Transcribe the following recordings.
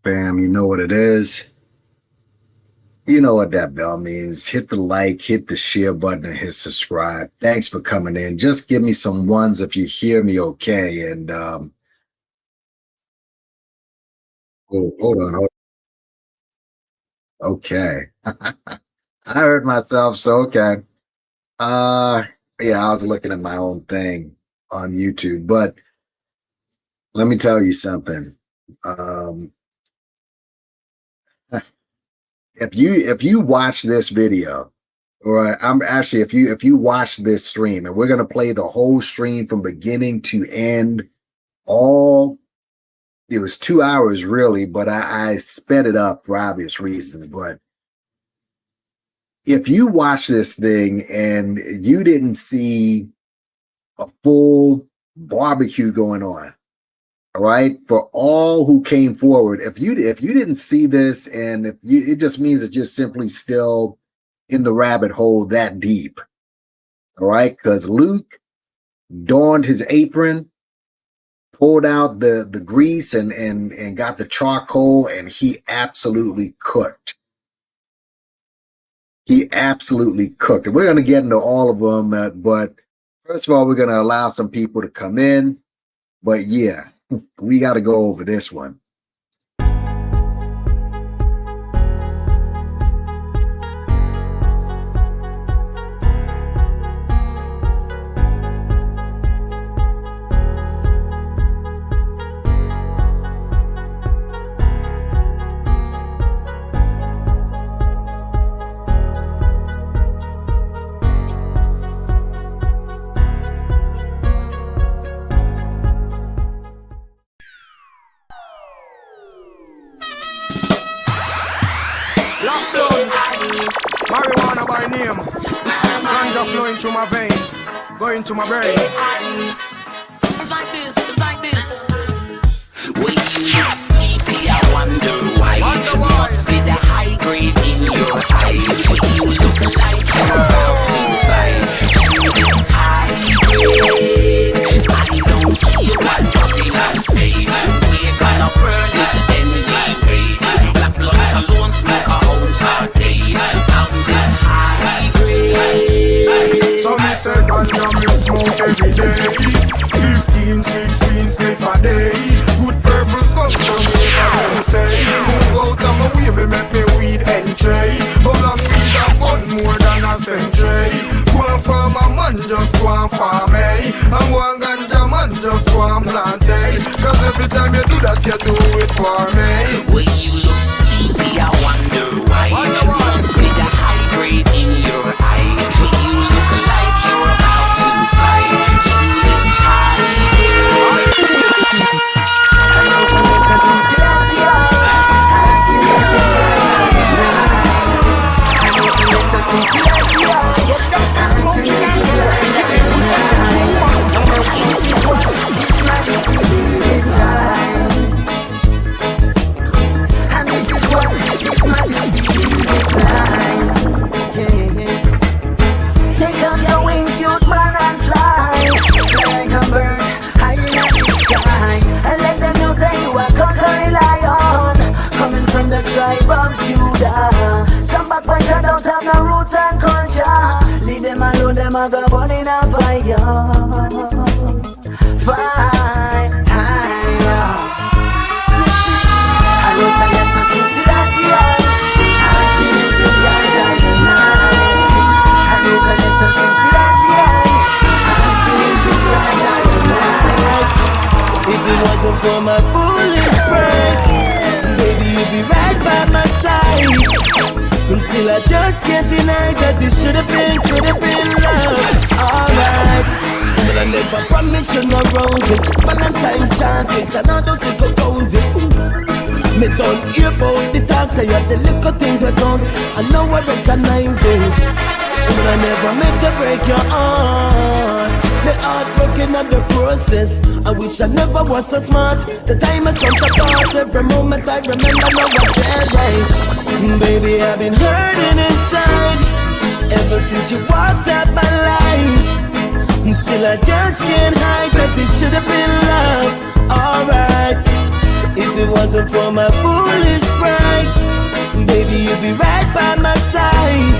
fam, you know what it is. You know what that bell means. Hit the like, hit the share button, and hit subscribe. Thanks for coming in. Just give me some ones if you hear me okay. And oh, hold on. Okay. I heard myself, so okay. Yeah, I was looking at my own thing on YouTube, but let me tell you something. If you watch this video, or if you watch this stream, and we're gonna play the whole stream from beginning to end, it was 2 hours really, but I sped it up for obvious reasons. But if you watch this thing and you didn't see a full barbecue going on, all right, for all who came forward, if you didn't see this, and it just means that you're simply still in the rabbit hole that deep, all right, because Luke donned his apron, pulled out the grease and got the charcoal, and he absolutely cooked. He absolutely cooked. And we're going to get into all of them, but first of all, we're going to allow some people to come in. But yeah, we got to go over this one. Marijuana by name, ganja flowing through my veins, going to my brain. It's like this, it's like this. When you see, I wonder why. It must be the high grade in your eyes. You look like you're about to fight. High grade. I don't care what popular say. We're gonna burn it anyway. Black blood alone smoke a whole party. So me say ganja me smoke every day. 15, 16 spliff a day. Good purple skunk from me as say. Move out of my way, me make me weed entry. Hold on, weed a bun more than a century. Go on farm a man, just go on farm, eh. And one ganja man, just go on plant, eh. Cause every time you do that, you do it for me. When you look sleepy, I wonder why. Must be the high grade in your eye. When you look like you're about to fight. You is high I just got some smoking and take off your wings, youth man, and fly like a bird high in the sky, and let them know that you are conquering lion, coming from the tribe of Judah. Some backbiters don't have no roots and culture. Leave them alone, them a go burn in a fire. Fire. I look at them for pussy that's young. I see it to die the night. I look at them for pussy that's young. I see it to die the night. If it wasn't for my foolish pride, baby, you'd be right by my side. But still I just can't deny that it should have been love. Alright, but I never promised you no roses. Valentine's chocolates and I don't think I'll cozy. Me don't hear about the talks, I have the little things I don't. I know I recognize it, but I never meant to break your heart. The heartbroken of the process. I wish I never was so smart. The time has come to pass. Every moment I remember now I share right. Baby, I've been hurting inside ever since you walked out my life. Still I just can't hide that this should have been love. Alright, If it wasn't for my foolish pride, baby, you'd be right by my side.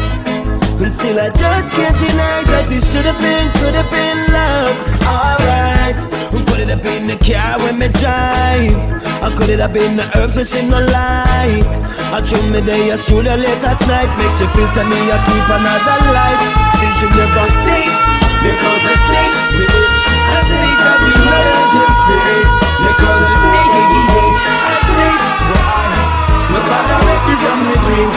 And still I just can't deny that it should have been, could have been love. Alright, could it have been the car when me drive? Or could it have been the herb fishing no light? I drew me there, I should have late at night. Makes you feel so me, I keep another life. Still should never stay, because I stay with it. I state of emergency, because I stay with it. I stay, why? My father represent me swing.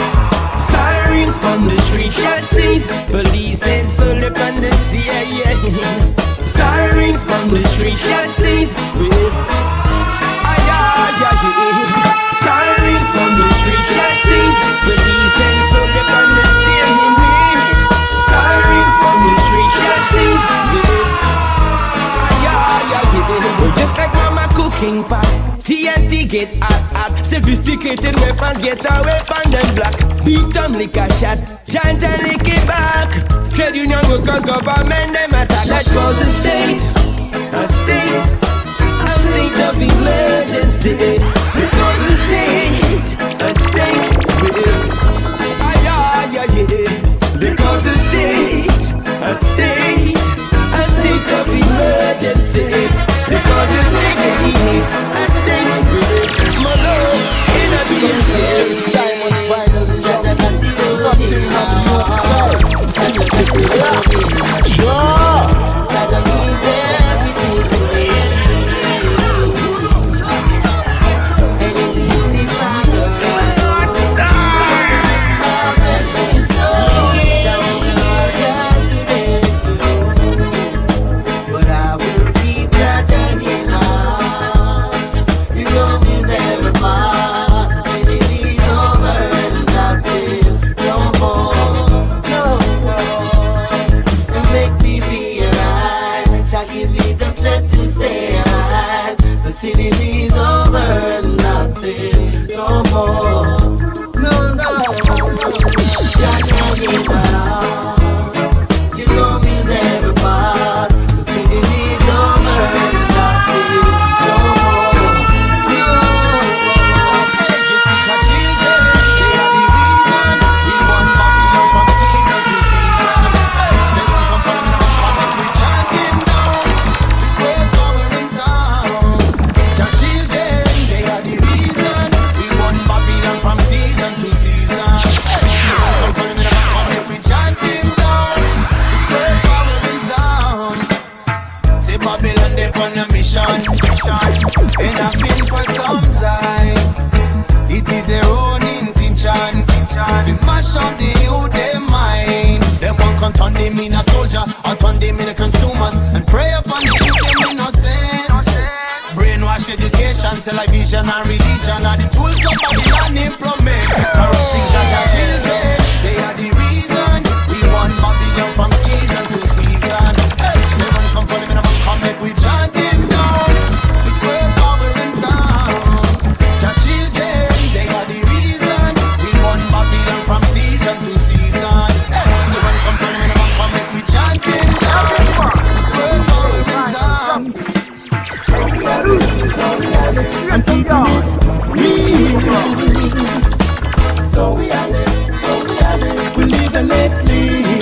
Sirens from the street, shot seas. Police and soldier on the sea, yeah. Sirens from the street, shot seas. Sirens from the street, shot seas. Police and soldier on the sea, sirens from the street, shot seas. Just like mama cooking pot, TNT get hot. Sophisticated weapons get away from them black. Beat them like a shot, giant and lick it back. Trade union workers, government, them attack. That was a state of emergency. Because a state, because a state of emergency. Because it's nigga, I stay with my love in a BNC. Simon finally got that nothing television and religion are the tools of Babylon implement. Corrupting Jaja children, they are the reason we want Babylon from season to season. They want to come for them and come make we chant him down. The great power and sound. Jaja children, they are the reason we want Babylon from season to season. They want to come for them and come make we chant him down. The great power and sound. I'm keeping it real. So we are live, we live and let's live.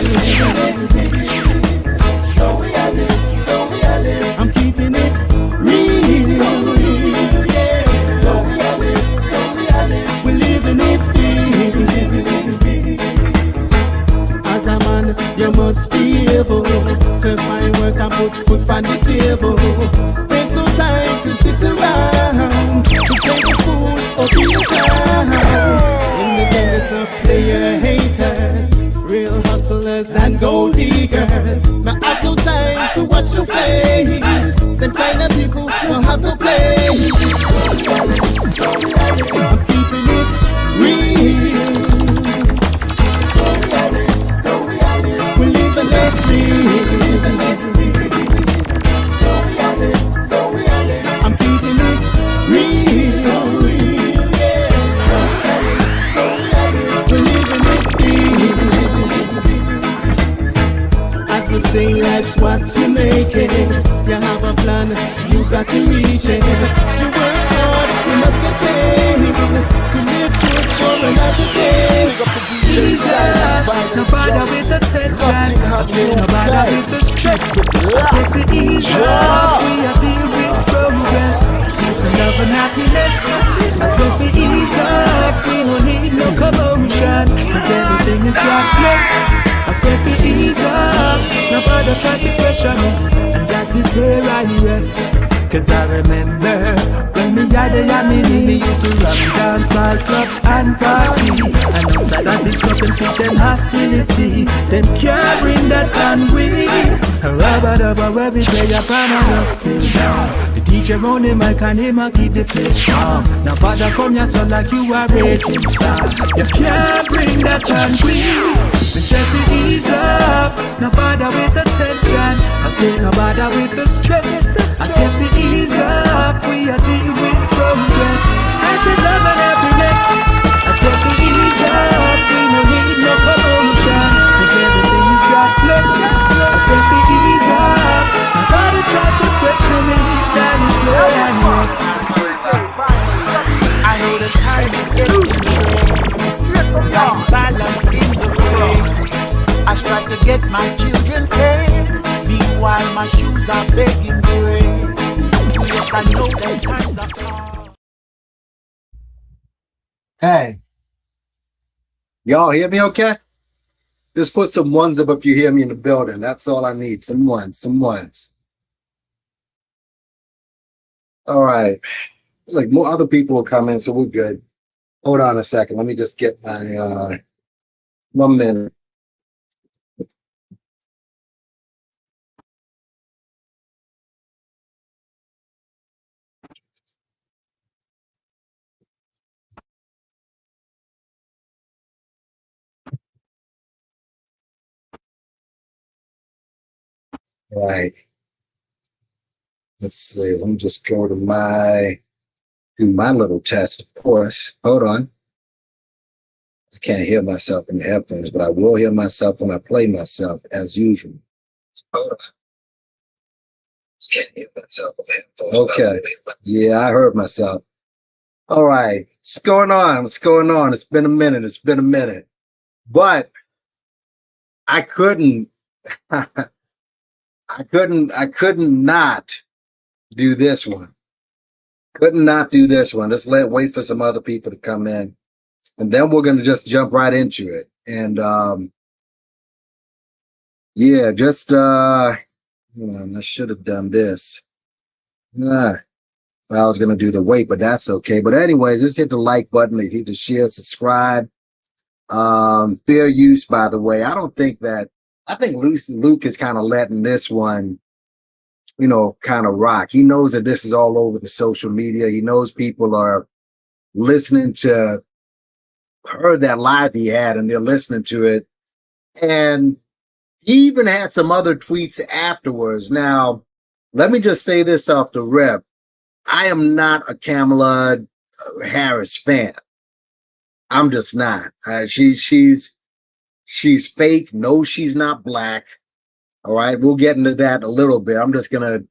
So we are live, I'm keeping it real. So real, yeah. So we are live, we live and it's big. As a man, you must be able to find work and put food on the table. There's no time to sit around to play the fool or be a clown. In the days of player haters, real hustlers and gold diggers, I have no time to watch the face. Them kind of people don't have no place. I'm keeping it real. So we are live, we live and let's live. So we are live, I'm keeping it real. So real, yeah. So we are live, we live and let's live. As we say life's what you make it. You have a plan, you got to reach it. You work hard, you must get paid to live good for another day. Ease up, no bother with the tension, no bother with the stress. Say to ease up, we are deal with progress. Peace and love and happiness. I said to ease up, we don't need no commotion, 'cause everything is God bless. I said to ease up, no bother try to pressure me, and that is where I rest. 'Cause I remember when me had a yammy, me used to run dance all club and party, and outside of the club and see them hostility, them carrying that and we rubber every day upon us still down. The DJ round the mic and him a keep the place calm. Now bother come here so like you are raging star. You can't bring that and we said to ease up, no bother with the tension. I say no bother with the stress. I said to ease up, we are dealing with progress. I said love and happiness. I said to ease up, we no need no commotion, 'cause everything is God bless. I said to ease up, no bother try to question me, that is where I rest. I know the time is getting late. Like balance in the race. I try to get my children fed. Meanwhile, my shoes are begging bread. Yes, I know them times are hard. Hey, y'all hear me okay? Just put some ones up if you hear me in the building. That's all I need. Some ones, some ones. All right. Like more other people will come in, so we're good. Hold on a second. Let me just get my 1 minute. All right. Let's see. Let me just go to do my little test, of course. Hold on. I can't hear myself in the headphones, but I will hear myself when I play myself as usual. Hold on. Can't hear myself in the headphones. Okay. Yeah, I heard myself. All right. What's going on? What's going on? It's been a minute. It's been a minute. But I couldn't I couldn't not do this one. Couldn't not do this one. Let's wait for some other people to come in. And then we're gonna just jump right into it. And yeah, just hold on, I should have done this. I was gonna do the wait, but that's okay. But anyways, just hit the like button, hit the share, subscribe. Fair use, by the way. I think Luke is kind of letting this one, kind of rock. He knows that this is all over the social media. He knows people are listening to, heard that live he had, and they're listening to it. And he even had some other tweets afterwards. Now, let me just say this off the rip. I am not a Kamala Harris fan. I'm just not. She's fake. No, she's not black. All right. We'll get into that a little bit. I'm just going to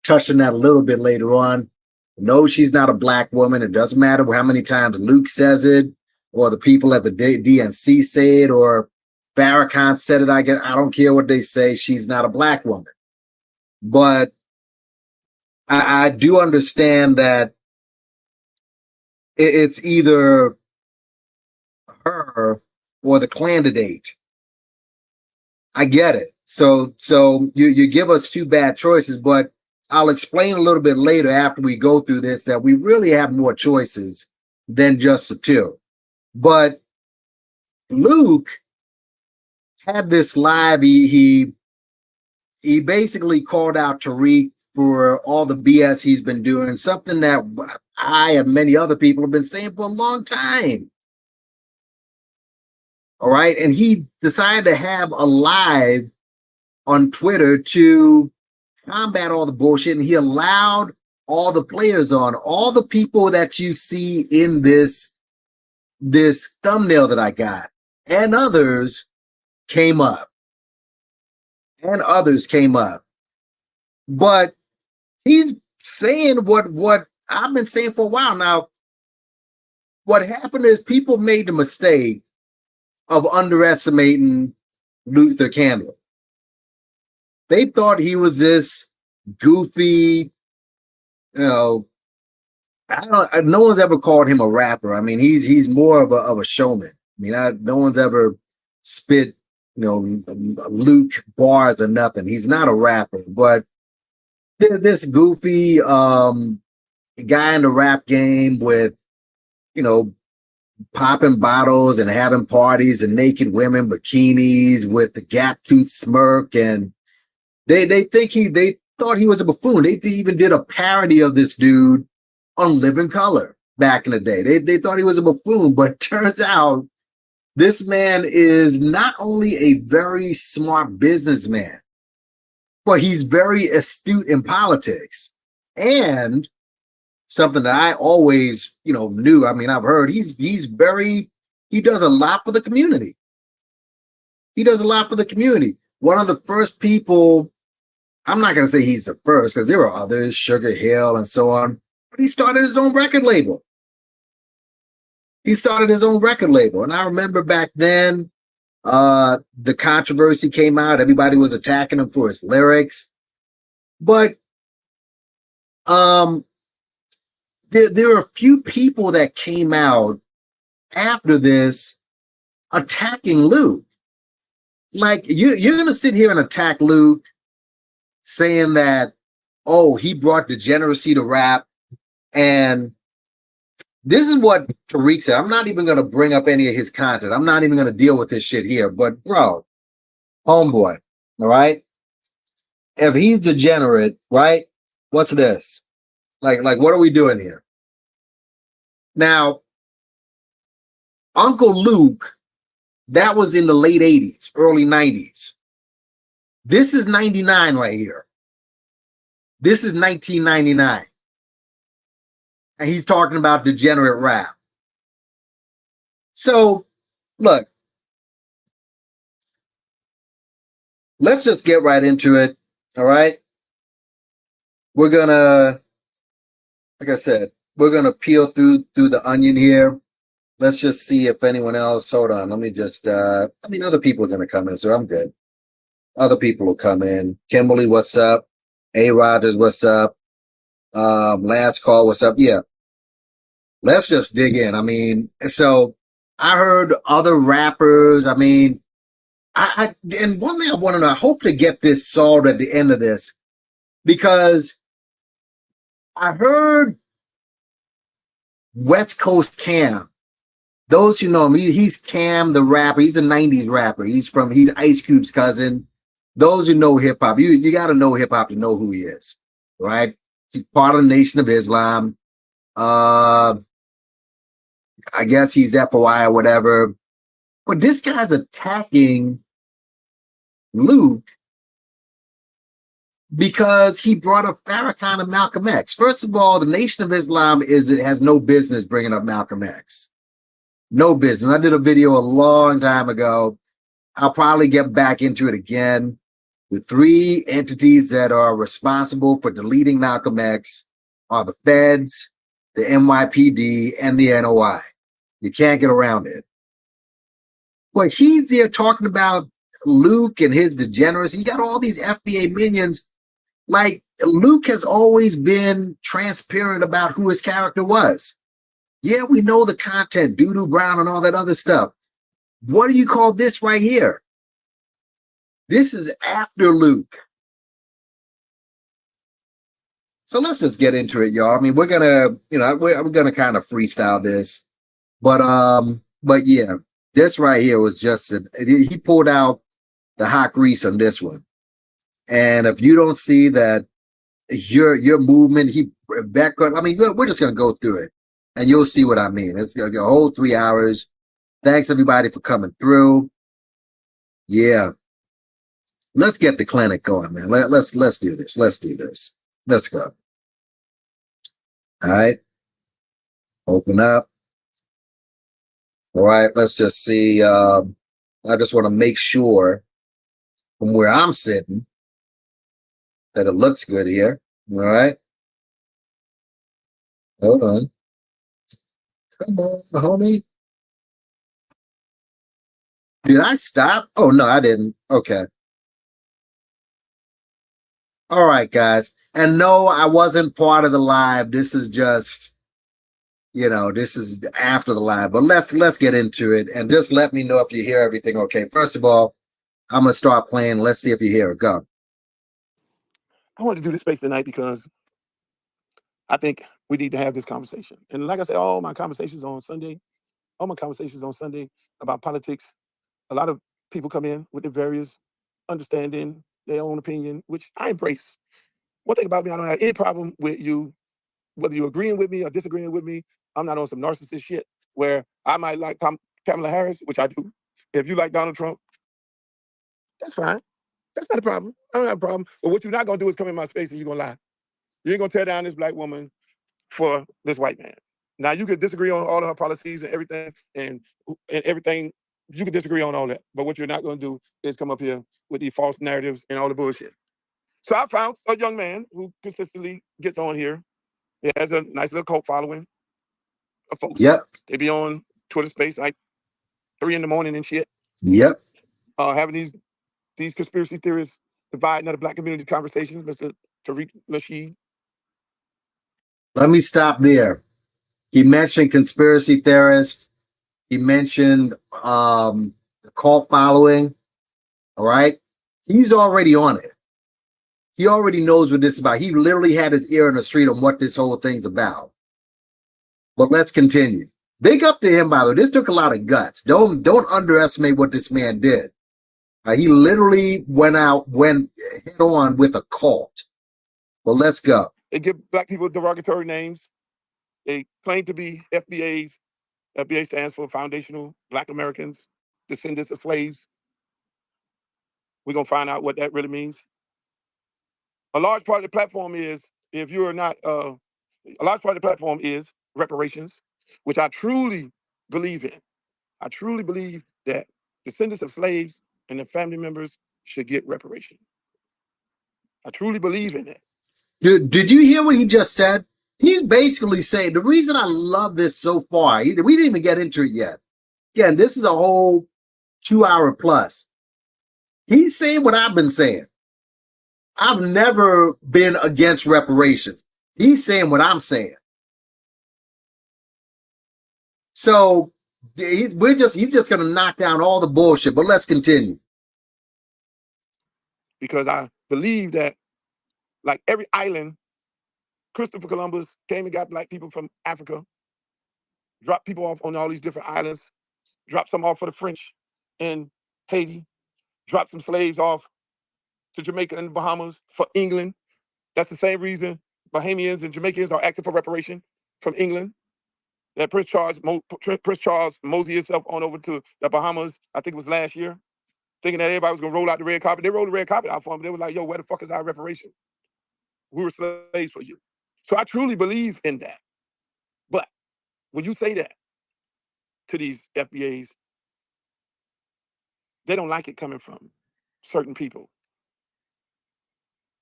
touch on that a little bit later on. No, she's not a black woman. It doesn't matter how many times Luke says it, or the people at the DNC say it, or Farrakhan said it. I don't care what they say. She's not a black woman. But I do understand that it's either her or the candidate. I get it. So you give us two bad choices, but I'll explain a little bit later after we go through this that we really have more choices than just the two. But Luke had this live. He basically called out Tariq for all the BS he's been doing, something that I and many other people have been saying for a long time. All right. And he decided to have a live on Twitter to combat all the bullshit. And he allowed all the players on, all the people that you see in this thumbnail that I got, and others came up. and others came up. But he's saying what I've been saying for a while now. What happened is people made the mistake of underestimating Luther Campbell. They thought he was this goofy, no one's ever called him a rapper. I mean, he's more of a showman. I mean, no one's ever spit, Luke bars or nothing. He's not a rapper, but this goofy guy in the rap game with, popping bottles and having parties and naked women, bikinis with the gap tooth smirk, and they thought he was a buffoon. They even did a parody of this dude on Living Color back in the day. They thought he was a buffoon, but turns out this man is not only a very smart businessman, but he's very astute in politics. And something that I always, knew. I mean, I've heard he does a lot for the community. He does a lot for the community. One of the first people, I'm not going to say he's the first because there are others, Sugar Hill and so on, but he started his own record label. And I remember back then, the controversy came out. Everybody was attacking him for his lyrics. But there are a few people that came out after this attacking Luke. Like, you're going to sit here and attack Luke saying that, oh, he brought degeneracy to rap. And this is what Tariq said. I'm not even going to bring up any of his content. I'm not even going to deal with this shit here. But, bro, homeboy, all right? If he's degenerate, right, what's this? Like, what are we doing here? Now, Uncle Luke, that was in the late 80s, early 90s. This is 99 right here. This is 1999. And he's talking about degenerate rap. So, look, let's just get right into it, all right? We're going to, like I said, we're going to peel through the onion here. Let's just see if anyone else, hold on, let me just, other people are going to come in, so I'm good. Other people will come in. Kimberly, what's up? A. Rogers, what's up? Last call, what's up? Yeah. Let's just dig in. I mean, so I heard other rappers. I mean, and one thing I want to know, I hope to get this solved at the end of this, because I heard West Coast Cam. Those who know him, he's Cam the rapper. He's a 90s rapper. He's Ice Cube's cousin. Those who know hip hop, you got to know hip hop to know who he is, right? He's part of the Nation of Islam. I guess he's FOI or whatever. But this guy's attacking Luke because he brought up Farrakhan and Malcolm X. First of all, the Nation of Islam has no business bringing up Malcolm X. No business. I did a video a long time ago. I'll probably get back into it again. The three entities that are responsible for deleting Malcolm X are the feds, the NYPD, and the NOI. You can't get around it. But he's there talking about Luke and his degeneracy. He got all these FBA minions. Like, Luke has always been transparent about who his character was. Yeah, we know the content, Doodoo Brown and all that other stuff. What do you call this right here? This is after Luke. So let's just get into it, y'all. I mean, we're gonna kind of freestyle this, but yeah, this right here was just he pulled out the hot grease on this one. And if you don't see that your movement, we're just gonna go through it, and you'll see what I mean. It's gonna be a whole 3 hours. Thanks everybody for coming through. Yeah. Let's get the clinic going, man. Let's do this. Let's do this. Let's go. All right. Open up. All right. Let's just see. I just want to make sure from where I'm sitting that it looks good here. All right. Hold on. Come on, homie. Did I stop? Oh, no, I didn't. Okay. All right, guys. And no, I wasn't part of the live. This is just, this is after the live. But let's get into it and just let me know if you hear everything okay. First of all, I'm going to start playing. Let's see if you hear it. Go. I wanted to do this space tonight because I think we need to have this conversation. And like I said, all my conversations on Sunday about politics, a lot of people come in with their various understanding, their own opinion, which I embrace. One thing about me, I don't have any problem with you, whether you're agreeing with me or disagreeing with me. I'm not on some narcissist shit where I might like Kamala Harris, which I do. If you like Donald Trump, that's fine. That's not a problem. I don't have a problem. But what you're not going to do is come in my space and you're going to lie. You ain't going to tear down this black woman for this white man. Now, you could disagree on all of her policies and everything. You could disagree on all that. But what you're not going to do is come up here with these false narratives and all the bullshit. So I found a young man who consistently gets on here. He has a nice little cult following of folks. Yep. They be on Twitter space like 3 a.m. and shit. Yep. Having these conspiracy theorists dividing the black community conversations, Mr. Tariq Nasheed. Let me stop there. He mentioned conspiracy theorists. He mentioned the cult following. All right. He's already on it. He already knows what this is about. He literally had his ear on the street on what this whole thing's about. But let's continue. Big up to him, by the way. This took a lot of guts. Don't underestimate what this man did. He literally went head on with a cult. But let's go. They give black people derogatory names. They claim to be FBAs. FBA stands for Foundational Black Americans, Descendants of Slaves. We're going to find out what that really means. A large part of the platform is, if you are not, a large part of the platform is reparations, which I truly believe in. I truly believe that descendants of slaves and their family members should get reparations. I truly believe in it. Did you hear what he just said? He's basically saying, the reason I love this so far, we didn't even get into it yet. Again, this is a whole 2-hour plus. He's saying what I've been saying. I've never been against reparations. He's saying what I'm saying. So he's just going to knock down all the bullshit, but let's continue. Because I believe that, like every island, Christopher Columbus came and got black people from Africa, dropped people off on all these different islands, dropped some off for the French in Haiti, dropped some slaves off to Jamaica and the Bahamas for England. That's the same reason Bahamians and Jamaicans are asking for reparation from England. That Prince Charles moseyed himself on over to the Bahamas, I think it was last year, thinking that everybody was going to roll out the red carpet. They rolled the red carpet out for him. They were like, yo, where the fuck is our reparation? We were slaves for you. So I truly believe in that. But when you say that to these FBAs, they don't like it coming from certain people.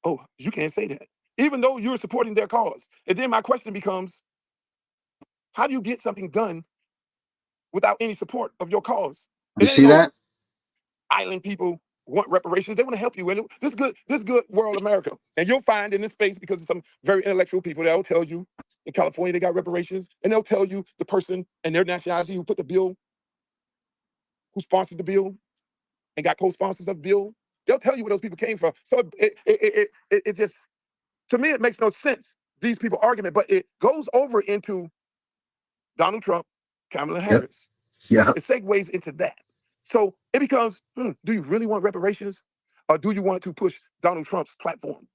Oh, you can't say that. Even though you're supporting their cause. And then my question becomes, how do you get something done without any support of your cause? You see that? Island people want reparations. They want to help you. And this good world America. And you'll find in this space, because of some very intellectual people, they'll tell you in California they got reparations, and they'll tell you the person and their nationality who put the bill, who sponsored the bill and got co-sponsors of the bill. They'll tell you where those people came from. So it just, to me, it makes no sense, these people argument, but it goes over into Donald Trump, Kamala Harris. Yeah. It segues into that. So it becomes, do you really want reparations, or do you want to push Donald Trump's platform?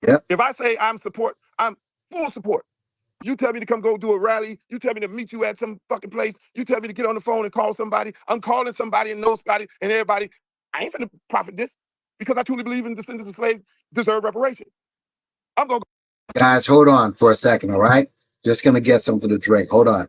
Yeah. If I say I'm full support. You tell me to come go do a rally. You tell me to meet you at some fucking place. You tell me to get on the phone and call somebody. I'm calling somebody and nobody and everybody. I ain't finna profit this, because I truly believe in descendants of slaves deserve reparations. I'm going to. Guys, hold on for a second, all right? Just going to get something to drink. Hold on.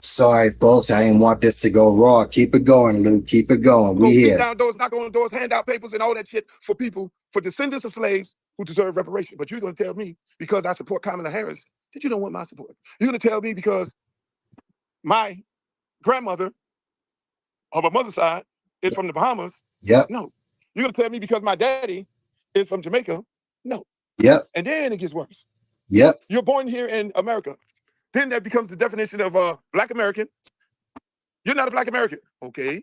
Sorry, folks. I didn't want this to go raw. Keep it going, Luke. Keep it going. Go We beat here. down doors, knock on doors, hand out papers and all that shit for people, for descendants of slaves who deserve reparation. But you're going to tell me because I support Kamala Harris that you don't want my support. You're going to tell me because my grandmother on my mother's side is from the Bahamas. Yep. No. You're going to tell me because my daddy is from Jamaica. No. Yep. And then it gets worse. Yep. You're born here in America. Then that becomes the definition of Black American. You're not a Black American. Okay.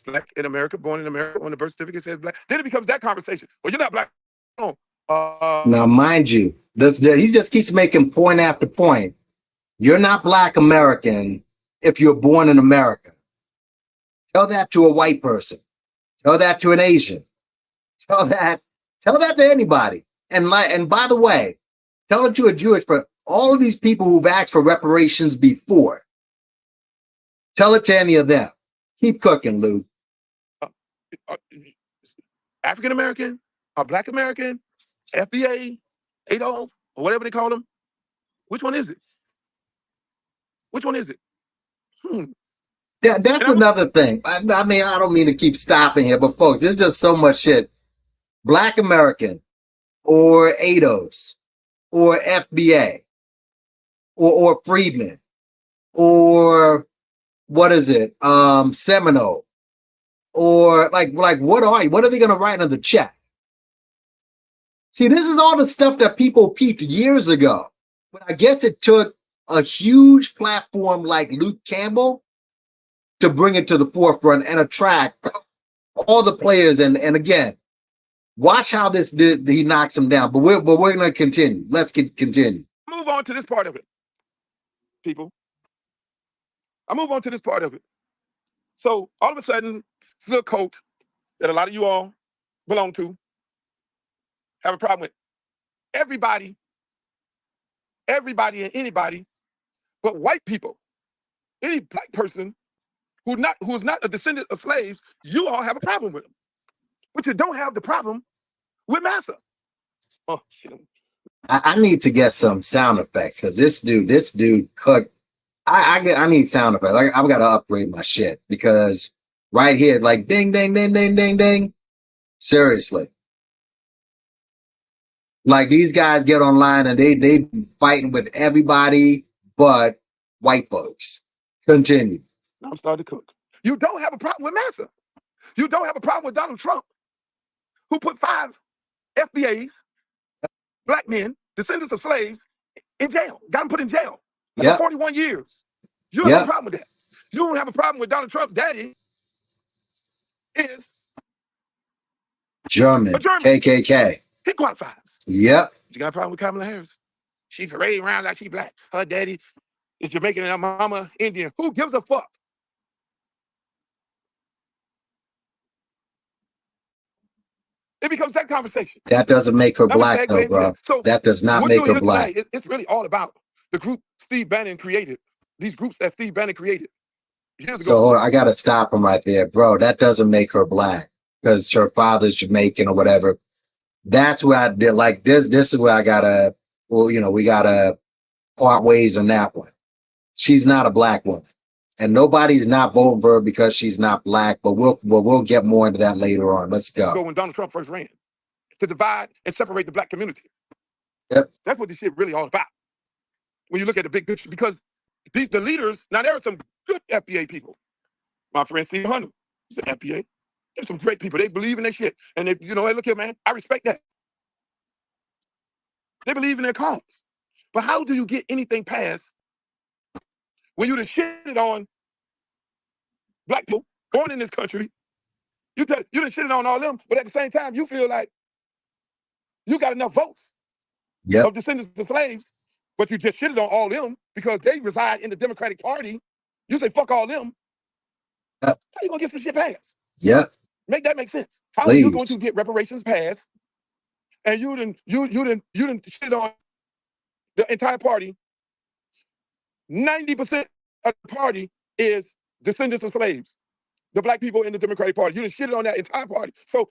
Black in America, born in America, on the birth certificate says Black. Then it becomes that conversation. Well, you're not Black. No. Now, mind you, he just keeps making point after point. You're not Black American if you're born in America. Tell that to a white person. Tell that to an Asian. Tell that to anybody. And by the way, tell it to a Jewish person. All of these people who've asked for reparations before. Tell it to any of them. Keep cooking, Luke. African American, Black American, FBA, ADOS, or whatever they call them. Which one is it? Which one is it? Yeah, that's another thing. I mean, I don't mean to keep stopping here, but folks, there's just so much shit. Black American or ADOS or FBA or Freedmen or what is it? Seminole or like what are you? What are they gonna write on the check? See, this is all the stuff that people peeped years ago. But I guess it took a huge platform like Luke Campbell to bring it to the forefront and attract all the players. And again, watch how he knocks them down. But we're going to continue. Let's continue. Move on to this part of it, people. I move on to this part of it. So all of a sudden, this little cult that a lot of you all belong to have a problem with. Everybody and anybody but white people, any Black person who's not a descendant of slaves, you all have a problem with them. But you don't have the problem with Massa. Oh, shit. I need to get some sound effects because this dude cooked. I need sound effects. I've got to upgrade my shit because right here, like ding, ding, ding, ding, ding, ding. Seriously. Like these guys get online and they fighting with everybody but white folks. Continue. Now I'm starting to cook. You don't have a problem with Massa. You don't have a problem with Donald Trump, who put 5 FBAs, Black men, descendants of slaves, in jail. Got them put in jail for 41 years. You don't have a problem with that. You don't have a problem with Donald Trump. Daddy is German. KKK. He qualifies. Yep. But you got a problem with Kamala Harris. She parade around like she black. Her daddy is Jamaican and her mama Indian. Who gives a fuck? It becomes that conversation. That doesn't make her Now we black, though, segue into bro. that. So That does not what make you're her here black. tonight, it's really all about the group Steve Bannon created. These groups that Steve Bannon created years ago. So hold on, I gotta stop him right there, bro. That doesn't make her black because her father's Jamaican or whatever. That's where I did like this. This is where I gotta, well, you know, we gotta part ways on that one. She's not a black woman, and nobody's not voting for her because she's not black. But we'll get more into that later on. Let's go. When Donald Trump first ran, to divide and separate the black community. Yep. That's what this shit really all about. When you look at the big picture, because the leaders, now there are some good FBA people. My friend Steve Hunter, he's an FBA. There's some great people. They believe in their shit. And they, you know, hey, look here, man, I respect that. They believe in their cause. But how do you get anything passed when you done shitted on black people born in this country? You done shitted on all them, but at the same time, you feel like you got enough votes of descendants of slaves, but you just shitted on all them because they reside in the Democratic Party. You say, fuck all them. How you gonna get some shit passed? Make that make sense. How are you going to get reparations passed? And you didn't shit on the entire party. 90% of the party is descendants of slaves. The black people in the Democratic Party. You didn't shit on that entire party. So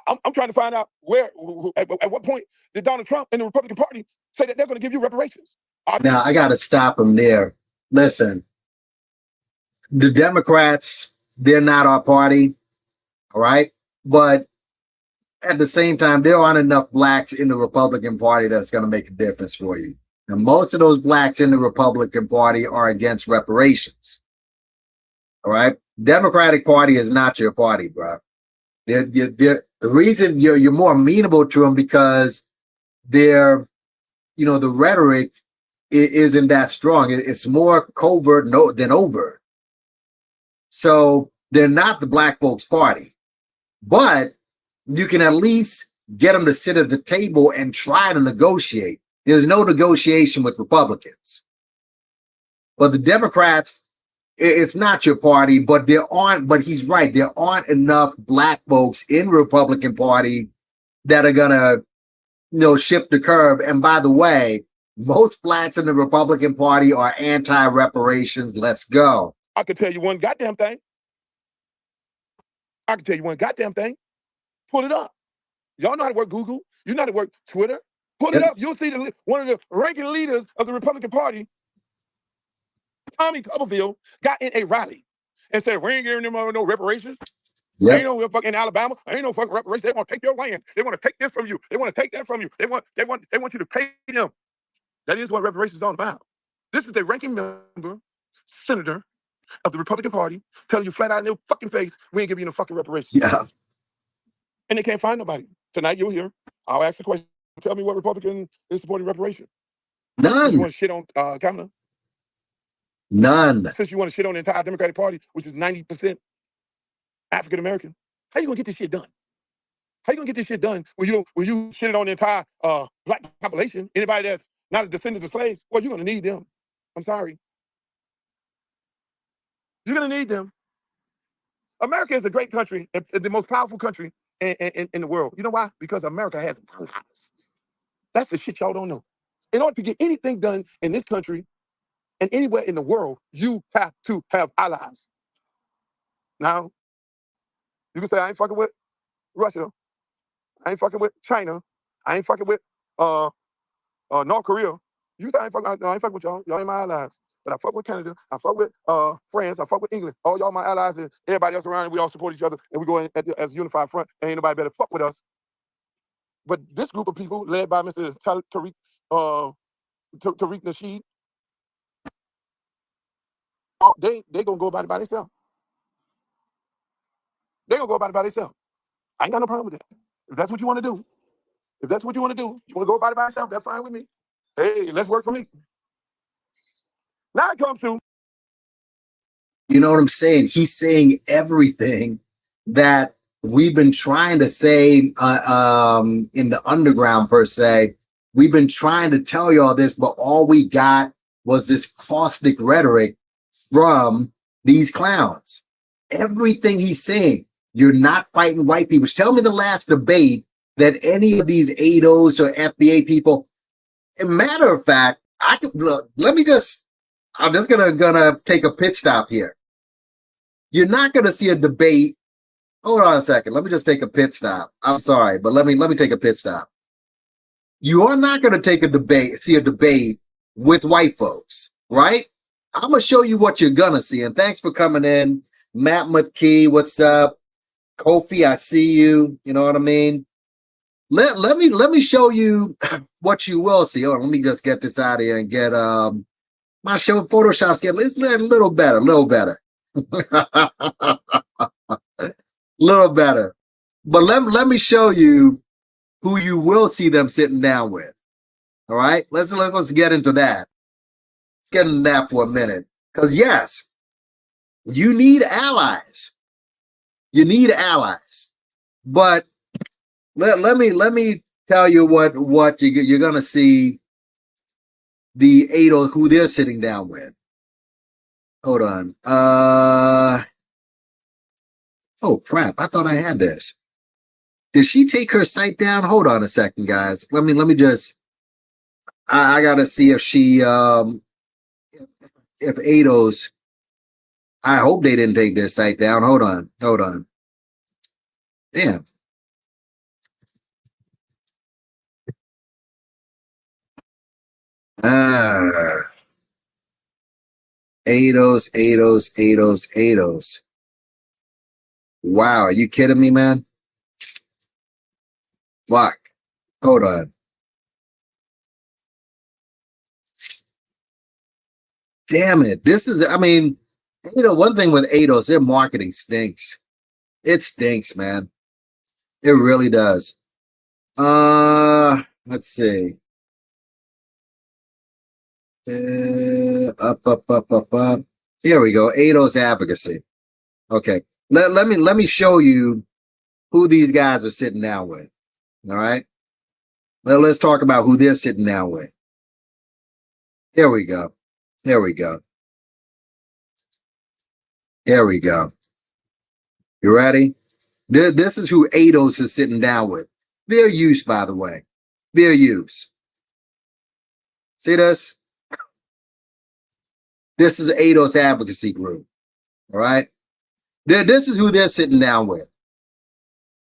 I'm trying to find out at what point did Donald Trump and the Republican Party say that they're going to give you reparations? Now I got to stop him there. Listen, the Democrats, they're not our party, all right? But at the same time, there aren't enough blacks in the Republican Party that's going to make a difference for you. And most of those blacks in the Republican Party are against reparations, all right? Democratic Party is not your party, bro. The reason you're more amenable to them because they're, you know, the rhetoric isn't that strong. It's more covert than overt. So they're not the black folks' party, but you can at least get them to sit at the table and try to negotiate. There's no negotiation with Republicans. But the Democrats, it's not your party, but but he's right. There aren't enough black folks in the Republican Party that are gonna, you know, shift the curve. And by the way, most blacks in the Republican Party are anti-reparations. Let's go. I can tell you one goddamn thing. Pull it up. Y'all know how to work Google. You know how to work Twitter. Pull it up. You'll see one of the ranking leaders of the Republican Party, Tommy Tuberville, got in a rally and said, we ain't giving them no reparations. Ain't no fucking Alabama. Ain't no fucking reparations. They want to take your land. They want to take this from you. They want to take that from you. They want you to pay them. That is what reparations is all about. This is the ranking member, senator of the Republican Party, telling you flat out in their fucking face, we ain't giving you no fucking reparations. Yeah. And they can't find nobody. Tonight you'll hear. I'll ask the question. Tell me what Republican is supporting reparation. None. You want to shit on Kamala? None. Since you want to shit on the entire Democratic Party, which is 90% African American, how you gonna get this shit done? How you gonna get this shit done when you shit on the entire black population? Anybody that's not a descendant of slaves, well, you're gonna need them. I'm sorry. You're gonna need them. America is a great country, the most powerful country in the world. You know why? Because America has allies. That's the shit y'all don't know. In order to get anything done in this country and anywhere in the world, you have to have allies. Now, you can say, I ain't fucking with Russia. I ain't fucking with China. I ain't fucking with North Korea. You say I ain't fucking with y'all. Y'all ain't my allies. But I fuck with Canada. I fuck with France. I fuck with England. All y'all my allies and everybody else around, and we all support each other, and we go in as a unified front, and ain't nobody better fuck with us. But this group of people, led by Mr. Tariq Nasheed, they gonna go about it by themselves. They gonna go about it by themselves. I ain't got no problem with that. If that's what you want to do, you want to go about it by yourself, that's fine with me. Hey, let's work for me. Now it comes to, you know what I'm saying? He's saying everything that we've been trying to say in the underground per se We've been trying to tell y'all this, but all we got was this caustic rhetoric from these clowns. Everything he's saying, you're not fighting white people. Tell me the last debate that any of these ADOS or FBA people, as a matter of fact, I could look, I'm just gonna take a pit stop here. You're not gonna see a debate. Hold on a second. Let me just take a pit stop. I'm sorry, but let me take a pit stop. You are not gonna see a debate with white folks, right? I'm gonna show you what you're gonna see. And thanks for coming in. Matt McKee, what's up? Kofi, I see you. You know what I mean? Let me show you what you will see. Hold on, let me just get this out of here and get my show Photoshop's getting it's a little better, little better. Little better. But let me show you who you will see them sitting down with. All right, let's get into that. Let's get into that for a minute. Because yes, you need allies. You need allies. But let me tell you what you're gonna see the ADOS who they're sitting down with. Hold on. Oh crap! I thought I had this. Did she take her site down? Hold on a second, guys. Let me just. I gotta see if she if ADOS. I hope they didn't take their site down. Hold on. Damn. ADOS. Wow, are you kidding me, man? Fuck. Hold on. Damn it. One thing with ADOS, their marketing stinks. It stinks, man. It really does. Let's see. Up. Here we go. ADOS advocacy. Okay. Let me show you who these guys are sitting down with. All right. Let's talk about who they're sitting down with. Here we go. You ready? This is who ADOS is sitting down with. Fair use, by the way. Fair use. See this? This is an ADOS advocacy group. All right. This is who they're sitting down with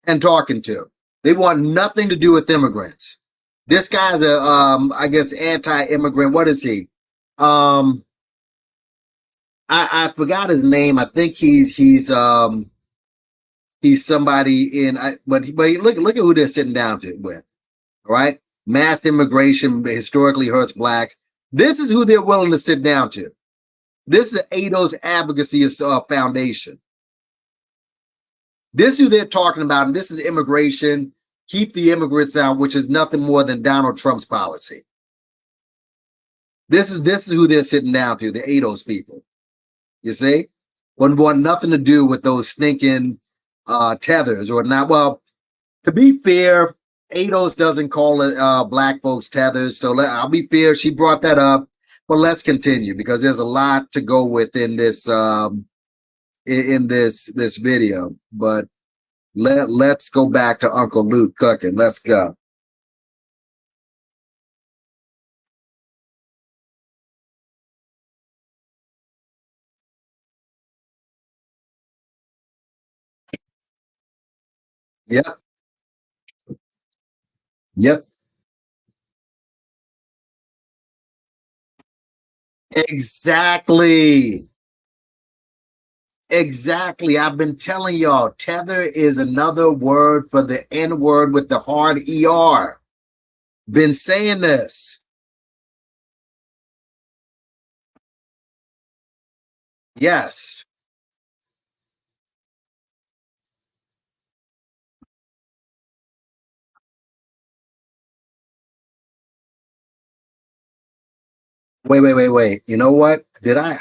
and talking to. They want nothing to do with immigrants. This guy's I guess anti-immigrant. What is he? I forgot his name. I think he's somebody in. But look at who they're sitting down with. All right, mass immigration historically hurts blacks. This is who they're willing to sit down to. This is ADOS Advocacy Foundation. This is who they're talking about, and this is immigration. Keep the immigrants out, which is nothing more than Donald Trump's policy. This is who they're sitting down to, the ADOS people. You see? Want nothing to do with those stinking tethers or not. Well, to be fair, ADOS doesn't call it black folks tethers. So I'll be fair. She brought that up, but let's continue because there's a lot to go with in this this video. But let's go back to Uncle Luke cooking. Let's go. Yep. Exactly. I've been telling y'all, tether is another word for the N word with the hard ER. Been saying this. Yes. Wait. You know what? Did I?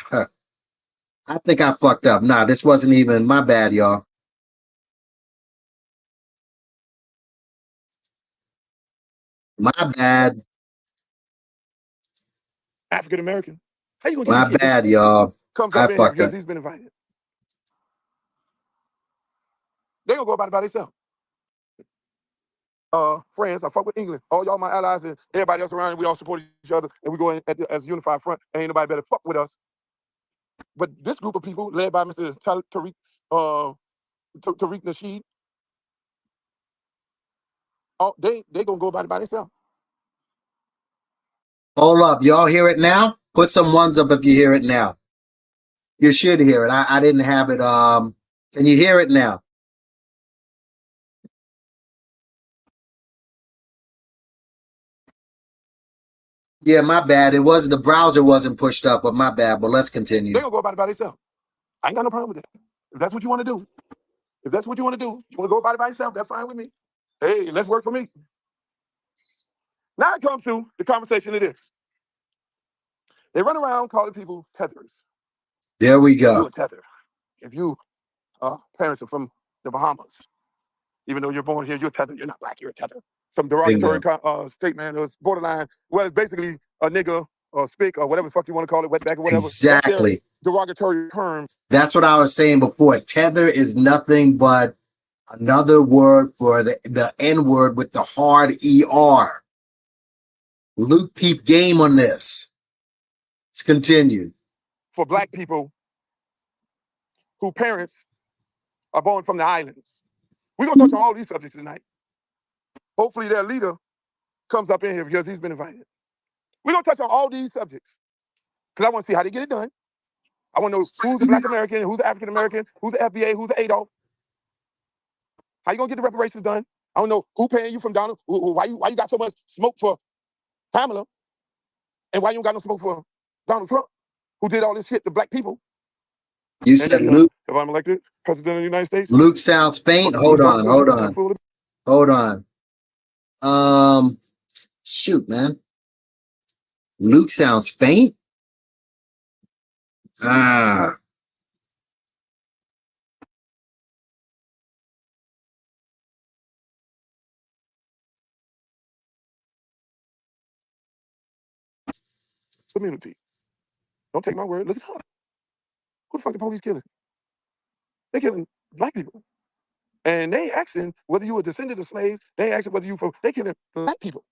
I think I fucked up. Nah, this wasn't even my bad, y'all. My bad. African American. How you gonna My get this kid? bad, y'all. Comes I up in here fucked because up. he's been invited. They gonna go about it by themselves. Friends, I fuck with England. All y'all my allies and everybody else around, and we all support each other, and we go in as a unified front. And ain't nobody better fuck with us. But this group of people, led by Mr. Tariq Nasheed, they gonna go about it by themselves. Hold up. Y'all hear it now? Put some ones up if you hear it now. You should hear it. I didn't have it. Can you hear it now? Yeah, my bad. It wasn't, the browser wasn't pushed up, but my bad. But let's continue. They gonna go about it by themselves. I ain't got no problem with that. If that's what you want to do, you want to go about it by yourself, that's fine with me. Hey, let's work for me. Now it comes to the conversation of this. They run around calling people tethers. There we You go. a tether. If you parents are from the Bahamas, even though you're born here, you're a tether. You're not black, you're a tether. Some derogatory statement or borderline. Well, it's basically a nigga or spick or whatever the fuck you want to call it, wetback or whatever. Exactly. That's their derogatory term. That's what I was saying before. Tether is nothing but another word for the N word with the hard ER. Luke peep game on this. Let's continue. For black people whose parents are born from the islands. We're going to touch on all these subjects tonight. Hopefully their leader comes up in here because he's been invited. We're going to touch on all these subjects because I want to see how they get it done. I want to know who's the black American, who's the African American, who's the FBA, who's the ADOS. How you going to get the reparations done? I don't know who paying you from Donald, why you got so much smoke for Pamela, and why you don't got no smoke for Donald Trump, who did all this shit to black people. You said Luke. If I'm elected president of the United States. Luke sounds faint. Hold on. Shoot, man. Luke sounds faint. Community. Don't take my word. Look at how. Who the fuck the police killing? They killing black people. And they asking whether you a descendant of slaves. They asking whether you from. They killing black people.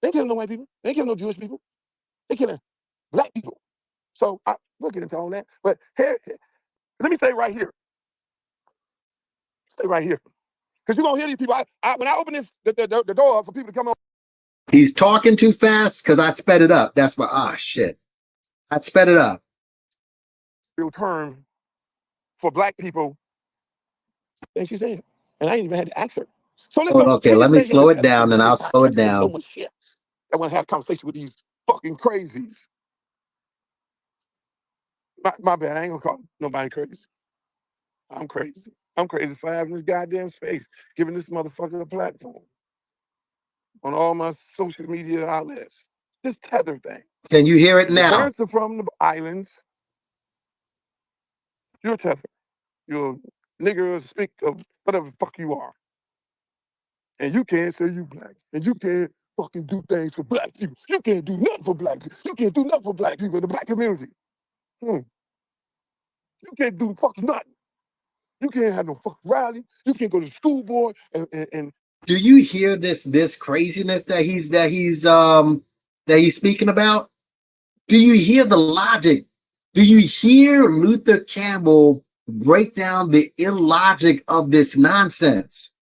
They killing no white people. They killing no Jewish people. They killing black people. So we'll get into all that. But here, let me say right here. Stay right here. Because you're gonna hear these people. When I open this the door for people to come on. He's talking too fast because I sped it up. That's why. Shit. I sped it up. Real term for black people. And she's saying, and I ain't even had to ask her. So okay, let me slow it down and I'll slow it down. So much shit. I want to have a conversation with these fucking crazies. My bad. I ain't gonna call nobody crazy. I'm crazy. I'm crazy for having this goddamn space, giving this motherfucker a platform on all my social media outlets. This tether thing. Can you hear it now? Your parents are from the islands. You're a tether. You're a nigger, speak of whatever the fuck you are. And you can't say you black. And you can't fucking do things for black people. You can't do nothing for black people. You can't do nothing for black people in the black community. You can't do fucking nothing. You can't have no fucking rally. You can't go to the school board and do you hear this craziness that he's speaking about? Do you hear the logic? Do you hear Luther Campbell break down the illogic of this nonsense?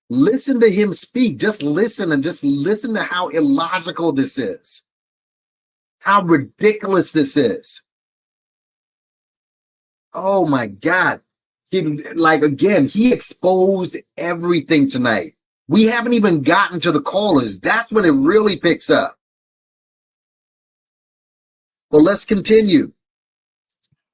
Listen to him speak. Just listen to how illogical this is. How ridiculous this is. Oh my God. He exposed everything tonight. We haven't even gotten to the callers. That's when it really picks up. But let's continue.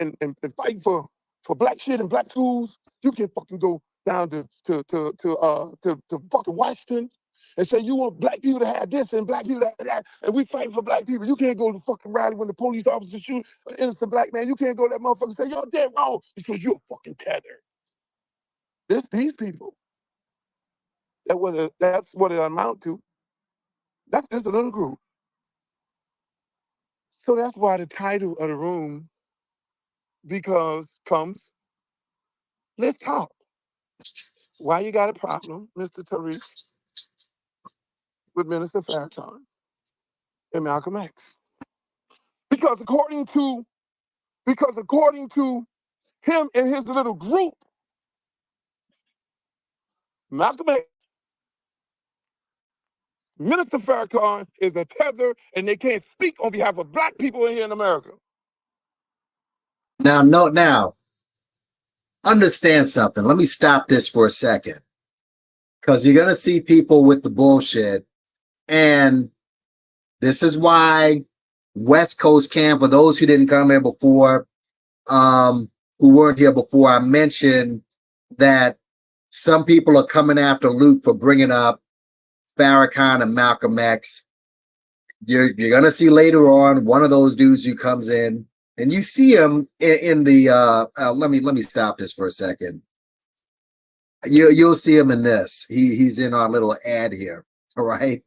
And fight for black shit in black schools. You can fucking go down to fucking Washington and say you want black people to have this and black people to have that, and we fighting for black people. You can't go to fucking rally when the police officers shoot an innocent black man. You can't go to that motherfucker and say you're dead wrong because you're a fucking tether. These people. That's what it amount to. That's just another group So that's why the title of the room comes, let's talk. Why you got a problem, Mr. Tariq, with Minister Farrakhan and Malcolm X? Because according to him and his little group, Malcolm X, Minister Farrakhan is a tether, and they can't speak on behalf of black people in here in America. Now, understand something. Let me stop this for a second. Because you're going to see people with the bullshit. And this is why West Coast Camp, for those who didn't come here before, who weren't here before, I mentioned that some people are coming after Luke for bringing up Farrakhan and Malcolm X. You're going to see later on one of those dudes who comes in, and you see him in the, let me stop this for a second. You'll see him in this. He's in our little ad here. All right.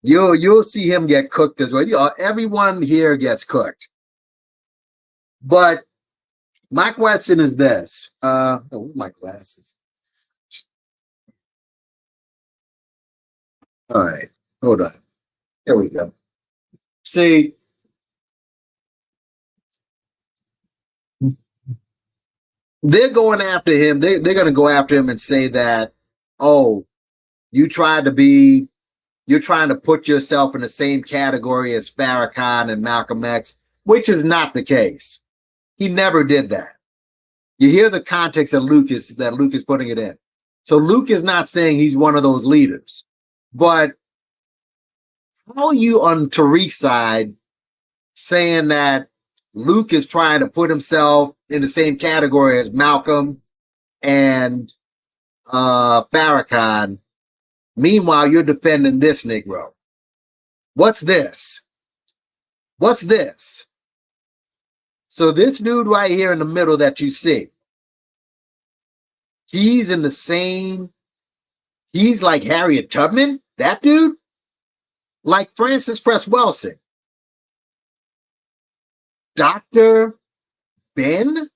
You'll see him get cooked as well. Everyone here gets cooked. But my question is this. My glasses. All right. Hold on. Here we go. See, they're going after him. They're going to go after him and say that, oh, you're trying to put yourself in the same category as Farrakhan and Malcolm X, which is not the case. He never did that. You hear the context that Luke is putting it in. So Luke is not saying he's one of those leaders. But how are you on Tariq's side saying that Luke is trying to put himself in the same category as Malcolm and Farrakhan? Meanwhile, you're defending this Negro. What's this? What's this? So this dude right here in the middle that you see, he's in the same, he's like Harriet Tubman, that dude, like Francis Press Welsing. Dr. Ben? No,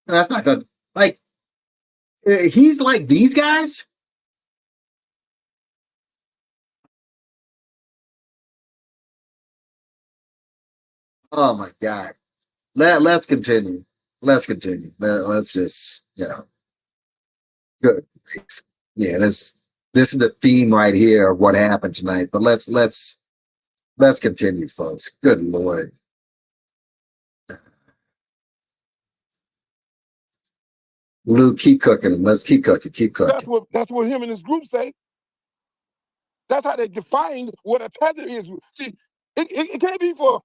that's not good. Like, he's like these guys? Oh my God. Let's continue. Let's continue. Let's just, good. Yeah, this is the theme right here of what happened tonight. But let's continue, folks. Good Lord. Luke, keep cooking. Let's keep cooking. Keep cooking. That's what him and his group say. That's how they define what a tether is. See, it can't be for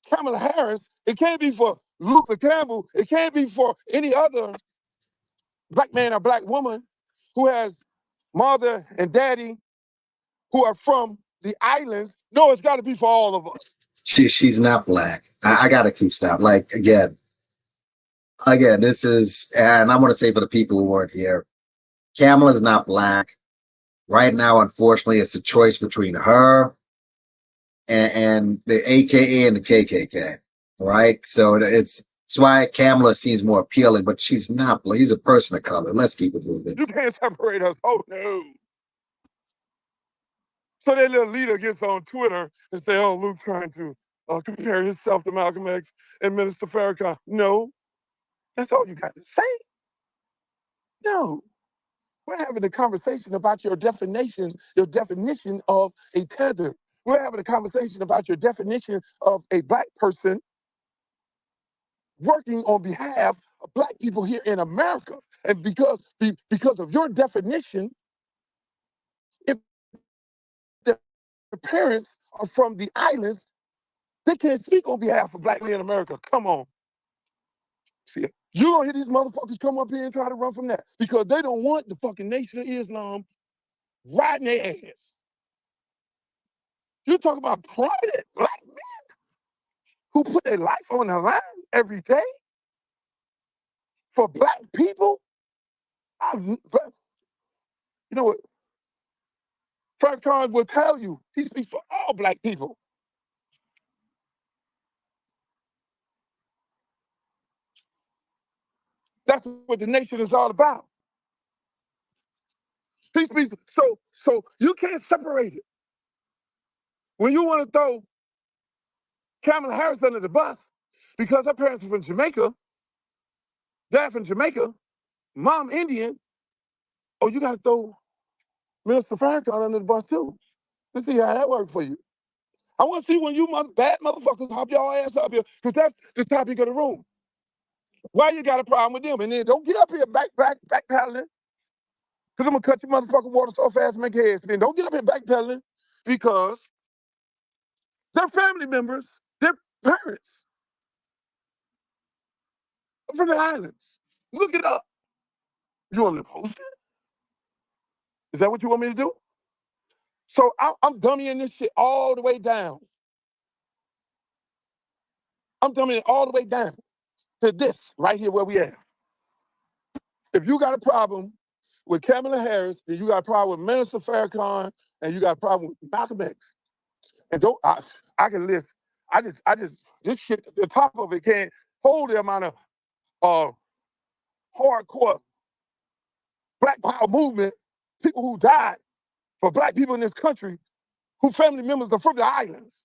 Kamala Harris. It can't be for Luther Campbell. It can't be for any other black man or black woman who has mother and daddy who are from the islands. No, it's got to be for all of us. She's not black. I got to keep stop. Like, again, this is, and I want to say for the people who weren't here, Kamala's not black. Right now, unfortunately, it's a choice between her and the AKA and the KKK. Right? So it's why Kamala seems more appealing, but she's not black. She's a person of color. Let's keep it moving. You can't separate us. Oh, no. So that little leader gets on Twitter and say, oh, Luke trying to compare himself to Malcolm X and Minister Farrakhan. No, that's all you got to say. No, we're having a conversation about your definition of a tether. We're having a conversation about your definition of a black person working on behalf of black people here in America. And because of your definition, if their parents are from the islands, they can't speak on behalf of black men in America. Come on. See, you gonna hear these motherfuckers come up here and try to run from that because they don't want the fucking Nation of Islam riding their ass. You talk about prominent black men who put their life on the line every day for black people. You know what? Farrakhan will tell you he speaks for all black people. That's what the nation is all about. Peace, peace. So you can't separate it. When you want to throw Kamala Harris under the bus because her parents are from Jamaica, dad from Jamaica, mom Indian, oh, you got to throw Minister Farrakhan under the bus too. Let's see how that works for you. I want to see when you bad motherfuckers hop your ass up here, because that's the topic of the room. Why you got a problem with them? And then don't get up here backpedaling, because I'm going to cut your motherfucking water so fast and make your head spin. Don't get up here backpedaling, because their family members, their parents are from the islands. Look it up. You want me to post it? Is that what you want me to do? So I'm dummying this shit all the way down. I'm dummying it all the way down to this right here where we at. If you got a problem with Kamala Harris, then you got a problem with Minister Farrakhan, and you got a problem with Malcolm X. And I can list. I just this shit. The top of it can't hold the amount of hardcore Black Power movement, people who died for Black people in this country, who family members are from the islands.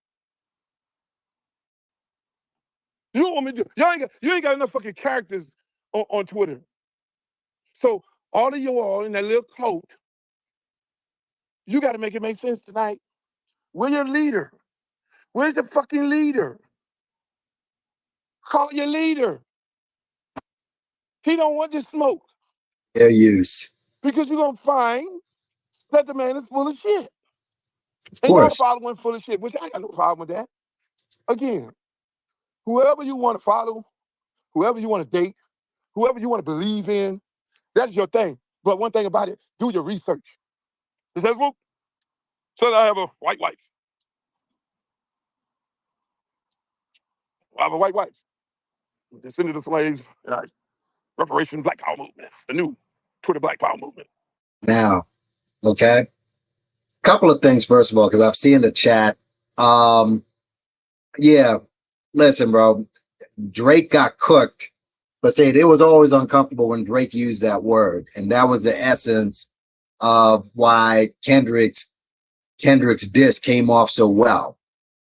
You want me to? You ain't got enough fucking characters on Twitter. So all of you all in that little cloak, you got to make it make sense tonight. Where's your leader? Where's the fucking leader? Call your leader. He don't want this smoke. Fair use. Because you're going to find that the man is full of shit. Of And y'all course. following full of shit, which I got no problem with that. Again, whoever you want to follow, whoever you want to date, whoever you want to believe in, that's your thing. But one thing about it, do your research. Is that true? So I have a white wife. I have a white wife. Descendant of slaves, Reparation Black Power Movement, the new Twitter Black Power Movement. Now, okay. Couple of things, first of all, because I've seen the chat. Yeah, listen, bro. Drake got cooked, but saying it was always uncomfortable when Drake used that word. And that was the essence of why Kendrick's diss came off so well.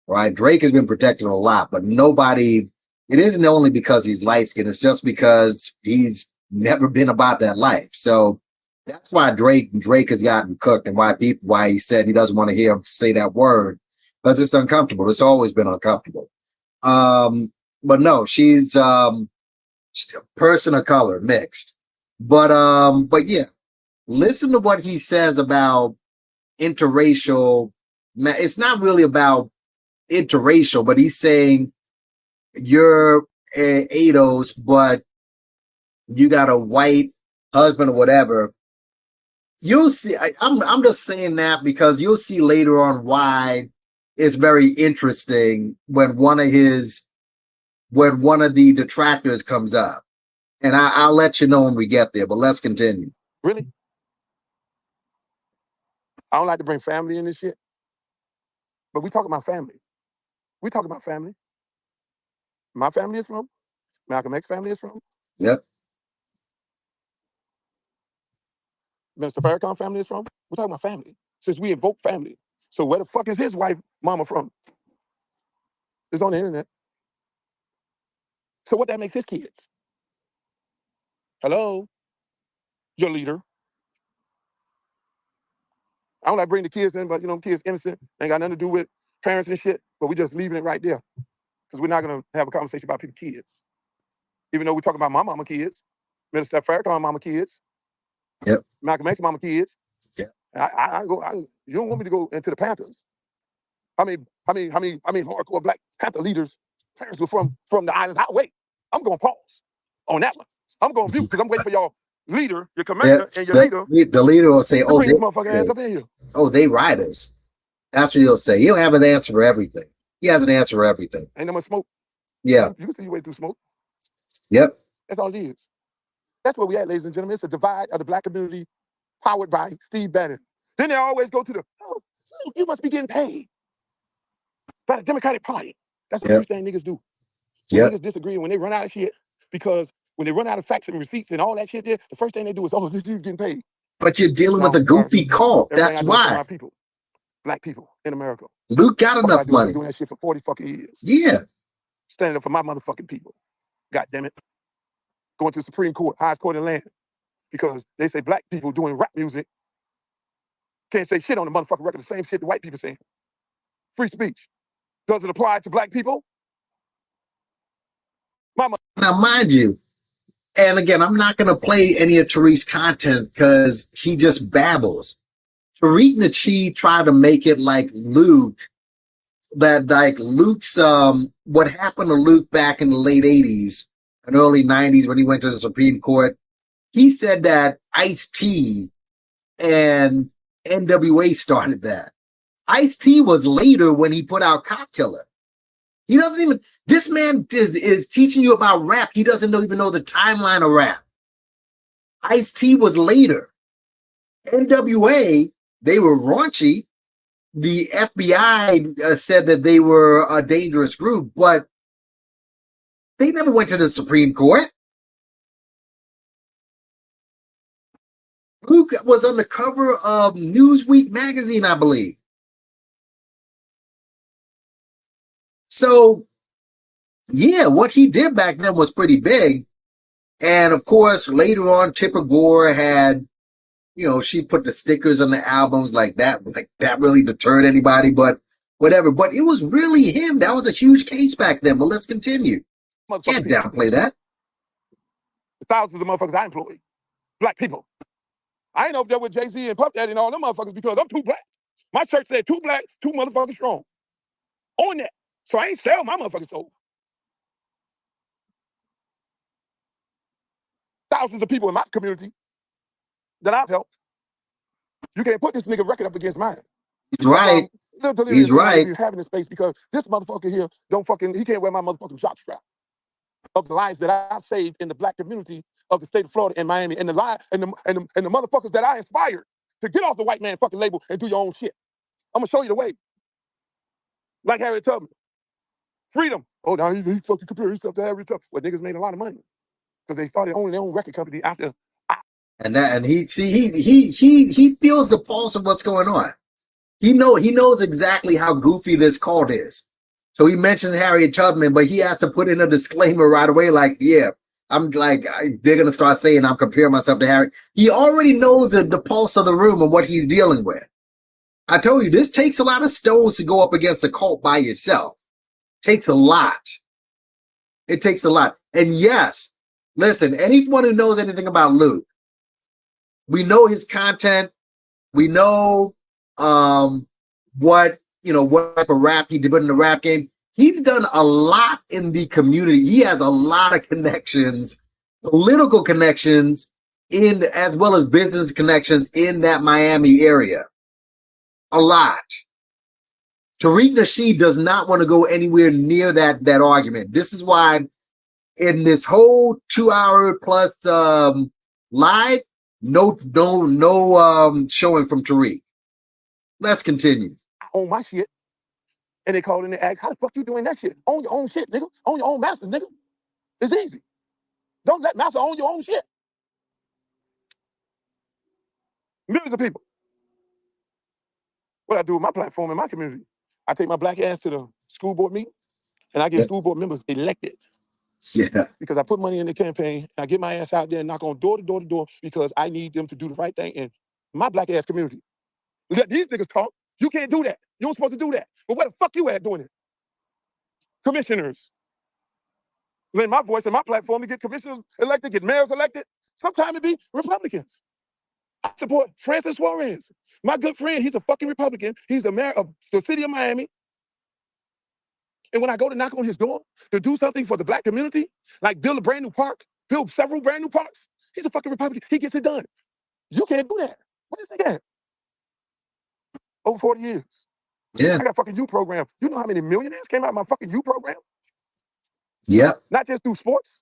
Right? Drake has been protected a lot, but nobody, it isn't only because he's light skinned, it's just because he's never been about that life. So that's why Drake has gotten cooked, and why he said he doesn't want to hear him say that word, because it's uncomfortable. It's always been uncomfortable. But no, she's a person of color, mixed. But yeah, listen to what he says about interracial. It's not really about interracial, but he's saying you're ADOS, but you got a white husband or whatever. You'll see. I'm just saying that because you'll see later on why it's very interesting when one of the detractors comes up, and I'll let you know when we get there. But let's continue. Really? I don't like to bring family in this shit, but we talk about family. We talk about family. My family is from. Malcolm X family is from. Yep. Mr. Farrakhan family is from. We're talking about family. Since we invoke family. So where the fuck is his wife, mama from? It's on the internet. So what that makes his kids? Hello? Your leader. I don't like bring the kids in, but kids innocent. Ain't got nothing to do with parents and shit. But we just leaving it right there. Because we're not going to have a conversation about people's kids. Even though we're talking about my mama kids. Minister Farrakhan mama kids. Yep. Malcolm X mama kids. Yeah. You don't want me to go into the Panthers. I mean, hardcore Black Panther leaders, parents were from the islands. Wait, I'm going to pause on that one. I'm going to mute because I'm waiting for your leader, your commander, and your leader. The leader will say, to bring this motherfucking ass up in here. Oh, they riders. That's what he'll say. He don't have an answer for everything. He has an answer for everything. Ain't no much smoke. Yeah. You can see your way through smoke. Yep. That's all it is. That's where we at, ladies and gentlemen. It's a divide of the Black community powered by Steve Bannon. Then they always go to you must be getting paid by the Democratic Party. That's what you think niggas do. When niggas disagree, when they run out of shit, because When they run out of facts and receipts and all that shit there, the first thing they do is, oh, this dude's getting paid. But you're dealing with a goofy cult. That's why. My people, black people in America. Luke got enough money. Doing that shit for 40 fucking years. Yeah. Standing up for my motherfucking people. God damn it. Going to the Supreme Court, highest court in the land. Because they say black people doing rap music can't say shit on the motherfucking record, the same shit the white people saying. Free speech. Does it apply to black people? Now, mind you, and again, I'm not going to play any of Tariq's content because he just babbles. Tariq Nasheed tried to make it like Luke, that like Luke's, what happened to Luke back in the late 80s and early 90s when he went to the Supreme Court. He said that Ice-T and NWA started that. Ice-T was later when he put out Cop Killer. He doesn't even, this man is teaching you about rap. He doesn't even know the timeline of rap. Ice-T was later. NWA, they were raunchy. The FBI said that they were a dangerous group, but they never went to the Supreme Court. Luke was on the cover of Newsweek magazine, I believe. So, yeah, what he did back then was pretty big. And of course, later on, Tipper Gore had, you know, she put the stickers on the albums like that really deterred anybody, but whatever. But it was really him. That was a huge case back then. But let's continue. Can't downplay that. Thousands of motherfuckers I employ. Black people. I ain't up there with Jay-Z and Puff Daddy and all them motherfuckers because I'm too black. My church said 2 black, 2 motherfuckers strong. On that. So I ain't sell my motherfucking soul. Thousands of people in my community that I've helped. You can't put this nigga record up against mine. He's right. He's right. Having this space because this motherfucker here he can't wear my motherfucking jock strap. Of the lives that I've saved in the black community of the state of Florida and Miami, and the motherfuckers that I inspired to get off the white man fucking label and do your own shit. I'm gonna show you the way. Like Harriet Tubman. Freedom. Oh, now he fucking compare himself to Harriet Tubman. Well, niggas made a lot of money because they started owning their own record company after. And he feels the pulse of what's going on. He knows exactly how goofy this cult is. So he mentions Harriet Tubman, but he has to put in a disclaimer right away, like, yeah, I'm like, they're going to start saying I'm comparing myself to Harriet. He already knows the pulse of the room and what he's dealing with. I told you, this takes a lot of stones to go up against a cult by yourself. Takes a lot. It takes a lot. And yes, listen, anyone who knows anything about Luke, we know his content. We know what type of rap he did in the rap game. He's done a lot in the community. He has a lot of connections, political connections, as well as business connections in that Miami area. A lot. Tariq Nasheed does not want to go anywhere near that argument. This is why in this whole 2-hour plus live, no showing from Tariq. Let's continue. I own my shit. And they called in and asked, how the fuck you doing that shit? Own your own shit, nigga. Own your own masters, nigga. It's easy. Don't let master own your own shit. Millions of people. What I do with my platform in my community, I take my black ass to the school board meeting and I get school board members elected. Yeah. Because I put money in the campaign, I get my ass out there and knock on door to door to door because I need them to do the right thing in my black ass community. Let these niggas talk. You can't do that. You ain't supposed to do that. But where the fuck you at doing it? Commissioners. Lend my voice and my platform to get commissioners elected, get mayors elected. Sometimes it be Republicans. I support Francis Suarez. My good friend, he's a fucking Republican. He's the mayor of the city of Miami. And when I go to knock on his door to do something for the black community, like build a brand new park, build several brand new parks, he's a fucking Republican. He gets it done. You can't do that. What is that? Over 40 years. Yeah. I got a fucking youth program. You know how many millionaires came out of my fucking youth program? Yep. Not just through sports.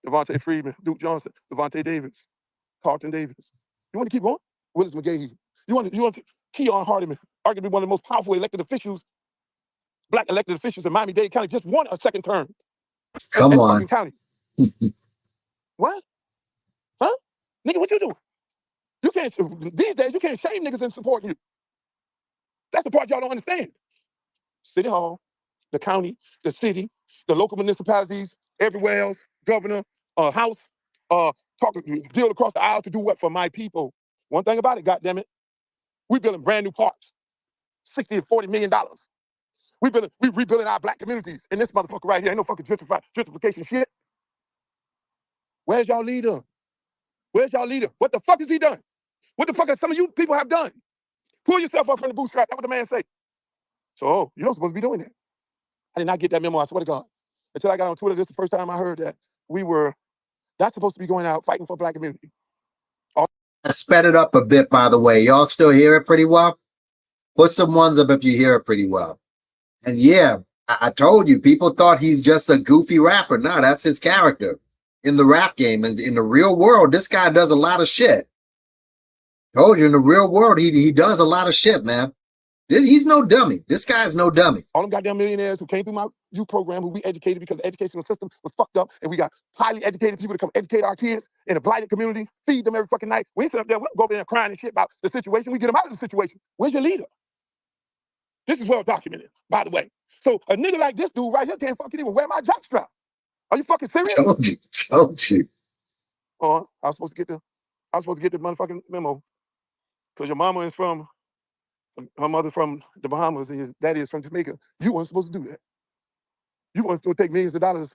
Devontae Freeman, Duke Johnson, Devontae Davis, Carlton Davis. You want to keep going? Willis McGahee. You want to Keon Hardiman, arguably one of the most powerful elected officials, black elected officials in Miami-Dade County, just won a second term. Come on. County. What? Huh? Nigga, what you doing? You can't, these days, you can't shame niggas in supporting you. That's the part y'all don't understand. City Hall, the county, the city, the local municipalities, everywhere else, governor, house, deal across the aisle to do what for my people. One thing about it, goddammit, we building brand new parks, $60 to $40 million. We rebuilding our black communities in this motherfucker right here. Ain't no fucking gentrification shit. Where's y'all leader? Where's y'all leader? What the fuck has he done? What the fuck has some of you people have done? Pull yourself up from the bootstrap. That's what the man say. So, you're not supposed to be doing that. I did not get that memo, I swear to God. Until I got on Twitter, this is the first time I heard that we were not supposed to be going out fighting for black community. I sped it up a bit, by the way. Y'all still hear it pretty well? Put some ones up if you hear it pretty well. And yeah, I told you, people thought he's just a goofy rapper. No, that's his character in the rap game. And in the real world, this guy does a lot of shit. Told you, in the real world, he does a lot of shit, man. He's no dummy. This guy's no dummy. All them goddamn millionaires who came through my youth program, who we educated because the educational system was fucked up, and we got highly educated people to come educate our kids in a blighted community, feed them every fucking night. We ain't sit up there, we'll go over there crying and shit about the situation. We get them out of the situation. Where's your leader? This is well documented, by the way. So a nigga like this dude right here can't fucking even wear my jockstrap. Are you fucking serious? Told you. Oh, I was supposed to get the motherfucking memo. Because your mama is from, her mother from the Bahamas, and your daddy is from Jamaica. You weren't supposed to do that. You weren't supposed to take millions of dollars,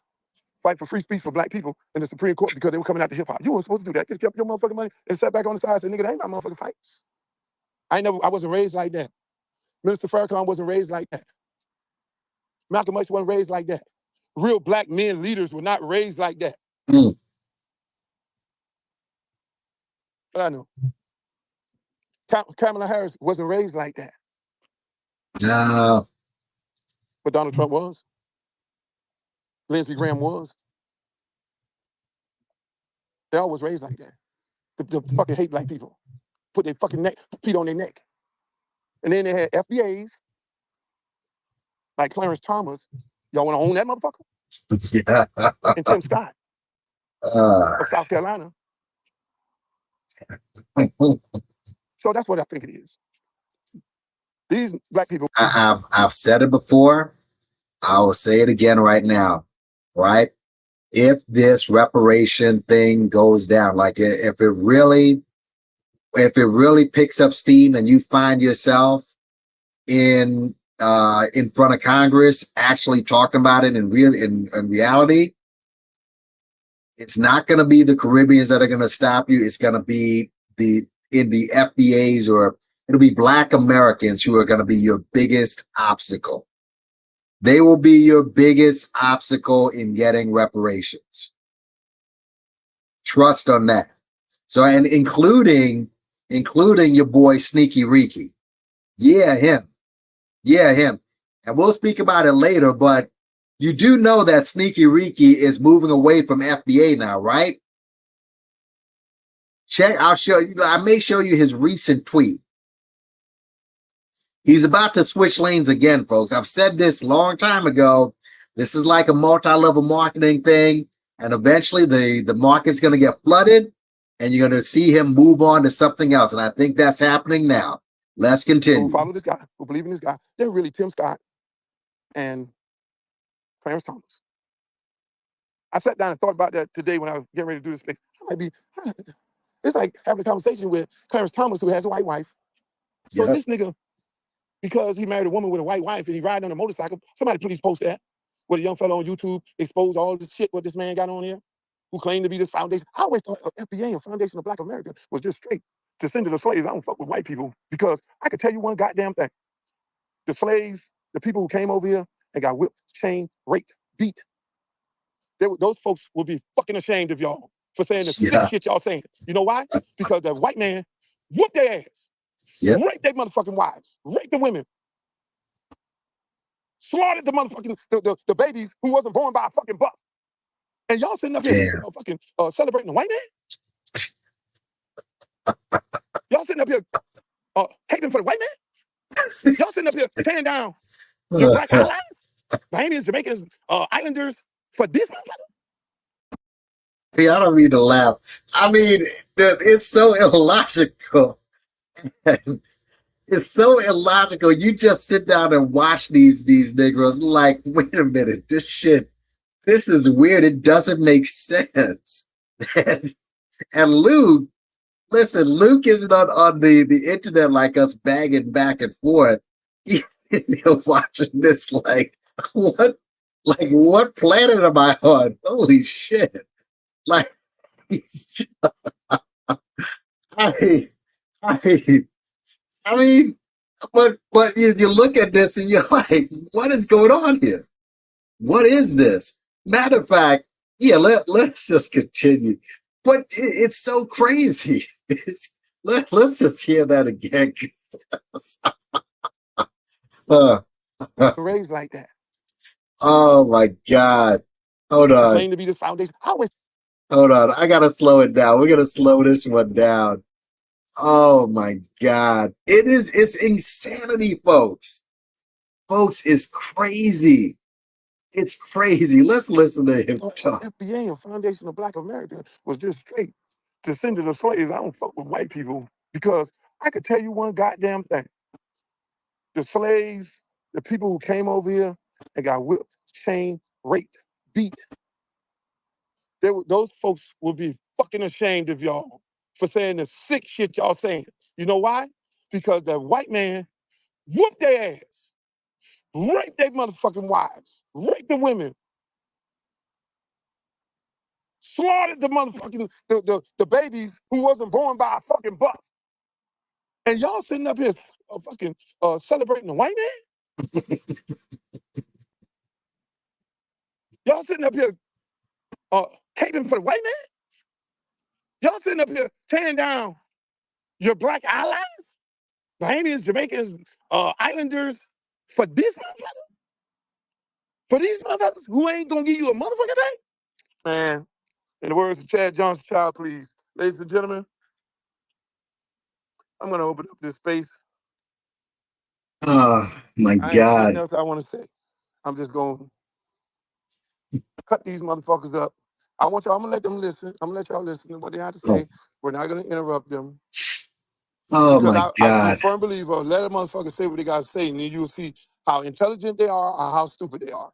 fight for free speech for black people in the Supreme Court because they were coming out to hip hop. You weren't supposed to do that. Just kept your motherfucking money and sat back on the side and said, nigga, that ain't my motherfucking fight. I wasn't raised like that. Minister Farrakhan wasn't raised like that. Malcolm X wasn't raised like that. Real black men leaders were not raised like that. Mm. But I know. Kamala Harris wasn't raised like that. No. But Donald Trump was. Lindsey Graham was. They all was raised like that. The fucking hate black people. Put their fucking feet on their neck. And then they had FBAs like Clarence Thomas. Y'all want to own that motherfucker? Yeah. And Tim Scott of South Carolina. So that's what I think it is. These black people. I've said it before. I will say it again right now. Right? If this reparation thing goes down, like if it really picks up steam and you find yourself in front of Congress actually talking about it in reality, it's not going to be the Caribbeans that are going to stop you. It's going to be the FBAs, or it'll be Black Americans who are going to be your biggest obstacle. They will be your biggest obstacle in getting reparations. Trust on that. So, and including your boy Sneaky Ricky. Yeah, him. And we'll speak about it later, but you do know that Sneaky Ricky is moving away from FBA now, right? I'll show you. I may show you his recent tweet. He's about to switch lanes again, folks. I've said this a long time ago. This is like a multi-level marketing thing, and eventually the market's going to get flooded, and you're going to see him move on to something else. And I think that's happening now. Let's continue. Who follow this guy, who believe in this guy, they're really Tim Scott and Clarence Thomas. I sat down and thought about that today when I was getting ready to do this space. It's like having a conversation with Clarence Thomas, who has a white wife. So this nigga, because he married a woman with a white wife and he riding on a motorcycle, somebody please post that. Where the young fellow on YouTube exposed all this shit what this man got on here, who claimed to be this foundation. I always thought FBA, a Foundation of Black America, was just straight descendant of slaves. I don't fuck with white people, because I could tell you one goddamn thing. The slaves, the people who came over here and got whipped, chained, raped, beat, those folks will be fucking ashamed of y'all for saying the sick shit y'all saying. You know why? Because the white man whooped their ass, raped their motherfucking wives, raped the women, slaughtered the motherfucking the babies who wasn't born by a fucking buck. And y'all sitting up here fucking celebrating the white man? Y'all sitting up here hating for the white man? Y'all sitting up here tearing down your black allies? Bahamians, Jamaicans, Islanders, for this motherfucker? Yeah, I don't mean to laugh. I mean, it's so illogical. It's so illogical. You just sit down and watch these Negroes like, wait a minute, this is weird. It doesn't make sense. And Luke, listen, Luke isn't on the internet like us banging back and forth. He's watching this what planet am I on? Holy shit. Like he's I mean, I mean, I mean, but you look at this and you're like, what is going on here? What is this? Matter of fact, yeah, let's just continue. But it's so crazy. Let's just hear that again. uh, Raised like that. oh my God. Hold on. Claim to be this foundation. Hold on. I gotta slow it down. We're gonna slow this one down. Oh my God. It's insanity, folks. Folks, it's crazy. It's crazy. Let's listen to him talk. FBA, a Foundation of Black America, was just straight descendant of slaves. I don't fuck with white people because I could tell you one goddamn thing. The slaves, the people who came over here and got whipped, chained, raped, beat, those folks will be fucking ashamed of y'all for saying the sick shit y'all saying. You know why? Because the white man whooped their ass, raped their motherfucking wives, raped the women, slaughtered the motherfucking the babies who wasn't born by a fucking buck. And y'all sitting up here fucking celebrating the white man? Y'all sitting up here caping for the white man? Y'all sitting up here tearing down your black allies? Bahamians, Jamaicans, Islanders, for this motherfucker? For these motherfuckers who ain't gonna give you a motherfucker thing? Man, in the words of Chad Johnson, child, please. Ladies and gentlemen, I'm gonna open up this space. Oh my I ain't nothing God. else I want to say. I'm just gonna cut these motherfuckers up. I'm gonna let them listen. I'm gonna let y'all listen to what they have to say. We're not gonna interrupt them. Oh Because my I'm a God. firm believer, let a motherfucker say what they gotta say, and then you'll see how intelligent they are or how stupid they are.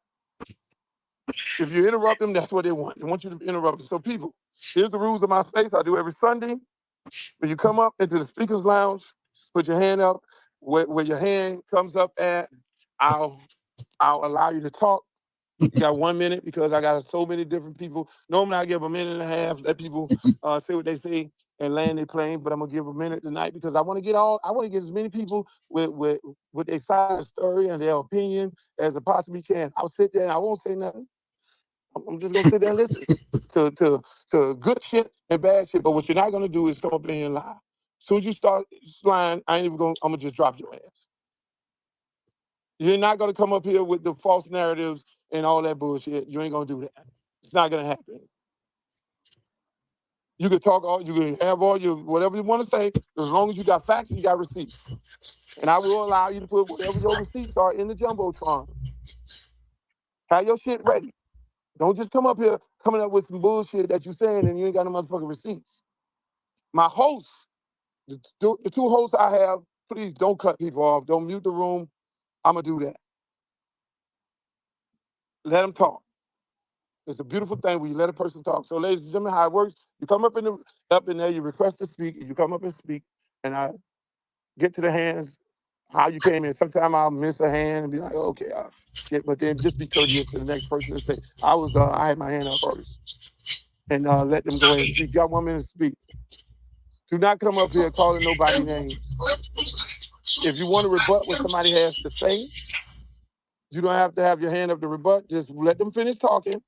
If you interrupt them, that's what they want. They want you to interrupt them. So people, here's the rules of my space. I do every Sunday. When you come up into the speaker's lounge, put your hand up. Where your hand comes up at, I'll allow you to talk. You got 1 minute because I got so many different people. Normally I give a minute and a half, let people say what they say and land their plane, but I'm gonna give a minute tonight because I want to get as many people with their side of the story and their opinion as I possibly can. I'll sit there and I won't say nothing. I'm just gonna sit there and listen to good shit and bad shit. But what you're not gonna do is come up in here and lie. As soon as you start lying, I'm gonna just drop your ass. You're not gonna come up here with the false narratives and all that bullshit. You ain't gonna do that. It's not gonna happen. You can talk you can have all your whatever you want to say, as long as you got facts and you got receipts. And I will allow you to put whatever your receipts are in the jumbotron. Have your shit ready. Don't just come up here coming up with some bullshit that you're saying and you ain't got no motherfucking receipts. My hosts, the two hosts I have, please don't cut people off. Don't mute the room. I'm gonna do that. Let them talk. It's a beautiful thing when you let a person talk. So, ladies and gentlemen, how it works: you come up in there, you request to speak, and you come up and speak, and I get to the hands how you came in. Sometimes I'll miss a hand and be like, okay, shit, but then just be courteous to the next person and say, I had my hand up first, and let them go ahead and speak. You got 1 minute to speak. Do not come up here calling nobody names. If you want to rebut what somebody has to say, you don't have to have your hand up to rebut. Just let them finish talking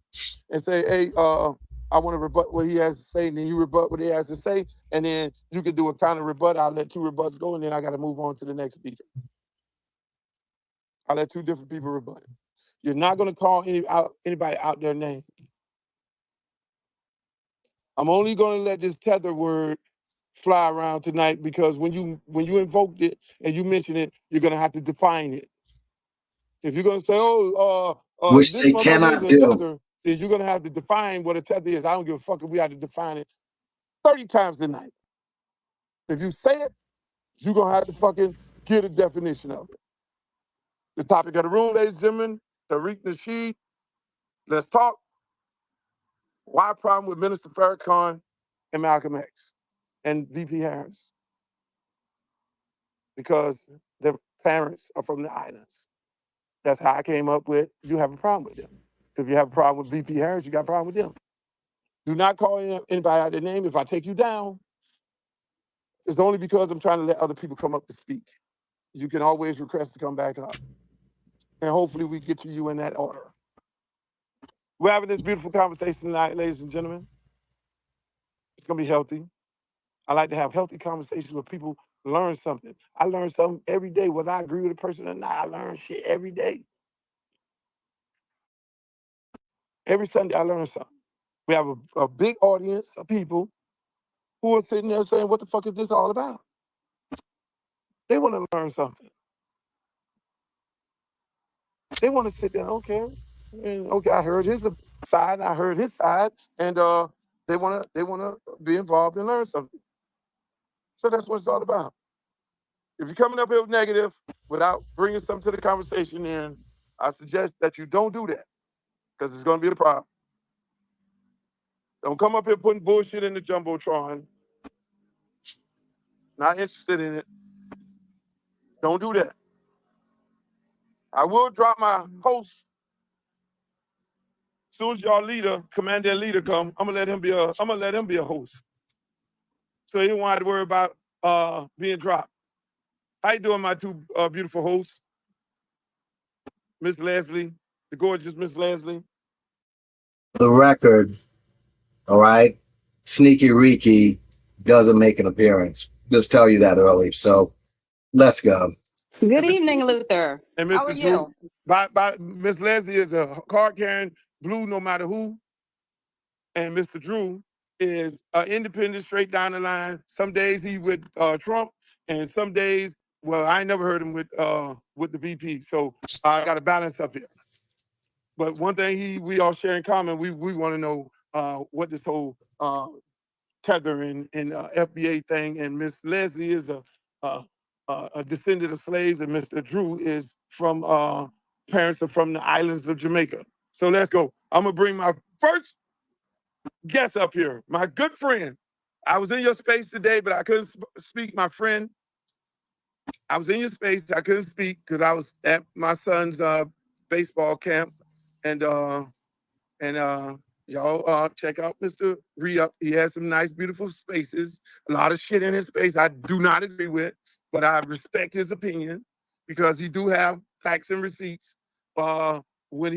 and say, hey, I want to rebut what he has to say, and then you rebut what he has to say, and then you can do a kind of rebut. I'll let two rebuts go, and then I got to move on to the next speaker. I'll let two different people rebut. You're not going to call anybody out their name. I'm only going to let this tether word fly around tonight because when you invoked it and you mention it, you're going to have to define it. If you're going to say, Which this they motherfucker is cannot a do. tether, then you're gonna have to define what a tether is. I don't give a fuck if we have to define it 30 times tonight. If you say it, you're gonna have to fucking get a definition of it. The topic of the room, ladies and gentlemen, Tariq Nasheed. Let's talk. Why problem with Minister Farrakhan and Malcolm X and VP Harris? Because their parents are from the islands. That's how I came up with you have a problem with them. If you have a problem with VP Harris, you got a problem with them. Do not call anybody out their name. If I take you down, it's only because I'm trying to let other people come up to speak. You can always request to come back up. And hopefully we get to you in that order. We're having this beautiful conversation tonight, ladies and gentlemen. It's going to be healthy. I like to have healthy conversations where people learn something. I learn something every day, whether I agree with a person or not. I learn shit every day. Every Sunday, I learn something. We have a big audience of people who are sitting there saying, what the fuck is this all about? They want to learn something. They want to sit there, okay. And, okay, I heard his side, I heard his side, and they want to be involved and learn something. So that's what it's all about. If you're coming up here with negative without bringing something to the conversation, then I suggest that you don't do that, because it's going to be the problem. Don't come up here putting bullshit in the Jumbotron. Not interested in it. Don't do that. I will drop my host. As soon as y'all leader, commander and leader come, I'm gonna let him be a host. So he don't have to worry about being dropped. How you doing, my two beautiful hosts? Miss Leslie, the gorgeous Miss Leslie. The record, all right, Sneaky Reeky doesn't make an appearance. Just tell you that early. So let's go. Good evening, Luther. And How are Mr. you? Drew. Miss Leslie is a card carrying blue no matter who. And Mr. Drew is independent, straight down the line. Some days he with Trump, and some days, well, I ain't never heard him with the VP. So I got to balance up here. But one thing we all share in common, we want to know what this whole tether and FBA thing. And Miss Leslie is a descendant of slaves, and Mr. Drew is from parents are from the islands of Jamaica. So let's go. I'm gonna bring my first guest up here, my good friend. I was in your space today, but I couldn't speak, my friend. I was in your space. I couldn't speak because I was at my son's baseball camp, and y'all check out Mr. Re-Up. He has some nice, beautiful spaces. A lot of shit in his space I do not agree with, but I respect his opinion because he do have facts and receipts when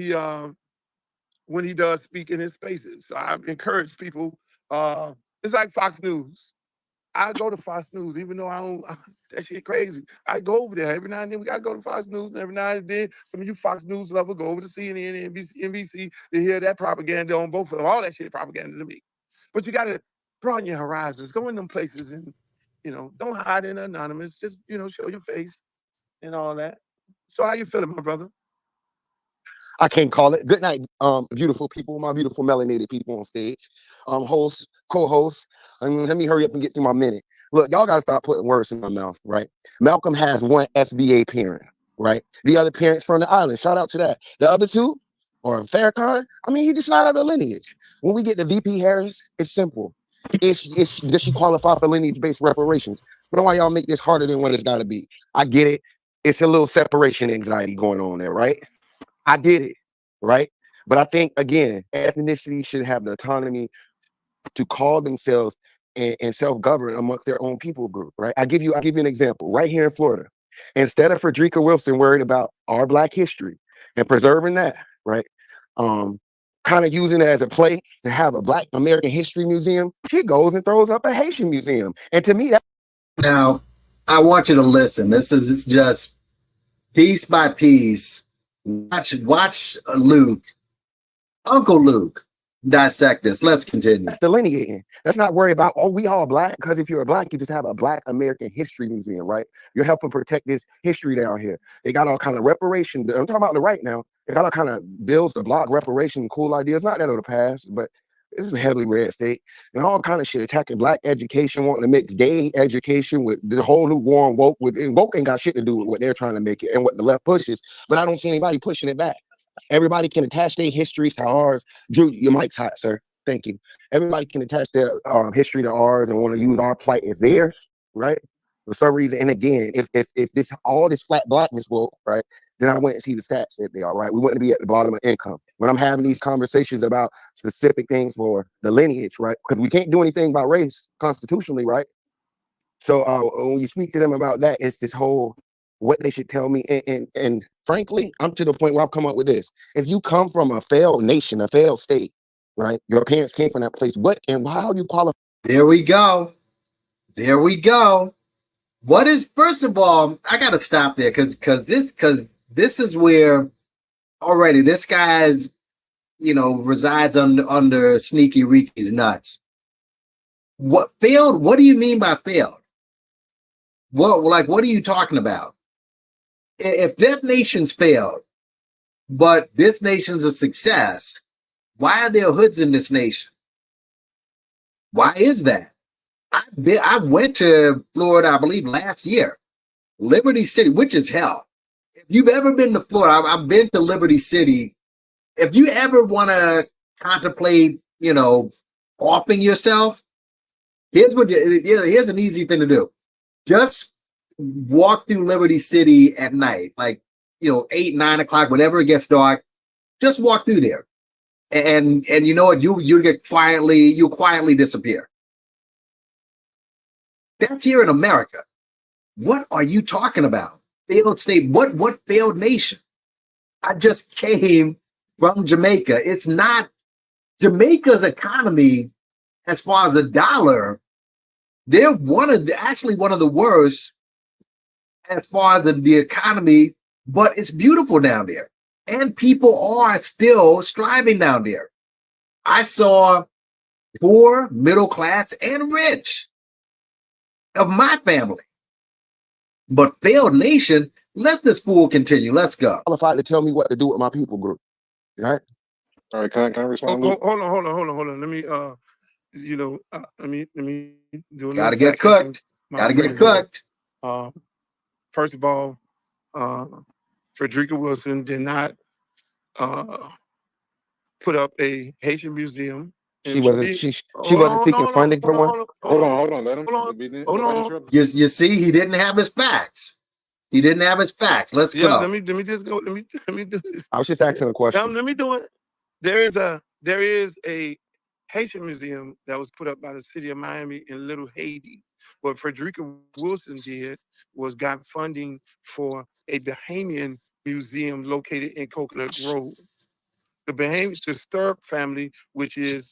he does speak in his spaces. So I encourage people. It's like Fox News. I go to Fox News, even though I don't. That shit crazy. I go over there every now and then. We gotta go to Fox News, and every now and then, some of you Fox News lovers go over to CNN and NBC to hear that propaganda on both of them. All that shit propaganda to me. But you gotta broaden your horizons. Go in them places and don't hide in anonymous. Just show your face and all that. So how you feeling, my brother? I can't call it. Good night, beautiful people, my beautiful melanated people on stage. Host, co-host. Let me hurry up and get through my minute. Look, y'all gotta stop putting words in my mouth, right? Malcolm has one FBA parent, right? The other parent's from the island. Shout out to that. The other two, or Farrakhan, I mean, he just not out of the lineage. When we get to VP Harris, it's simple. Does she qualify for lineage-based reparations? But why y'all make this harder than what it's gotta be? I get it. It's a little separation anxiety going on there, right? I get it, right? But I think, again, ethnicity should have the autonomy to call themselves and self-govern amongst their own people group, right? I'll give you an example. Right here in Florida, instead of Frederica Wilson worried about our Black history and preserving that, right? Kind of using it as a play to have a Black American history museum, she goes and throws up a Haitian museum. And to me, that Now, I want you to listen. It's just piece by piece. Watch Luke, Uncle Luke, dissect this. Let's continue. that's delineating. Let's not worry about, oh, we all Black, because if you're a Black, you just have a Black American history museum, right? You're helping protect this history down here. They got all kind of reparations. I'm talking about the right now. It kind of builds the block reparation, cool ideas. Not that of the past, but this is a heavily red state and all kind of shit attacking black education, wanting to mix gay education with the whole new war on woke. And woke ain't got shit to do with what they're trying to make it and what the left pushes. But I don't see anybody pushing it back. Everybody can attach their histories to ours. Drew, your mic's hot, sir. Thank you. Everybody can attach their history to ours and want to use our plight as theirs, right? For some reason. And again, if this all this flat blackness will, right, then I went and see the stats that they are, right? We wouldn't be at the bottom of income. When I'm having these conversations about specific things for the lineage, right? Because we can't do anything about race constitutionally, right? So when you speak to them about that, it's this whole what they should tell me. And frankly, I'm to the point where I've come up with this. If you come from a failed nation, a failed state, right? Your parents came from that place. What and how do you qualify? There we go. There we go. What is, first of all, I gotta stop there because this is where already this guy's, resides under Sneaky Riki's nuts. What failed? What do you mean by failed? What are you talking about? If that nation's failed, but this nation's a success, why are there hoods in this nation? Why is that? I went to Florida, I believe, last year. Liberty City, which is hell. If you've ever been to Florida, I've been to Liberty City. If you ever want to contemplate, offing yourself, here's an easy thing to do. Just walk through Liberty City at night, like 8, 9 o'clock, whenever it gets dark. Just walk through there, and you know what? You'll quietly disappear. That's here in America. What are you talking about? Failed state? What failed nation? I just came from Jamaica. It's not Jamaica's economy as far as the dollar. They're one of the worst as far as the economy, but it's beautiful down there. And people are still striving down there. I saw poor, middle class, and rich of my family. But failed nation, let this fool continue. Let's go. Qualified to tell me what to do with my people group, right? All right, can I respond? Hold on. Let me let me do a Gotta little get fact checking, cooked. my Gotta get friend here. cooked. First of all, Frederica Wilson did not put up a Haitian museum. She wasn't seeking funding for one. Hold on. Let him interrupt. You see, he didn't have his facts. Let's go. Let me just go. Let me do this. I was just asking a question. Let me do it. There is a Haitian museum that was put up by the city of Miami in Little Haiti. What Frederica Wilson did was got funding for a Bahamian museum located in Coconut Grove. The Stirrup family, which is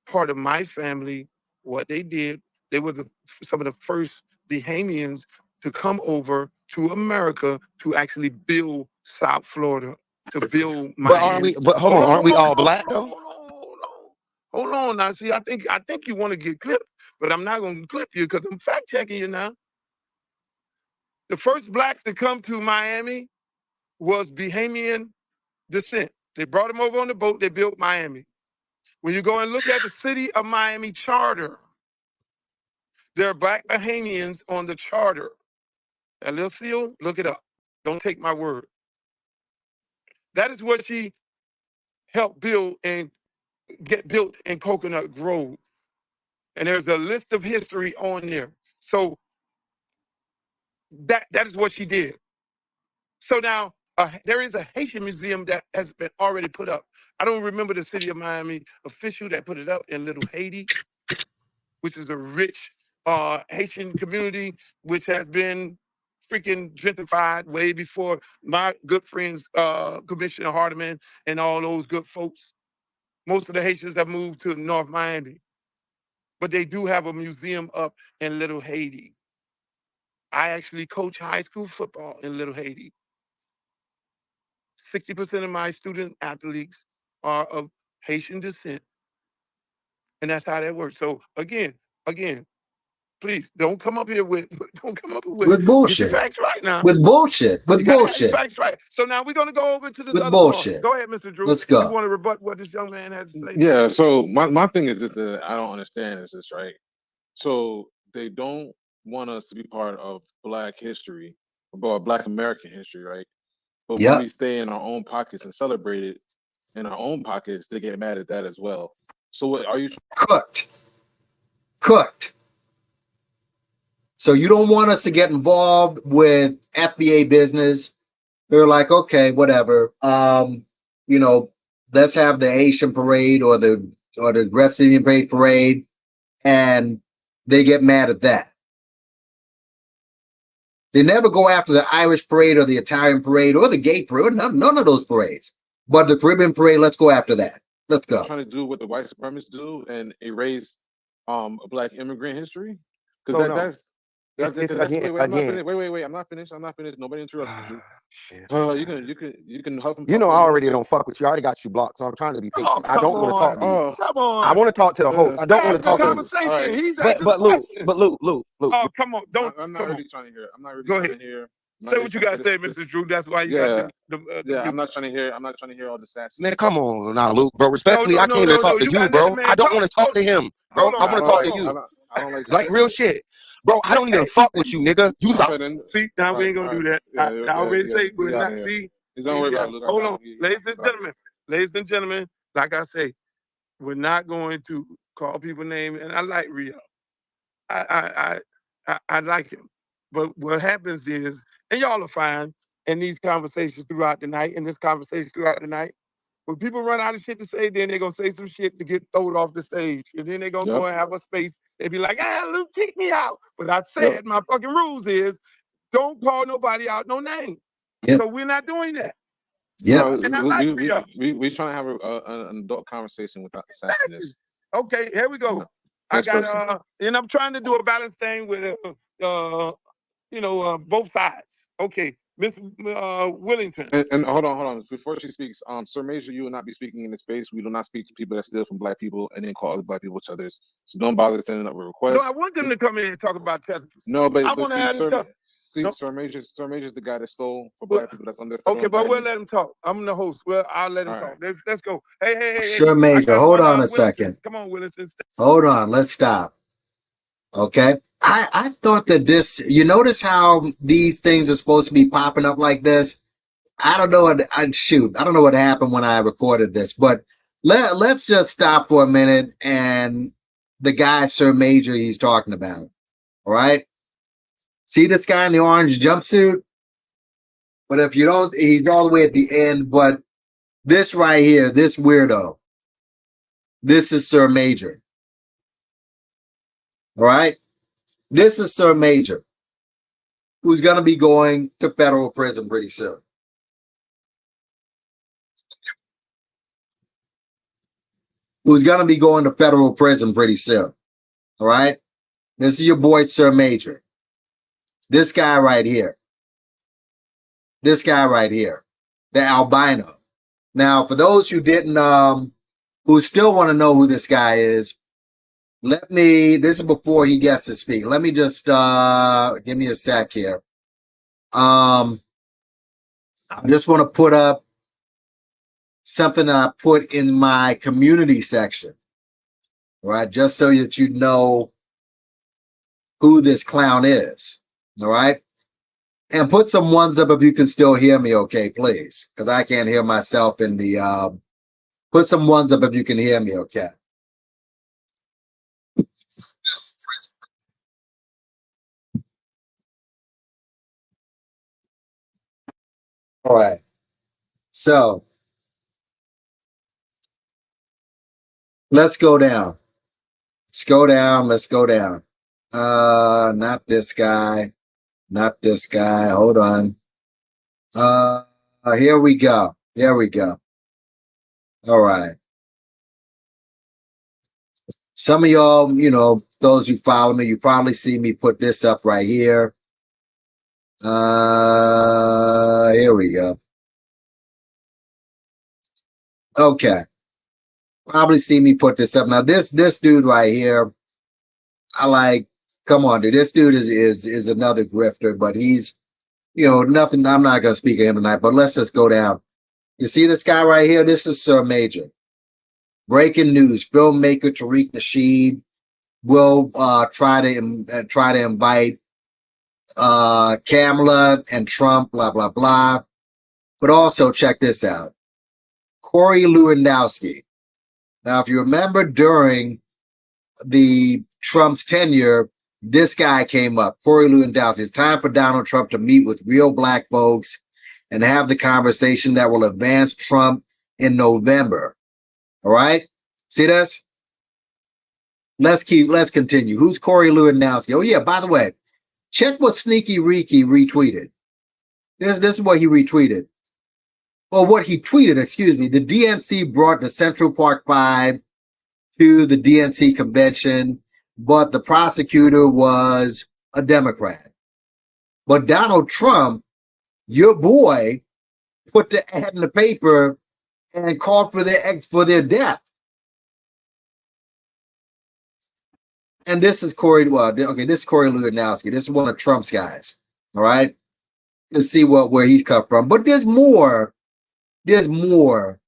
part of my family, what they did, they were some of the first Bahamians to come over to America to actually build South Florida, to build Miami. But hold on, aren't we all black though? Hold on now. See, I think you want to get clipped, but I'm not going to clip you because I'm fact checking you now. The first blacks to come to Miami was Bahamian descent. They brought them over on the boat. They built Miami. When you go and look at the city of Miami charter, there are black Bahamians on the charter. That little seal, look it up. Don't take my word. That is what she helped build and get built in Coconut Grove. And there's a list of history on there. So that is what she did. So now there is a Haitian museum that has been already put up. I don't remember the city of Miami official that put it up in Little Haiti, which is a rich Haitian community, which has been freaking gentrified way before my good friends, Commissioner Hardiman and all those good folks. Most of the Haitians have moved to North Miami, but they do have a museum up in Little Haiti. I actually coach high school football in Little Haiti. 60% of my student athletes are of Haitian descent. And that's how that works. So again, Please don't come up here with don't come up With get your bullshit. facts right now. With bullshit. You With gotta have your bullshit. facts right. So now we're gonna go over to this With other part. bullshit. Go ahead, Mr. Drew. Let's You go. want to rebut what this young man had to say? Yeah. So my thing is this: I don't understand is this right? So they don't want us to be part of Black history, or Black American history, right? But when we Yep. stay in our own pockets and celebrate it in our own pockets, they get mad at that as well. So what are you? Cooked. Cooked. So you don't want us to get involved with FBA business. They're like, okay, whatever. You know, let's have the Haitian parade or the West Indian parade, and they get mad at that. They never go after the Irish parade or the Italian parade or the gay parade. None of those parades. But the Caribbean parade, let's go after that. Let's go. Trying to do what the white supremacists do and erase a Black immigrant history? So Because no, that's it's wait, I'm not again. finished. Wait, I'm not finished. Nobody interrupt you. Shit. You can huff and You puff know, all I you already want. don't fuck with you. I already got you blocked, so I'm trying to be patient. Oh, I don't want to talk to you. Oh, Come I on. want to talk to the host. I don't want to Have the talk to you. conversation. All right. He's But asking Luke, questions. Luke. Oh, come on. Don't I'm not come on. really trying to hear. I'm not really Go trying ahead. to hear. I'm not Say really what you trying got to to say, hear Mr. Drew. That's why you Yeah, got the yeah. I'm not trying to hear. I'm not trying to hear all the sassy. Man, come on now, Luke, bro. Respectfully, I came to talk to You you, gotta let the bro. man I don't talk. want to talk to him, bro. Hold I on. want to talk to you. I don't like Like real sassy. shit, bro. I don't even fuck with you, nigga. You suck. Okay, then. See, now we ain't All gonna right. do that. Yeah, I already yeah. say we're Get out not. of here. See, Don't worry about it, Luke. I hold got on, him. ladies and gentlemen. Like I say, we're not going to call people names, and I like Rio. I like him. But what happens is, and y'all are fine in these conversations throughout the night, when people run out of shit to say, then they're gonna say some shit to get thrown off the stage. And then they're gonna go and have a space. They be like, Luke, kick me out. But I said my fucking rules is don't call nobody out no name. Yep. So we're not doing that. Yep. No, And I like Rio. we trying to have an adult conversation without the sassiness. Okay, here we go. No. I Next got person. and I'm trying to do a balance thing with both sides. Okay, Miss Willington. And hold on. Before she speaks, Sir Major, you will not be speaking in this space. We do not speak to people that steal from Black people and then call other Black people each others. So don't bother sending up a request. No, I want them to come in and talk about Texas. No, but I want to have see, Sir Major's the guy that stole for Black people that's on their Okay, but we'll let him talk. I'm the host. Well, I'll let him talk. Let's go. Hey. Sir Major, hold on a second. Come on, Willington. Hold on. Let's stop. Okay. I thought that this, you notice how these things are supposed to be popping up like this? I don't know what, I don't know what happened when I recorded this, but let's just stop for a minute and the guy, Sir Major, he's talking about. All right. See this guy in the orange jumpsuit? But if you don't, he's all the way at the end. But this right here, this weirdo, this is Sir Major. All right. This is Sir Major, who's going to be going to federal prison pretty soon. Who's going to be going to federal prison pretty soon. All right. This is your boy, Sir Major. This guy right here. This guy right here. The albino. Now, for those who didn't, who still want to know who this guy is, this is before he gets to speak. Let me just, give me a sec here. I just want to put up something that I put in my community section, right? Just so that you know who this clown is, all right? And put some ones up if you can still hear me, okay, please, because I can't hear myself in the, put some ones up if you can hear me, okay? All right. So let's go down. Let's go down. Let's go down. Not this guy. Not this guy. Hold on. Here we go. There we go. All right. Some of y'all, you know, those who follow me, you probably see me put this up right here. Here we go. Okay. Probably see me put this up. Now, this dude right here, I like, Come on, dude. This dude is another grifter, but he's, nothing. I'm not gonna speak of him tonight, but let's just go down. You see this guy right here? This is Sir Major. Breaking news: filmmaker Tariq Nasheed will try to invite Kamala and Trump, blah blah blah. But also check this out: Corey Lewandowski. Now, if you remember during the Trump's tenure, this guy came up, Corey Lewandowski. It's time for Donald Trump to meet with real black folks and have the conversation that will advance Trump in November. All right? See this? Let's continue. Who's Corey Lewandowski? Oh, yeah, by the way, check what Sneaky Reeky retweeted. This is what he retweeted. Or what he tweeted, excuse me. The DNC brought the Central Park Five to the DNC convention, but the prosecutor was a Democrat. But Donald Trump, your boy, put the ad in the paper and called for their death. And this is Corey. Well, okay, this is Corey Lewandowski. This is one of Trump's guys. All right, let's see where he's come from. But there's more. There's more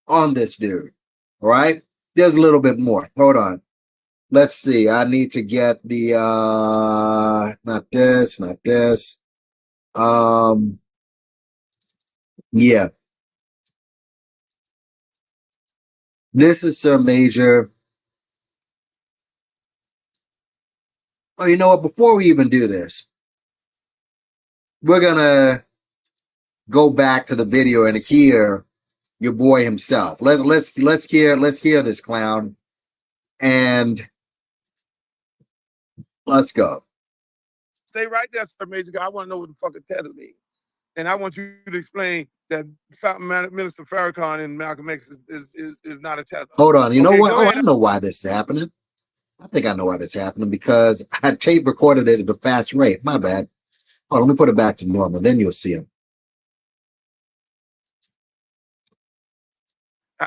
on this dude. All right, there's a little bit more. Hold on. Let's see. I need to get the not this. Yeah. This is Sir Major. Oh, you know what? Before we even do this, we're gonna go back to the video and hear your boy himself. Let's hear this clown, and let's go. Stay right there, Sir Major. I want to know what the fuck a tether means, and I want you to explain that Minister Farrakhan and Malcolm X is not a tether. Hold on. You know what? Oh, I know why this is happening. I think I know why this is happening because I tape recorded it at a fast rate. My bad. Oh, let me put it back to normal. Then you'll see him.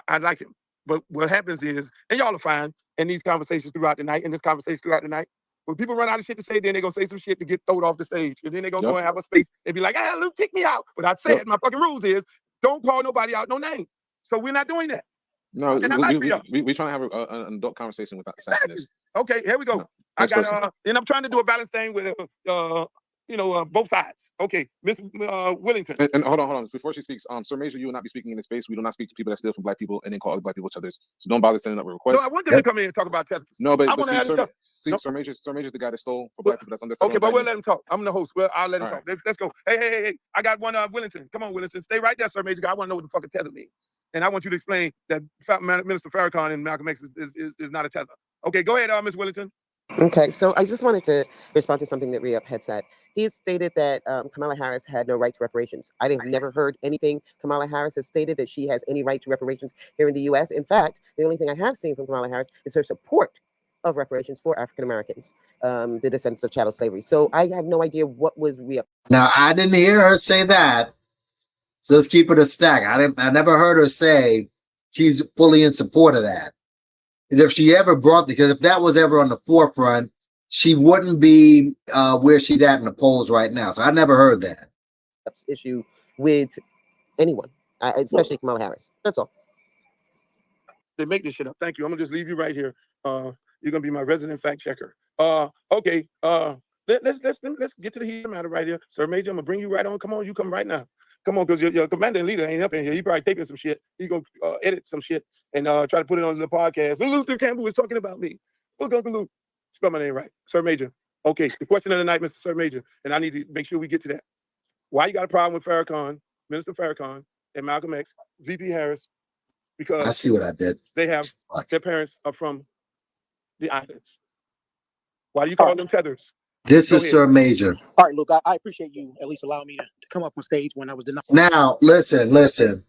I like him. But what happens is, and y'all are fine in these conversations throughout the night, when people run out of shit to say, then they're going to say some shit to get thrown off the stage. And then they're going to go and have a space and be like, hey, Luke, kick me out. But I said, my fucking rules is, don't call nobody out no name. So we're not doing that. No, we trying to have an adult conversation without assassination. Okay, here we go. I got, and I'm trying to do a balance thing with, both sides. Okay, Miss Willington. And hold on. Before she speaks, Sir Major, you will not be speaking in this space. We do not speak to people that steal from black people and then call other black people each others. So don't bother sending up a request. No, I want them to come in and talk about Texas. No, but Sir Major's the guy that stole from black people that's under. Okay, but we'll let him talk. I'm the host. Well, I'll let him talk. Let's go. Hey. I got one Willington. Come on, Willington. Stay right there, Sir Major. I want to know what the fuck a tether means. And I want you to explain that Minister Farrakhan and Malcolm X is not a tether. Okay, go ahead, Ms. Willington. Okay, so I just wanted to respond to something that Re-Up had said. He stated that Kamala Harris had no right to reparations. I have never heard anything Kamala Harris has stated that she has any right to reparations here in the U.S. In fact, the only thing I have seen from Kamala Harris is her support of reparations for African Americans, the descendants of chattel slavery. So I have no idea what was Re-Up. Now, I didn't hear her say that. So let's keep it a stack. I never heard her say she's fully in support of that. If she ever because if that was ever on the forefront, she wouldn't be where she's at in the polls right now. So I never heard that. Issue with anyone, especially Kamala Harris. That's all. They make this shit up. Thank you. I'm gonna just leave you right here. You're gonna be my resident fact checker. Okay. Let's get to the heat matter right here, Sir Major. I'm gonna bring you right on. Come on, you come right now. Come on, because your commander and leader ain't up in here. He probably taping some shit. He gonna edit some shit and try to put it on the podcast. Luther Campbell was talking about me. Look, Uncle Luke. Spell my name right. Sir Major. Okay, the question of the night, Mr. Sir Major, and I need to make sure we get to that. Why you got a problem with Farrakhan, Minister Farrakhan, and Malcolm X, VP Harris? Because I see what I did. They have their parents are from the islands. Why do you call them tethers? This is Sir Major. All right, Luke, I appreciate you at least allowing me to come up on stage when I was denied. Now, listen.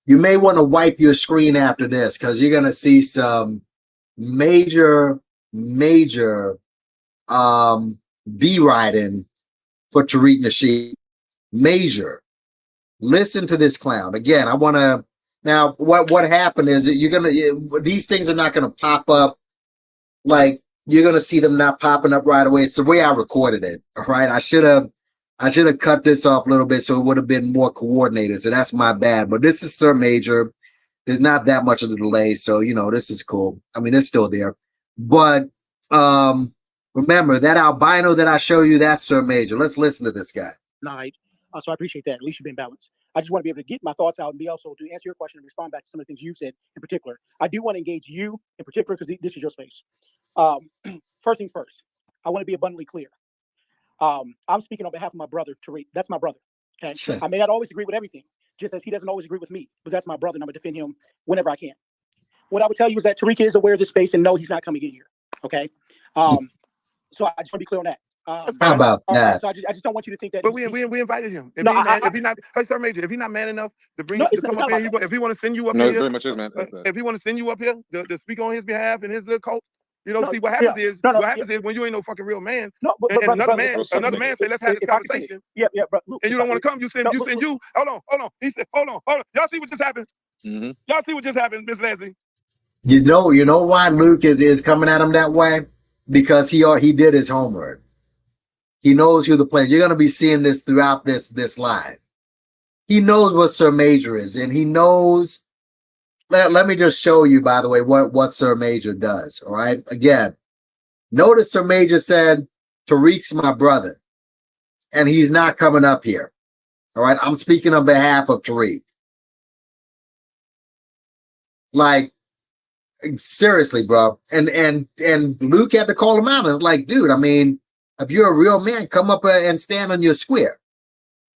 You may want to wipe your screen after this because you're going to see some major deriding for Tariq Nasheed. Major. Listen to this clown. Again, I want to... Now, what happened is that these things are not going to pop up like, you're gonna see them not popping up right away. It's the way I recorded it. All right. I should have cut this off a little bit so it would have been more coordinated. So that's my bad. But this is Sir Major. There's not that much of a delay. So, you know, this is cool. I mean, it's still there. But remember that albino that I show you, that's Sir Major. Let's listen to this guy. Night. So I appreciate that. At least you've been balanced. I just want to be able to get my thoughts out and be also to answer your question and respond back to some of the things you said in particular. I do want to engage you in particular because this is your space. First things first, I want to be abundantly clear. I'm speaking on behalf of my brother, Tariq. That's my brother. Okay. Sure. I may not always agree with everything, just as he doesn't always agree with me, but that's my brother and I'm going to defend him whenever I can. What I would tell you is that Tariq is aware of this space and no, he's not coming in here. Okay. So I just want to be clear on that. How about that? So I just don't want you to think that. But we invited him. If No, if he's not, hey, Sir Major, if he's not man enough to bring No, to it's come not up here, about if he want to send you up No, it here, very much is, man. if he want to send you up here to speak on his behalf and his little cult, you know, No, see what happens yeah. is No, what happens is when you ain't no fucking real man, No, but and brother, another man say let's have this if I can finish. conversation, Yeah, yeah, bro. Luke, and you don't want to come, you send you. Hold on. He said, hold on. Y'all see what just happened? Y'all see what just happened, Miss Leslie? You know why Luke is coming at him that way? Because he did his homework. He knows who the player. You're gonna be seeing this throughout this live. He knows what Sir Major is, and he knows. Let me just show you, by the way, what Sir Major does. All right. Again, notice Sir Major said, Tariq's my brother, and he's not coming up here. All right. I'm speaking on behalf of Tariq. Like, seriously, bro. And Luke had to call him out. And like, dude, I mean, if you're a real man, come up and stand on your square.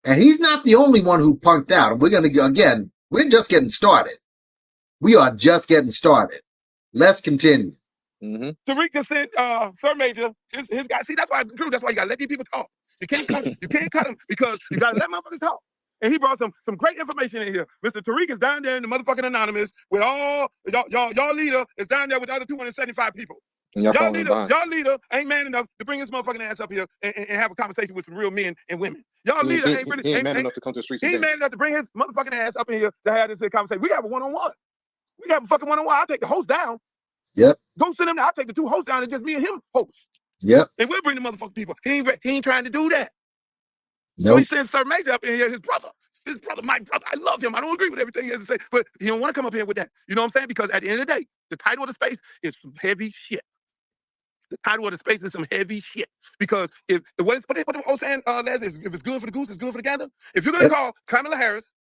And he's not the only one who punked out. We're going to go again. We're just getting started. We are just getting started. Let's continue. Tariq just said, Sir Major, his guy. See, that's why you gotta let these people talk. You can't cut him. You can't cut him because you gotta let motherfuckers talk. And he brought some great information in here. Mr. Tariq is down there in the motherfucking anonymous with all y'all leader is down there with the other 275 people. And y'all leader ain't man enough to bring his motherfucking ass up here and have a conversation with some real men and women. Y'all leader ain't man enough to come to the streets. He ain't man enough to bring his motherfucking ass up in here to have this conversation. We have a one-on-one. We have a fucking one-on-one. I'll take the host down. Yep. Go send him down. I'll take the two hosts down and just me and him host. Yep. And we'll bring the motherfucking people. He ain't trying to do that. Nope. So he sends Sir Major up in here, his brother, my brother. I love him. I don't agree with everything he has to say, but he don't want to come up here with that. You know what I'm saying? Because at the end of the day, the title of the space is some heavy shit. The title of the space is some heavy shit. Because if what the old saying, Les, is if it's good for the goose, it's good for the gander. If you're gonna call Kamala Harris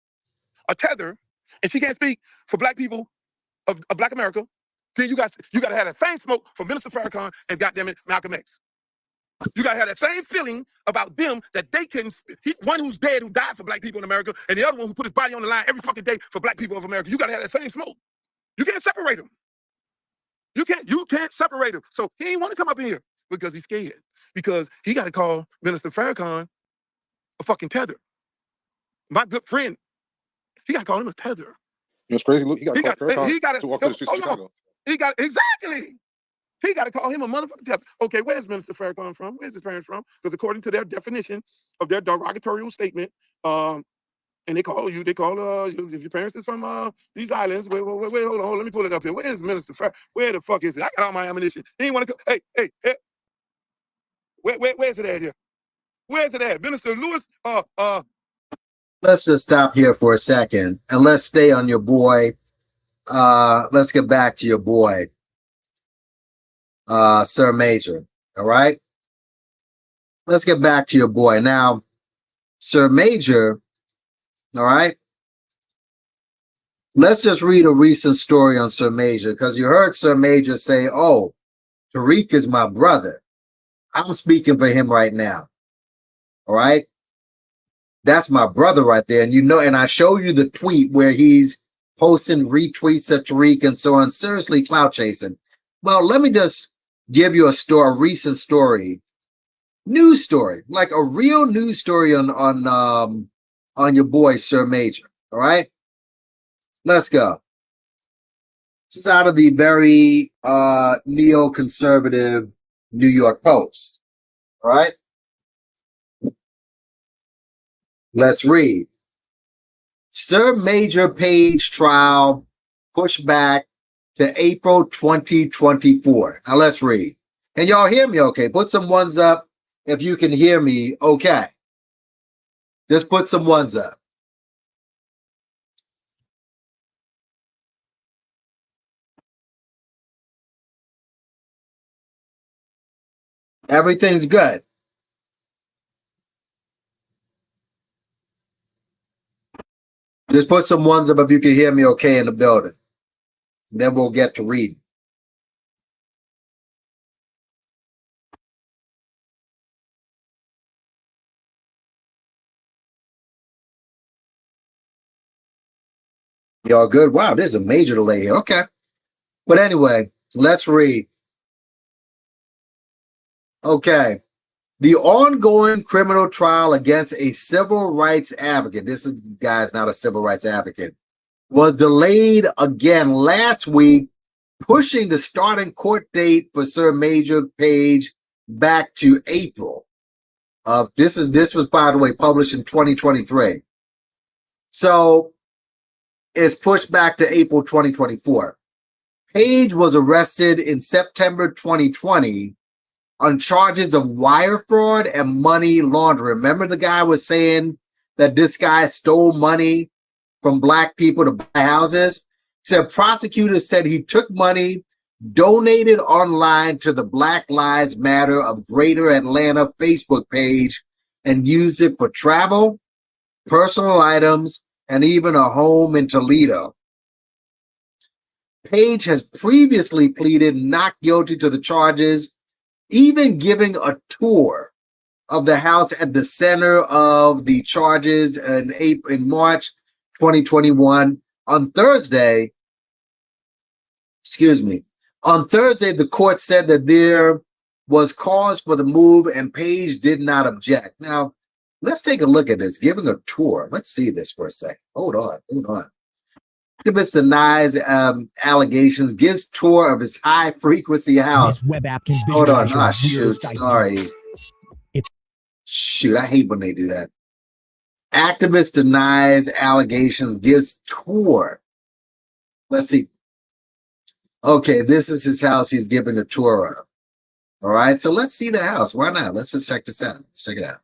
a tether, and she can't speak for black people of Black America, then you got to have that same smoke for Minister Farrakhan and goddamn it, Malcolm X. You got to have that same feeling about them that they can, one who's dead, who died for black people in America, and the other one who put his body on the line every fucking day for black people of America. You got to have that same smoke. You can't separate them. You can't separate them. So he ain't want to come up in here because he's scared. Because he got to call Minister Farrakhan a fucking tether. My good friend, he got to call him a tether. It's crazy. Look, he got to walk to the streets of Chicago. Exactly. He got to call him a motherfucking tether. Okay, where's Minister Farrakhan from? Where's his parents from? Because according to their definition of their derogatory statement, and they call if your parents is from these islands. Wait, hold on, let me pull it up here. Where's Minister Farrakhan? Where the fuck is it? I got all my ammunition. He ain't want to go. Hey. Where's it at here? Where's it at? Minister Lewis, Let's just stop here for a second and let's stay on your boy. Let's get back to your boy, Sir Major. All right. Let's get back to your boy. Now, Sir Major, all right. Let's just read a recent story on Sir Major, because you heard Sir Major say, oh, Tariq is my brother. I'm speaking for him right now. All right. That's my brother right there. And and I show you the tweet where he's posting retweets at Tariq and so on. Seriously, clout chasing. Well, let me just give you a recent story. News story, like a real news story on your boy, Sir Major. All right. Let's go. This is out of the very neoconservative New York Post. All right. Let's read. Sir Major Page trial pushed back to April 2024. Now let's read. Can y'all hear me okay? Put some ones up if you can hear me okay. Just put some ones up. Everything's good. Just put some ones up if you can hear me okay in the building. Then we'll get to reading. Y'all good? Wow, there's a major delay here. Okay. But anyway, let's read. Okay. The ongoing criminal trial against a civil rights advocate, this is, guy's not a civil rights advocate, was delayed again last week, pushing the starting court date for Sir Major Page back to April. This was, by the way, published in 2023. So it's pushed back to April 2024. Page was arrested in September 2020 on charges of wire fraud and money laundering. Remember, the guy was saying that this guy stole money from black people to buy houses? So prosecutors said he took money donated online to the Black Lives Matter of Greater Atlanta Facebook page and used it for travel, personal items, and even a home in Toledo. Page has previously pleaded not guilty to the charges, even giving a tour of the house at the center of the charges in March 2021. On Thursday, the court said that there was cause for the move and Page did not object. Now, let's take a look at this, giving a tour. Let's see this for a second. Hold on. Activist denies allegations, gives tour of his high-frequency house. This web app can Hold on. visualize your Shoot. weirdest Sorry. ideas. Shoot, I hate when they do that. Activist denies allegations, gives tour. Let's see. Okay, this is his house he's giving a tour of. All right, so let's see the house. Why not? Let's just check this out. Let's check it out.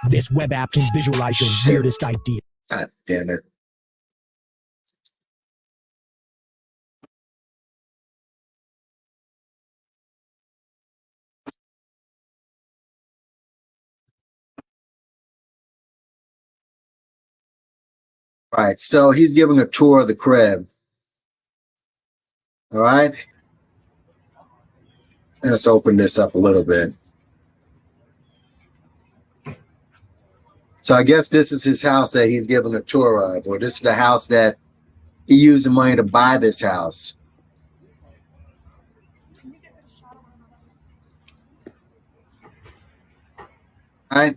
This web app can visualize your weirdest ideas. God damn it. All right, so he's giving a tour of the crib. All right. Let's open this up a little bit. So I guess this is his house that he's giving a tour of, or this is the house that he used the money to buy this house. All right.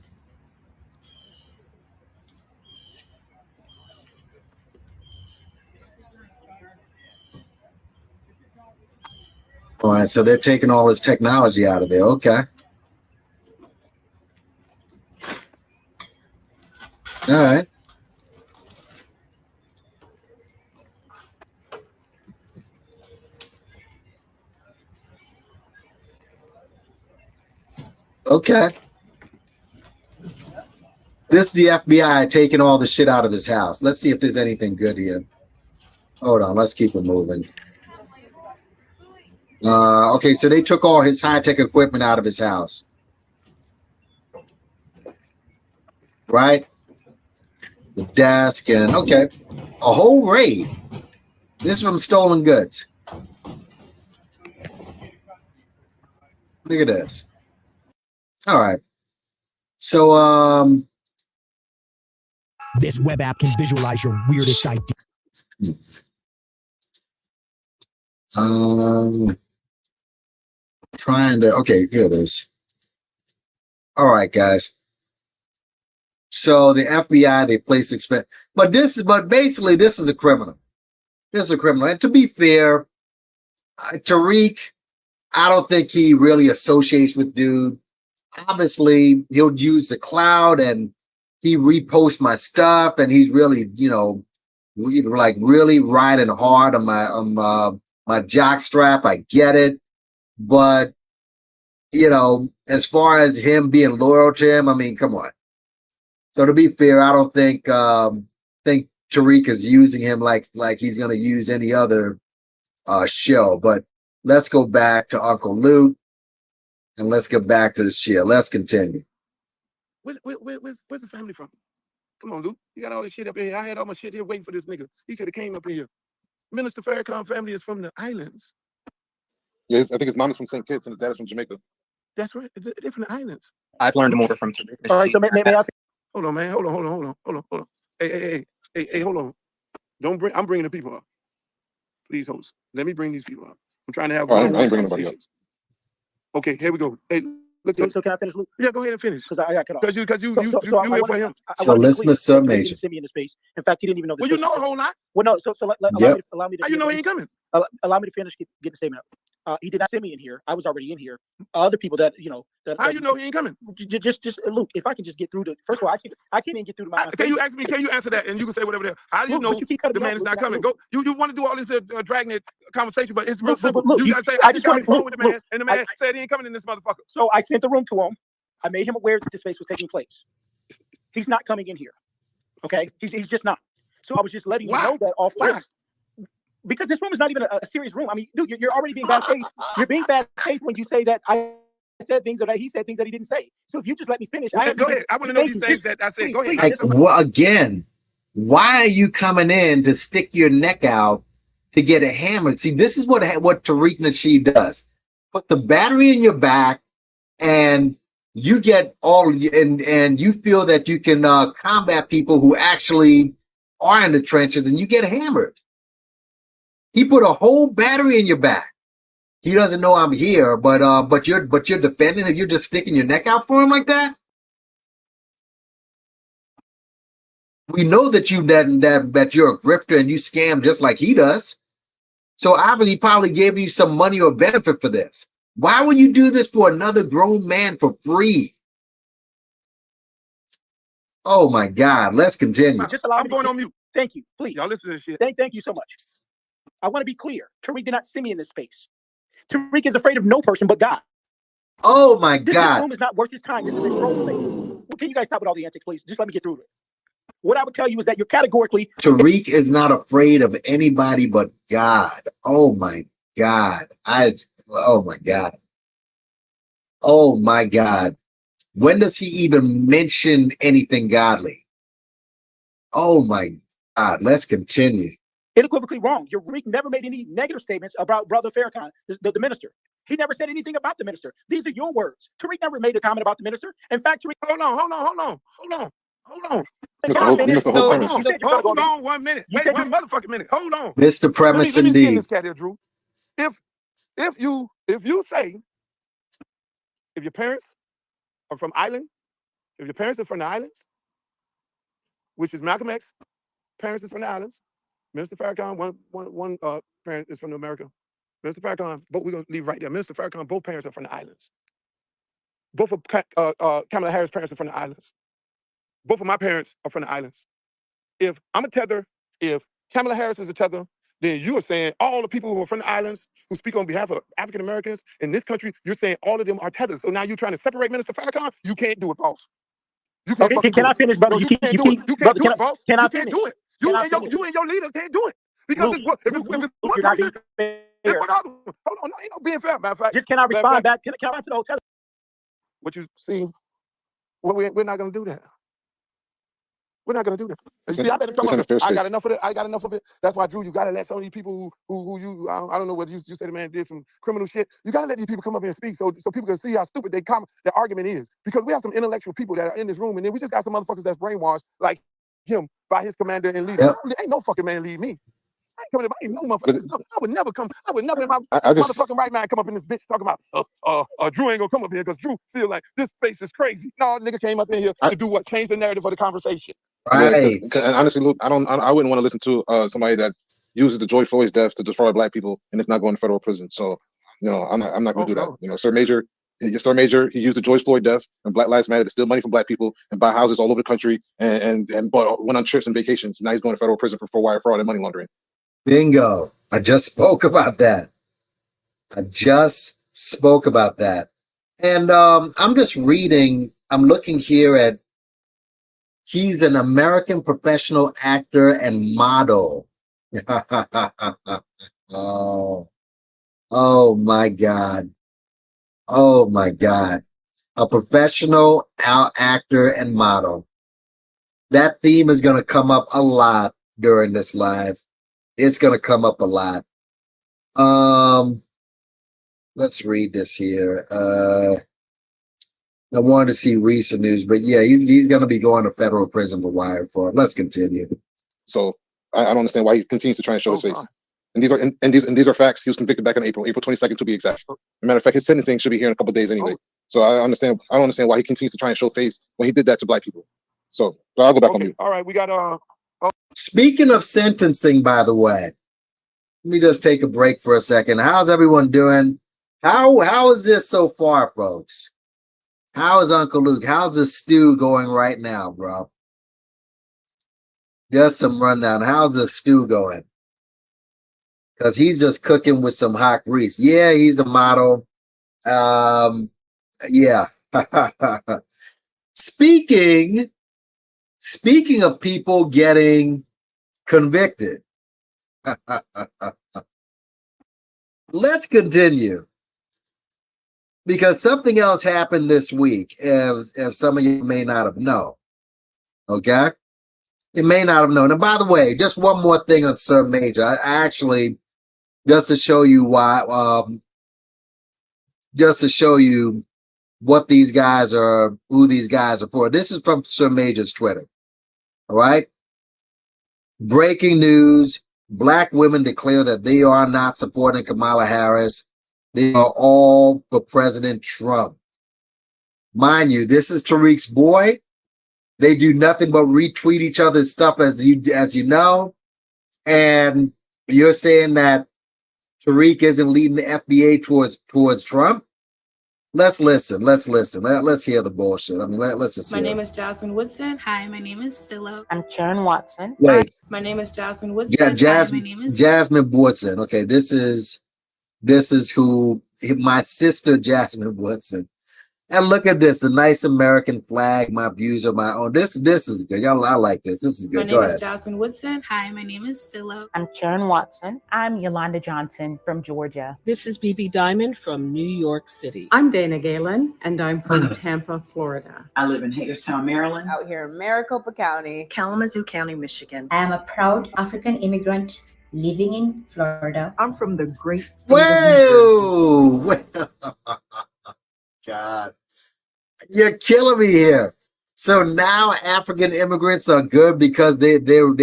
All right, so they're taking all his technology out of there. Okay. All right. Okay. This is the FBI taking all the shit out of his house. Let's see if there's anything good here. Hold on, let's keep it moving. Okay, so they took all his high-tech equipment out of his house. Right? The desk and, okay, a whole raid. This is from stolen goods. Look at this. All right. So, This web app can visualize your weirdest ideas. Trying to, okay, here it is. All right, guys. So the FBI, they place but basically this is a criminal. This is a criminal. And to be fair, Tariq, I don't think he really associates with dude. Obviously, he'll use the cloud and he reposts my stuff and he's really, like really riding hard on my jock strap. I get it. But, you know, as far as him being loyal to him, I mean, come on. So to be fair, I don't think Tariq is using him like he's going to use any other show. But let's go back to Uncle Luke and let's get back to the shit. Let's continue. Where's the family from? Come on, Luke. You got all this shit up in here. I had all my shit here waiting for this nigga. He could have came up in here. Minister Farrakhan family is from the islands. Yes, I think his mom is from St. Kitts and his dad is from Jamaica. That's right. They're from the islands. I've learned more from Tariq Nasheed. All right, so may I? Hold on, man. Hold on. Hey, hold on. I'm bringing the people up. Please, host. Let me bring these people up. I'm trying to have I ain't bringing nobody up. Okay, here we go. Hey, look. So can I finish, Luke? Yeah, go ahead and finish. Because I got cut off. Because you here for him. So listen to Sir Major. Me in the space. In fact, he didn't even know this. Well, you know a whole lot. Well, no. So allow me to. How you know he ain't coming? Allow me to finish. Get the statement up. He did not send me in here. I was already in here. Other people that How you know he ain't coming? Just Luke. If I can just get through to. First of all, I can't even get through to my. Can you ask me? Can you answer that? And you can say whatever there. How do you know the man is not coming? Go. You want to do all this dragnet conversation, but it's real simple. You gotta say I just got on the phone with the man, and the man said he ain't coming in this motherfucker. So I sent the room to him. I made him aware that this space was taking place. He's not coming in here. Okay, he's just not. So I was just letting you know that off. Because this room is not even a serious room. I mean, dude, you're already being bad faith. You're being bad faith when you say that I said things or that he said things that he didn't say. So if you just let me finish, go ahead. I want to know these things that I said. Go ahead. Like, again, why are you coming in to stick your neck out to get a hammer? See, this is what Tariq Nasheed does. Put the battery in your back, and you get and you feel that you can combat people who actually are in the trenches, and you get hammered. He put a whole battery in your back. He doesn't know I'm here, but you're defending him. You're just sticking your neck out for him like that. We know that that you're a grifter and you scam just like he does. So obviously he probably gave you some money or benefit for this. Why would you do this for another grown man for free? Oh my God! Let's continue. I'm going on mute. Thank you. Please. Y'all listen to this shit. Thank you so much. I want to be clear. Tariq did not send me in this space. Tariq is afraid of no person but God. Oh my God. This room is not worth his time. This is a troll space. Well, can you guys stop with all the antics, please? Just let me get through it. What I would tell you is that you're categorically... Tariq is not afraid of anybody but God. Oh my God. Oh my God. Oh my God. When does he even mention anything godly? Oh my God. Let's continue. Unequivocally wrong. Your Tariq never made any negative statements about Brother Farrakhan, the minister. He never said anything about the minister. These are your words. Tariq never made a comment about the minister. In fact, Tariq... Hold on. Hold on 1 minute. Wait 1 motherfucking minute. Hold on. Mr. Premise, let me indeed. this cat here, Drew. If you say, if your parents are from Ireland, if your parents are from the islands, which is Malcolm X, parents is from the islands, Minister Farrakhan, one parent is from America. Minister Farrakhan, but we're going to leave right there. Minister Farrakhan, both parents are from the islands. Both of Kamala Harris' parents are from the islands. Both of my parents are from the islands. If I'm a tether, if Kamala Harris is a tether, then you are saying all the people who are from the islands who speak on behalf of African Americans in this country, you're saying all of them are tethers. So now you're trying to separate Minister Farrakhan? You can't do it, boss. You can't okay, can I finish, brother? You can't do it. You can't do it, boss. Can I You can't do it. You and your leader can't do it. Because if it's one person, it's one other one. Hold on, no, ain't no being fair, matter of fact. Just can I respond back? Can I answer the hotel? What you see, we're not going to do that. We're not going to do this. See, I better come up. I got enough of it. That's why, Drew, you got to let some of these people who you, I don't know whether you said the man did some criminal shit. You got to let these people come up here and speak so people can see how stupid their argument is. Because we have some intellectual people that are in this room, and then we just got some motherfuckers that's brainwashed like him by his commander and leader. Yep. Ain't no fucking man lead me. I ain't coming to no motherfuckers. I would never in my motherfucking right mind come up in this bitch talking about Drew ain't gonna come up here because Drew feel like this space is crazy. No, nigga came up in here to do what? Change the narrative of the conversation. Right. Yeah, and honestly, Luke, I wouldn't want to listen to somebody that uses the George Floyd's death to destroy black people and it's not going to federal prison. So, I'm not going to do that. You know, Sir Major, he used the George Floyd death and Black Lives Matter to steal money from black people and buy houses all over the country and went on trips and vacations. Now he's going to federal prison for wire fraud and money laundering. Bingo. I just spoke about that. I just spoke about that. And I'm just reading, I'm looking here at, he's an American professional actor and model. Oh, oh my God. Oh my God. A professional actor and model. That theme is going to come up a lot during this live. It's going to come up a lot. Let's read this here. I wanted to see recent news, but yeah, he's going to be going to federal prison for wire fraud. Let's continue. So I don't understand why he continues to try and show his face. God. And these are facts. He was convicted back in April 22nd to be exact. As a matter of fact, his sentencing should be here in a couple of days anyway. So I don't understand why he continues to try and show face when he did that to black people. So I'll go back on mute. All right, we got Speaking of sentencing, by the way, let me just take a break for a second. How's everyone doing? How is this so far, folks? How is Uncle Luke? How's the stew going right now, bro? Just some rundown. How's the stew going? Because he's just cooking with some hot grease. Yeah, he's a model. Yeah. Speaking of people getting convicted, let's continue. Because something else happened this week, if some of you may not have known. Okay? You may not have known. And by the way, just one more thing on Sir Major. I actually, just to show you why, just to show you what these guys are, who these guys are for. This is from Sir Major's Twitter. All right? Breaking news. Black women declare that they are not supporting Kamala Harris. They are all for President Trump. Mind you, this is Tariq's boy. They do nothing but retweet each other's stuff, as you know. And you're saying that Tariq isn't leading the FBA towards Trump? Let's listen. Let's hear the bullshit. I mean, let's just My hear name it. is Jasmine Woodson. Hi, my name is Silla. I'm Karen Watson. Wait. My name is Jasmine Woodson. Yeah, Hi, my name is Jasmine Woodson. Okay, this is who my sister Jasmine Woodson. And look at this, a nice American flag. My views are my own. This is good. Y'all, I like this. This is good. My Go name is ahead. Jasmine Woodson. Hi, my name is Silla. I'm Karen Watson. I'm Yolanda Johnson from Georgia. This is BB Diamond from New York City. I'm Dana Galen, and I'm from Tampa, Florida. I live in Hagerstown, Maryland. Out here in Maricopa County. Kalamazoo County, Michigan. I am a proud African immigrant living in Florida. I'm from the great state Whoa! God. You're killing me here. So now African immigrants are good because they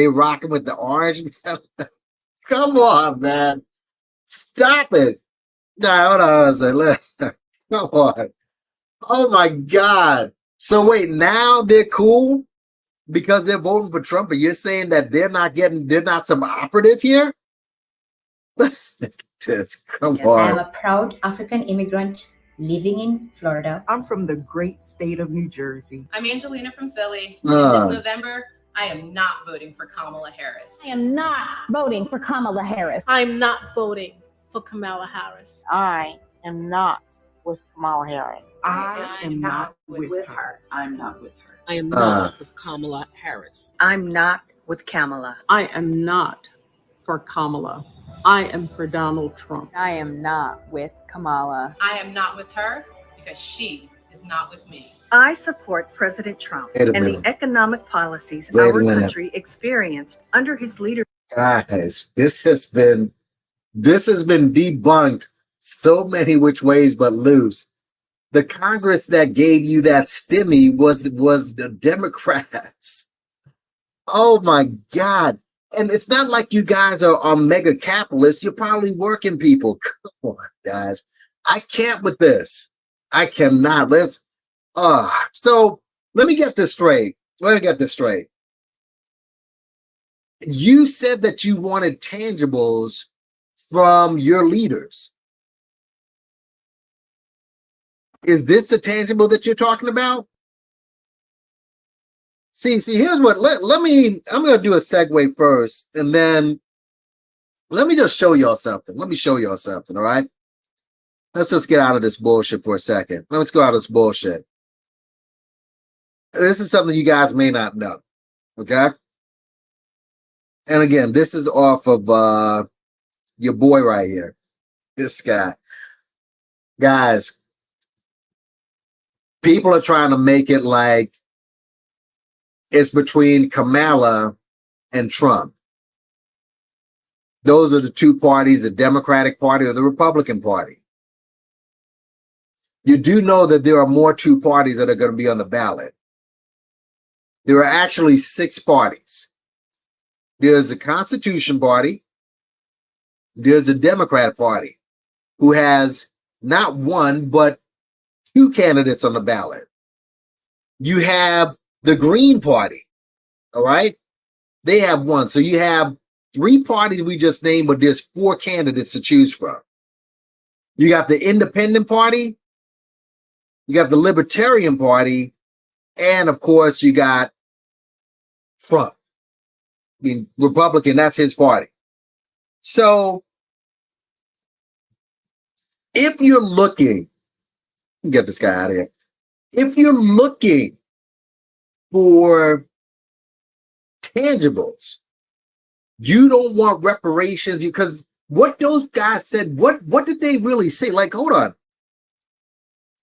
rocking with the orange. Come on, man. Stop it. Nah, hold on a second. Come on. Oh my God. So wait, now they're cool because they're voting for Trump, but you're saying that they're not some operative here? Come on. I am a proud African immigrant living in Florida. I'm from the great state of New Jersey. I'm Angelina from Philly. This November, I am not voting for Kamala Harris. I am not voting for Kamala Harris. I'm not voting for Kamala Harris. I am not with Kamala Harris. I am not with her. I'm not with her. I am not with Kamala Harris. I'm not with Kamala. I am not for Kamala. I am for Donald Trump. I am not with Kamala. I am not with her because she is not with me. I support President Trump and the economic policies our country experienced under his leadership. Guys, this has been debunked so many which ways but loose. The Congress that gave you that stimmy was the Democrats. Oh my God. And it's not like you guys are mega capitalists. You're probably working people. Come on, guys. I can't with this. I cannot. So let me get this straight. You said that you wanted tangibles from your leaders. Is this a tangible that you're talking about? See, here's what, I'm going to do a segue first, and then let me just show y'all something. All right? Let's just get out of this bullshit for a second. Let's go out of this bullshit. This is something you guys may not know. Okay? And again, this is off of your boy right here. This guy. Guys, people are trying to make it like it's between Kamala and Trump. Those are the two parties, the Democratic Party or the Republican Party. You do know that there are more two parties that are going to be on the ballot. There are actually 6 parties. There's the Constitution Party. There's the Democrat Party, who has not one, but 2 candidates on the ballot. You have the Green Party, all right? They have 1. So you have 3 parties we just named, but there's 4 candidates to choose from. You got the Independent Party, you got the Libertarian Party, and of course you got Trump. I mean, Republican, that's his party. So if you're looking, get this guy out of here. If you're looking for tangibles, you don't want reparations, because what those guys said, what did they really say? Like, hold on.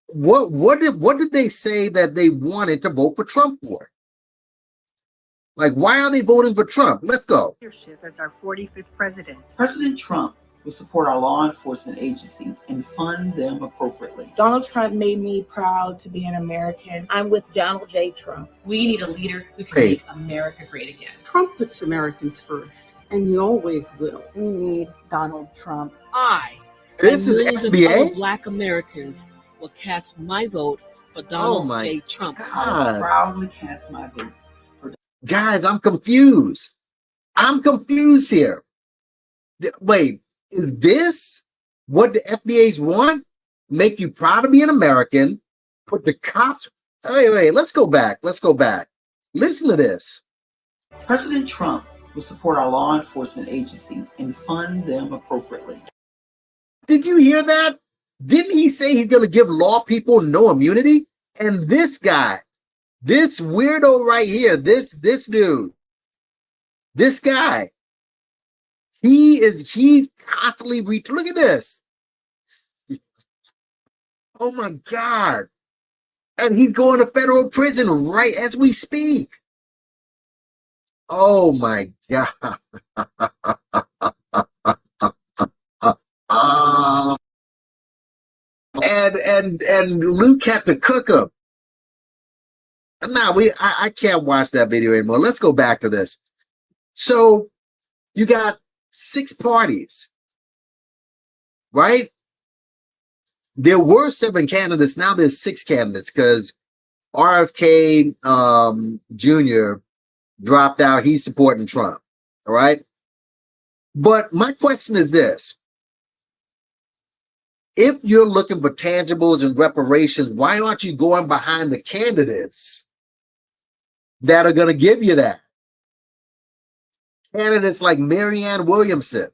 What did they say that they wanted to vote for Trump for? Like, why are they voting for Trump? Let's go. Leadership as our 45th president. President Trump will support our law enforcement agencies and fund them appropriately. Donald Trump made me proud to be an American. I'm with Donald J. Trump. We need a leader who can make America great again. Trump puts Americans first, and he always will. We need Donald Trump. This is millions of FBA? other Black Americans will cast my vote for Donald J. Trump. I will proudly cast my vote. Guys, I'm confused. I'm confused here. Wait, is this what the FBA's want? Make you proud to be an American, put the cops... Wait, let's go back. Let's go back. Listen to this. President Trump will support our law enforcement agencies and fund them appropriately. Did you hear that? Didn't he say he's going to give law people no immunity? And this guy, this weirdo right here, this dude, this guy, he constantly look at this. Oh my God. And he's going to federal prison right as we speak. Oh my God. And Luke had to cook him. Nah, I can't watch that video anymore. Let's go back to this. So you got 6 parties, right? There were 7 candidates. Now there's 6 candidates because RFK Jr. dropped out. He's supporting Trump. All right. But my question is this. If you're looking for tangibles and reparations, why aren't you going behind the candidates that are going to give you that? Candidates like Marianne Williamson.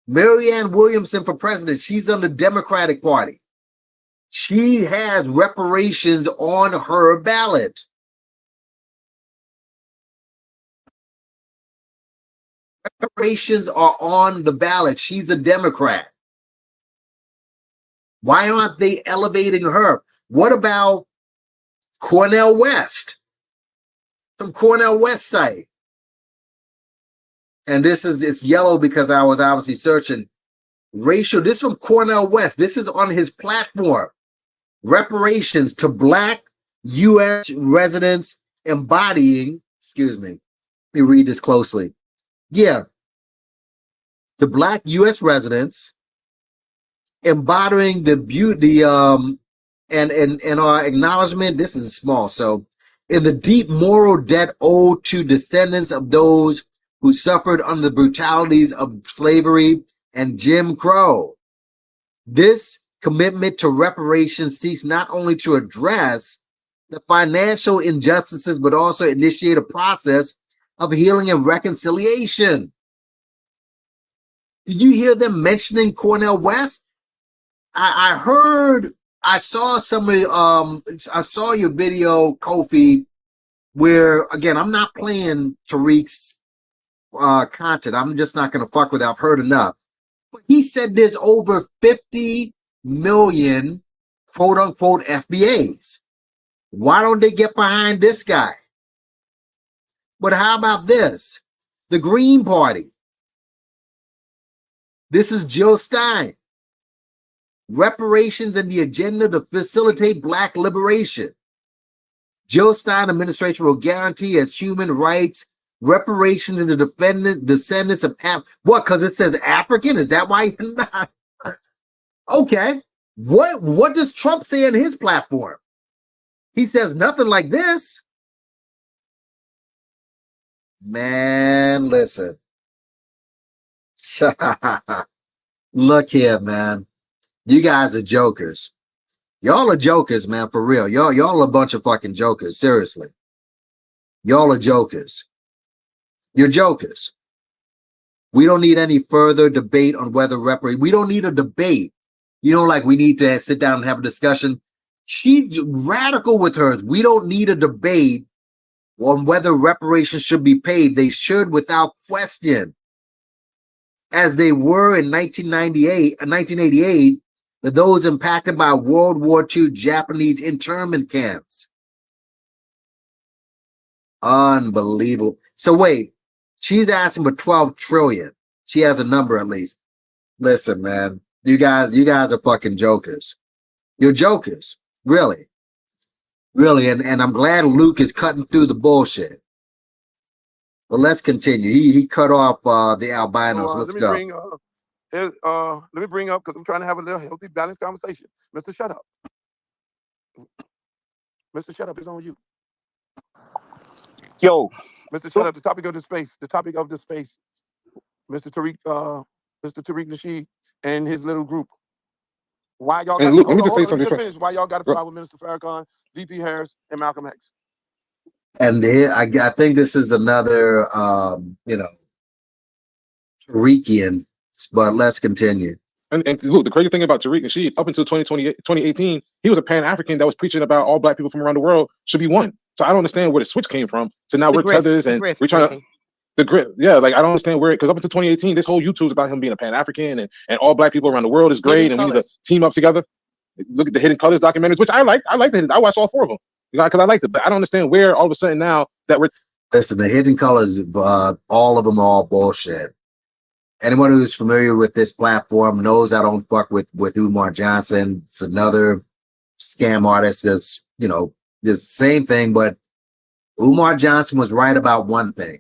Marianne Williamson for president. She's on the Democratic Party. She has reparations on her ballot. Reparations are on the ballot. She's a Democrat. Why aren't they elevating her? What about Cornel West? From Cornel West site. And it's yellow because I was obviously searching racial. This is from Cornel West. This is on his platform. Reparations to Black U.S. residents embodying, excuse me, let me read this closely. Yeah. To Black U.S. residents embodying the beauty, and our acknowledgement, this is small, so in the deep moral debt owed to descendants of those who suffered under the brutalities of slavery and Jim Crow. This commitment to reparations seeks not only to address the financial injustices, but also initiate a process of healing and reconciliation. Did you hear them mentioning Cornel West? I saw somebody, I saw your video, Kofi, where again, I'm not playing Tariq's content. I'm just not going to fuck with it. I've heard enough. But he said there's over 50 million quote unquote FBAs. Why don't they get behind this guy? But how about this? The Green Party. This is Jill Stein. Reparations and the agenda to facilitate Black liberation. Jill Stein administration will guarantee as human rights reparations and the descendants of what? Because it says African? Is that why you're not? Okay. What does Trump say in his platform? He says nothing like this. Man, listen. Look here, man. You guys are jokers. Y'all are jokers, man, for real. Y'all a bunch of fucking jokers, seriously. Y'all are jokers. You're jokers. We don't need any further debate on whether we don't need a debate. You know, like we need to sit down and have a discussion. She's radical with hers. We don't need a debate on whether reparations should be paid. They should without question. As they were in 1988, those impacted by World War II Japanese internment camps. Unbelievable. So wait, she's asking for 12 trillion. She has a number at least. Listen, man, you guys are fucking jokers. You're jokers. Really. Really. And I'm glad Luke is cutting through the bullshit. But let's continue. He cut off the albinos. Let's go. Let me bring up, because I'm trying to have a little healthy, balanced conversation. Mr. Shut Up. Mr. Shut Up is on you. Yo. Mr. Shut Up, the topic of this space, Mr. Tariq Nasheed and his little group. Why y'all got, let me just say something. Why y'all got a problem with Minister Farrakhan, VP Harris, and Malcolm X? And I think this is another, Tariqian, but let's continue. And look, the crazy thing about Tariq Nasheed, up until 2018, he was a Pan-African that was preaching about all Black people from around the world should be one. So I don't understand where the switch came from. So now we're tethers and we're trying to the grit. Yeah, like I don't understand where, because up until 2018, this whole YouTube is about him being a Pan-African and all Black people around the world is great, and we need to team up together. Look at the Hidden Colors documentaries, which I like. I watched all 4 of them because I liked it. But I don't understand where all of a sudden now that we're listen. The Hidden Colors, all of them are all bullshit. Anyone who's familiar with this platform knows I don't fuck with Umar Johnson. It's another scam artist. That's, the same thing, but Umar Johnson was right about one thing.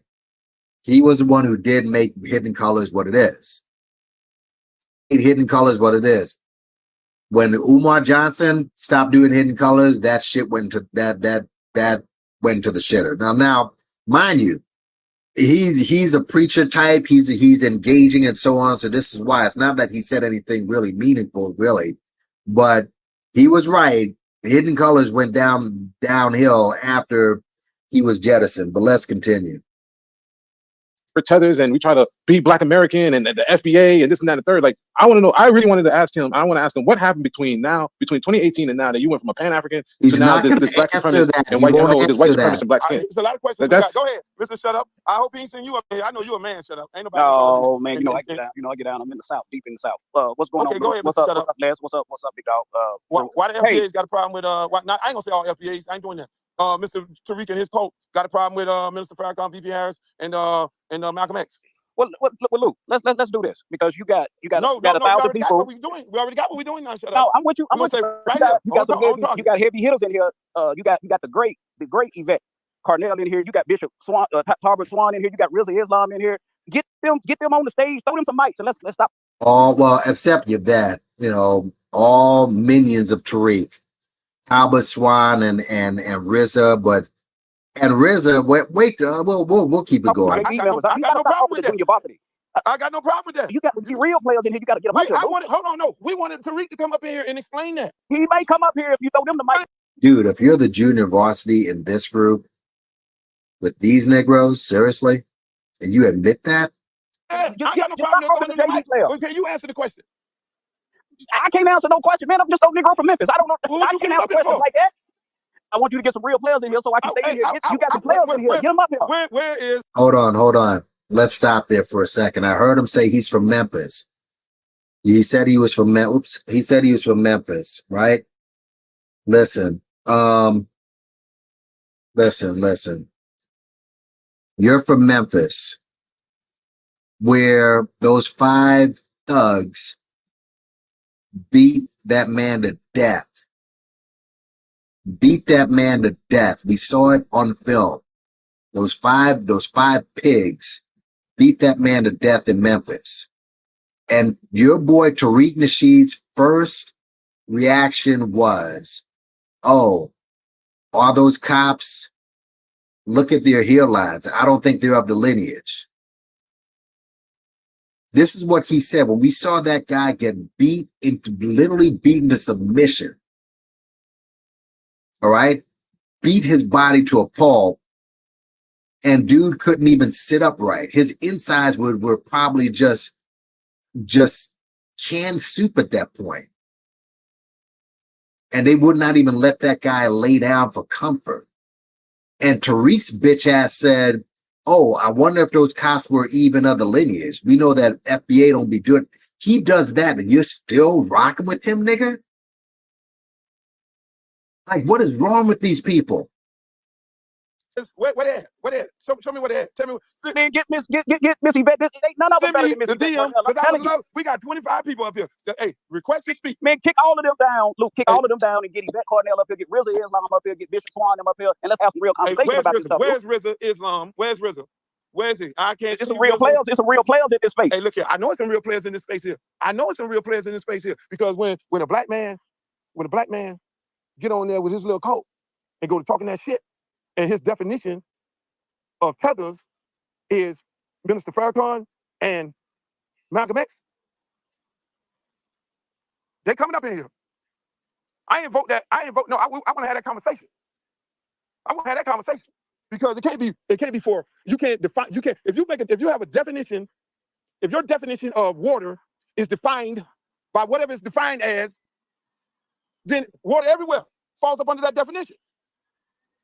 He was the one who did make Hidden Colors what it is. Hidden Colors what it is. When Umar Johnson stopped doing Hidden Colors, that shit went to that went to the shitter. Now, mind you, he's a preacher type. He's engaging and so on. So this is why it's not that he said anything really meaningful, really, but he was right. Hidden Colors went downhill after he was jettisoned. But let's continue. For tethers, and we try to be Black American and the FBA and this and that and the third. Like, I want to know. I really wanted to ask him. I want to ask him what happened between 2018 and now that you went from a Pan-African to now this Black supremacist and white supremacist and Black skin. There's a lot of questions. Go ahead, Mr. Shut Up. I hope he ain't seen you up here. I know you're a man. Shut up. Ain't nobody. Oh man, I get down. I get down. I'm in the South, deep in the South. What's going on? Go ahead, what's Mr. up? Shut What's up, Les? What's up, big dog? Why the FBA's got a problem with I ain't gonna say all FBA's. I ain't doing that. Mr. Tariq and his cult got a problem with Minister Farrakhan, VP Harris, and Malcolm X. Well, Luke, let's do this, because you got 1,000 people. We already got what we're doing now. Shut up. No, I'm with you. I'm with you. You got heavy hitters in here. You got the great Yvette Carnell in here. You got Bishop Swan, Tarbert Swan in here. You got Rizza Islam in here. Get them on the stage. Throw them some mics and let's stop. Oh well, except Yvette. All minions of Tariq, Albert Swan and Rizza, but. And Rizza, wait, we'll keep it going. I got no problem with that. I got no problem with that. You got the real players in here. You got to get them up here. Hold on, no. We wanted Tariq to come up here and explain that. He may come up here if you throw them the mic. Dude, if you're the junior varsity in this group with these Negroes, seriously, and you admit that? I got no problem with the mic. Okay, you answer the question. I can't answer no question, man. I'm just a Negro from Memphis. I don't know. Well, I can't answer questions like that. I want you to get some real players in here so I can stay in here. You got some players in here. Get them up here. Where is? Hold on. Let's stop there for a second. I heard him say he's from Memphis. He said he was from He said he was from Memphis, right? Listen. Listen. You're from Memphis, where those 5 thugs beat that man to death. Beat that man to death. We saw it on film. Those five pigs beat that man to death in Memphis. And your boy Tariq Nasheed's first reaction was, oh, are those cops? Look at their hairlines. I don't think they're of the lineage. This is what he said when we saw that guy get literally beaten to submission. All right? Beat his body to a pulp. And dude couldn't even sit upright. His insides were probably just canned soup at that point. And they would not even let that guy lay down for comfort. And Tariq's bitch ass said, oh, I wonder if those cops were even of the lineage. We know that FBA don't be doing. He does that and you're still rocking with him, nigga? Like, what is wrong with these people? Where they at? Where they at? Show me where they at. Tell me. Man, get Miss Yvette. Ain't none of them better than Miss Yvette. We got 25 people up here. Hey, request to speak. Man, kick all of them down. Luke, kick all of them down and get Yvette Cornell up here, get Rizza Islam up here, get Bishop Swan them up here, and let's have some real conversation about this stuff. Where's Rizza Islam? Where's Rizza? Where is he? I can't. It's some real players. It's some real players in this space. Hey, look here. I know it's some real players in this space here. Because when a black man get on there with his little coat and go to talking that shit, and his definition of tethers is Minister Farrakhan and Malcolm X, they coming up in here. I ain't vote that. No, I want to have that conversation. Because it can't be for, you can't define, if you have a definition, if your definition of water is defined by whatever it's defined as, then water everywhere falls up under that definition.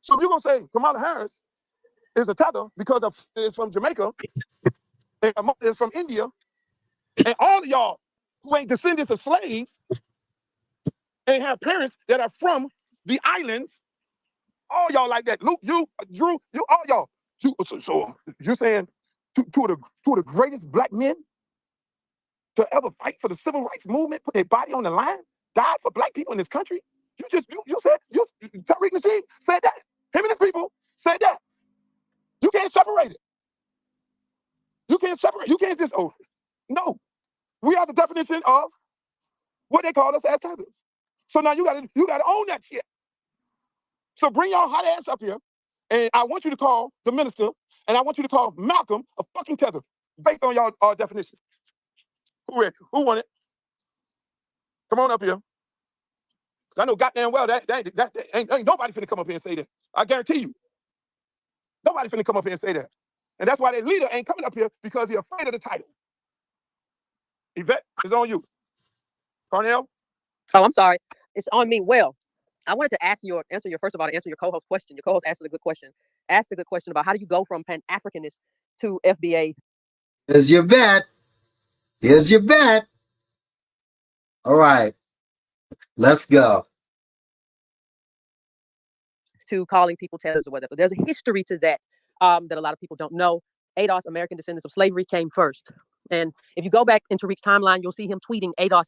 So if you're going to say Kamala Harris is a tether because it's from Jamaica, and it's from India, and all of y'all who ain't descendants of slaves and have parents that are from the islands, all y'all like that. Luke, you, Drew, you, all y'all. So you're saying two of the greatest black men to ever fight for the civil rights movement, put their body on the line, died for black people in this country? You said, Tariq Nasheed said that. Him and his people said that. You can't separate it. You can't just, oh, no. We are the definition of what they call us as tethers. So now you gotta own that shit. So bring y'all hot ass up here, and I want you to call the minister, and I want you to call Malcolm a fucking tether, based on y'all definition. Who ready? Who want it? Come on up here. I know goddamn well that ain't nobody finna come up here and say that. I guarantee you. Nobody finna come up here and say that. And that's why their leader ain't coming up here, because he's afraid of the title. Yvette, it's on you. Cornell? Oh, I'm sorry. It's on me. Well, I wanted to answer your co-host question. Your co-host asked a good question. Asked a good question about how do you go from Pan-Africanist to FBA. Here's your vet. All right. Let's go. To calling people tethers or whatever. There's a history to that that a lot of people don't know. ADOS, American Descendants of Slavery, came first. And if you go back into Tariq's timeline, you'll see him tweeting ADOS.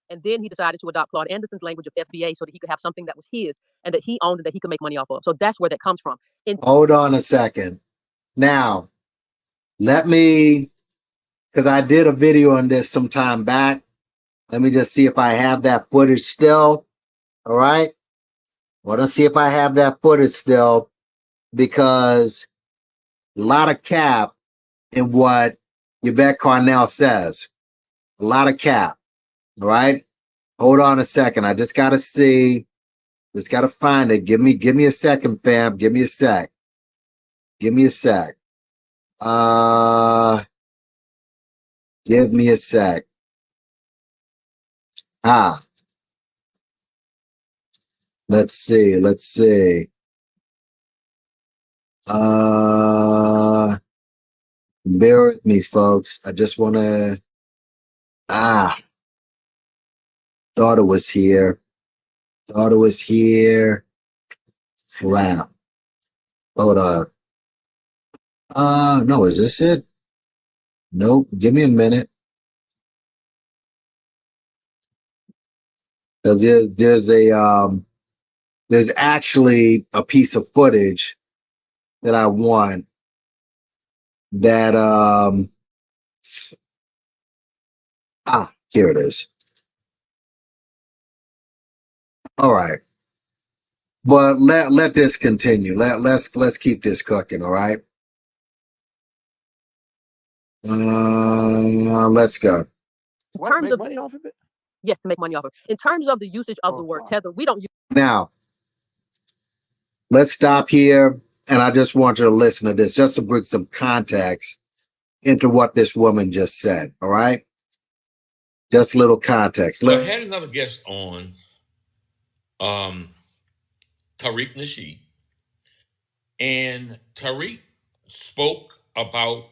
And then he decided to adopt Claude Anderson's language of FBA so that he could have something that was his and that he owned and that he could make money off of. So that's where that comes from. Hold on a second. Now, let me, because I did a video on this some time back. Let me just see if I have that footage still. All right. Well, let's see if I have that footage still, because a lot of cap in what Yvette Cornell says. A lot of cap. All right. Hold on a second. I just got to see. Just got to find it. Give me a second, fam. Give me a sec. Give me a sec. Give me a sec. Let's see. Let's see. Bear with me, folks. I just want to. Thought it was here. Thought it was here. Wow. Hold on. No, is this it? Nope. Give me a minute. Because there's actually a piece of footage that I want that here it is. All right. But let this continue. Let's keep this cooking, all right? Let's go. What, in terms of money off of it? Yes, to make money off of it. In terms of the usage of the word tether, we don't use. Now, let's stop here, and I just want you to listen to this, just to bring some context into what this woman just said, all right? Just a little context. So I had another guest on, Tariq Nasheed, and Tariq spoke about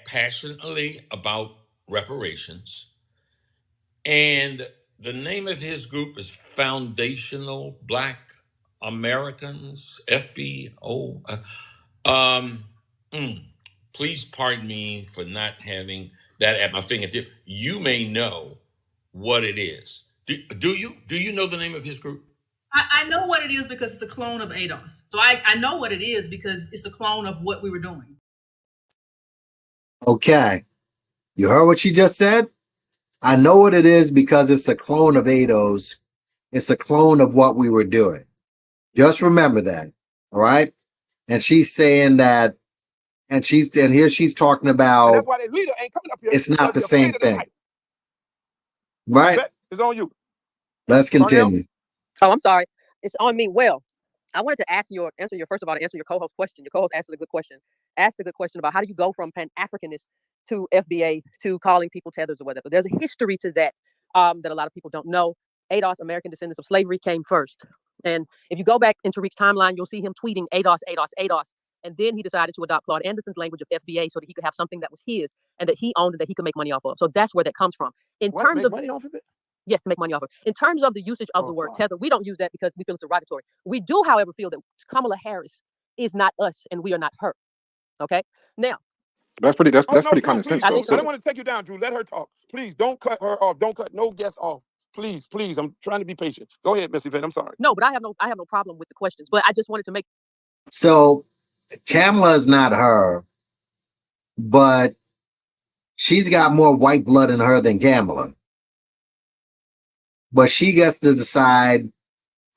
passionately about reparations, and the name of his group is Foundational Black Americans, FBO. Please pardon me for not having that at my fingertip. You may know what it is. Do you know the name of his group? I know what it is because it's a clone of ADOS. So I know what it is because it's a clone of what we were doing. Okay. You heard what she just said? I know what it is because it's a clone of ADOS. It's a clone of what we were doing. Just remember that. All right? And she's saying that, and here she's talking about, and that's why their leader ain't coming up here. It's not the same thing. Right? It's on you. Let's continue. Oh, I'm sorry. It's on me. Well, I wanted to answer your co-host question. Your co-host asked a good question. Asked a good question about how do you go from Pan-Africanist to FBA to calling people tethers or whatever. There's a history to that that a lot of people don't know. ADOS, American Descendants of Slavery, came first. And if you go back into Tariq's timeline, you'll see him tweeting ADOS, ADOS, ADOS. And then he decided to adopt Claude Anderson's language of FBA so that he could have something that was his and that he owned and that he could make money off of. So that's where that comes from. Make money off of it? Yes, to make money off of it. In terms of the usage of the word tether, we don't use that because we feel it's derogatory. We do, however, feel that Kamala Harris is not us and we are not her. Okay? Now. That's pretty common sense. I don't want to take you down, Drew. Let her talk. Please don't cut her off. Don't cut no guest off. Please. I'm trying to be patient. Go ahead, Miss Yvette. I'm sorry. No, but I have no problem with the questions. But I just wanted to make. So Kamala is not her, but she's got more white blood in her than Kamala. But she gets to decide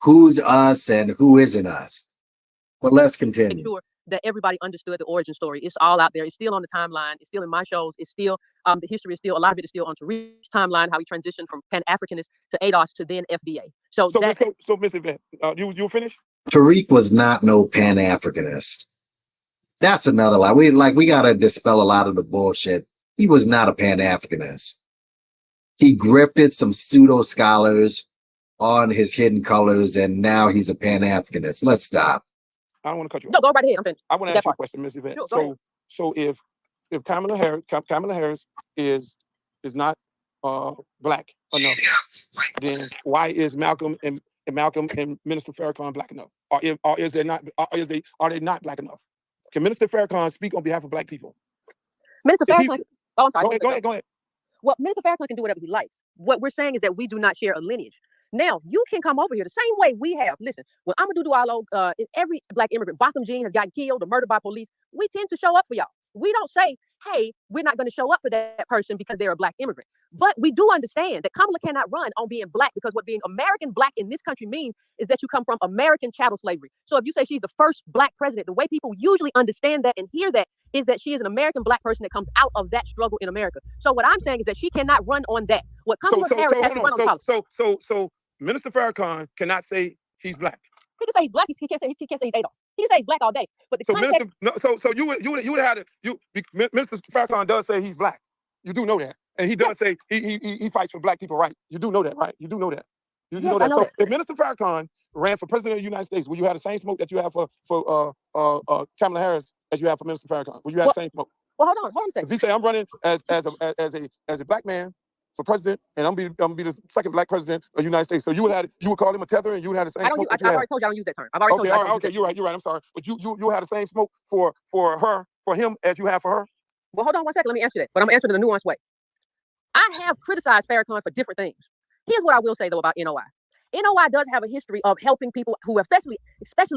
who's us and who isn't us. But let's continue. Make sure that everybody understood the origin story. It's all out there. It's still on the timeline. It's still in my shows. It's still the history is still, a lot of it is still on Tariq's timeline, how he transitioned from Pan-Africanist to ADOS to then FBA. So Miss Yvette, you finish? Tariq was not no Pan-Africanist. That's another lie. We gotta dispel a lot of the bullshit. He was not a Pan-Africanist. He grifted some pseudo scholars on his hidden colors, and now he's a Pan-Africanist. Let's stop. I don't want to cut you off. No, go right ahead. I'm finished. I want to ask you a question, Miss Yvette. Sure, so if Kamala Harris is not black enough, then why is Malcolm and Minister Farrakhan black enough? Or is they not black enough? Can Minister Farrakhan speak on behalf of black people? Minister Farrakhan. I'm sorry. Go ahead. Well, Minister Farrakhan can do whatever he likes. What we're saying is that we do not share a lineage. Now, you can come over here the same way we have. Listen, when Amadou Diallo, every black immigrant, Botham Jean has gotten killed or murdered by police, we tend to show up for y'all. We don't say, hey, we're not going to show up for that person because they're a black immigrant. But we do understand that Kamala cannot run on being black, because what being American black in this country means is that you come from American chattel slavery. So if you say she's the first black president, the way people usually understand that and hear that is that she is an American black person that comes out of that struggle in America. So what I'm saying is that she cannot run on that. What Kamala Harris has to run on politics. So Minister Farrakhan cannot say he's black. He can say he's black. He can't say he's ADOS. He can say he's black all day. But you would have had Minister Farrakhan does say he's black. You do know that. And he does say he fights for black people, right? You do know that, right? You do know that. You know that. I know So that. if Minister Farrakhan ran for president of the United States, will you have the same smoke that you have for Kamala Harris as you have for Minister Farrakhan? Will you have the same smoke? Well, hold on a second. If he say I'm running as a black man for president, and I'm gonna be the second black president of the United States, so you would call him a tether, and you would have the same smoke. I've already told you I don't use that term. I've already told you. Okay, you're right. I'm sorry, but you have the same smoke for him as you have for her. Well, hold on one second. Let me answer that, but I'm answering it in a nuanced way. I have criticized Farrakhan for different things. Here's what I will say though about NOI. NOI does have a history of helping people who, especially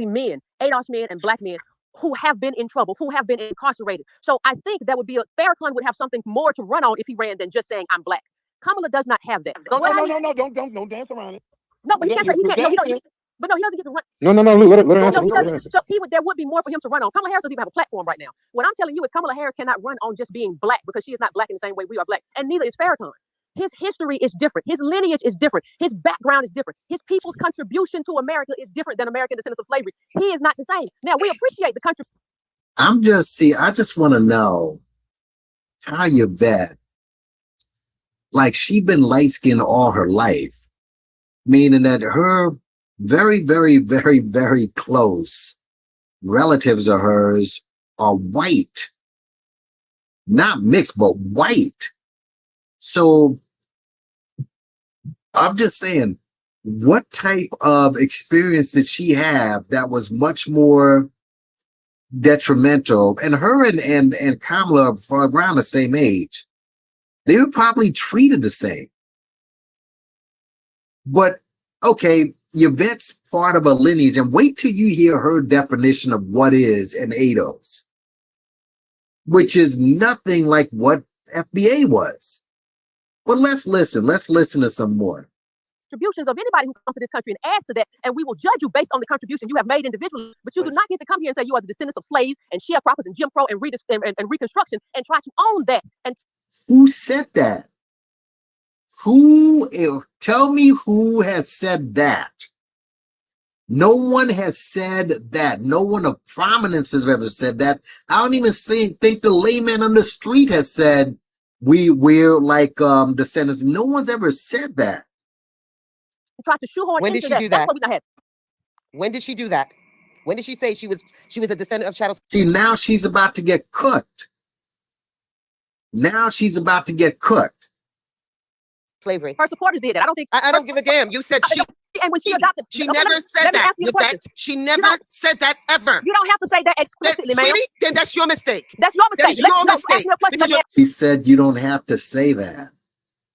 men, ADOS men and black men, who have been in trouble, who have been incarcerated. So I think that would be Farrakhan would have something more to run on if he ran than just saying I'm black. Kamala does not have that. No, don't dance around it. No, but he can't. But no, he doesn't get to run. No, let her answer. So there would be more for him to run on. Kamala Harris doesn't even have a platform right now. What I'm telling you is Kamala Harris cannot run on just being black because she is not black in the same way we are black, and neither is Farrakhan. His history is different. His lineage is different. His background is different. His people's contribution to America is different than American descendants of slavery. He is not the same. Now, we appreciate the country. I just want to know how you vet. Like, she been light-skinned all her life, meaning that her very, very, very, very close relatives of hers are white. Not mixed, but white. So I'm just saying, what type of experience did she have that was much more detrimental? And her and Kamala are around the same age. They were probably treated the same. But okay, Yvette's part of a lineage, and wait till you hear her definition of what is an ADOS, which is nothing like what FBA was. But let's listen to some more. Contributions of anybody who comes to this country and adds to that, and we will judge you based on the contribution you have made individually. But you do not get to come here and say you are the descendants of slaves and sharecroppers and Jim Crow and Reconstruction and try to own that. And who said that? Tell me who has said that? No one has said that. No one of prominence has ever said that. I don't even think the layman on the street has said we're like descendants. No one's ever said that. Try to shoehorn when did into she do that? When did she do that? When did she say she was a descendant of chattel? See, now she's about to get cooked. Now she's about to get cooked. Slavery. Her supporters did that. I don't think. I don't give a damn. You said she. And when she adopted, she never said that. She never said that ever. You don't have to say that explicitly, ma'am. Then that's your mistake. That's your mistake. That's your mistake. She said you don't have to say that.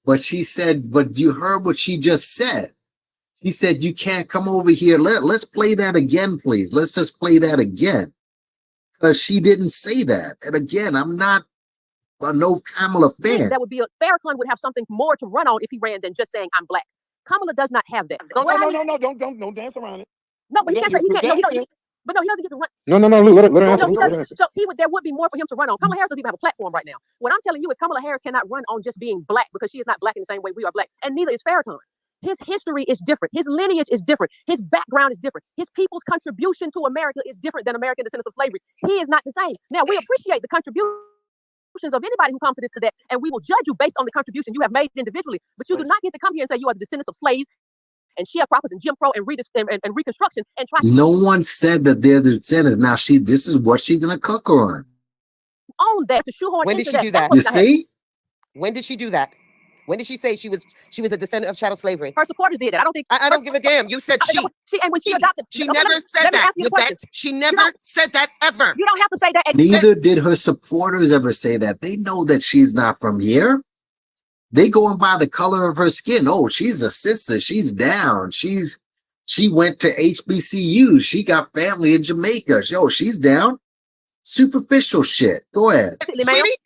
But she said, but you heard what she just said. She said, you can't come over here. Let's play that again, please. Let's just play that again. Because she didn't say that. And again, I'm not a no Kamala fan. That would be Farrakhan would have something more to run on if he ran than just saying I'm black. Kamala does not have that. No, don't dance around it. No, but he can't. But no, he doesn't get to run. No, let her answer. So there would be more for him to run on. Kamala Harris doesn't even have a platform right now. What I'm telling you is Kamala Harris cannot run on just being black because she is not black in the same way we are black, and neither is Farrakhan. His history is different. His lineage is different. His background is different. His people's contribution to America is different than American descendants of slavery. He is not the same. Now, we appreciate the contributions of anybody who comes to this, and we will judge you based on the contribution you have made individually. But you do not get to come here and say you are the descendants of slaves and sharecroppers and Jim Crow and Reconstruction and try. No one said that they're the descendants. Now this is what she's gonna cook her on. Own that to shoehorn. When did she do that? You see? When did she do that? When did she say she was a descendant of chattel slavery? Her supporters did that. I don't think. I don't give a damn. You said she. And when she adopted, she never said that. She never said that ever. You don't have to say that. Neither did her supporters ever say that. They know that she's not from here. They going by the color of her skin. Oh, she's a sister. She's down. She went to HBCU. She got family in Jamaica. Yo, she's down. Superficial shit. Go ahead.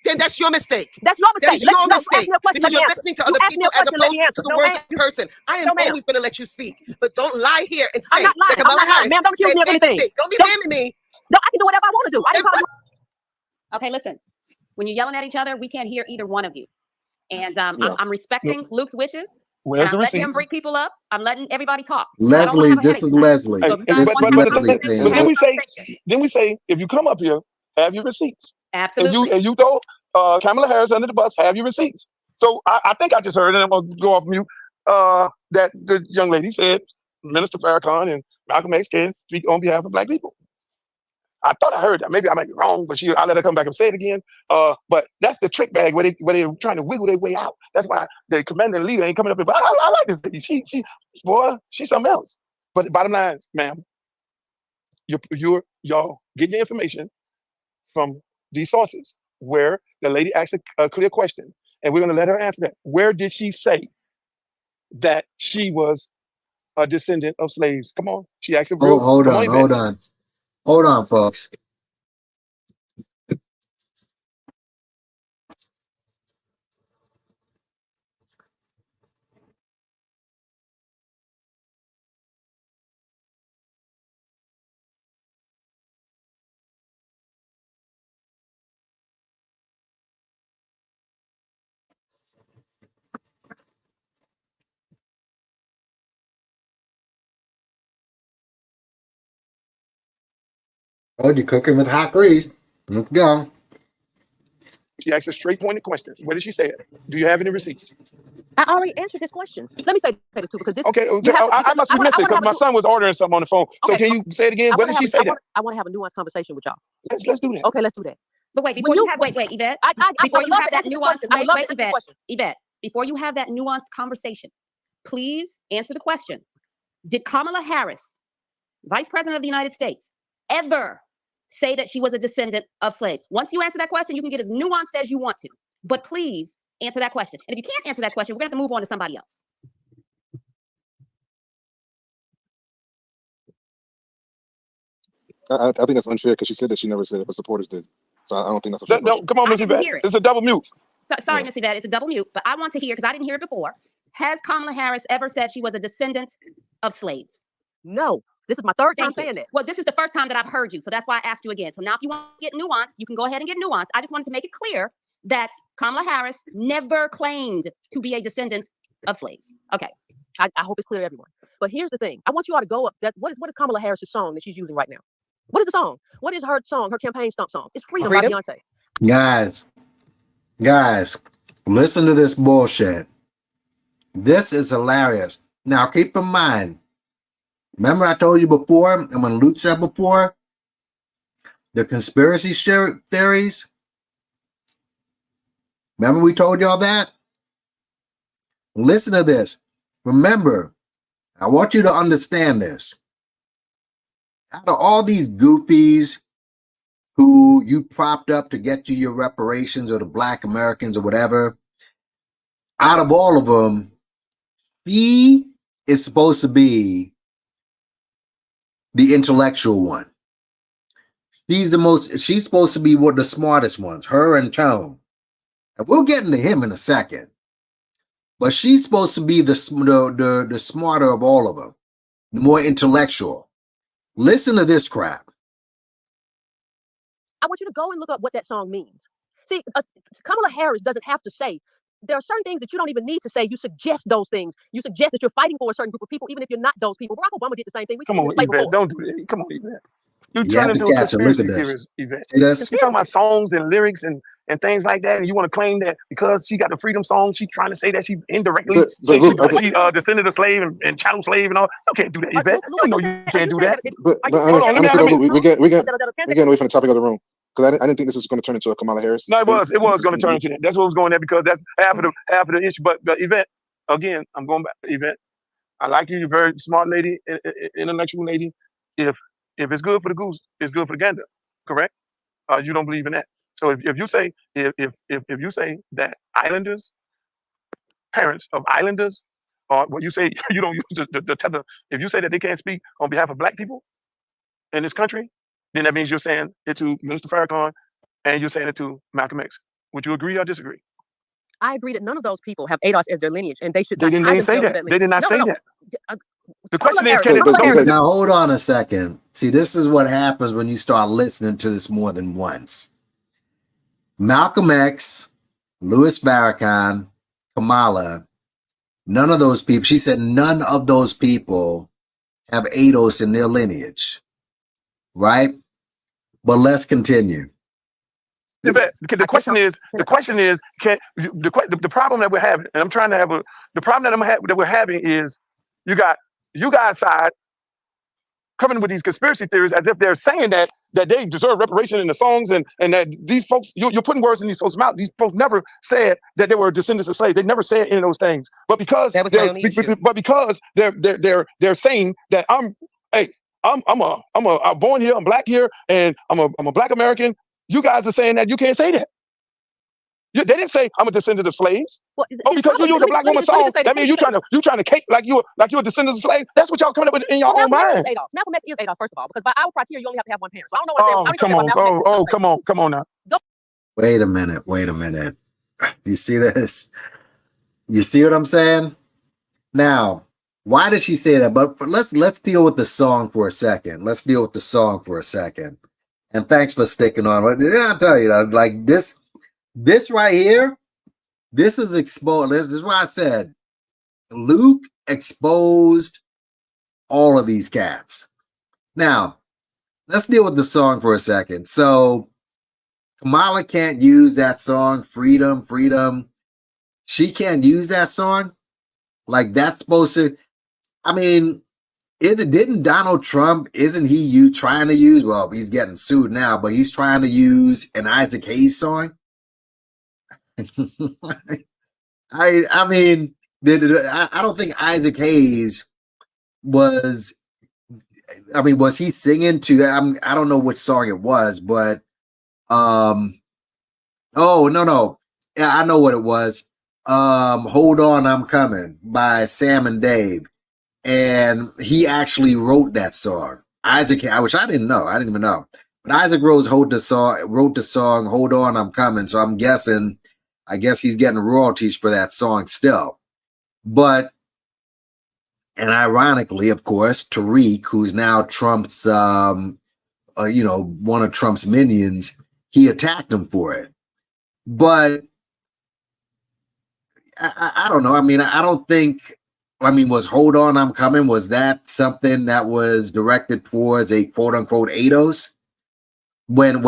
Then that's your mistake. That's your mistake. That's your mistake. Because you're listening to other people as opposed to the words of the person. I am always going to let you speak, but don't lie here and say that Kamala Harris ma'am, don't accuse me of anything. Don't be blaming me. No, I can do whatever I want to do. Okay, listen. When you're yelling at each other, we can't hear either one of you. And I'm respecting Luke's wishes. I'm letting him bring people up. I'm letting everybody talk. Leslie's. This is Leslie. This is Leslie's thing. Then we say, if you come up here, have your receipts. Absolutely. And you throw Kamala Harris under the bus, have your receipts. So I think I just heard, and I'm gonna go off mute. That the young lady said Minister Farrakhan and Malcolm X can speak on behalf of Black people. I thought I heard that. Maybe I might be wrong, but I let her come back and say it again. But that's the trick bag where they're trying to wiggle their way out. That's why the commander and leader ain't coming up with. But I like this lady. She's something else. But the bottom line, ma'am, y'all get your information from these sources where the lady asked a clear question, and we're going to let her answer that. Where did she say that she was a descendant of slaves? Come on, she asked a real. Hold on, folks. Oh, you're cooking with hot grease. Let's go. She asked a straight pointed question. What did she say? Do you have any receipts? I already answered this question. Let me say this too, because this. Okay, I must be missing because my son was ordering something on the phone. So can you say it again? What did she say? I want to have a nuanced conversation with y'all. Let's do that. Okay, let's do that. But wait, before wait, Yvette. Before you have that nuanced, Yvette. Before you have that nuanced conversation, please answer the question. Did Kamala Harris, Vice President of the United States, ever say that she was a descendant of slaves? Once you answer that question, you can get as nuanced as you want to. But please answer that question. And if you can't answer that question, we're going to have to move on to somebody else. I think that's unfair because she said that she never said it, but supporters did. So I don't think that's a fair question. Come on, Miss Yvette. It's a double mute. Sorry, Miss Yvette, it's a double mute, but I want to hear, because I didn't hear it before. Has Kamala Harris ever said she was a descendant of slaves? No. This is my third time saying that. Well, this is the first time that I've heard you, so that's why I asked you again. So now if you want to get nuanced, you can go ahead and get nuanced. I just wanted to make it clear that Kamala Harris never claimed to be a descendant of slaves. Okay. I hope it's clear to everyone. But here's the thing. I want you all to go up. What is Kamala Harris' song that she's using right now? What is the song? What is her song, her campaign stomp song? It's Freedom by Beyonce. Guys, listen to this bullshit. This is hilarious. Now, keep in mind, remember I told you before, and when Luke said before, the conspiracy theories? Remember we told y'all that? Listen to this. Remember, I want you to understand this. Out of all these goofies who you propped up to get you your reparations, or the Black Americans or whatever, out of all of them, she is supposed to be the intellectual one. She's supposed to be one of the smartest ones, her and Tone. And we'll get into him in a second. But she's supposed to be the smarter of all of them, the more intellectual. Listen to this crap. I want you to go and look up what that song means. See, Kamala Harris doesn't have to say. There are certain things that you don't even need to say. You suggest those things. You suggest that you're fighting for a certain group of people, even if you're not those people. Barack Obama did the same thing. Come on, Yvette, don't do that. Come on, Yvette. You turn into a conspiracy theorist, Yvette. You're talking about songs and lyrics and things like that, and you want to claim that because she got the freedom song, she's trying to say that she indirectly she descended a slave and chattel slave and all. You can't do that, Yvette. You know you can't do that. But honestly, we're getting away from the topic of the room. Because I didn't think this was going to turn into a Kamala Harris. No, it was going to turn into that. That's what was going there, because that's half of the issue. But Yvette, again, I'm going back. Yvette, I like you. You're a very smart lady, intellectual lady. If it's good for the goose, it's good for the gander. Correct? You don't believe in that. So if you say that islanders, parents of islanders, or what you say you don't use the tether. If you say that they can't speak on behalf of Black people in this country, then that means you're saying it to Minister Farrakhan and you're saying it to Malcolm X. Would you agree or disagree? I agree that none of those people have ADOS as their lineage, and they should. They didn't say that. They did not say that. The question is, now hold on a second. See, this is what happens when you start listening to this more than once. Malcolm X, Louis Farrakhan, Kamala, none of those people, she said none of those people have ADOS in their lineage. Right? But let's continue. The question is, the problem that we're having, and I'm trying to have the problem that we're having is, you got you guys side coming with these conspiracy theories as if they're saying that they deserve reparation in the songs, and that these folks, you're putting words in these folks' mouth. These folks never said that they were descendants of slaves. They never said any of those things. But because they're saying that I'm born here, I'm black here, and I'm a black American. You guys are saying that you can't say that. They didn't say I'm a descendant of slaves. Well, because you use a black woman song, that means you trying to cake like you're a descendant of slaves. That's what y'all coming up with in your own mind. Malcolm X is ADOS, first of all, because by our criteria, you only have to have one parent. So I don't know what come on now. Wait a minute. Do you see this? You see what I'm saying? Now, why did she say that? But let's deal with the song for a second. And thanks for sticking on. I'll tell you, like this right here, this is exposed. This is why I said Luke exposed all of these cats. Now, let's deal with the song for a second. So Kamala can't use that song, Freedom. She can't use that song. Like that's supposed to, I mean, didn't Donald Trump, isn't he trying to use, well, he's getting sued now, but he's trying to use an Isaac Hayes song? I mean, I don't think Isaac Hayes was he singing to, I don't know which song it was, but, oh, no. Yeah, I know what it was. Hold On, I'm Coming by Sam and Dave. And he actually wrote that song. Isaac, which I didn't know. I didn't even know. But Isaac Rose wrote the song, Hold On, I'm Coming. So I guess he's getting royalties for that song still. But, and ironically, of course, Tariq, who's now Trump's, one of Trump's minions, he attacked him for it. But I don't know. I mean, I don't think, was Hold On, I'm Coming, was that something that was directed towards a quote unquote ADOS? When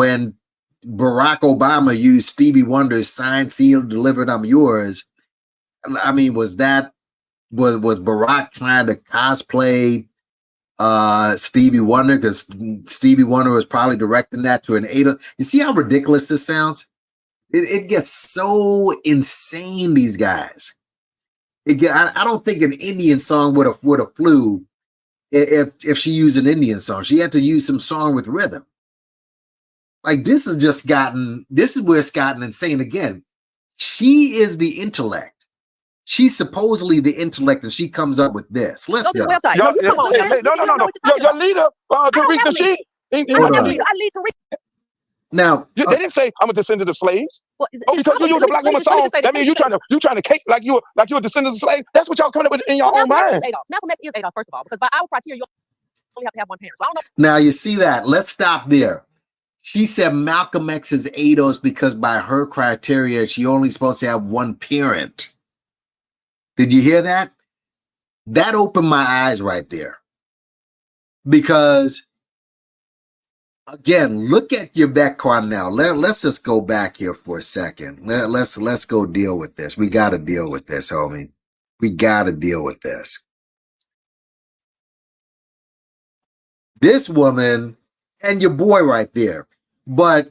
Barack Obama used Stevie Wonder's Signed, Sealed, Delivered, I'm Yours, I mean, was Barack trying to cosplay Stevie Wonder? Because Stevie Wonder was probably directing that to an ADOS. You see how ridiculous this sounds? It gets so insane, these guys. I don't think an Indian song would have flew if she used an Indian song. She had to use some song with rhythm. Like this is where it's gotten insane again. She is the intellect. She's supposedly the intellect, and she comes up with this. Let's go. No. Your leader, Tariq Nasheed. I lead Tariq. Now they didn't say I'm a descendant of slaves. Well, because you use a black woman song, that means you trying to cake like you're a descendant of slaves. That's what y'all coming up with in your own mind. Malcolm X is ADOS, first of all, because by our criteria, you only have to have one parent. So I don't know. Now you see that. Let's stop there. She said Malcolm X is ADOS because by her criteria, she only supposed to have one parent. Did you hear that? That opened my eyes right there. Because again, look at Yvette Carnell. Let's just go back here for a second. Let's go deal with this. We got to deal with this, homie. We got to deal with this. This woman and your boy right there. But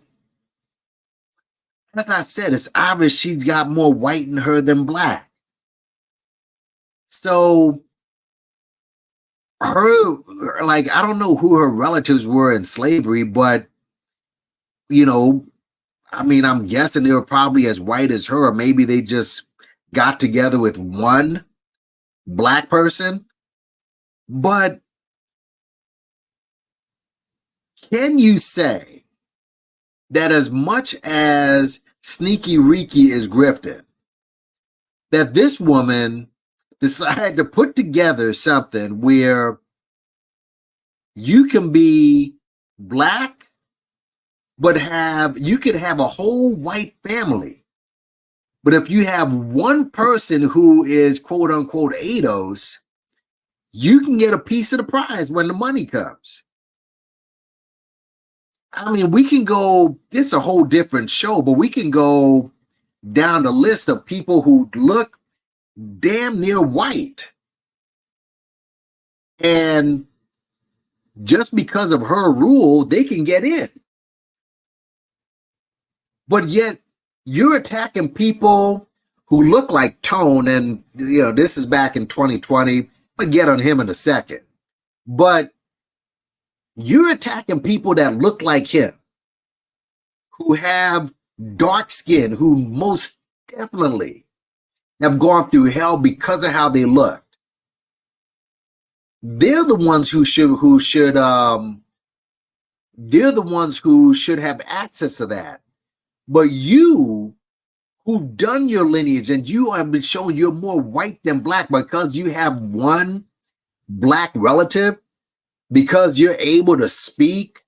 as I said, it's obvious she's got more white in her than black. So her, like, I don't know who her relatives were in slavery, but, I'm guessing they were probably as white as her, or maybe they just got together with one black person. But can you say that as much as Sneaky Reeky is grifted, that this woman decided to put together something where you can be black, but you could have a whole white family. But if you have one person who is quote unquote ADOS, you can get a piece of the prize when the money comes. I mean, we can go, this is a whole different show, but we can go down the list of people who look damn near white. And just because of her rule, they can get in. But yet you're attacking people who look like Tone, and you know, this is back in 2020. I'll get on him in a second. But you're attacking people that look like him, who have dark skin, who most definitely have gone through hell because of how they looked. They're the ones who they're the ones who should have access to that. But you, who've done your lineage and you have been shown you're more white than black because you have one black relative, because you're able to speak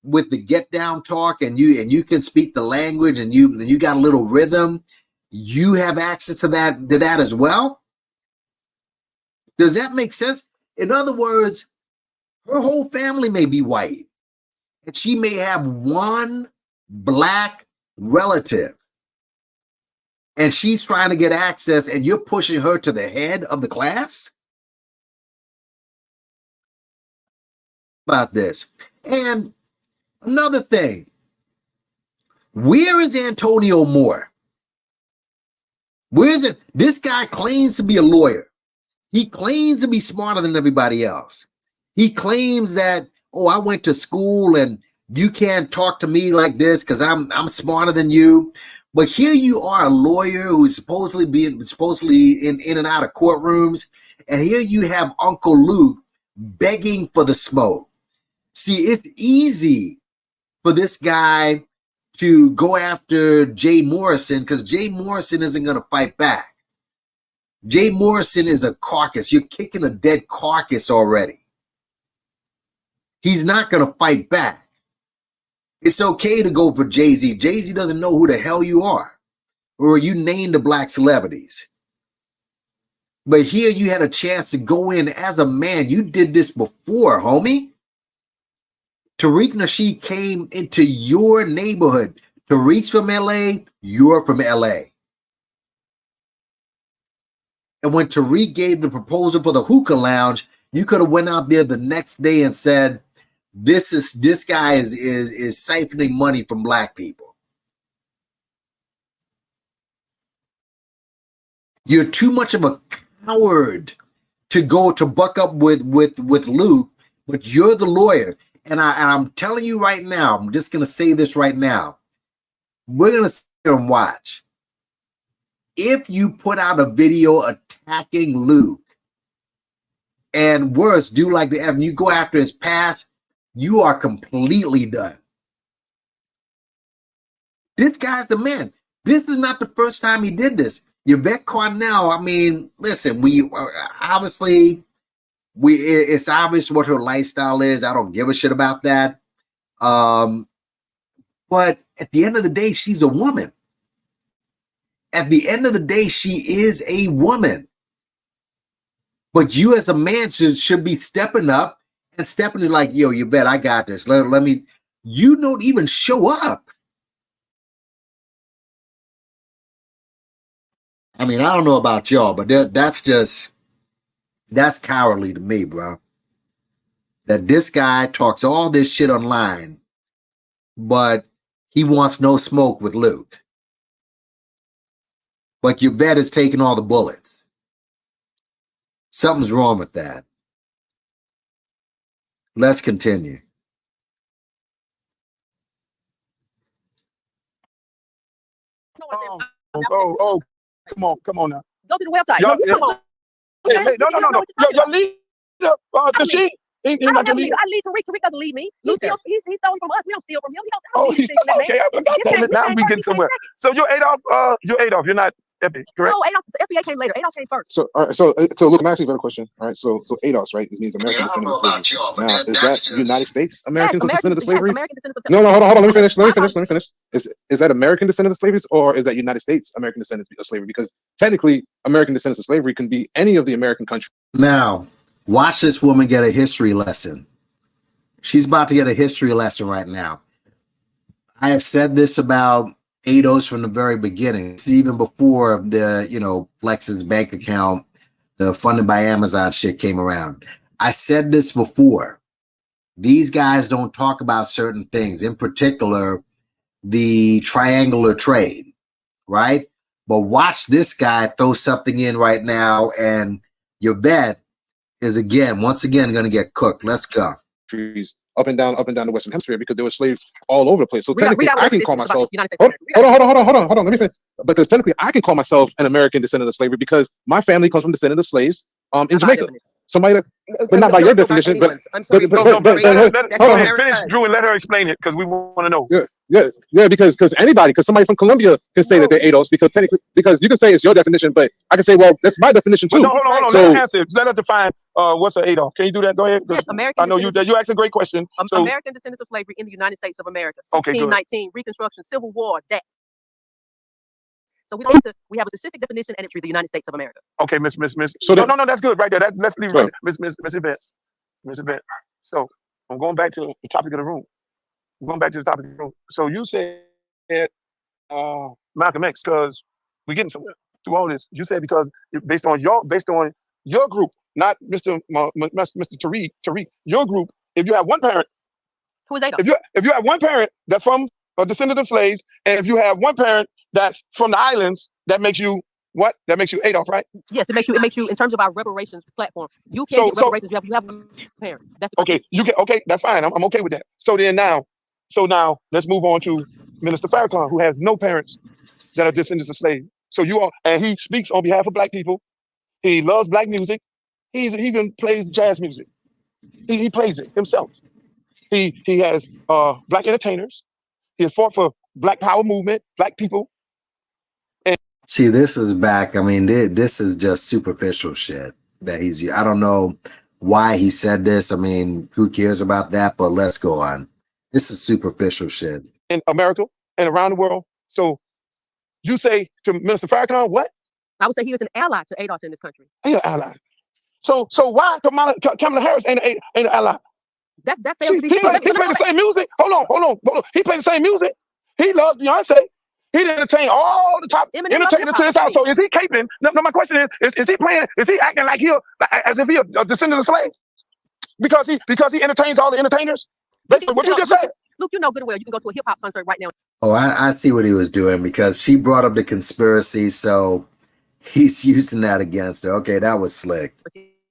with the get down talk and you can speak the language and you got a little rhythm, you have access to that as well. Does that make sense? In other words, her whole family may be white and she may have one black relative and she's trying to get access and you're pushing her to the head of the class about this. And another thing, where is Antonio Moore? Where is it? This guy claims to be a lawyer. He claims to be smarter than everybody else. He claims that, oh, I went to school and you can't talk to me like this because I'm smarter than you. But here you are, a lawyer who's supposedly in and out of courtrooms, and here you have Uncle Luke begging for the smoke. See, it's easy for this guy to go after Jay Morrison because Jay Morrison isn't going to fight back. Jay Morrison is a carcass. You're kicking a dead carcass already. He's not going to fight back. It's okay to go for Jay-Z. Jay-Z doesn't know who the hell you are, or you name the black celebrities. But here you had a chance to go in as a man. You did this before, homie. Tariq Nasheed came into your neighborhood. Tariq's from LA, you're from LA. And when Tariq gave the proposal for the hookah lounge, you could have went out there the next day and said, this guy is siphoning money from black people. You're too much of a coward to go to buck up with Luke, but you're the lawyer. And I'm telling you right now, I'm just going to say this right now. We're going to sit here and watch. If you put out a video attacking Luke and worse, do like the Evan, you go after his past, you are completely done. This guy's the man. This is not the first time he did this. Yvette Carnell, I mean, listen, it's obvious what her lifestyle is. I don't give a shit about that. But at the end of the day, she's a woman. At the end of the day, she is a woman. But you as a man should be stepping up and stepping in like, yo, Yvette, I got this. Let me, you don't even show up. I mean, I don't know about y'all, but that's cowardly to me, bro. That this guy talks all this shit online, but he wants no smoke with Luke. But Yvette is taking all the bullets. Something's wrong with that. Let's continue. Oh, come on now. Go to the website. Yo, Come on. Hey, no. Your leader, Nasheed, he's not your leader. I lead Tariq. Tariq doesn't lead me. He steals from us. We don't steal from him. Okay. Damn it, now we getting somewhere. So you're Adolf. You're not FBA, correct? No, FBA came later. ADOS came first. So look, I'm asking you a question. All right, so ADOS, right? It means American Descendant of Slavery. Now, is that United States American Descendant of Slavery? No, hold on. Let me finish. Is that American Descendant of Slavery, or is that United States American Descendant of Slavery? Because technically, American Descendants of Slavery can be any of the American countries. Now, watch this woman get a history lesson. She's about to get a history lesson right now. I have said this about ADOS from the very beginning. It's even before the, Flex's bank account, the funded by Amazon shit came around. I said this before. These guys don't talk about certain things, in particular, the triangular trade, right? But watch this guy throw something in right now, and your bet is once again going to get cooked. Let's go. Up and down the Western Hemisphere, because there were slaves all over the place. So technically, got I can call myself. Hold on. Let me finish. Because technically, I can call myself an American descendant of slavery because my family comes from descendant of slaves in Jamaica. Somebody that, but not by your definition. But I'm sorry. Finish, Drew, and let her explain it because we want to know. Yeah. Because somebody from Colombia can say that they're ADOS because you can say it's your definition, but I can say, well, that's my definition too. But no, hold on. Let her answer. Let her define what's an ADOS. Can you do that? Go ahead. Yes, I know you asked a great question. So, American descendants of slavery in the United States of America. Okay, good. 1619, Reconstruction, Civil War, that. So we have a specific definition and it's the United States of America. Okay, Miss. So no, that's good right there. Let's leave it right there. Miss Yvette. So I'm going back to the topic of the room. So you said Malcolm X, because we're getting somewhere through all this. You said because based on your group, not Mr. Tariq, your group. If you have one parent, who is that? If you have one parent that's from a descendant of slaves, and if you have one parent that's from the islands, that makes you what? That makes you ADOS, right? Yes, it makes you in terms of our reparations platform. You can get reparations. You have a parent. That's okay. You get okay. That's fine. I'm okay with that. So now let's move on to Minister Farrakhan, who has no parents that are descendants of slaves. So and he speaks on behalf of Black people. He loves Black music. He even plays jazz music. He plays it himself. He has Black entertainers. He has fought for Black Power movement, Black people. See, this is back. I mean, this is just superficial shit that I don't know why he said this. I mean, who cares about that? But let's go on. This is superficial shit. In America and around the world. So you say to Minister Farrakhan, what? I would say he was an ally to ADOS in this country. He's an ally. So why Kamala Harris ain't an ally? That fails to be said. He played the same music. Hold on. He played the same music. He loves Beyonce. He didn't entertain all the top entertainers to his house. So is he caping? No, my question is he playing? Is he acting like as if he a descendant of slaves? Because he entertains all the entertainers? Basically, what you just said. Luke, you know good and well. You can go to a hip hop concert right now. Oh, I see what he was doing, because she brought up the conspiracy, so he's using that against her. Okay, that was slick.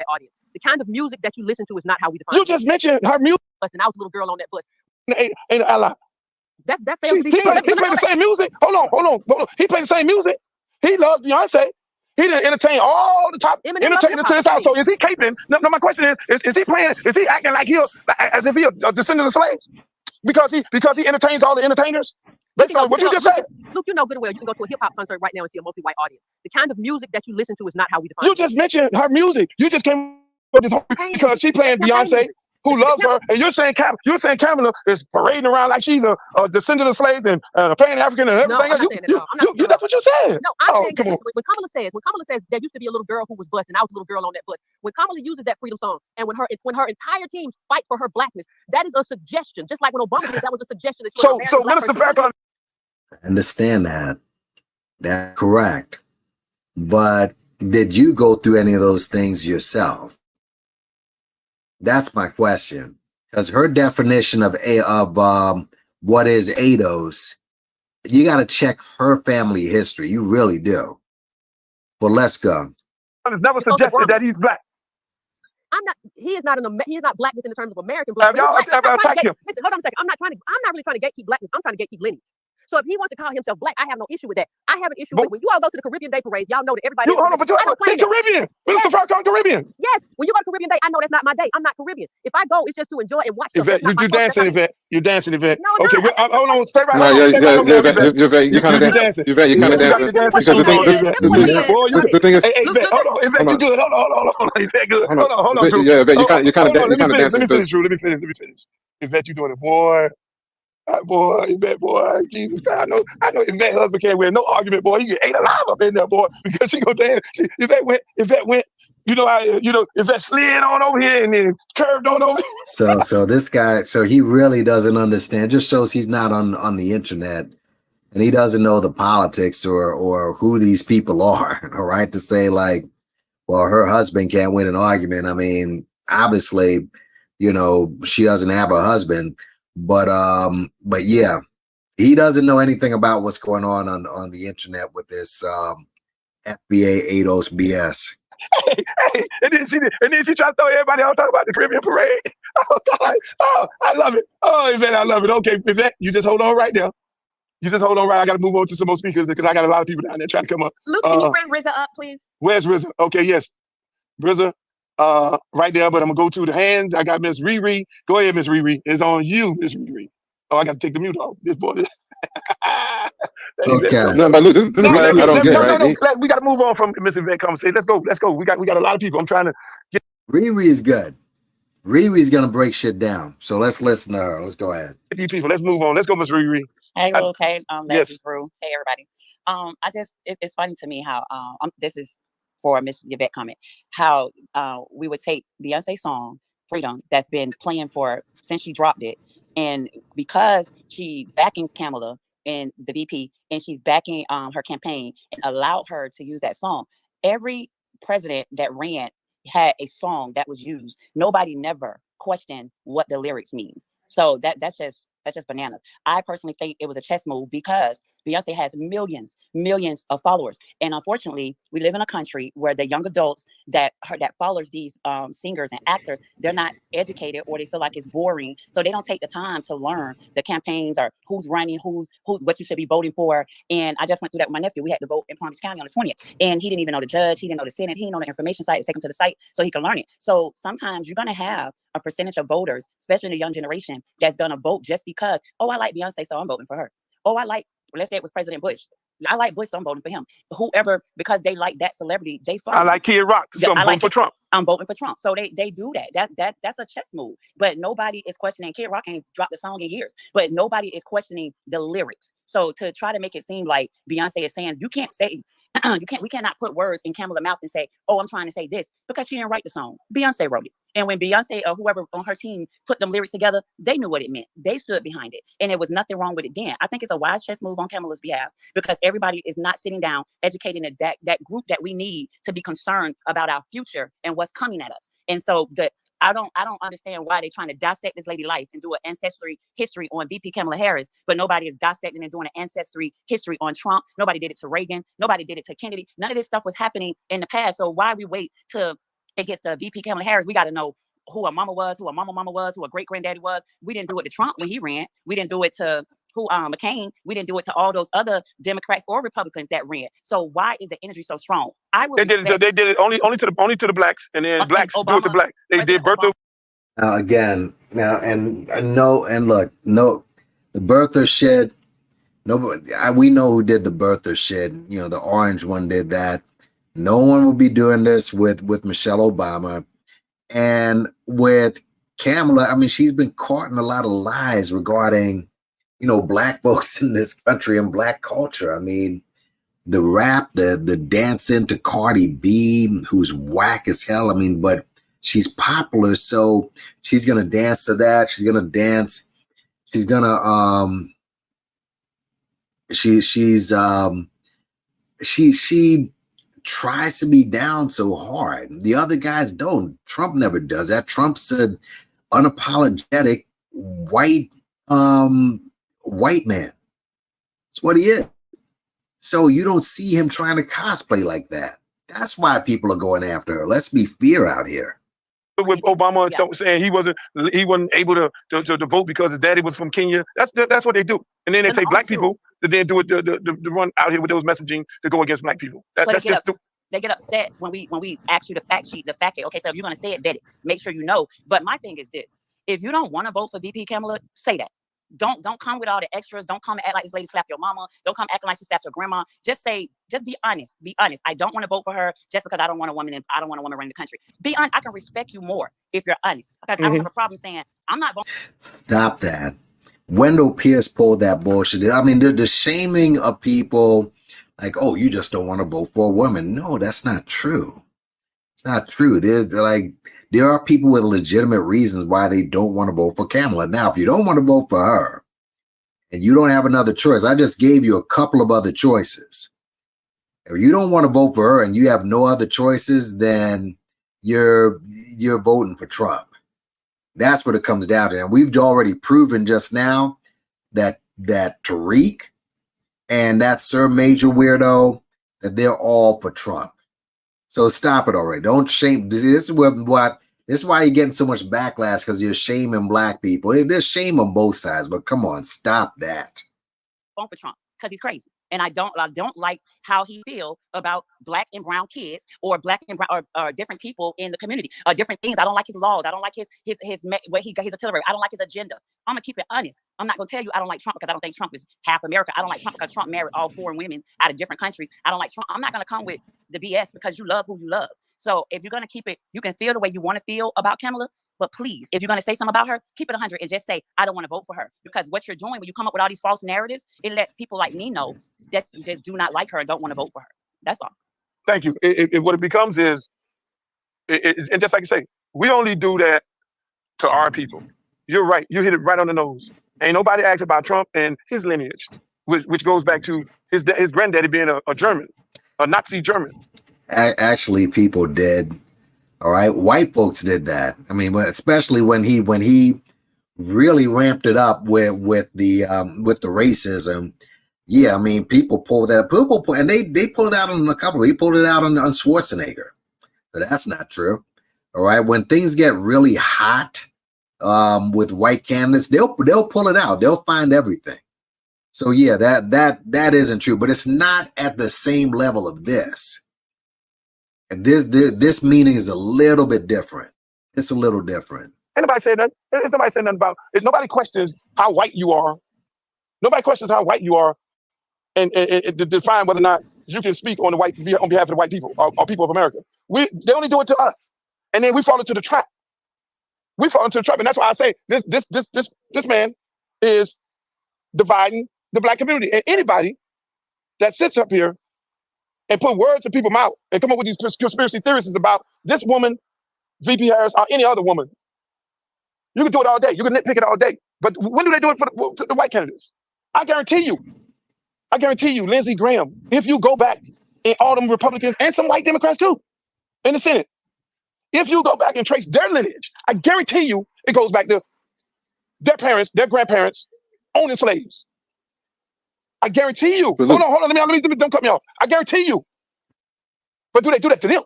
Audience. The kind of music that you listen to is not how we define it. You just mentioned her music. And I was a little girl on that bus. Ain't an ally. That fails to be said. He played the same music. Hold on. He played the same music. He loves Beyonce. He didn't entertain all the top entertainers to his house. So is he caping? No, my question is he playing? Is he acting like as if he a descendant of slaves? Because he entertains all the entertainers? Based on what you just said. Luke, you know good and well. You can go to a hip hop concert right now and see a mostly white audience. The kind of music that you listen to is not how we define it. You just mentioned her music. You just came with this whole because she playing Beyonce, who loves her, and you're saying Kamala is parading around like she's a descendant of slaves and a Pan-African and everything. No, I'm not saying that. That's what you said. No, I'm saying that when Kamala says there used to be a little girl who was blessed and I was a little girl on that bus. When Kamala uses that freedom song and when her entire team fights for her blackness, that is a suggestion. Just like when Obama did, that was a suggestion. That so Minister Farrakhan. I understand that. That's correct. But did you go through any of those things yourself? That's my question. Because her definition of what is ADOS, you got to check her family history. You really do. But let's go. It's never suggested that he's Black. He is not blackness in the terms of American black. Y'all attacked him. Listen, hold on a second. I'm not really trying to gatekeep blackness. I'm trying to gatekeep lineage. So if he wants to call himself Black, I have no issue with that. I have an issue with when you all go to the Caribbean Day parades, y'all know that everybody. Hold on, but you're Caribbean. Minister Farrakhan, Caribbean. Yes, when you go to Caribbean Day, I know that's not my day. I'm not Caribbean. If I go, it's just to enjoy and watch. Yvette, you dancing, Yvette. You're dancing, Yvette. No, okay, hold on, stay right now. Yvette, you're kind of dancing. Yvette, you're kind of dancing. Because the thing is, hey, Yvette, hold on, Yvette, you good? Hold on, Yvette, good. Hold on, Drew. Yeah, Yvette, you're kind of dancing. Let me finish, Drew. Let me finish. Yvette, you doing it, boy. Boy, Yvette, boy, Jesus Christ. I know Yvette husband can't win no argument, boy. He get ate alive up in there, boy, because she go dance. Yvette went, you know, Yvette slid on over here and then curved on over here. So this guy, so he really doesn't understand. Just shows he's not on the internet, and he doesn't know the politics or who these people are. All right, to say like, well, her husband can't win an argument. I mean, obviously, you know, she doesn't have a husband, but yeah, he doesn't know anything about what's going on the internet with this FBA ADOS BS. Hey, and then she tried to throw everybody else talking about the Caribbean parade. Oh, God. Oh, I love it. Oh, Yvette, I love it. Okay, Yvette, you just hold on right there. You just hold on right. I got to move on to some more speakers because I got a lot of people down there trying to come up. Luke, can you bring RZA up, please? Where's RZA? Okay, yes. RZA, right there, but I'm going to go to the hands. I got Miss Riri. Go ahead, Miss Riri. It's on you, Miss Riri. Oh, I got to take the mute off. This boy. Okay. No, but look, this is what I don't get, right? No, we got to move on from Miss Yvette conversation. Let's go. We got a lot of people. I'm trying to get. Riri is good. Riri's gonna break shit down. So let's listen to her. Let's go ahead. These people. Let's move on. Let's go, Miss Riri. Hey, Luke. Hey, yes. Drew. Hey, everybody. It's funny to me how this is for Miss Yvette comment. How we would take Beyonce's song "Freedom" that's been playing for since she dropped it, and because she backing Kamala and the VP, and she's backing her campaign, and allowed her to use that song. Every president that ran had a song that was used. Nobody never questioned what the lyrics mean. So that's just bananas. I personally think it was a chess move because Beyonce has millions of followers, and unfortunately, we live in a country where the young adults that follows these singers and actors, they're not educated, or they feel like it's boring, so they don't take the time to learn the campaigns or who's running, who's what you should be voting for. And I just went through that with my nephew. We had to vote in Palm Beach County on the 20th, and he didn't even know the judge, he didn't know the Senate, he didn't know the information site to take him to the site so he can learn it. So sometimes you're gonna have a percentage of voters, especially in the young generation, that's gonna vote just because, oh, I like Beyonce, so I'm voting for her. Oh, I like, let's say it was President Bush. I like Bush, so I'm voting for him. Whoever, because they like that celebrity, they follow. I like Kid Rock, so I'm voting for Trump. I'm voting for Trump. So they do that. That's a chess move. But nobody is questioning. Kid Rock ain't dropped a song in years, but nobody is questioning the lyrics. So to try to make it seem like Beyonce is saying, you can't say, we cannot put words in Kamala's mouth and say, oh, I'm trying to say this, because she didn't write the song. Beyonce wrote it. And when Beyonce or whoever on her team put them lyrics together, they knew what it meant. They stood behind it. And there was nothing wrong with it then. I think it's a wise chess move on Kamala's behalf, because everybody is not sitting down, educating that group that we need to be concerned about our future and what's coming at us. And so I don't understand why they're trying to dissect this lady life and do an ancestry history on VP Kamala Harris, but nobody is dissecting and doing an ancestry history on Trump. Nobody did it to Reagan. Nobody did it to Kennedy. None of this stuff was happening in the past. So why we wait till it gets to VP Kamala Harris? We got to know who her mama was, who her mama was, who her great granddaddy was. We didn't do it to Trump when he ran. We didn't do it to McCain. We didn't do it to all those other Democrats or Republicans that ran. So why is the energy so strong? They did it only to the blacks, and then blacks do it to black. They did birther. Again, now and look, no, the birther shit. Nobody, we know who did the birther shit. You know, the orange one did that. No one will be doing this with Michelle Obama, and with Kamala. I mean, she's been caught in a lot of lies regarding, you know, black folks in this country and black culture. I mean, the rap, the dancing to Cardi B, who's whack as hell. I mean, but she's popular, so she's gonna dance to that. She's gonna dance. She's gonna she tries to be down so hard. The other guys don't. Trump never does that. Trump's an unapologetic white man. That's what he is. So you don't see him trying to cosplay like that. That's why people are going after her. Let's be fair out here. With Obama and saying he wasn't able to vote because his daddy was from Kenya. That's what they do. And then they take black people to then do it to run out here with those messaging to go against black people. They get upset when we ask you the fact sheet, okay, so if you're gonna say it, vet it, make sure you know. But my thing is this: if you don't want to vote for VP Kamala, say that. Don't come with all the extras. Don't come and act like this lady slapped your mama. Don't come acting like she slapped your grandma. Just be honest. Be honest. I don't want to vote for her just because I don't want a woman running the country. Be honest. I can respect you more if you're honest, because I don't have a problem saying I'm not voting. Stop that. Wendell Pierce pulled that bullshit. I mean, the shaming of people like, oh, you just don't want to vote for a woman. No, that's not true. It's not true. There are people with legitimate reasons why they don't want to vote for Kamala. Now, if you don't want to vote for her and you don't have another choice, I just gave you a couple of other choices. If you don't want to vote for her and you have no other choices, then you're voting for Trump. That's what it comes down to. And we've already proven just now that Tariq and that Sir Major Weirdo, that they're all for Trump. So stop it already. Don't shame. This is why you're getting so much backlash, because you're shaming black people. There's shame on both sides, but come on, stop that. For Trump, because he's crazy. And I don't like how he feels about black and brown kids, or black and brown or different people in the community, or different things. I don't like his laws. I don't like his way he's artillery. I don't like his agenda. I'm gonna keep it honest. I'm not gonna tell you I don't like Trump because I don't think Trump is half America. I don't like Trump because Trump married all foreign women out of different countries. I don't like Trump. I'm not gonna come with the BS because you love who you love. So if you're gonna keep it, you can feel the way you want to feel about Kamala. But please, if you're going to say something about her, keep it 100 and just say, I don't want to vote for her. Because what you're doing when you come up with all these false narratives, it lets people like me know that you just do not like her and don't want to vote for her. That's all. Thank you. What it becomes is, and just like you say, we only do that to our people. You're right. You hit it right on the nose. Ain't nobody asks about Trump and his lineage, which goes back to his granddaddy being a German, a Nazi German. Actually, people did. All right, white folks did that. I mean, especially when he really ramped it up with the racism. Yeah, I mean, people pull that. And they pulled it out on a couple. He pulled it out on Schwarzenegger. But that's not true. All right, when things get really hot with white candidates, they'll pull it out. They'll find everything. So yeah, that isn't true. But it's not at the same level of this. And this meaning is a little bit different. It's a little different. Anybody say nothing? Somebody say nothing about it? Nobody questions how white you are. Nobody questions how white you are, and to define whether or not you can speak on behalf of the white people or people of America. They only do it to us, and then we fall into the trap. We fall into the trap, and that's why I say this man is dividing the black community. And anybody that sits up here and put words in people's mouth and come up with these conspiracy theories about this woman, VP Harris, or any other woman, you can do it all day. You can nitpick it all day. But when do they do it to the white candidates? I guarantee you, Lindsey Graham, if you go back, and all them Republicans and some white Democrats too in the Senate, if you go back and trace their lineage, I guarantee you it goes back to their parents, their grandparents owning slaves. I guarantee you. Hold on. Let me don't cut me off. I guarantee you. But do they do that to them?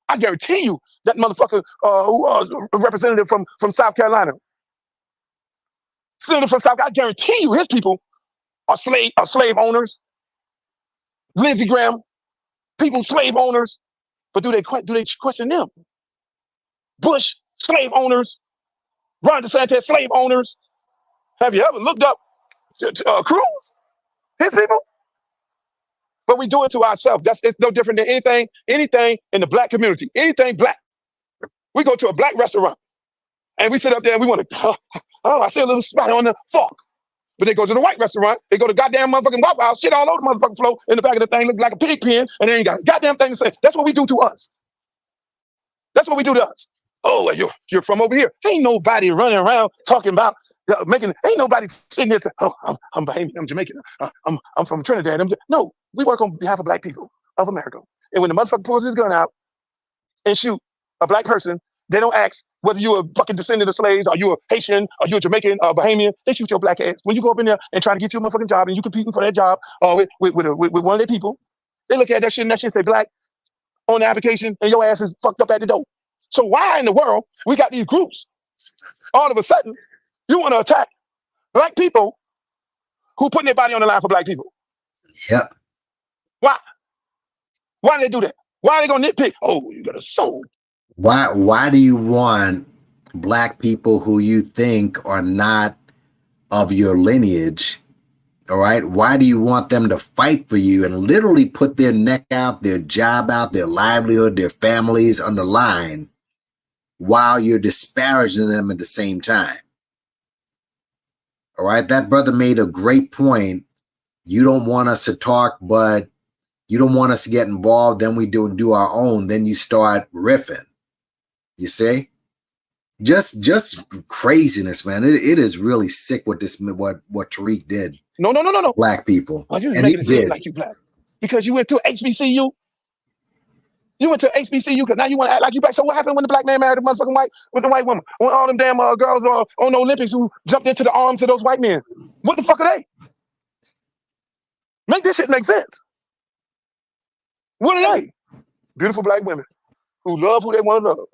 I guarantee you that motherfucker a representative from South Carolina, senator from South Carolina, I guarantee you his people are slave owners. Lindsey Graham, people slave owners. But do they question them? Bush, slave owners. Ron DeSantis, slave owners. Have you ever looked up Cruz? His people? But we do it to ourselves. It's no different than anything in the black community. Anything black. We go to a black restaurant and we sit up there and we want to, I see a little spot on the fork. But they go to the white restaurant, they go to goddamn motherfucking Waffle House, shit all over the motherfucking floor in the back of the thing, look like a pig pen, and they ain't got a goddamn thing to say. That's what we do to us. That's what we do to us. Oh, you're from over here. Ain't nobody running around talking about ain't nobody sitting there saying, oh, I'm Bahamian, I'm Jamaican, I'm from Trinidad. No, we work on behalf of black people of America. And when the motherfucker pulls his gun out and shoot a black person, they don't ask whether you're a fucking descendant of slaves, or you're a Haitian, or you're a Jamaican, or Bahamian. They shoot your black ass. When you go up in there and try to get you a motherfucking job and you competing for that job with one of their people, they look at that shit and that shit say black on the application and your ass is fucked up at the door. So why in the world we got these groups? All of a sudden, you want to attack black people who putting their body on the line for black people. Yep. Why? Why do they do that? Why are they gonna nitpick? Oh, you got a soul. Why do you want black people who you think are not of your lineage? All right. Why do you want them to fight for you and literally put their neck out, their job out, their livelihood, their families on the line while you're disparaging them at the same time? All right. That brother made a great point. You don't want us to talk, but you don't want us to get involved. Then we do our own. Then you start riffing. You see? Just craziness, man. It is really sick what Tariq did. No. Black people. Oh, you was And making he it seem did. like you black. Because you went to HBCU. You went to HBCU because now you want to act like you black. So what happened when the black man married a motherfucking white woman? When all them damn girls on the Olympics who jumped into the arms of those white men? What the fuck are they? Make this shit make sense. What are they? Beautiful black women who love who they want to love.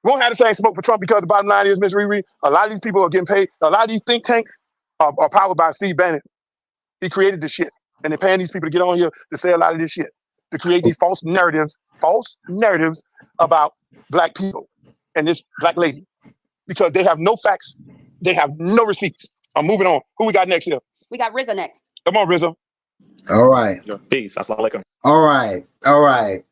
We won't have the same smoke for Trump because the bottom line is, Ms. Riri, a lot of these people are getting paid. A lot of these think tanks are powered by Steve Bannon. He created this shit. And they're paying these people to get on here to say a lot of this shit, to create these false narratives about black people and this black lady, because they have no facts. They have no receipts. I'm moving on. Who we got next here? We got RZA next. Come on, RZA. All right. Peace. Assalamu alaikum. All right.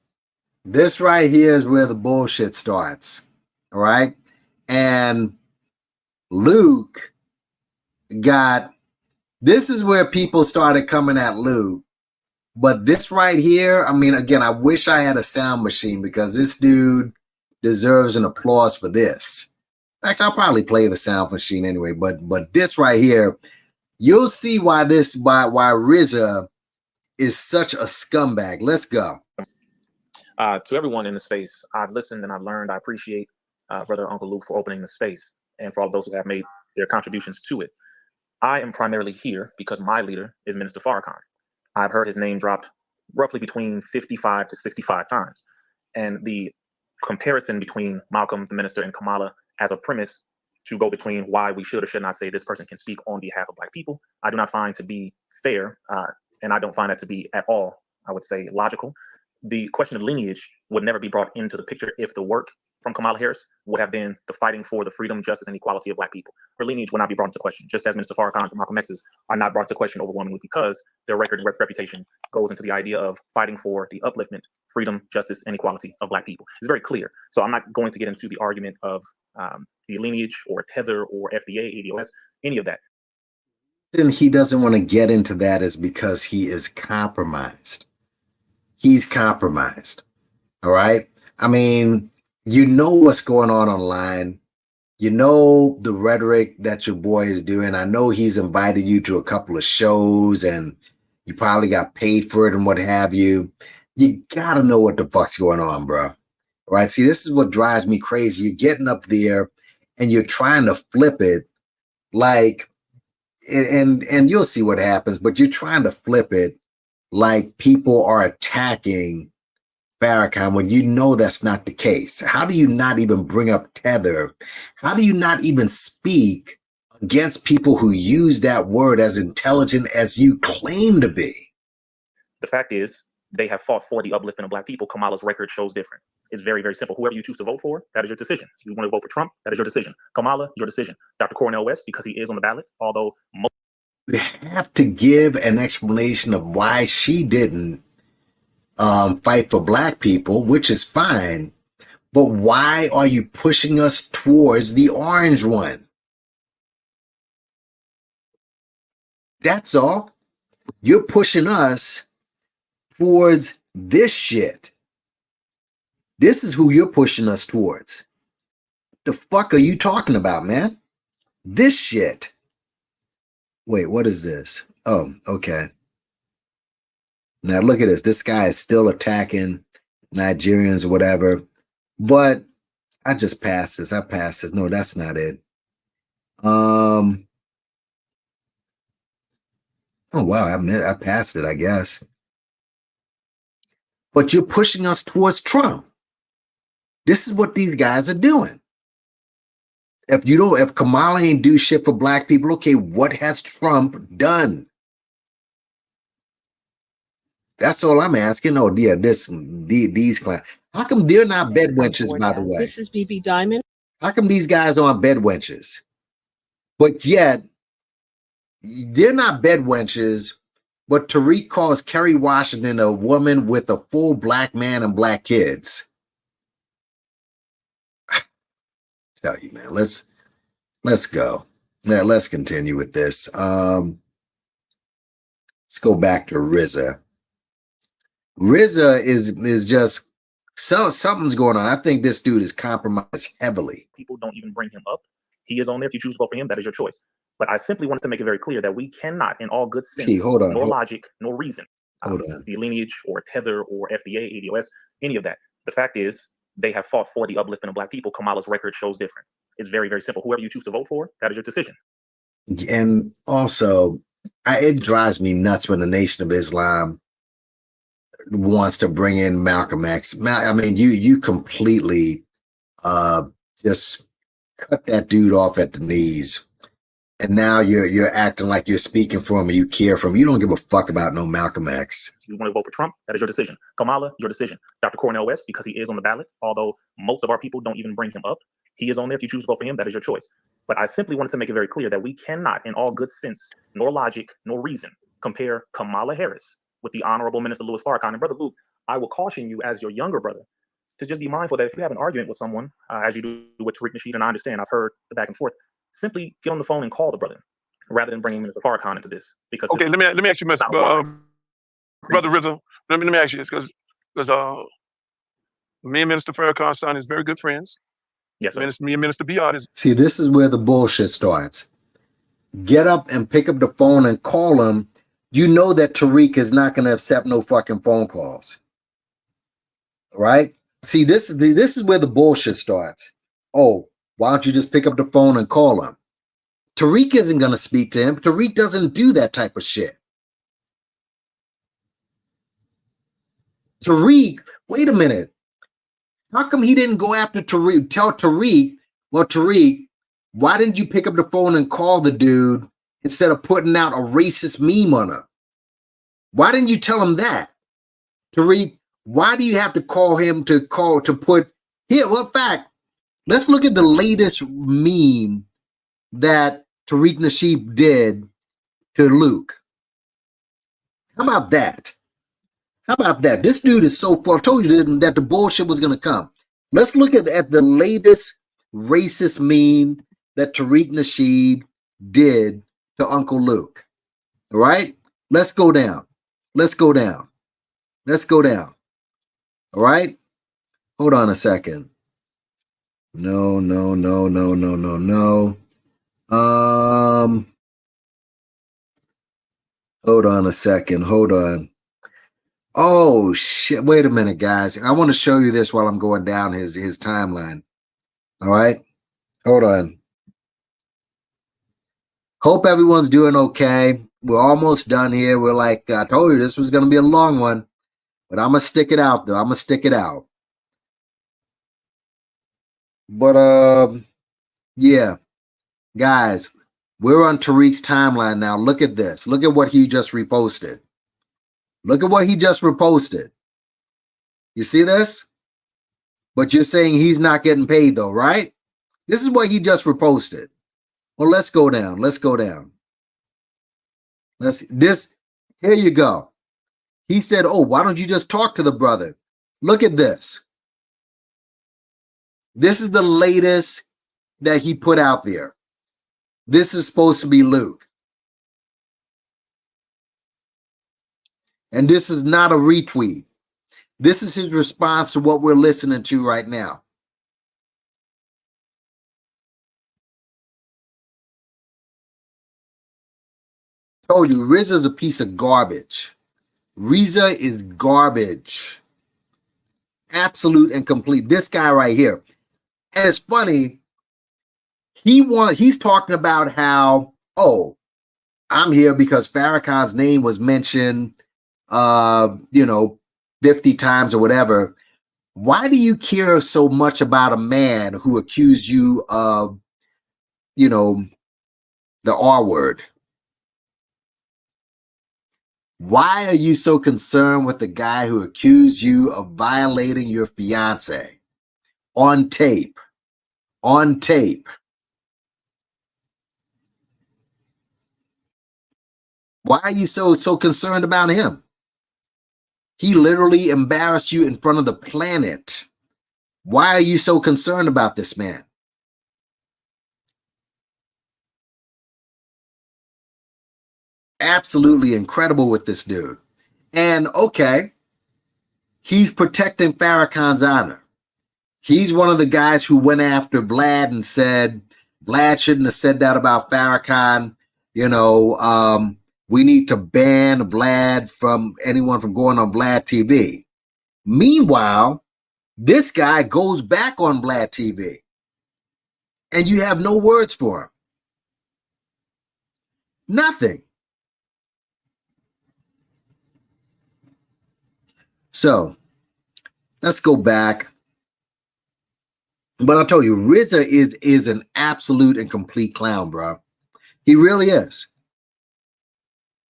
This right here is where the bullshit starts. All right. And Luke this is where people started coming at Luke. But this right here, I mean, again, I wish I had a sound machine because this dude deserves an applause for this. In fact, I'll probably play the sound machine anyway. But this right here, you'll see why RZA is such a scumbag. Let's go. To everyone in the space, I've listened and I've learned. I appreciate Brother Uncle Luke for opening the space and for all those who have made their contributions to it. I am primarily here because my leader is Minister Farrakhan. I've heard his name dropped roughly between 55 to 65 times. And the comparison between Malcolm, the minister, and Kamala as a premise to go between why we should or should not say this person can speak on behalf of black people, I do not find to be fair. And I don't find that to be at all, I would say, logical. The question of lineage would never be brought into the picture if the work from Kamala Harris would have been the fighting for the freedom, justice, and equality of black people. Her lineage would not be brought into question, just as Minister Farrakhan's and Malcolm X's are not brought into question overwhelmingly because their record and reputation goes into the idea of fighting for the upliftment, freedom, justice, and equality of black people. It's very clear. So I'm not going to get into the argument of the lineage or tether or FBA, ADOS, any of that. And he doesn't want to get into that is because he is compromised. He's compromised. All right. I mean, you know what's going on online. You know the rhetoric that your boy is doing. I know he's invited you to a couple of shows and you probably got paid for it and what have you. You got to know what the fuck's going on, bro. All right. See, this is what drives me crazy. You're getting up there and you're trying to flip it like, and you'll see what happens, but you're trying to flip it like people are attacking Farrakhan when you know that's not the case. How do you not even bring up tether? How do you not even speak against people who use that word as intelligent as you claim to be? The fact is, they have fought for the upliftment of black people. Kamala's record shows different. It's very, very simple. Whoever you choose to vote for, that is your decision. If you want to vote for Trump, that is your decision. Kamala, your decision. Dr. Cornel West, because he is on the ballot, although you have to give an explanation of why she didn't fight for black people, which is fine. But why are you pushing us towards the orange one? That's all. You're pushing us towards this shit. This is who you're pushing us towards. The fuck are you talking about, man? This shit. Wait, what is this? Oh, okay. Now look at this. This guy is still attacking Nigerians or whatever. But I just passed this. I passed this. No, that's not it. Oh wow, I passed it, I guess. But you're pushing us towards Trump. This is what these guys are doing. If Kamala ain't do shit for black people, okay, what has Trump done? That's all I'm asking. Oh, yeah, these clients. How come they're not bed wenches, by the way? This is BB Diamond. How come these guys aren't bed wenches? But yet, they're not bed wenches, but Tariq calls Kerry Washington a woman with a full black man and black kids. Tell you, man, let's go. Now let's continue with this. Let's go back to RZA. RZA is just something's going on. I think this dude is compromised heavily. People don't even bring him up. He is on there. If you choose to vote for him, that is your choice. But I simply wanted to make it very clear that we cannot, in all good sense, nor logic, nor reason, the lineage or tether or FBA, ADOS, any of that. The fact is, they have fought for the uplifting of Black people. Kamala's record shows different. It's very, very simple. Whoever you choose to vote for, that is your decision. And also, it drives me nuts when the Nation of Islam wants to bring in Malcolm X. I mean, you completely just cut that dude off at the knees, and now you're acting like you're speaking for him and you care for him. You don't give a fuck about no Malcolm X. You want to vote for Trump? That is your decision. Kamala, your decision. Dr. Cornel West, because he is on the ballot, although most of our people don't even bring him up. He is on there. If you choose to vote for him, that is your choice. But I simply wanted to make it very clear that we cannot, in all good sense, nor logic, nor reason, compare Kamala Harris with the Honorable Minister Louis Farrakhan. And Brother Luke, I will caution you as your younger brother to just be mindful that if you have an argument with someone, as you do with Tariq Nasheed, and I understand, I've heard the back and forth, simply get on the phone and call the brother rather than bringing Minister Farrakhan into this. Because okay, let me ask you, Brother Rizzo. Let me ask you this, because me and Minister Farrakhan's son is very good friends. Yes, me and Minister Biard is. See, this is where the bullshit starts. Get up and pick up the phone and call him. You know that Tariq is not going to accept no fucking phone calls, right? See, this is where the bullshit starts. Oh, why don't you just pick up the phone and call him? Tariq isn't going to speak to him. Tariq doesn't do that type of shit. Tariq, wait a minute. How come he didn't go after Tariq? Tell Tariq, well, Tariq, why didn't you pick up the phone and call the dude instead of putting out a racist meme on him? Why didn't you tell him that? Tariq, why do you have to call him to put here? Well, in fact, let's look at the latest meme that Tariq Nasheed did to Luke. How about that? How about that? This dude is so full. I told you that the bullshit was going to come. Let's look at the latest racist meme that Tariq Nasheed did to Uncle Luke. All right? Let's go down. Let's go down. Let's go down. All right? Hold on a second. No. Hold on a second. Hold on. Oh shit! Wait a minute, guys. I want to show you this while I'm going down his timeline. All right, hold on. Hope everyone's doing okay. We're almost done here. We're like, I told you this was going to be a long one, but I'm gonna stick it out though. I'm gonna stick it out. But yeah, guys, we're on Tariq's timeline now. Look at this. Look at what he just reposted. Look at what he just reposted. You see this? But you're saying he's not getting paid though, right? This is what he just reposted. Well, let's go down. Let's go down. Here you go. He said, oh, why don't you just talk to the brother? Look at this. This is the latest that he put out there. This is supposed to be Luke. And this is not a retweet. This is his response to what we're listening to right now. Told you, RZA's a piece of garbage. RZA is garbage. Absolute and complete. This guy right here. And it's funny. He's talking about how, oh, I'm here because Farrakhan's name was mentioned 50 times or whatever. Why do you care so much about a man who accused you of, the R word? Why are you so concerned with the guy who accused you of violating your fiance on tape? On tape. Why are you so concerned about him? He literally embarrassed you in front of the planet. Why are you so concerned about this man? absolutely incredible with this dude. And okay, he's protecting Farrakhan's honor. He's one of the guys who went after Vlad and said, Vlad shouldn't have said that about Farrakhan. You know, we need to ban Vlad from anyone from going on Vlad TV. Meanwhile, this guy goes back on Vlad TV and you have no words for him. Nothing. So let's go back. But I'll tell you, RZA is an absolute and complete clown, bro. He really is.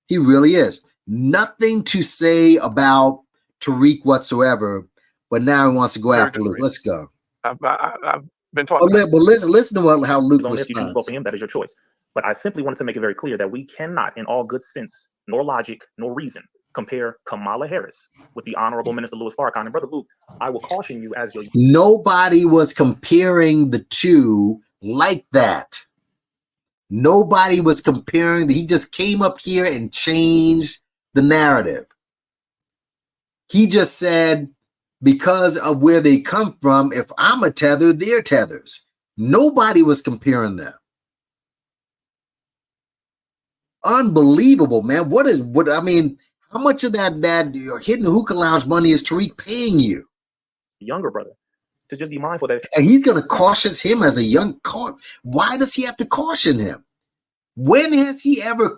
He really is. Nothing to say about Tariq whatsoever, but now he wants to go after Luke. Let's go. I've been talking. But listen to how Luke responds. If you choose to vote for him, that is your choice. But I simply wanted to make it very clear that we cannot, in all good sense, nor logic, nor reason, compare Kamala Harris with the Honorable Minister Louis Farrakhan. And Brother Luke, I will caution you as your... Nobody was comparing the two like that. Nobody was comparing. He just came up here and changed the narrative. He just said, because of where they come from, if I'm a tether, they're tethers. Nobody was comparing them. Unbelievable, man. I mean, how much of that hidden hookah lounge money is Tariq paying you? Younger brother, to just be mindful that... And he's going to caution him as a young... Why does he have to caution him? When has he ever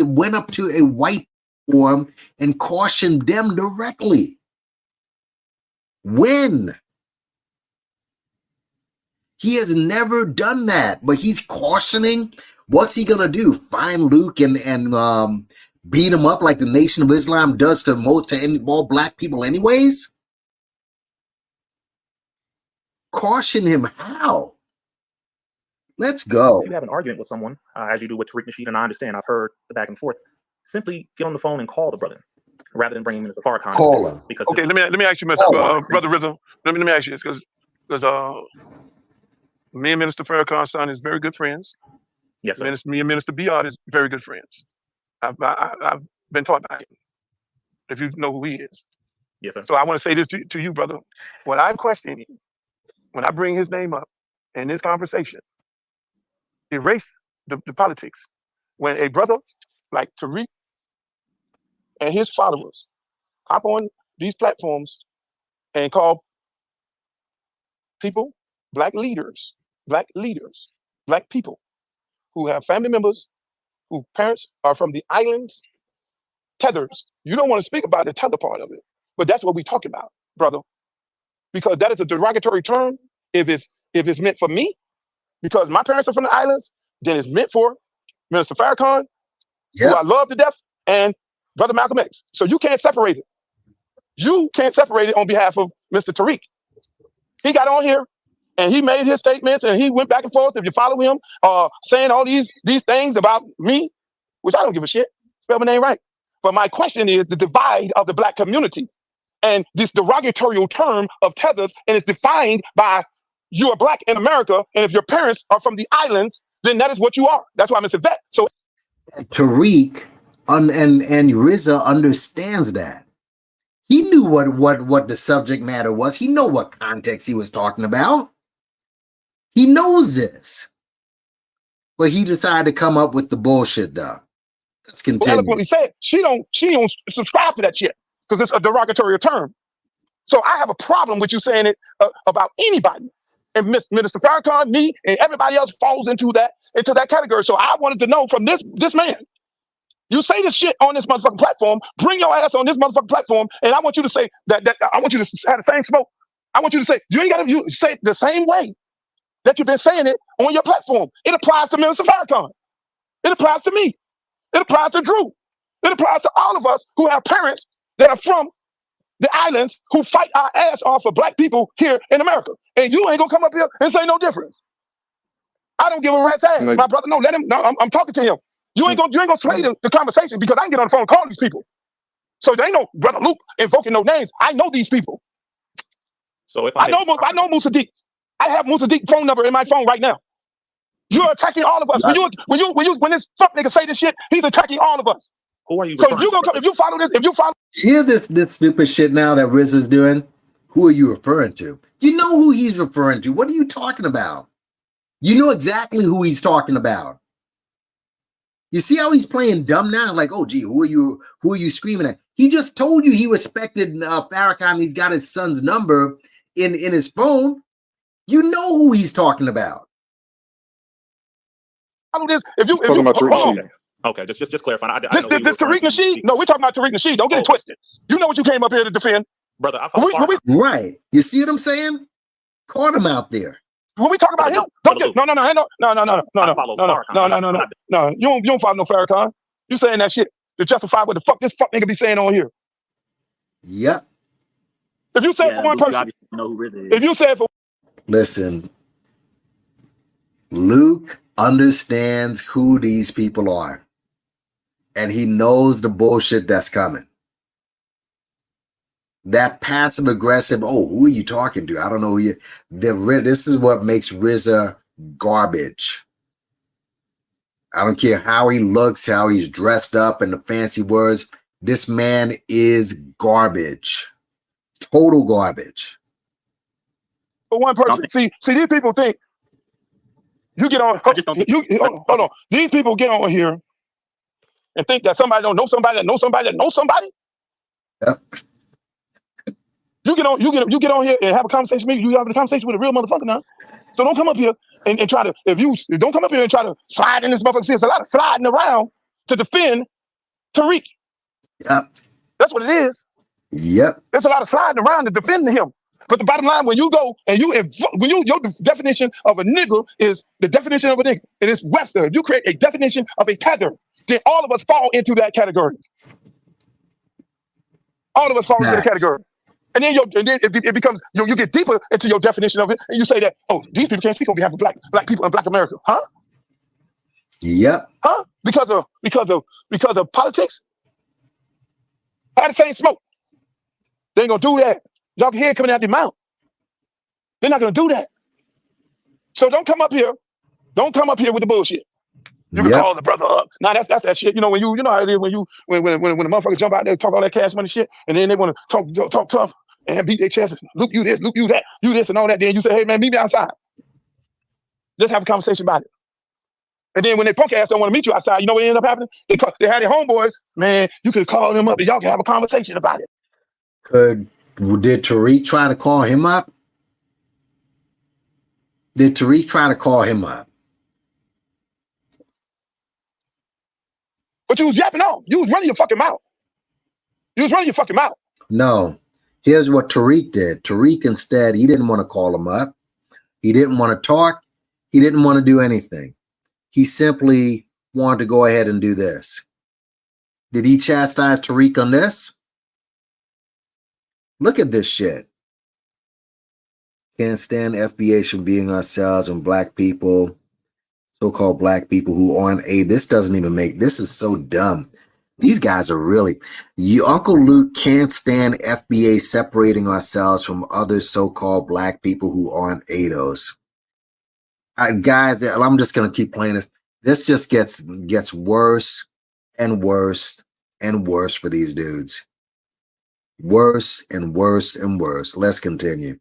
went up to a white forum and cautioned them directly? When? He has never done that, but he's cautioning. What's he gonna do? Find Luke and beat him up like the Nation of Islam does to all black people anyways? Caution him how? Let's go. If you have an argument with someone, as you do with Tariq Nasheed, and I understand, I've heard the back and forth, simply get on the phone and call the brother rather than bringing him into the Farrakhan. Call him. Because okay, let me ask you, Brother Rizzo. Let me ask you this, because me and Minister Farrakhan's son is very good friends. Yes, sir. Me and Minister Biard is very good friends. I've been taught by him, if you know who he is. Yes, sir. So I want to say this to you, brother. When I'm questioning, when I bring his name up in this conversation, erase the politics. When a brother like Tariq and his followers hop on these platforms and call people black leaders, black people who have family members whose parents are from the islands, tethers. You don't want to speak about the tether part of it, but that's what we talk about, brother, because that is a derogatory term. If it's meant for me, because my parents are from the islands, then it's meant for Minister Farrakhan, who I love to death, and Brother Malcolm X. So you can't separate it. You can't separate it on behalf of Mr. Tariq. He got on here and he made his statements and he went back and forth. If you follow him, saying all these things about me, which I don't give a shit. Spell my name right. But my question is the divide of the black community and this derogatory term of tethers, and it's defined by you are black in America, and if your parents are from the islands, then that is what you are. That's why I'm a vet. So Tariq and RZA understands that. He knew what the subject matter was. He know what context he was talking about. He knows this. But he decided to come up with the bullshit though. Let's continue. Eloquently said, she don't subscribe to that shit because it's a derogatory term. So I have a problem with you saying it about anybody. And Minister Farrakhan, me, and everybody else falls into that category. So I wanted to know from this man. You say this shit on this motherfucking platform, bring your ass on this motherfucking platform, and I want you to say that I want you to have the same smoke. I want you to say, you ain't got to say it the same way that you've been saying it on your platform. It applies to Minister Farrakhan. It applies to me. It applies to Drew. It applies to all of us who have parents that are from the islands who fight our ass off for black people here in America. And you ain't gonna come up here and say no difference. I don't give a rat's ass. My brother, no, let him, no, I'm talking to him. You ain't gonna sway the conversation because I can get on the phone and call these people. So there ain't no Brother Luke invoking no names. I know these people. So if I know Musa Deep. I have Musa Deep's phone number in my phone right now. You're attacking all of us. When this fuck nigga say this shit, he's attacking all of us. Who are you? So you gonna come if you follow this? If you follow, hear this stupid shit now that Riz is doing. Who are you referring to? You know who he's referring to. What are you talking about? You know exactly who he's talking about. You see how he's playing dumb now? Like, oh, gee, who are you screaming at? He just told you he respected Farrakhan. He's got his son's number in his phone. You know who he's talking about. Follow this. If you talking about Tariq Nasheed. Okay, just clarifying. This Tariq Nasheed? No, we're talking about Tariq Nasheed. Don't get it twisted. You know what you came up here to defend, brother. Right. You see what I'm saying? Caught him out there. When we talk about him, don't get no. You don't follow no Farrakhan. You saying that shit to justify what the fuck this fuck nigga be saying on here. Yep. If you say it for one person, if you say it for listen, Luke understands who these people are, and he knows the bullshit that's coming. That passive aggressive, oh, who are you talking to? I don't know who you. This is what makes RZA garbage. I don't care how he looks, how he's dressed up, and the fancy words. This man is garbage. Total garbage. For one person, see, these people think you get on. Hold on. These people get on here and think that somebody don't know somebody that knows somebody that knows somebody. Yep. You get on here and have a conversation. Maybe you having a conversation with a real motherfucker now. So don't come up here and try to. Don't come up here and try to slide in this motherfucker. See, it's a lot of sliding around to defend Tariq. Yep. That's what it is. Yep. There's a lot of sliding around to defend him. But the bottom line, when you go and your definition of a nigga is the definition of a nigga. It is Webster. If you create a definition of a tether, then all of us fall into that category. All of us fall into the category. And then it becomes you get deeper into your definition of it, and you say that, oh, these people can't speak on behalf of black people in Black America, huh? Yep. Huh? Because of politics? Had the same smoke. They ain't gonna do that. Y'all can hear it coming out their mouth. They're not gonna do that. So don't come up here. Don't come up here with the bullshit. You can call the brother up. Now that's that shit. You know you know how it is when the motherfuckers jump out there, talk all that cash money shit, and then they want to talk tough and beat their chest. Luke, you this, Luke, you that, you this, and all that. Then you say, hey man, meet me outside. Let's have a conversation about it. And then when they punk ass don't want to meet you outside, you know what ended up happening? They had their homeboys. Man, you could call them up and y'all can have a conversation about it. Did Tariq try to call him up? Did Tariq try to call him up? But you was yapping off. You was running your fucking mouth. No. Here's what Tariq did. Tariq instead, he didn't want to call him up. He didn't want to talk. He didn't want to do anything. He simply wanted to go ahead and do this. Did he chastise Tariq on this? Look at this shit. Can't stand FBA from being ourselves and black people, so-called black people who aren't this doesn't even make, this is so dumb. These guys are really, Uncle Luke can't stand FBA separating ourselves from other so-called black people who aren't ADOS. Guys, I'm just going to keep playing this. This just gets worse and worse and worse for these dudes. Worse and worse and worse. Let's continue.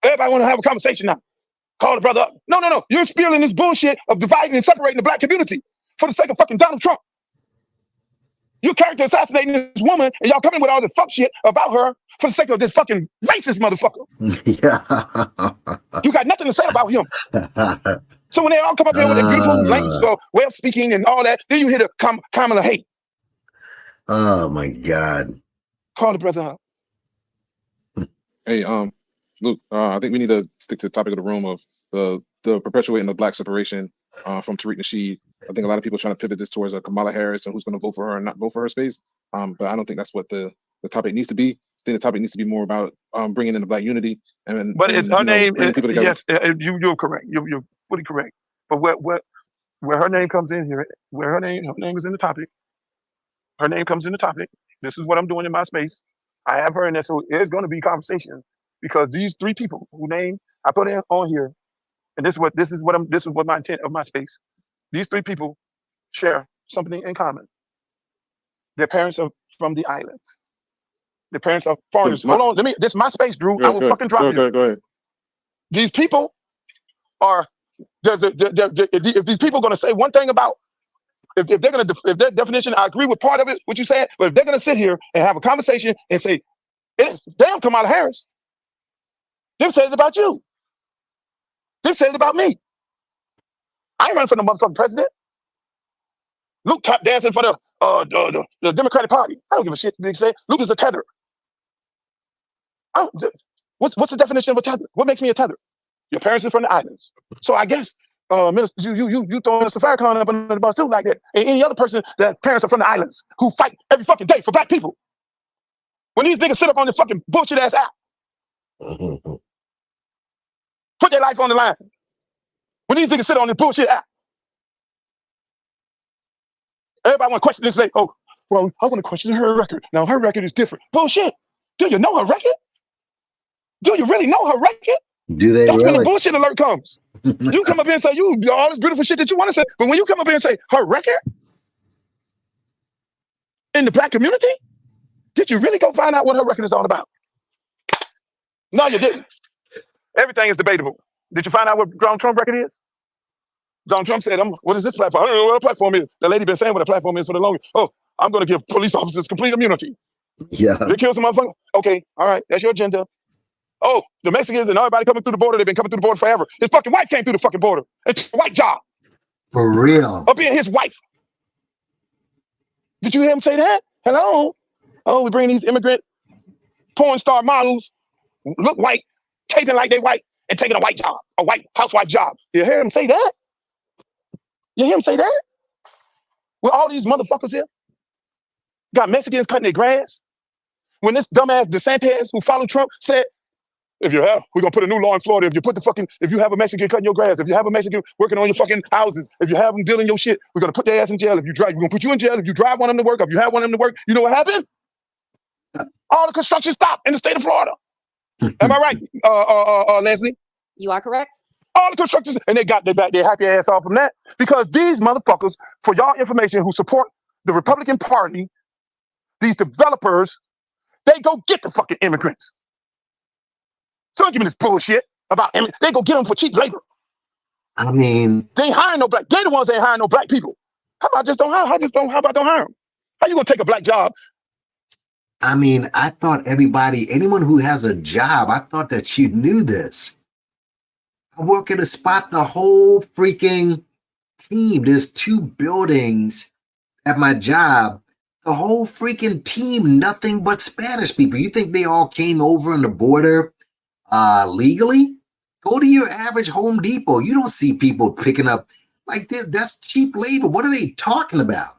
Everybody want to have a conversation now. Call the brother up. No. You're spewing this bullshit of dividing and separating the black community for the sake of fucking Donald Trump. You character assassinating this woman and y'all coming with all this fuck shit about her for the sake of this fucking racist motherfucker. Yeah. You got nothing to say about him. So when they all come up here with their beautiful language or way of speaking and all that, then you hit a Kamala hate. Oh my God. Call the brother up. Hey, Luke, I think we need to stick to the topic of the room of the perpetuating the black separation from Tariq Nasheed. I think a lot of people are trying to pivot this towards Kamala Harris and who's going to vote for her and not vote for her space. But I don't think that's what the topic needs to be. I think the topic needs to be more about bringing in the black unity. But it's her name. Yes, you're correct. You're fully correct. But where her name comes in here, where her name is in the topic. Her name comes in the topic. This is what I'm doing in my space. I have her in there, so there's going to be conversation because these three people who name I put it on here, and this is what my intent of my space. These three people share something in common. Their parents are from the islands. Their parents are foreigners. Hold on, this is my space, Drew. I will fucking drop you. Go ahead. These people are if these people are gonna say one thing about if their definition, I agree with part of it, what you said, but if they're gonna sit here and have a conversation and say, damn Kamala Harris, they've said it about you. They've said it about me. I ain't running for the motherfucking president. Luke tap dancing for the Democratic Party. I don't give a shit what they say. Luke is a tether. What's the definition of a tether? What makes me a tether? Your parents are from the islands. So I guess Minister, you throwing Mr. Farrakhan up under the bus too like that. And any other person that parents are from the islands who fight every fucking day for black people. When these niggas sit up on this fucking bullshit ass app, put their life on the line. When these niggas sit on this bullshit app, everybody want to question this lady. Oh, well, I want to question her record. Now her record is different. Bullshit. Do you know her record? Do you really know her record? Do they That's really? when the bullshit alert comes. You come up here and say all this beautiful shit that you want to say, but when you come up here and say her record in the black community, did you really go find out what her record is all about? No, you didn't. Everything is debatable. Did you find out what Donald Trump record is? Donald Trump said, what is this platform? I don't know what a platform is. The lady been saying what a platform is for the longest. Oh, I'm going to give police officers complete immunity. Yeah. They kill some motherfucker. Okay, all right, that's your agenda. Oh, the Mexicans and everybody coming through the border, they've been coming through the border forever. His fucking wife came through the fucking border. It's a white job. For real. Up being his wife. Did you hear him say that? Hello? Oh, we bring these immigrant porn star models, look white, taping like they white, and taking a white job, a white housewife job. You hear him say that? You hear him say that? With all these motherfuckers here? Got Mexicans cutting their grass? When this dumbass DeSantis, who followed Trump, said, we're gonna put a new law in Florida. If you have a Mexican cutting your grass, if you have a Mexican working on your fucking houses, if you have them building your shit, we're gonna put their ass in jail. We're gonna put you in jail if you drive one of them to work. If you have one of them to work, you know what happened? All the construction stopped in the state of Florida. Am I right, Leslie? You are correct. All the constructors, and they got their happy ass off from that because these motherfuckers, for y'all information, who support the Republican Party, these developers, they go get the fucking immigrants. So don't give me this bullshit about they go get them for cheap labor. I mean, they ain't hiring no black. They the ones that ain't hiring no black people. How about just don't hire? How about don't hire them? How you gonna take a black job? I mean, I thought anyone who has a job, I thought that you knew this. I work at a spot, the whole freaking team. There's 2 buildings at my job. The whole freaking team, nothing but Spanish people. You think they all came over on the border legally? Go to your average Home Depot. You don't see people picking up like this. That's cheap labor. What are they talking about?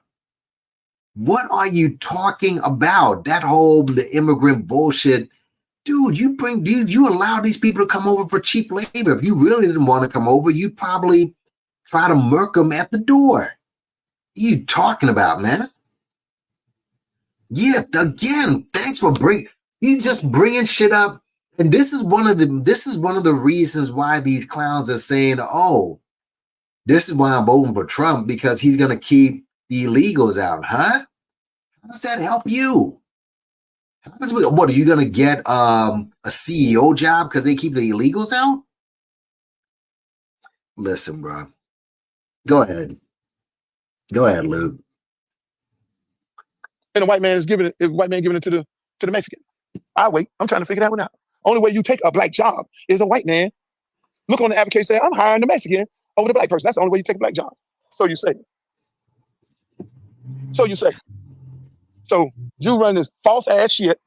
What are you talking about? The immigrant bullshit. Dude, you allow these people to come over for cheap labor. If you really didn't want to come over, you'd probably try to murk them at the door. What are you talking about, man? Yeah, again, thanks for you just bringing shit up. And this is one of the reasons why these clowns are saying, oh, this is why I'm voting for Trump, because he's going to keep the illegals out, huh? How does that help you? What, are you going to get a CEO job because they keep the illegals out? Listen, bro. Go ahead. Go ahead, Luke. And the white man is giving it to the Mexican. I wait. I'm trying to figure that one out. Only way you take a black job is a white man look on the application, say, I'm hiring the Mexican over the black person. That's the only way you take a black job. So you say. So you run this false ass shit,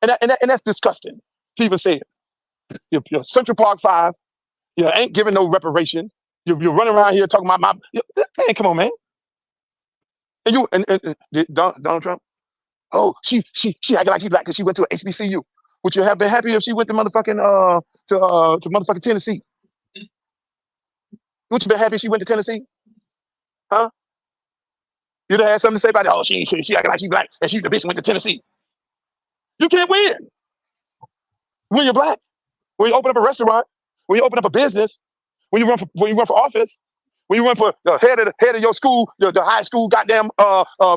and that's disgusting to even say it. You're Central Park 5. You ain't giving no reparation. You're running around here talking about man, come on, man. And Donald Trump, oh, she acting like she's black because she went to an HBCU. Would you have been happy if she went to motherfucking to motherfucking Tennessee? Would you been happy if she went to Tennessee? Huh? You'd have had something to say about it. Oh, she acting like she's black and she the bitch went to Tennessee. You can't win when you're black. When you open up a restaurant when you open up a business, when you run for office, when you run for the head of your school, the high school goddamn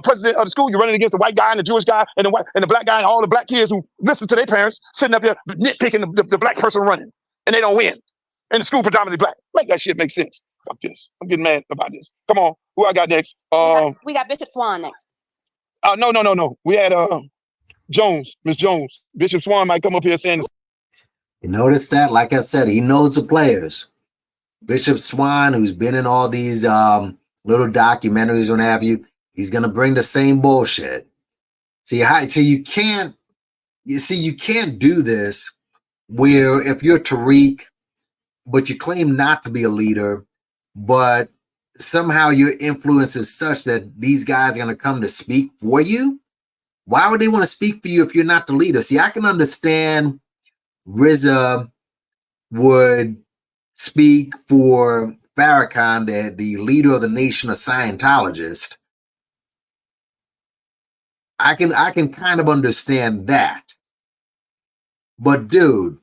president of the school, you're running against the white guy and the Jewish guy and the black guy and all the black kids who listen to their parents sitting up here nitpicking the black person running, and they don't win. And the school predominantly black. Make that shit make sense. Fuck this. I'm getting mad about this. Come on, who I got next? We got Bishop Swan next. No. We had Jones, Miss Jones. Bishop Swan might come up here saying this. You notice that? Like I said, he knows the players. Bishop Swan, who's been in all these little documentaries, what have you, he's gonna bring the same bullshit. See, you can't do this where if you're Tariq, but you claim not to be a leader, but somehow your influence is such that these guys are gonna come to speak for you. Why would they want to speak for you if you're not the leader? See, I can understand RZA would speak for Farrakhan, the leader of the Nation of Scientologists. I can kind of understand that. But dude,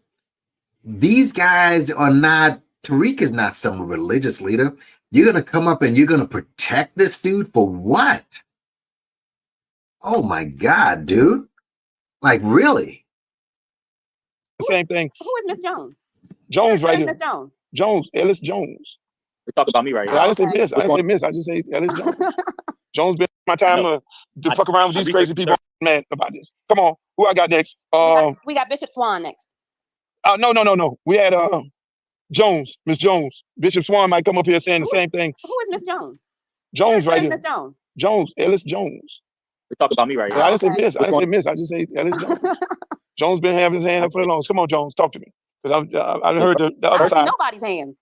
these guys are not, Tariq is not some religious leader. You're going to come up and you're going to protect this dude for what? Oh my God, dude. Like, really? The same thing. Who is Miss Jones? Jones right here. Miss Jones. Jones, Ellis Jones. They talk about me right here. I didn't say Miss. I didn't say Miss. I just say Ellis Jones. Jones been my time to fuck around with these crazy people. Mad about this. Come on, who I got next? We got Bishop Swan next. No. We had Jones, Miss Jones. Bishop Swan might come up here saying the same thing. Who is Miss Jones? Jones right here. Miss Jones. Jones, Ellis Jones. They talk about me right here. I didn't say Miss. I didn't say Miss. I just say Ellis Jones. Jones been having his hand up for the longest. Come on, Jones, talk to me. Because I heard the other side. Nobody's hands.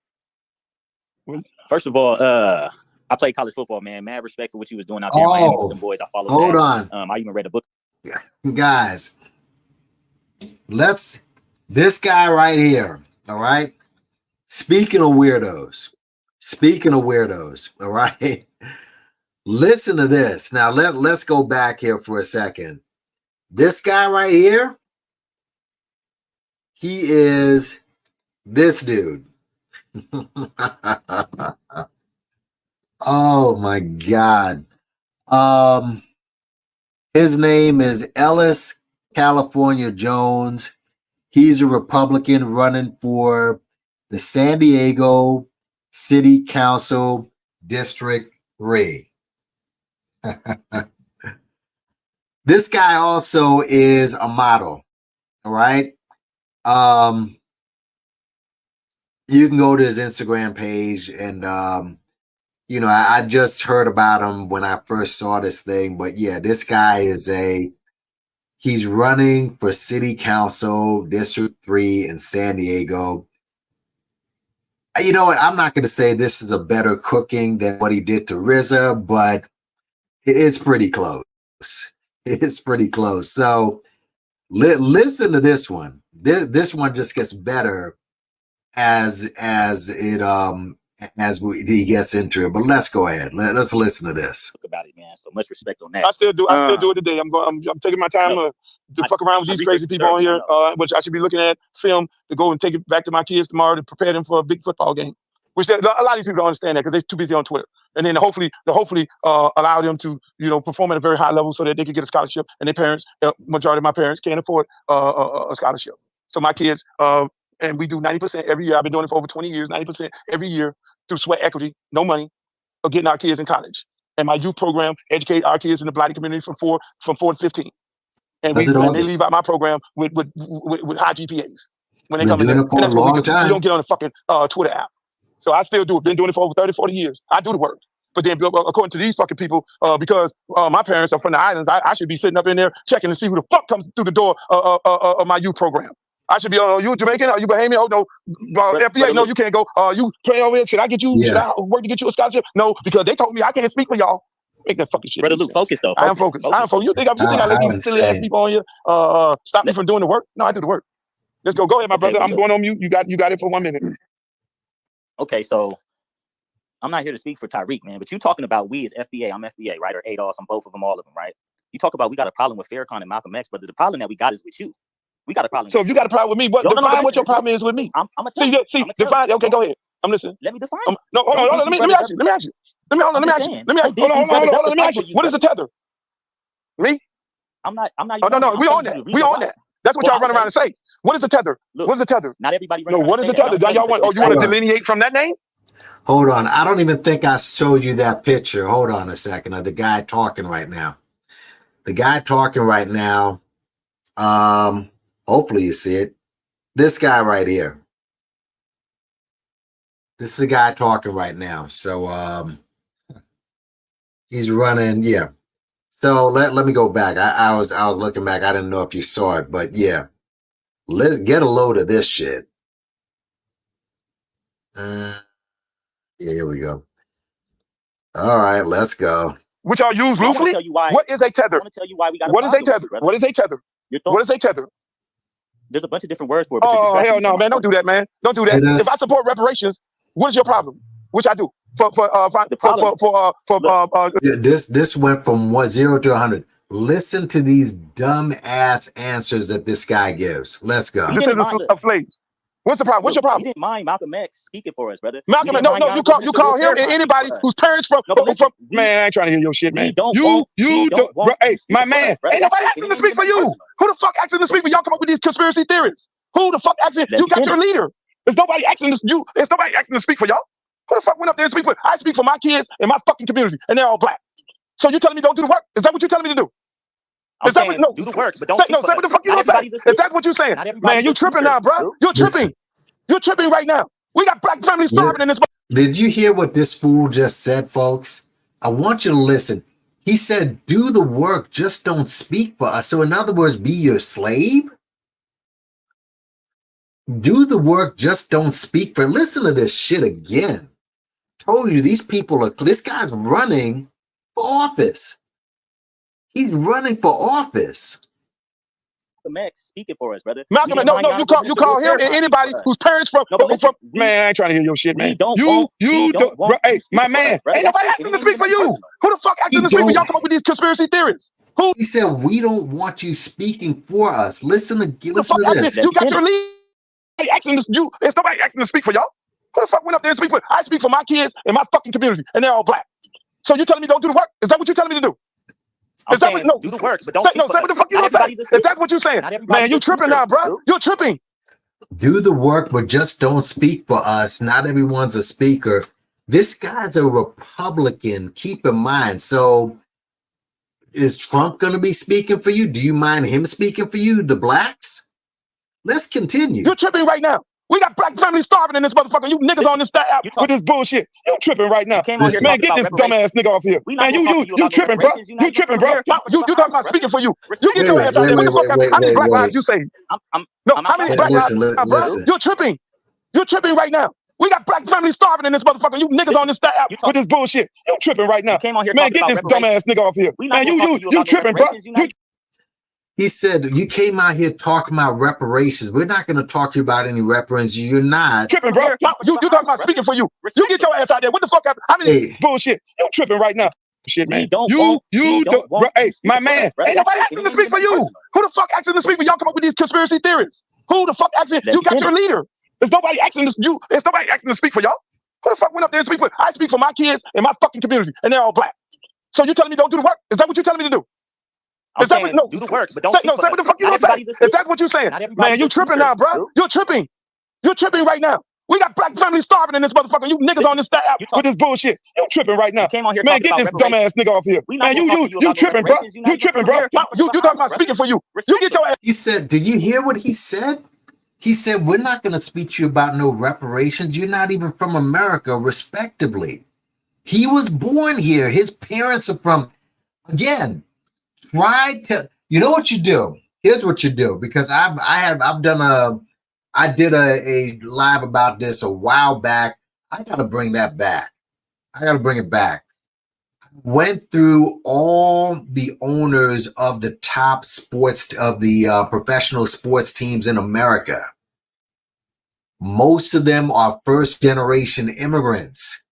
First of all, I played college football, man. Mad respect for what you was doing out there in Miami with them boys. I followed Hold that. on. I even read a book. Guys, this guy right here, all right? Speaking of weirdos, all right? Listen to this. Now, let's go back here for a second. This guy right here, he is this dude. Oh my God. His name is Ellis California Jones. He's a Republican running for the San Diego City Council District 3. This guy also is a model. All right. You can go to his Instagram page and I just heard about him when I first saw this thing, but yeah, this guy he's running for City Council District 3 in San Diego. You know what? I'm not going to say this is a better cooking than what he did to RZA, but it's pretty close. It's pretty close. So listen to this one. This one just gets better as he gets into it. But let's go ahead. Let's listen to this. Talk about it, man. So much respect on that. I still do it today. I'm taking my time to fuck around with these crazy people on here, which I should be looking at film to go and take it back to my kids tomorrow to prepare them for a big football game. Which a lot of these people don't understand that because they're too busy on Twitter. And then hopefully allow them to perform at a very high level so that they can get a scholarship. And their parents, majority of my parents, can't afford a scholarship. So my kids, and we do 90% every year. I've been doing it for over 20 years. 90% every year through sweat equity, no money, of getting our kids in college. And my youth program educate our kids in the Blighted community from 4 to 15. And they leave out my program with high GPAs when they come in there. And that's what we do. We don't get on the fucking Twitter app. So I still do it. Been doing it for over 30, 40 years. I do the work. But then according to these fucking people, because my parents are from the islands, I should be sitting up in there checking to see who the fuck comes through the door of my youth program. I should be, you Jamaican? Are you Bahamian? Oh, no. FBA, no, you can't go. You play over here? Should I get you? Yeah. Should I work to get you a scholarship? No, because they told me I can't speak for y'all. Make that fucking shit. Brother Luke, focus though. I am focused. You think I let these silly ass people on here stop me from doing the work? No, I do the work. Let's go. Go ahead, my brother. I'm going on mute. You got it for 1 minute. Okay, so I'm not here to speak for Tariq, man, but you talking about we as FBA. I'm FBA, right? Or ADOS. I'm both of them, all of them, right? You talk about we got a problem with Farrakhan and Malcolm X, but the problem that we got is with you. We got a problem. So if you got a problem with me, define what your problem is with me. I'm gonna tell you. Define. Okay, go ahead. I'm listening. Let me define. No, hold on. Let me ask you. Let me ask you. Hold on. Let me ask you. What is the tether? Me? I'm not. Oh no, we on that. We on that. That's what y'all run around and say. What is the tether? What is the tether? Not everybody. No, what is the tether? Y'all want? Oh, you want to delineate from that name? Hold on. I don't even think I showed you that picture. Hold on a second. Of the guy talking right now. The guy talking right now. Hopefully you see it. This guy right here. This is the guy talking right now. So he's running. Yeah. So let me go back. I was looking back. I didn't know if you saw it, but yeah. Let's get a load of this shit. Yeah, here we go. All right, let's go. Which y'all use loosely? What is a tether? I want to tell you why we got. What is a tether? What is a tether? What is a tether? There's a bunch of different words for it. Oh hell no, man! Don't do that, man! Don't do that. If I support reparations, what is your problem? Which I do This went from 0 to 100. Listen to these dumb ass answers that this guy gives. Let's go. This is of slaves. What's the problem? What's your problem? He didn't mind Malcolm X speaking for us, brother. Malcolm, no, you call him and anybody whose parents from man. I ain't trying to hear your shit, man. You don't. Hey, my man, ain't nobody asking to speak for you. Who the fuck asking to speak for y'all? Come up with these conspiracy theories. Who the fuck asking? You got your leader. There's nobody asking this. There's nobody asking to speak for y'all. Who the fuck went up there and speak for? I speak for my kids and my fucking community, and they're all black. So you telling me don't do the work? Is that what you telling me to do? Is that what, no, do the work, but don't say what the fuck you gonna say? Is that what you saying? Man, you tripping now, bro. You're tripping. You're tripping right now. We got black families starving in this. Did you hear what this fool just said, folks? I want you to listen. He said, do the work, just don't speak for us. So in other words, be your slave? Do the work, just don't speak for. Listen to this shit again. Told you these people are, this guy's running for office. He's running for office. Malcolm X speaking for us, brother. Malcolm, no, you call him and anybody whose parents from man. I ain't trying to hear your shit, man. You don't. Hey, my man, ain't nobody asking to speak for you. Who the fuck asking to speak for y'all? Come up with these conspiracy theories. Who? He said we don't want you speaking for us. Listen to this. You got your lead. There's nobody asking to speak for y'all. Who the fuck went up there and speak for? I speak for my kids and my fucking community, and they're all black. So you telling me don't do the work? Is that what you telling me to do? Is that what, no, do the work, but don't say what the fuck you gonna say? Is that what you saying? Man, you tripping now, bro. You're tripping. Do the work, but just don't speak for us. Not everyone's a speaker. This guy's a Republican. Keep in mind. So is Trump going to be speaking for you? Do you mind him speaking for you, the blacks? Let's continue. You're tripping right now. We got black families starving in this motherfucker. You niggas on this app with this bullshit. You tripping right now. Man, get this dumbass nigga off here. Man, you tripping, bro. You tripping, bro. You talking about speaking for you. You get your ass out there. What the fuck? How many black lives you say? No, how many black lives, bro? You're tripping. You're tripping right now. We got black families starving in this motherfucker. You niggas on this app with this bullshit. You tripping right now. Man, get this dumbass nigga off here. Man, you tripping, bro. He said, you came out here talking about reparations. We're not going to talk to you about any reparations. You're not. Tripping, bro. You talking about speaking for you. You get your ass out there. What the fuck? How many bullshit? You tripping right now. Shit, man. You don't. Hey, my man. Ain't nobody asking to speak for you. Who the fuck asking to speak for y'all? Come up with these conspiracy theories. Who the fuck asking? You got your leader. There's nobody asking There's nobody asking to speak for y'all. Who the fuck went up there and speak for? I speak for my kids and my fucking community, and they're all black. So you telling me don't do the work? Is that what you telling me to do? Is that what, no, do the work, but don't say what the fuck you gonna say? Is that what you saying? Man, you tripping now, bro. You're tripping. You're tripping right now. We got black families starving in this motherfucker. You niggas on this app with this bullshit. You tripping right now. Man, get this dumbass nigga off here. Man, you tripping, bro. You tripping, bro. You talking about speaking for you. You get your ass. He said, did you hear what he said? He said, we're not going to speak to you about no reparations. You're not even from America, respectively. He was born here. His parents are from, again, try to, you know what you do? Here's what you do, because I did a live about this a while back. I got to bring that back. I got to bring it back. Went through all the owners of the top sports, of the professional sports teams in America. Most of them are first generation immigrants,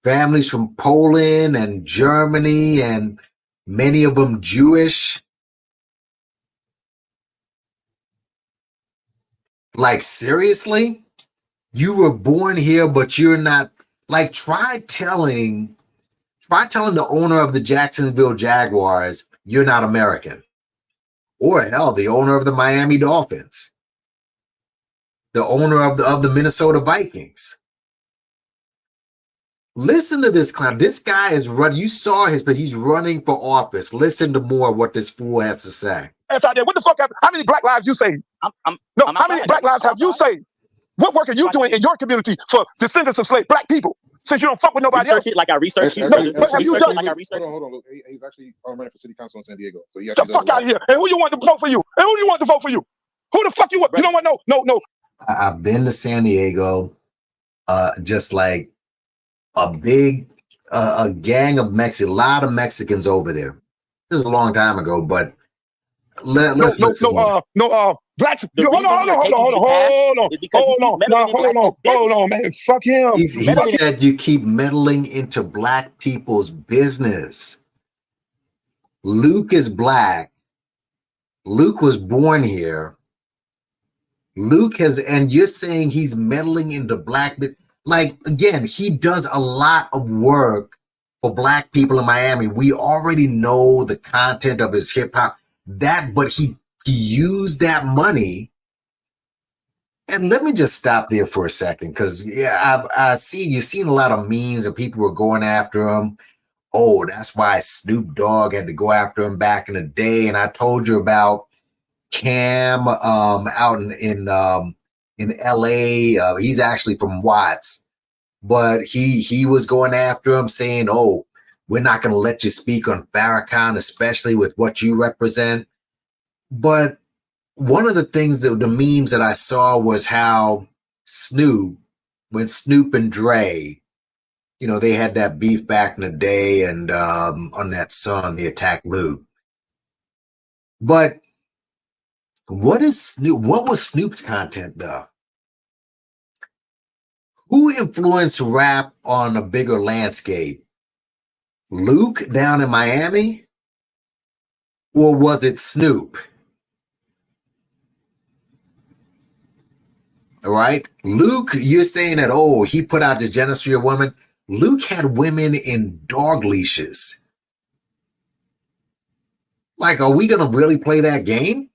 families from Poland and Germany, and many of them Jewish. Like, seriously? You were born here, but you're not. Like, try telling the owner of the Jacksonville Jaguars you're not American. Or hell, the owner of the Miami Dolphins. The owner of the Minnesota Vikings. Listen to this clown. This guy is running. You saw but he's running for office. Listen to more of what this fool has to say. Out there. What the fuck? How many black lives you saved? How many black lives have you saved? What work are you doing in your community for descendants of slave black people? Since you don't fuck with nobody else. Like I researched it. What have you done? Like I researched. Hold on, look. He's actually running for city council in San Diego. So Get the fuck out of here. And who you want to vote for you? And who you want to vote for you? Who the fuck you want? You don't want no. I've been to San Diego, just like a gang of a lot of Mexicans over there. This is a long time ago, but let's listen. Blacks. Hold on, man. Fuck him. He said you keep meddling into black people's business. Luke is black. Luke was born here. And you're saying he's meddling into black. Like, again, he does a lot of work for black people in Miami. We already know the content of his hip hop. But he used that money. And let me just stop there for a second, because I see you've seen a lot of memes and people were going after him. Oh, that's why Snoop Dogg had to go after him back in the day. And I told you about Cam out in LA. He's actually from Watts, but he was going after him, saying, "Oh, we're not going to let you speak on Farrakhan, especially with what you represent." But one of the things the memes that I saw was how when Snoop and Dre, they had that beef back in the day, and on that song, they attacked Luke. But what was Snoop's content though? Who influenced rap on a bigger landscape? Luke down in Miami? Or was it Snoop? All right. Luke, you're saying that, he put out the Genesis of women. Luke had women in dog leashes. Like, are we going to really play that game?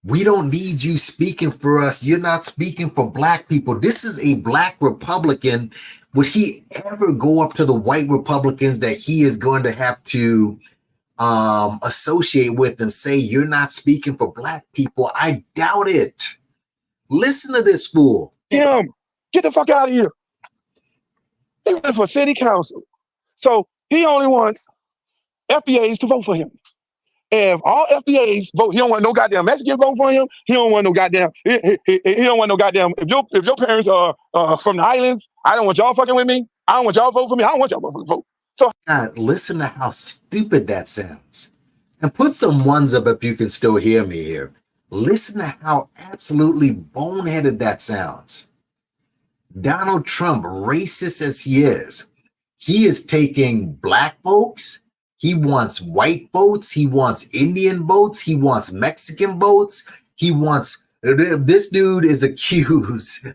We don't need you speaking for us. You're not speaking for black people. This is a black Republican. Would he ever go up to the white Republicans that he is going to have to associate with and say, you're not speaking for black people? I doubt it. Listen to this fool. Get the fuck out of here. He ran for city council. So he only wants FBAs to vote for him. If all FBAs vote, he don't want no goddamn Mexican vote for him. He don't want no goddamn. He don't want no goddamn. If your parents are from the islands, I don't want y'all fucking with me. I don't want y'all vote for me. I don't want y'all vote. So listen to how stupid that sounds, and put some ones up if you can still hear me here. Listen to how absolutely boneheaded that sounds. Donald Trump, racist as he is taking black folks. He wants white votes. He wants Indian votes. He wants Mexican votes. This dude is accused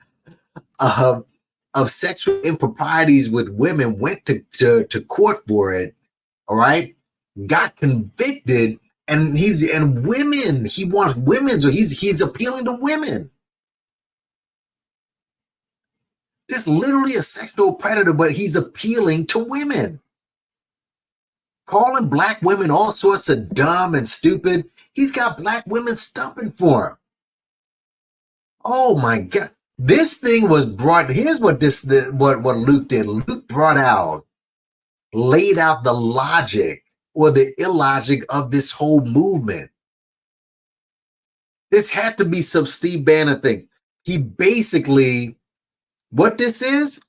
of sexual improprieties with women, went to court for it. All right. Got convicted, and women. He wants women. So he's appealing to women. This is literally a sexual predator, but he's appealing to women. Calling black women all sorts of dumb and stupid. He's got black women stumping for him. Oh my God. This thing was brought, here's what Luke did. Luke laid out the logic or the illogic of this whole movement. This had to be some Steve Bannon thing. He basically, what this is,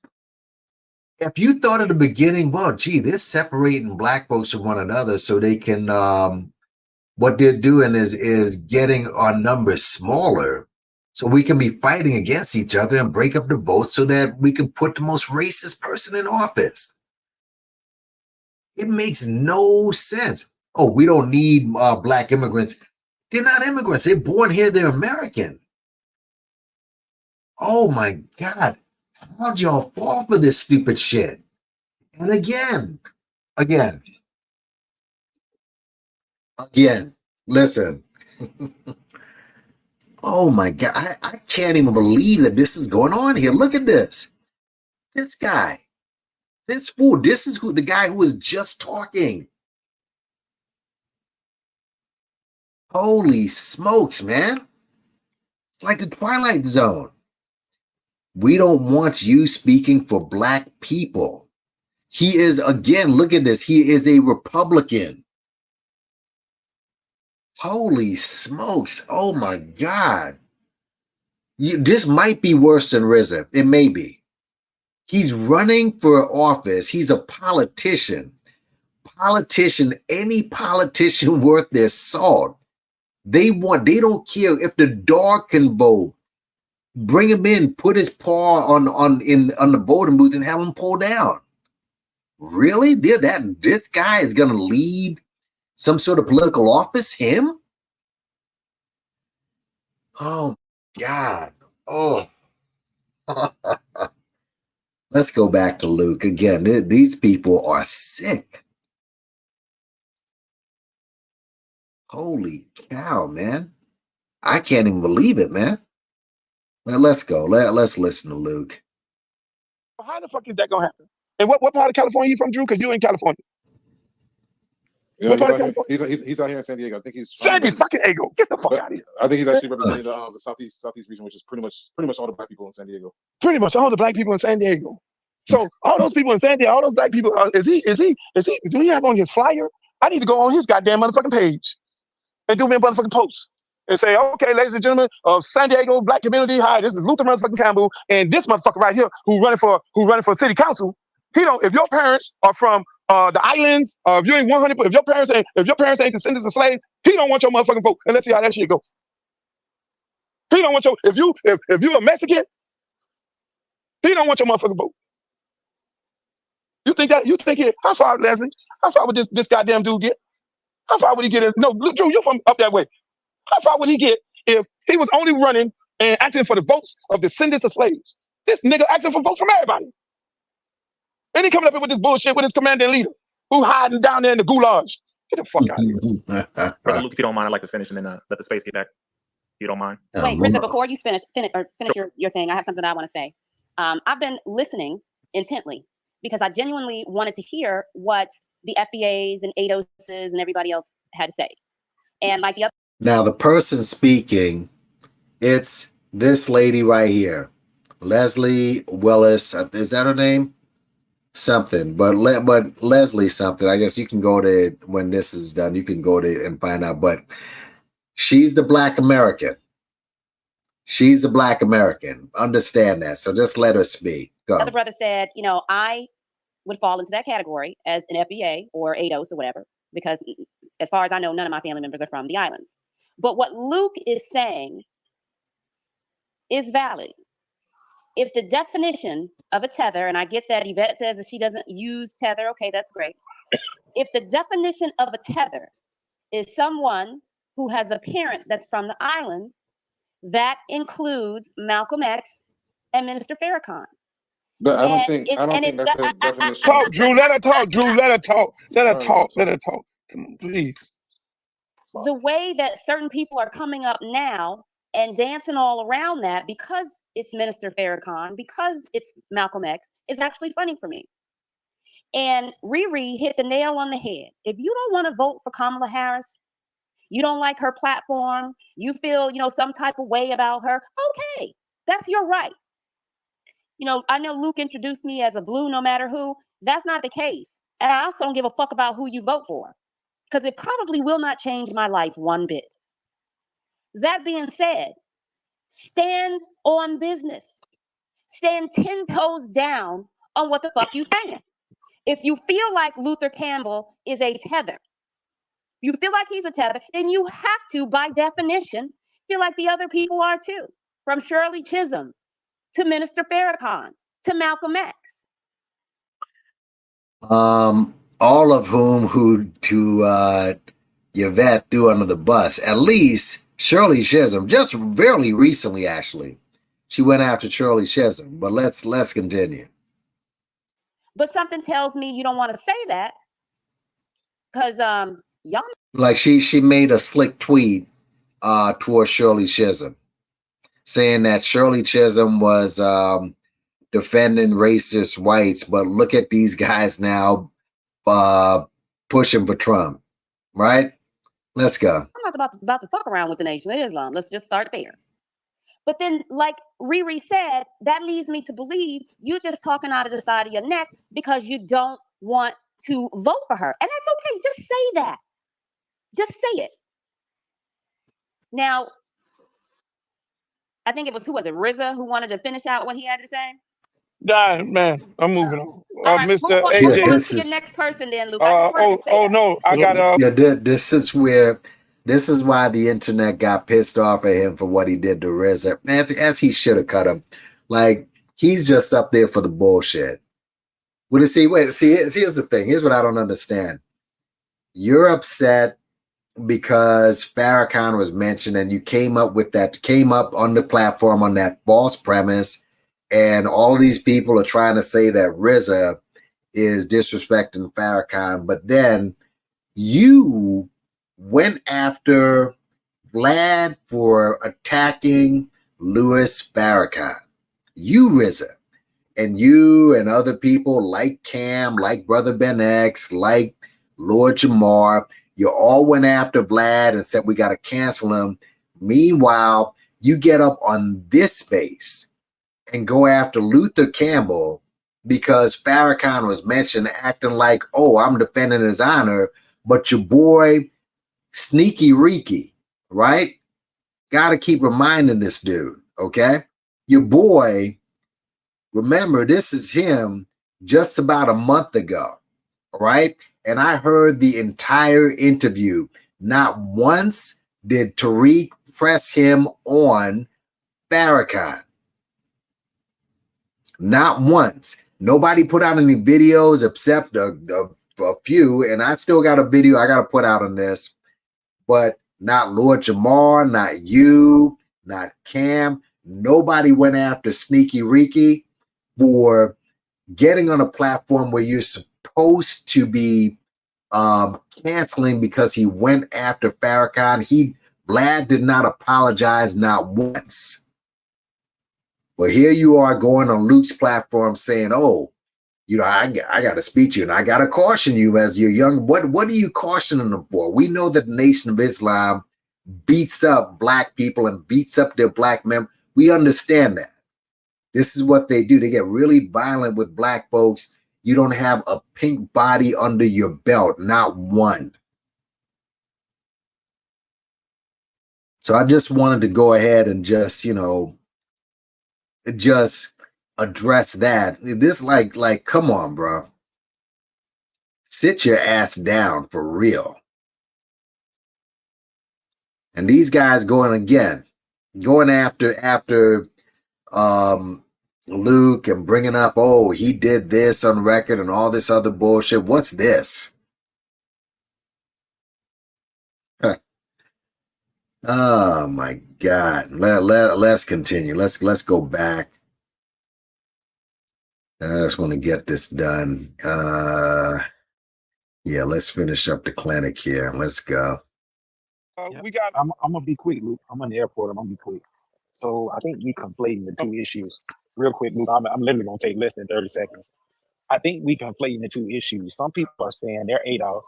if you thought at the beginning, well, gee, they're separating black folks from one another so they can, what they're doing is getting our numbers smaller so we can be fighting against each other and break up the vote so that we can put the most racist person in office. It makes no sense. Oh, we don't need black immigrants. They're not immigrants. They're born here. They're American. Oh my God. How'd y'all fall for this stupid shit? And again, listen. Oh my God. I can't even believe that this is going on here. Look at this. This guy. This fool. This is the guy who was just talking. Holy smokes, man. It's like the Twilight Zone. We don't want you speaking for Black people. He is, again, look at this. He is a Republican. Holy smokes. Oh my God. This might be worse than RZA. It may be. He's running for office. He's a politician. Any politician worth their salt. They don't care if the dog can vote. Bring him in, put his paw on the voting booth and have him pull down. Really? This guy is gonna lead some sort of political office? Him? Oh God. Oh. Let's go back to Luke again. These people are sick. Holy cow, man. I can't even believe it, man. Let's go. Let's listen to Luke. How the fuck is that gonna happen? And what part of California you from, Drew? Because you in California. Yeah, What part of California? He's out here in San Diego. I think he's San Diego. Get the fuck out of here. I think he's actually representing the southeast region, which is pretty much all the Black people in San Diego. Pretty much all the Black people in San Diego. So all those people in San Diego, all those Black people, do he have on his flyer? I need to go on his goddamn motherfucking page and do me a motherfucking post and say, okay, ladies and gentlemen of San Diego Black community, hi, this is Luther motherfucking Campbell, and this motherfucker right here who running for city council. If your parents are from the islands, if you ain't 100, if your parents ain't descendants of slaves, he don't want your motherfucking vote. And let's see how that shit goes. He don't want your if you a Mexican, he don't want your motherfucking vote. You think how far, Leslie? How far would this goddamn dude get? How far would he get in? No, Drew, you're from up that way. How far would he get if he was only running and asking for the votes of descendants of slaves? This nigga asking for votes from everybody. And he coming up here with this bullshit with his commanding leader who hiding down there in the goulash. Get the fuck out of here. Brother Luke, if you don't mind, I'd like to finish and then let the space get back. If you don't mind. Wait, RZA, before you finish your thing, I have something I want to say. I've been listening intently because I genuinely wanted to hear what the FBAs and ADOSs and everybody else had to say. And like the other. Now, the person speaking, it's this lady right here, Leslie Willis. Is that her name? Something, but Leslie something. I guess you can go to, when this is done, you can go to and find out. But she's the Black American. She's a Black American. Understand that. So just let her speak. Go. The brother said, I would fall into that category as an FBA or ADOS or whatever, because as far as I know, none of my family members are from the islands. But what Luke is saying is valid. If the definition of a tether, and I get that Yvette says that she doesn't use tether, okay, that's great. If the definition of a tether is someone who has a parent that's from the island, that includes Malcolm X and Minister Farrakhan. But I don't think that's the definition. Talk, Drew. Let her talk. Drew, let her talk. Let her talk. Let her talk. Come on, please. The way that certain people are coming up now and dancing all around that because it's Minister Farrakhan, because it's Malcolm X, is actually funny for me. And Riri hit the nail on the head. If you don't want to vote for Kamala Harris, you don't like her platform, you feel, some type of way about her, okay, that's your right. I know Luke introduced me as a blue no matter who. That's not the case. And I also don't give a fuck about who you vote for, because it probably will not change my life one bit. That being said, stand on business. Stand 10 toes down on what the fuck you saying. If you feel like Luther Campbell is a tether, you feel like he's a tether, then you have to, by definition, feel like the other people are too. From Shirley Chisholm to Minister Farrakhan to Malcolm X. All of whom Yvette threw under the bus. At least Shirley Chisholm, just very recently, actually, She went after Shirley Chisholm, but let's continue. But something tells me you don't want to say that because y'all. Like she made a slick tweet towards Shirley Chisholm, saying that Shirley Chisholm was defending racist whites, but look at these guys now pushing for Trump, right? Let's go. I'm not about to fuck around with the Nation of Islam. Let's just start there. But then, like Riri said, that leads me to believe you're just talking out of the side of your neck because you don't want to vote for her. And that's okay. Just say that. Just say it. Now, I think it was, who was it, RZA, who wanted to finish out what he had to say? Nah, man, I'm moving on. All right, Mr. move AJ. on to your next person then, Luke. I just wanted to say no, I got yeah, this is why the internet got pissed off at him for what he did to RZA, as he should have cut him. Like, he's just up there for the bullshit. Here's the thing. Here's what I don't understand. You're upset because Farrakhan was mentioned and you came up on the platform on that false premise, and all of these people are trying to say that RZA is disrespecting Farrakhan, but then you went after Vlad for attacking Louis Farrakhan. You, RZA, and you and other people like Cam, like Brother Ben X, like Lord Jamar, you all went after Vlad and said we got to cancel him. Meanwhile, you get up on this space and go after Luther Campbell because Farrakhan was mentioned, acting like, oh, I'm defending his honor, but your boy, Sneaky Ricky, right? Got to keep reminding this dude, okay? Your boy, remember, this is him just about a month ago, right? And I heard the entire interview. Not once did Tariq press him on Farrakhan. Not once. Nobody put out any videos except a few, and I still got a video I got to put out on this, but not Lord Jamar, not you, not Cam. Nobody went after Sneaky Ricky for getting on a platform where you're supposed to be canceling because he went after Farrakhan. Vlad did not apologize, not once. But here you are going on Luke's platform saying, oh, you know, I got to speak to you and I got to caution you as you're young. What are you cautioning them for? We know that the Nation of Islam beats up black people and beats up their black men. We understand that. This is what they do. They get really violent with black folks. You don't have a pink body under your belt, not one. So I just wanted to go ahead and just, you know, just address that. This like, come on, bro. Sit your ass down for real. And these guys going after Luke and bringing up, oh, he did this on record and all this other bullshit. What's this? Huh. Oh my God. Let's continue. Let's go back. I just want to get this done. Yeah, let's finish up the clinic here. Let's go. I'm gonna be quick, Luke. I'm in the airport. I'm gonna be quick. So I think we conflating the two issues. Real quick, Luke. I'm literally gonna take less than 30 seconds. I think we conflating the two issues. Some people are saying they're ADOS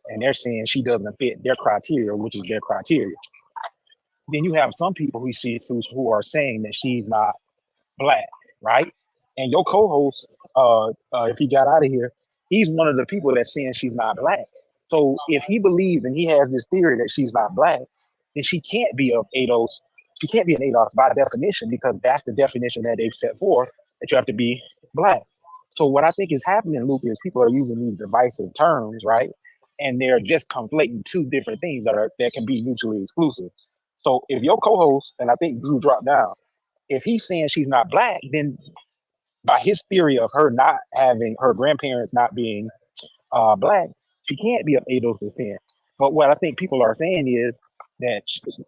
and they're saying she doesn't fit their criteria, which is their criteria. Then you have some people who are saying that she's not black, right? And your co-host, if he got out of here, he's one of the people that's saying she's not black. So if he believes and he has this theory that she's not black, then she can't be of ADOS. She can't be an ADOS by definition, because that's the definition that they've set forth, that you have to be black. So what I think is happening, Luke, is people are using these divisive terms, right? And they're just conflating two different things that can be mutually exclusive. So if your co-host, and I think Drew dropped down, if he's saying she's not black, then by his theory of her not having her grandparents not being black, she can't be of ADOS descent. But what I think people are saying is that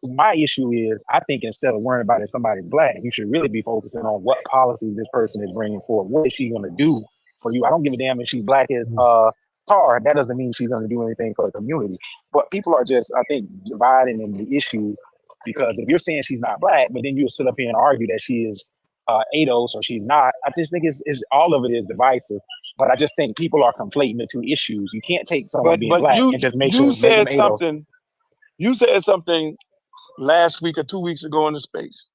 my issue is, I think instead of worrying about if somebody's black, you should really be focusing on what policies this person is bringing forward. What is she going to do for you? I don't give a damn if she's black as tar. That doesn't mean she's going to do anything for the community. But people are just, I think, dividing in the issues, because if you're saying she's not black, but then you'll sit up here and argue that she is ADOS or she's not, I just think it's all of it is divisive. But I just think people are conflating the two issues. You can't take someone being black and just make them ADOS. You said something last week or 2 weeks ago in the space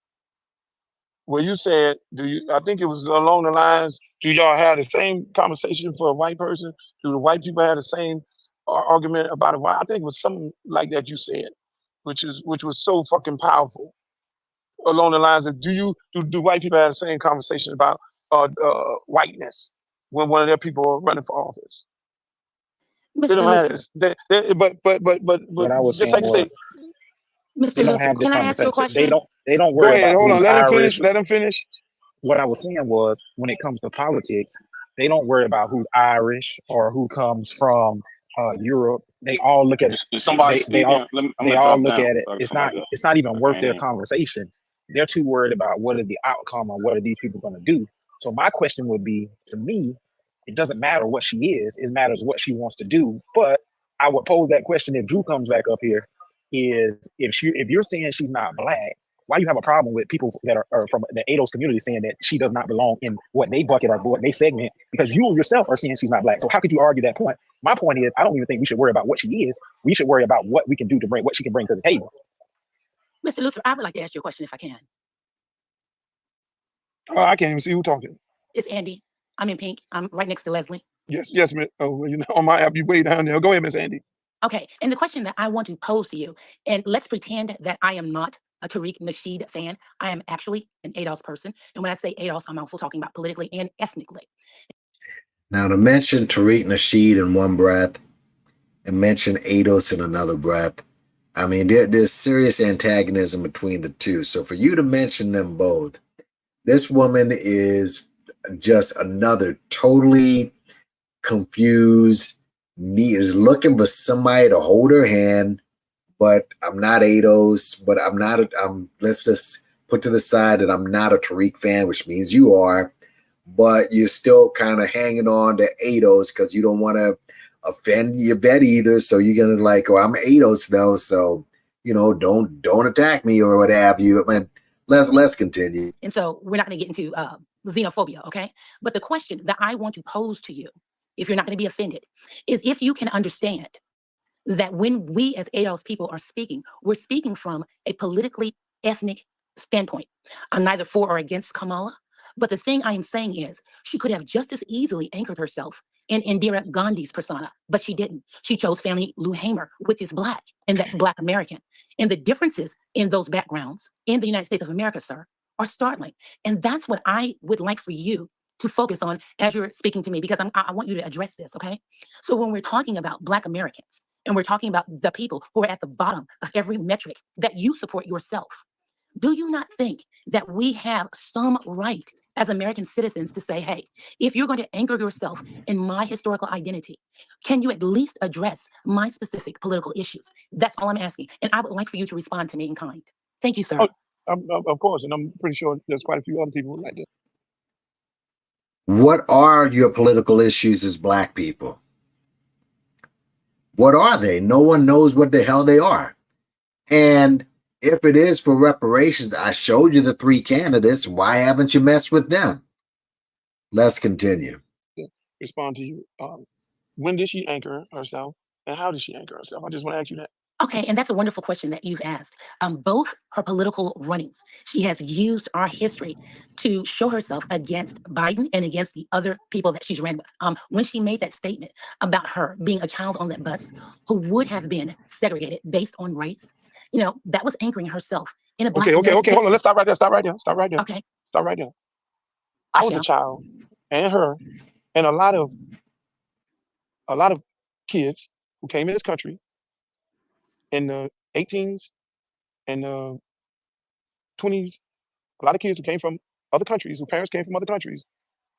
where you said, I think it was along the lines, do y'all have the same conversation for a white person? Do the white people have the same argument about it? I think it was something like that you said, which was so fucking powerful. Along the lines of, do white people have the same conversation about whiteness when one of their people are running for office? They don't have this. But what I was just saying like you was, say, they don't have this conversation. They don't Go worry ahead, about hold on. who's Let him Irish. finish. Let him finish. What I was saying was, when it comes to politics, they don't worry about who's Irish or who comes from Europe. They all look at it. They all look at it. It's not even worth their conversation. They're too worried about what is the outcome or what are these people going to do. So my question would be, to me, it doesn't matter what she is. It matters what she wants to do. But I would pose that question if Drew comes back up here: is if you're saying she's not black, why you have a problem with people that are from the ADOS community saying that she does not belong in what they bucket or what they segment? Because you yourself are saying she's not black. So how could you argue that point? My point is, I don't even think we should worry about what she is. We should worry about what we can do to bring, what she can bring to the table. Mr. Luther, I would like to ask you a question if I can. I can't even see who talking. It's Andy. I'm in pink. I'm right next to Leslie. Yes, Miss. Oh, on my app, you way down there. Go ahead, Miss Andy. Okay, and the question that I want to pose to you, and let's pretend that I am not a Tariq Nasheed fan. I am actually an ADOS person. And when I say ADOS, I'm also talking about politically and ethnically. Now, to mention Tariq Nasheed in one breath and mention ADOS in another breath, I mean, there's serious antagonism between the two. So for you to mention them both, this woman is just another totally confused, is looking for somebody to hold her hand. But I'm not ADOS, but let's just put to the side that I'm not a Tariq fan, which means you are, but you're still kind of hanging on to ADOS because you don't want to offend your vet either. So you're going to like, oh, I'm ADOS though. So, don't attack me or what have you. I mean, let's continue. And so we're not going to get into xenophobia, okay? But the question that I want to pose to you, if you're not going to be offended, is if you can understand that when we as ADOS people are speaking, we're speaking from a politically ethnic standpoint. I'm neither for or against Kamala, but the thing I am saying is she could have just as easily anchored herself in Indira Gandhi's persona, but she didn't. She chose Fannie Lou Hamer, which is Black, and that's Black American. And the differences in those backgrounds in the United States of America, sir, are startling. And that's what I would like for you to focus on as you're speaking to me, because I want you to address this, okay? So when we're talking about Black Americans, and we're talking about the people who are at the bottom of every metric that you support yourself, do you not think that we have some right as American citizens to say, hey, if you're going to anchor yourself in my historical identity, can you at least address my specific political issues? That's all I'm asking. And I would like for you to respond to me in kind. Thank you, sir. Of course, and I'm pretty sure there's quite a few other people like that. What are your political issues as Black people? What are they? No one knows what the hell they are. And if it is for reparations, I showed you the 3 candidates. Why haven't you messed with them? Let's continue. Respond to you. When did she anchor herself, and how did she anchor herself? I just want to ask you that. Okay, and that's a wonderful question that you've asked. Both her political runnings, she has used our history to show herself against Biden and against the other people that she's ran with. When she made that statement about her being a child on that bus who would have been segregated based on race, that was anchoring herself in a Black Okay. Hold on. Let's stop right there. Okay. Stop right there. I was a child, and her, and a lot of kids who came in this country in the 18s and 20s. A lot of kids who came from other countries, whose parents came from other countries,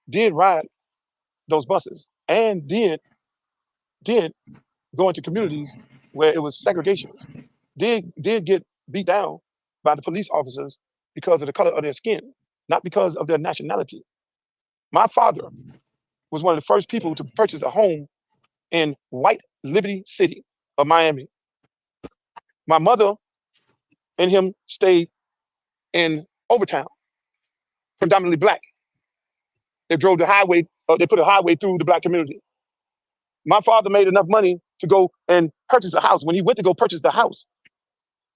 did ride those buses and did go into communities where it was segregationist. did get beat down by the police officers because of the color of their skin, not because of their nationality. My father was one of the first people to purchase a home in white Liberty City of Miami. My mother and him stayed in Overtown, predominantly black. They drove the highway, they put a highway through the black community. My father made enough money to go and purchase a house. When he went to go purchase the house,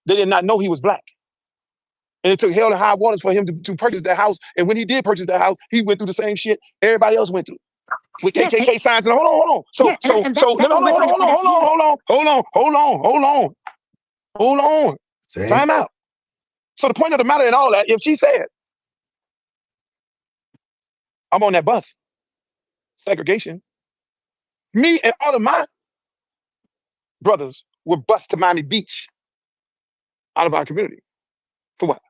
they did not know he was black. And it took hell and high waters for him to purchase that house. And when he did purchase that house, he went through the same shit everybody else went through. With KKK signs and hold on. So let me hold on. Time out. So the point of the matter in all that, if she said, I'm on that bus, segregation, me and all of my brothers were bused to Miami Beach out of our community. For what?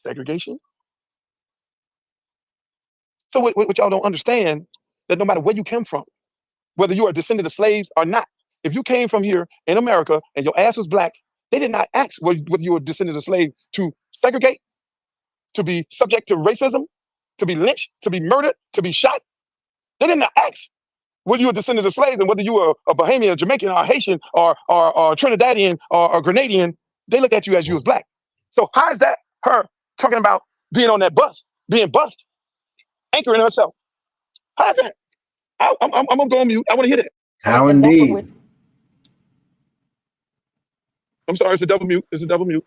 Segregation? So what y'all don't understand, that no matter where you came from, whether you are a descendant of slaves or not, if you came from here in America and your ass was black, they did not ask whether you were a descendant of slave to segregate, to be subject to racism, to be lynched, to be murdered, to be shot. They did not ask whether you were a descendant of slaves and whether you were a Bahamian, Jamaican, or Haitian, or Trinidadian, or Grenadian. They looked at you as you was black. So how is that her talking about being on that bus, being bussed, anchoring herself? How is that? I'm gonna go on mute. I want to hear that. How indeed. I'm sorry, it's a double mute. It's a double mute.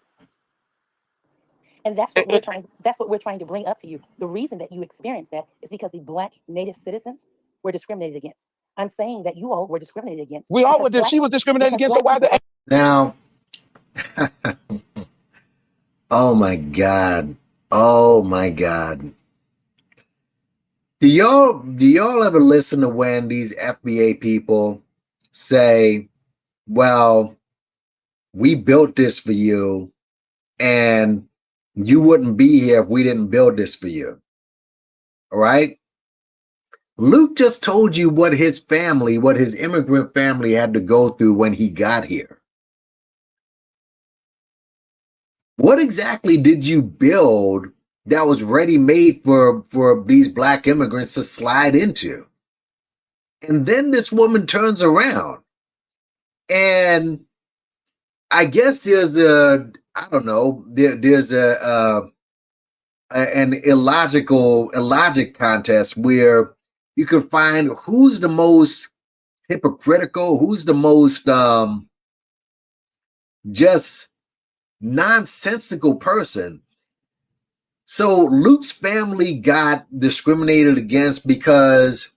And that's what we're trying. That's what we're trying to bring up to you. The reason that you experienced that is because the black native citizens were discriminated against. I'm saying that you all were discriminated against. We all were. She was discriminated against. So why is it? Now, oh my God. Oh my God. Do y'all ever listen to when these FBA people say, well, we built this for you and you wouldn't be here if we didn't build this for you? All right. Luke just told you what his family, what his immigrant family had to go through when he got here. What exactly did you build that was ready-made for these black immigrants to slide into? And then this woman turns around and I guess there's there's an illogic contest where you could find who's the most hypocritical, who's the most just nonsensical person. So Luke's family got discriminated against because,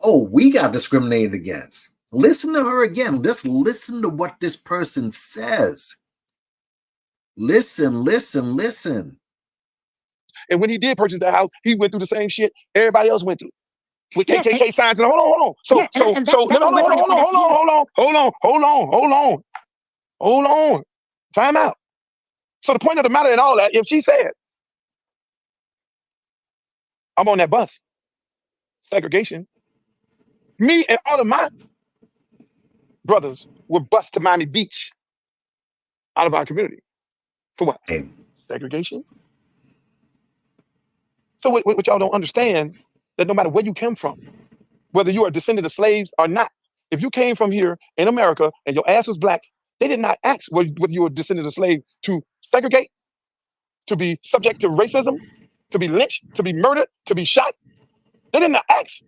oh, we got discriminated against. Listen to her again. Just listen to what this person says. Listen. And when he did purchase that house, he went through the same shit everybody else went through. With KKK signs and hold on. So let me hold on. Time out. So the point of the matter in all that, if she said, I'm on that bus, segregation, me and all of my brothers were bused to Miami Beach out of our community. For what? Segregation? So what y'all don't understand, that no matter where you came from, whether you are a descendant of slaves or not, if you came from here in America and your ass was black, they did not ask whether you were a descendant of slave to segregate, to be subject to racism, to be lynched, to be murdered, to be shot. They did not ask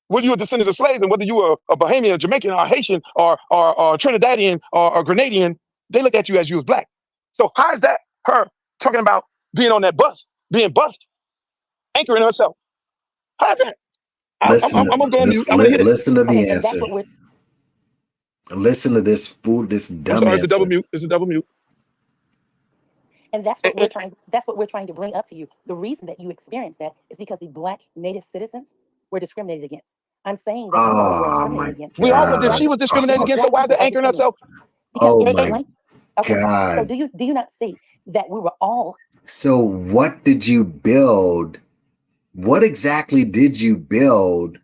whether you were a descendant of slaves and whether you were a Bahamian, Jamaican, or Haitian, or Trinidadian, or Grenadian. They looked at you as you was black. So how is that her talking about being on that bus, being bussed, anchoring herself? How is that? I'm gonna go on mute. I'm gonna hit it. Listen to the answer. Listen to this fool, this dumb answer. It's a double mute. It's a double mute. And that's what we're trying. That's what we're trying to bring up to you. The reason that you experienced that is because the black native citizens were discriminated against. I'm saying that you all were discriminated against. We all were. She was discriminated against. So why is it anchoring herself? Oh my God. So do you not see that we were all? So what did you build? What exactly did you build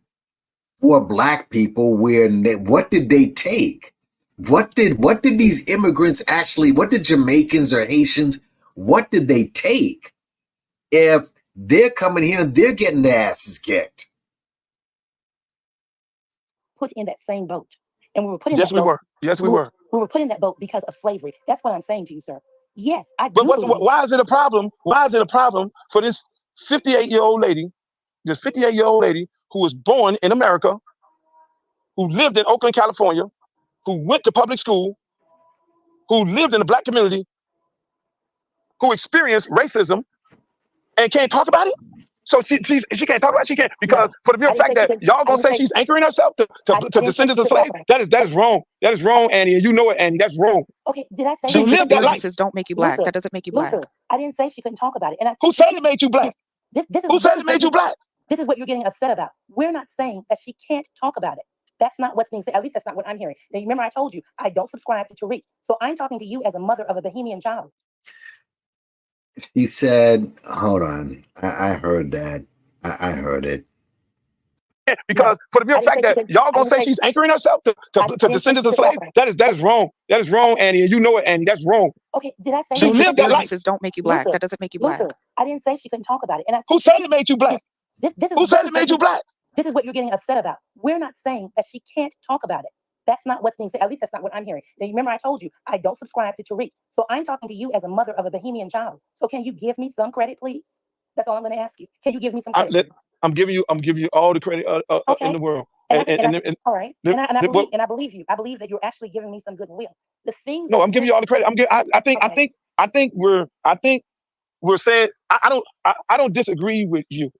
for black people? What did they take? What did these immigrants actually, what did Jamaicans or Haitians, what did they take if they're coming here and they're getting their asses kicked? Put in that same boat. And we were put in Yes, that we boat. were. Yes, we were. We were put in that boat because of slavery. That's what I'm saying to you, sir. Yes, I But do believe. why is it a problem? Why is it a problem for this 58-year-old lady, this 58-year-old lady who was born in America, who lived in Oakland, California, who went to public school, who lived in the black community, who experienced racism and can't talk about it? So she can't talk about it. She can't, because for the mere fact that y'all gonna say she's anchoring herself to descendants of slaves, that is wrong. That is wrong, Annie, and you know it, Annie. That's wrong. Okay, did I say She lived that life. Don't make you black. Luther, That doesn't make you black. Luther, I didn't say she couldn't talk about it. And Who said it made you black? Who said it made you black? This is what you're getting upset about. We're not saying that she can't talk about it. That's not what's being said. At least that's not what I'm hearing. Now, remember I told you, I don't subscribe to Tariq. So I'm talking to you as a mother of a Bahamian child. She said, hold on, I heard that. I heard it. Because for the mere fact that y'all gonna say she's anchoring herself to descendants of slaves, that is wrong. That is wrong, Annie, and you know it, Annie. That's wrong. Okay, did I say she lived that life? Don't make you black. Luther, That doesn't make you black. Luther, I didn't say she couldn't talk about it. And Who said it made you black? Who said it made you black? This is what you're getting upset about. We're not saying that she can't talk about it. That's not what's being said. At least that's not what I'm hearing. Now, remember I told you, I don't subscribe to Tariq. So I'm talking to you as a mother of a Bahamian child. So can you give me some credit, please? That's all I'm going to ask you. Can you give me some credit? I'm giving you all the credit in the world. All right. And I believe you. I believe that you're actually giving me some goodwill. The thing. No, I'm giving you all the credit. I think we're saying I don't disagree with you.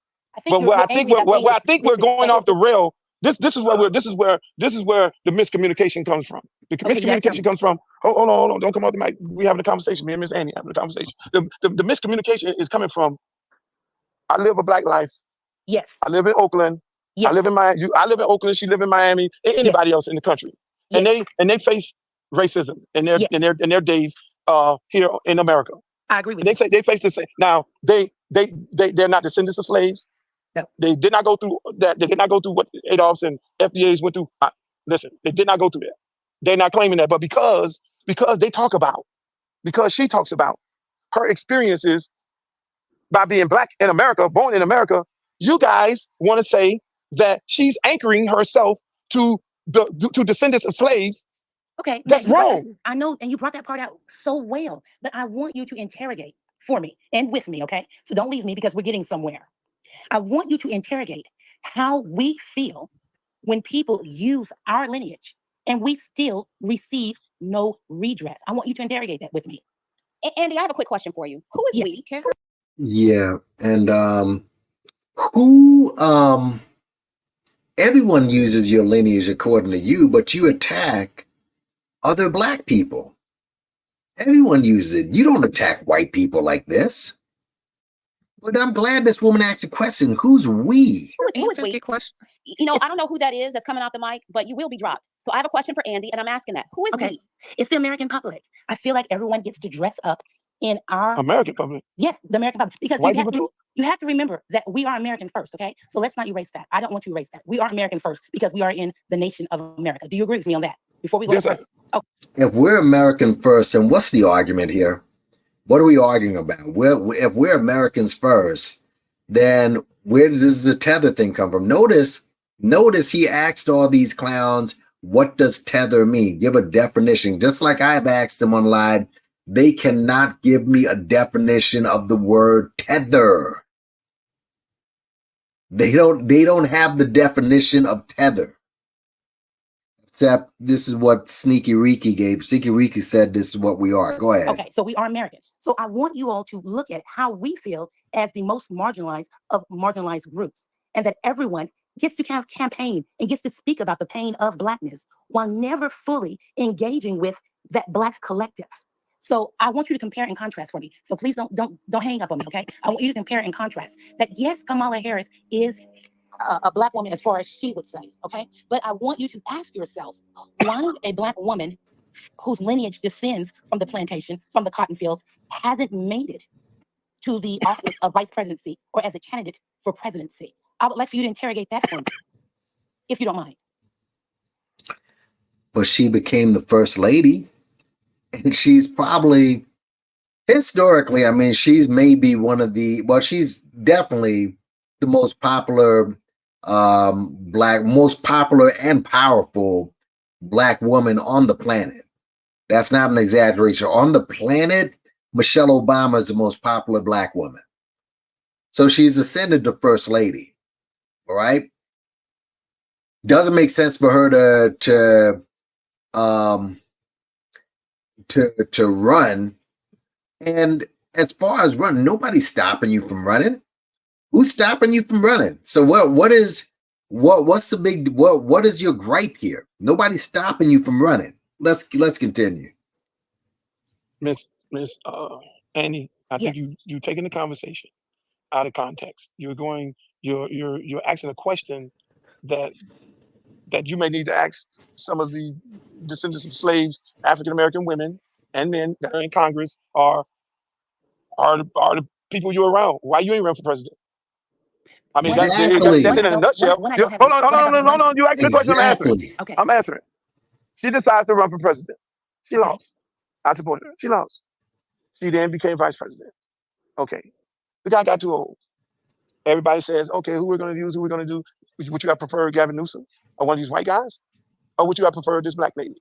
But where I think we're going off the rail. This is where the miscommunication comes from. The miscommunication comes from. Hold on, don't come out the mic. We having a conversation. Me and Miss Annie having a conversation. The miscommunication is coming from. I live a black life. Yes. I live in Oakland. Yes. I live in Oakland. She live in Miami. And anybody else in the country. Yes. And they face racism in their days here in America. I agree with you. They say they face the same. Now they're not descendants of slaves. No. They did not go through that. They did not go through what ADOS and FBAs went through. Listen, they did not go through that. They're not claiming that. But because they talk about, because she talks about her experiences by being black in America, born in America, you guys want to say that she's anchoring herself to descendants of slaves. Okay, that's wrong. I know, and you brought that part out so well, but I want you to interrogate for me and with me, okay? So don't leave me because we're getting somewhere. I want you to interrogate how we feel when people use our lineage and we still receive no redress. I want you to interrogate that with me. Andy, I have a quick question for you. Who is we? Yeah, and who everyone uses your lineage according to you, but you attack other black people. Everyone uses it. You don't attack white people like this. But I'm glad this woman asked a question. Who's we? Who is we? Question. You know, I don't know who that is that's coming off the mic, but you will be dropped. So I have a question for Andy, and I'm asking that. Who is we? It's the American public. I feel like everyone gets to dress up in our American public. Yes, the American public. Because white people too? You have to remember that we are American first, okay? So let's not erase that. I don't want to erase that. We are American first because we are in the nation of America. Do you agree with me on that? Before we go to okay. If we're American first, then what's the argument here? What are we arguing about? If we're Americans first, then where does the tether thing come from? Notice he asked all these clowns, what does tether mean? Give a definition. Just like I've asked them online, they cannot give me a definition of the word tether. They don't have the definition of tether. Except this is what Sneaky Ricky gave. Sneaky Ricky said this is what we are. Go ahead. Okay, so we are American. So I want you all to look at how we feel as the most marginalized of marginalized groups, and that everyone gets to kind of campaign and gets to speak about the pain of blackness while never fully engaging with that black collective. So I want you to compare and contrast for me. So please don't hang up on me, okay? I want you to compare and contrast that. Yes, Kamala Harris is a black woman as far as she would say, okay? But I want you to ask yourself, why a black woman whose lineage descends from the plantation, from the cotton fields, hasn't made it to the office of vice presidency or as a candidate for presidency? I would like for you to interrogate that for me, if you don't mind. but she became the first lady, and she's probably historically, I mean, she's maybe one of the, well, she's definitely the most popular most popular and powerful Black woman on the planet. That's not an exaggeration. On the planet, Michelle Obama is the most popular Black woman. So she's ascended to first lady. All right. Doesn't make sense for her to run. And as far as running, nobody's stopping you from running. Who's stopping you from running? So what is your gripe here? Nobody's stopping you from running. Let's continue. Miss Annie, I think you taking the conversation out of context. You're asking a question that you may need to ask some of the descendants of slaves, African American women and men that are in Congress are the people you're around. Why you ain't run for president? I mean, that's in a nutshell. Hold on. You asked the question, I'm answering. Okay. I'm answering. She decides to run for president. She lost. I supported her. She lost. She then became vice president. Okay. The guy got too old. Everybody says, okay, who we're going to use, who we're going to do. Would you have preferred Gavin Newsom or one of these white guys? Or would you have preferred this Black lady?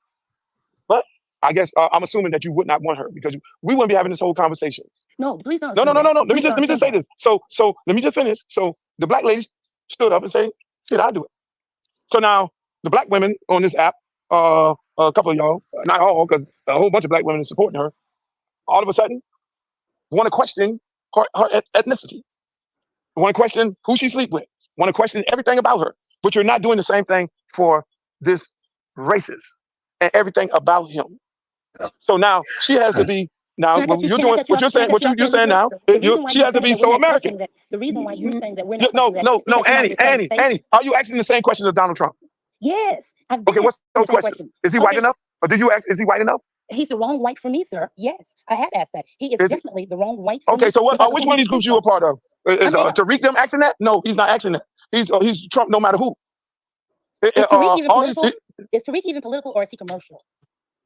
But I guess I'm assuming that you would not want her because we wouldn't be having this whole conversation. No, please don't. No. Let me just say this. So let me just finish. So the Black lady stood up and said, shit, I'll do it. So now the Black women on this app, a couple of y'all, not all, because a whole bunch of Black women are supporting her, all of a sudden want to question her ethnicity, want to question who she sleep with, want to question everything about her. But you're not doing the same thing for this racist and everything about him. So now she has to be. Now, what you're doing, what you're saying, now, she has to be so American. The reason why you're saying that we're not. No, Annie, are you asking the same question as Donald Trump? Yes. Okay, what's those questions? Is he white enough? Or did you ask, is he white enough? He's the wrong white for me, sir. Yes, I have asked that. He is definitely the wrong white for me. Okay, so which one of these groups you a part of? Is Tariq them asking that? No, he's not asking that. He's Trump no matter who. Is Tariq even political or is he commercial?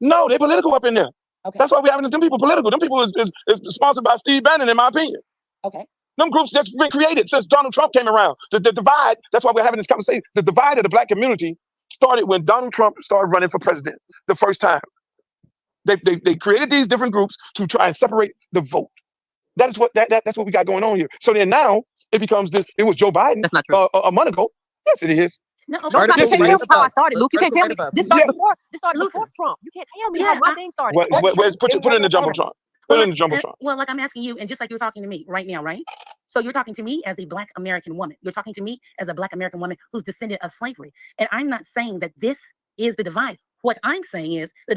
No, they're political up in there. Okay. That's why we're having them people political. Them people is sponsored by Steve Bannon, in my opinion. Okay. Them groups that's been created since Donald Trump came around. The divide, that's why we're having this conversation. The divide of the Black community started when Donald Trump started running for president the first time. They created these different groups to try and separate the vote. That's what we got going on here. So then now it becomes this. It was Joe Biden. That's not true. A month ago. Yes, it is. No, don't try to tell me how I started, Luke. You can't tell me this started before. This started before Trump. You can't tell me how my thing started. Put it in the Jumbotron. Put it in the Jumbotron. Well, like I'm asking you, and just like you're talking to me right now, right? So you're talking to me as a Black American woman. You're talking to me as a Black American woman who's descendant of slavery. And I'm not saying that this is the divide. What I'm saying is the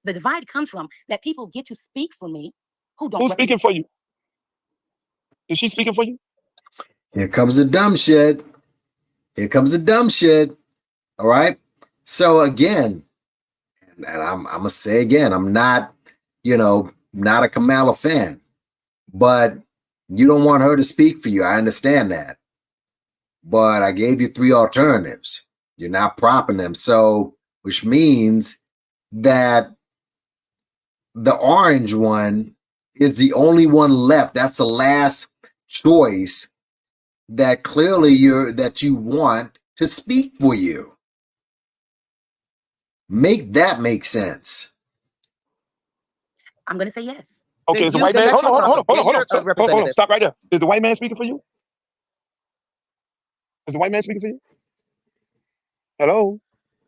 divide comes from that people get to speak for me who don't. Who's speaking for you? Is she speaking for you? Here comes the dumb shit. Here comes the dumb shit. All right. So again, and I'm gonna say again, I'm not, not a Kamala fan, but you don't want her to speak for you. I understand that. But I gave you 3 alternatives. You're not propping them. So, which means that the orange one is the only one left. That's the last choice that clearly you want to speak for you. Make that make sense. I'm going to say yes. Okay, is the white man? Hold on. Stop right there. Is the white man speaking for you? Is the white man speaking for you? Hello,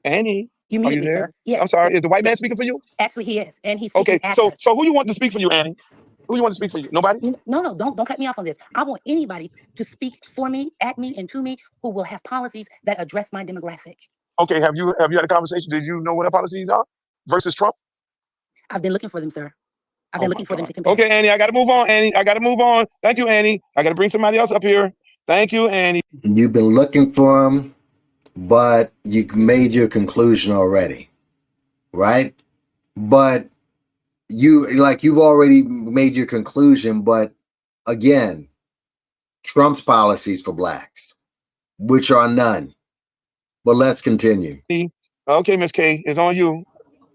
Annie. You muted me, sir. Yeah. I'm sorry. Is the white man speaking for you? Actually, he is, and he's okay. So who you want to speak for you, Annie? Who you want to speak for you? Nobody? No. Don't cut me off on this. I want anybody to speak for me, at me, and to me who will have policies that address my demographic. Okay. Have you had a conversation? Did you know what our policies are versus Trump? I've been looking for them, sir. I've been looking for them to compare. Okay, Annie. I got to move on, Annie. I got to move on. Thank you, Annie. I got to bring somebody else up here. Thank you, Annie. You've been looking for them, but you made your conclusion already, right? But you've already made your conclusion, but again, Trump's policies for blacks, which are none. But let's continue. Okay, Miss K, it's on you.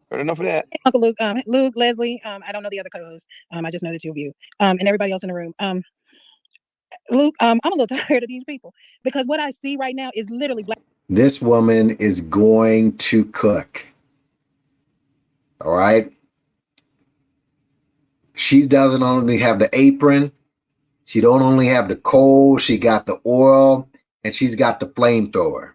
Heard enough of that. Uncle Luke, Leslie, I don't know the other co-hosts. I just know the two of you, and everybody else in the room. Luke, I'm a little tired of these people because what I see right now is literally black. This woman is going to cook. All right. She doesn't only have the apron. She don't only have the coal. She got the oil and she's got the flamethrower.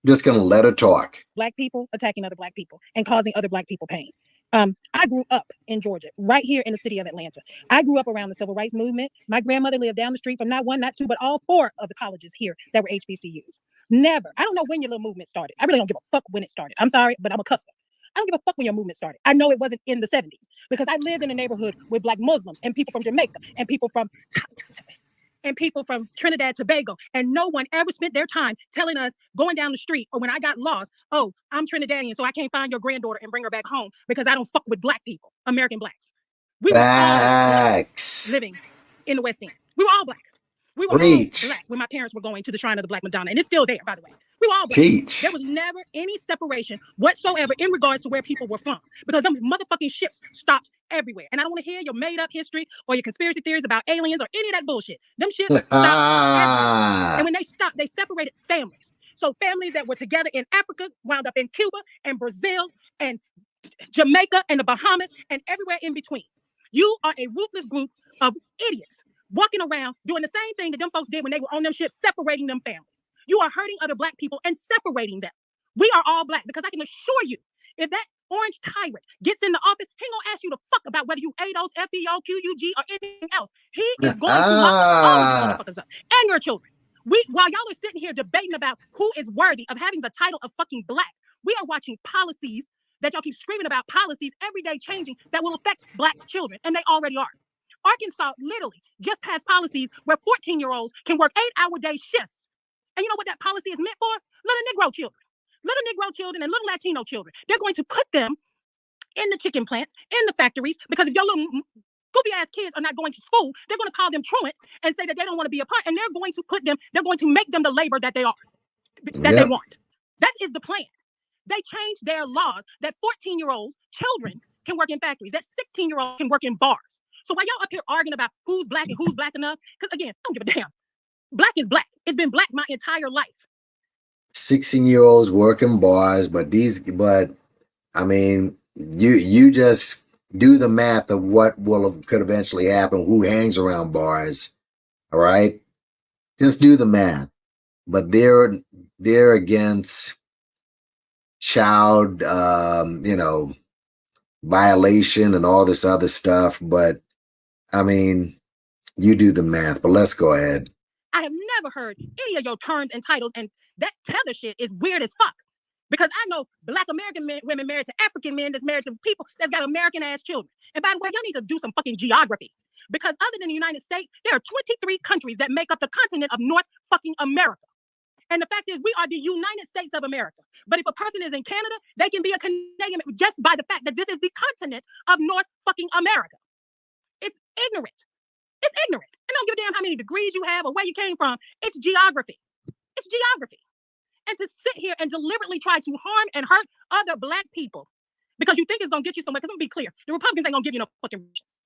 Just going to let her talk. Black people attacking other black people and causing other black people pain. I grew up in Georgia, right here in the city of Atlanta. I grew up around the civil rights movement. My grandmother lived down the street from not one, not two, but all four of the colleges here that were HBCUs. Never. I don't know when your little movement started. I really don't give a fuck when it started. I'm sorry, but I'm a cusser. I don't give a fuck when your movement started. I know it wasn't in the 70s because I lived in a neighborhood with black Muslims and people from Jamaica and people from Trinidad, Tobago, and no one ever spent their time telling us going down the street or when I got lost, oh, I'm Trinidadian, so I can't find your granddaughter and bring her back home because I don't fuck with black people, American blacks. We were all black living in the West End. We were all black. We were all black when my parents were going to the Shrine of the Black Madonna, and it's still there, by the way. We were all black. There was never any separation whatsoever in regards to where people were from because them motherfucking ships stopped everywhere. And I don't want to hear your made up history or your conspiracy theories about aliens or any of that bullshit. Them ships stopped everywhere. And when they stopped, they separated families. So families that were together in Africa wound up in Cuba and Brazil and Jamaica and the Bahamas and everywhere in between. You are a ruthless group of idiots walking around doing the same thing that them folks did when they were on them ships, separating them families. You are hurting other black people and separating them. We are all black because I can assure you, if that orange tyrant gets in the office, he ain't gonna ask you to fuck about whether you ADOS, FBO, QUG, or anything else. He is going to lock all of you motherfuckers up and your children. While y'all are sitting here debating about who is worthy of having the title of fucking black, we are watching policies that y'all keep screaming about, policies every day changing that will affect black children, and they already are. Arkansas literally just passed policies where 14-year-olds can work 8-hour day shifts. And you know what that policy is meant for? Little Negro children and little Latino children. They're going to put them in the chicken plants, in the factories, because if your little goofy ass kids are not going to school, they're going to call them truant and say that they don't want to be a part, and they're going to make them the labor that they are, that they want. That is the plan. They changed their laws that 14-year-olds, children, can work in factories, that 16-year-olds can work in bars. So while y'all up here arguing about who's black and who's black enough, because again, I don't give a damn. Black is black. It's been black my entire life. 16-year-olds working bars, but I mean, you just do the math of what could eventually happen, who hangs around bars. All right. Just do the math. But they're against child violation and all this other stuff. But I mean, you do the math, but let's go ahead. I have never heard any of your terms and titles, and that tether shit is weird as fuck. Because I know Black American women married to African men that's married to people that's got American-ass children. And by the way, y'all need to do some fucking geography. Because other than the United States, there are 23 countries that make up the continent of North fucking America. And the fact is, we are the United States of America. But if a person is in Canada, they can be a Canadian just by the fact that this is the continent of North fucking America. It's ignorant. It's ignorant. I don't give a damn how many degrees you have or where you came from. It's geography. It's geography. And to sit here and deliberately try to harm and hurt other black people because you think it's going to get you somewhere. Because I'm going to be clear, the Republicans ain't going to give you no fucking riches.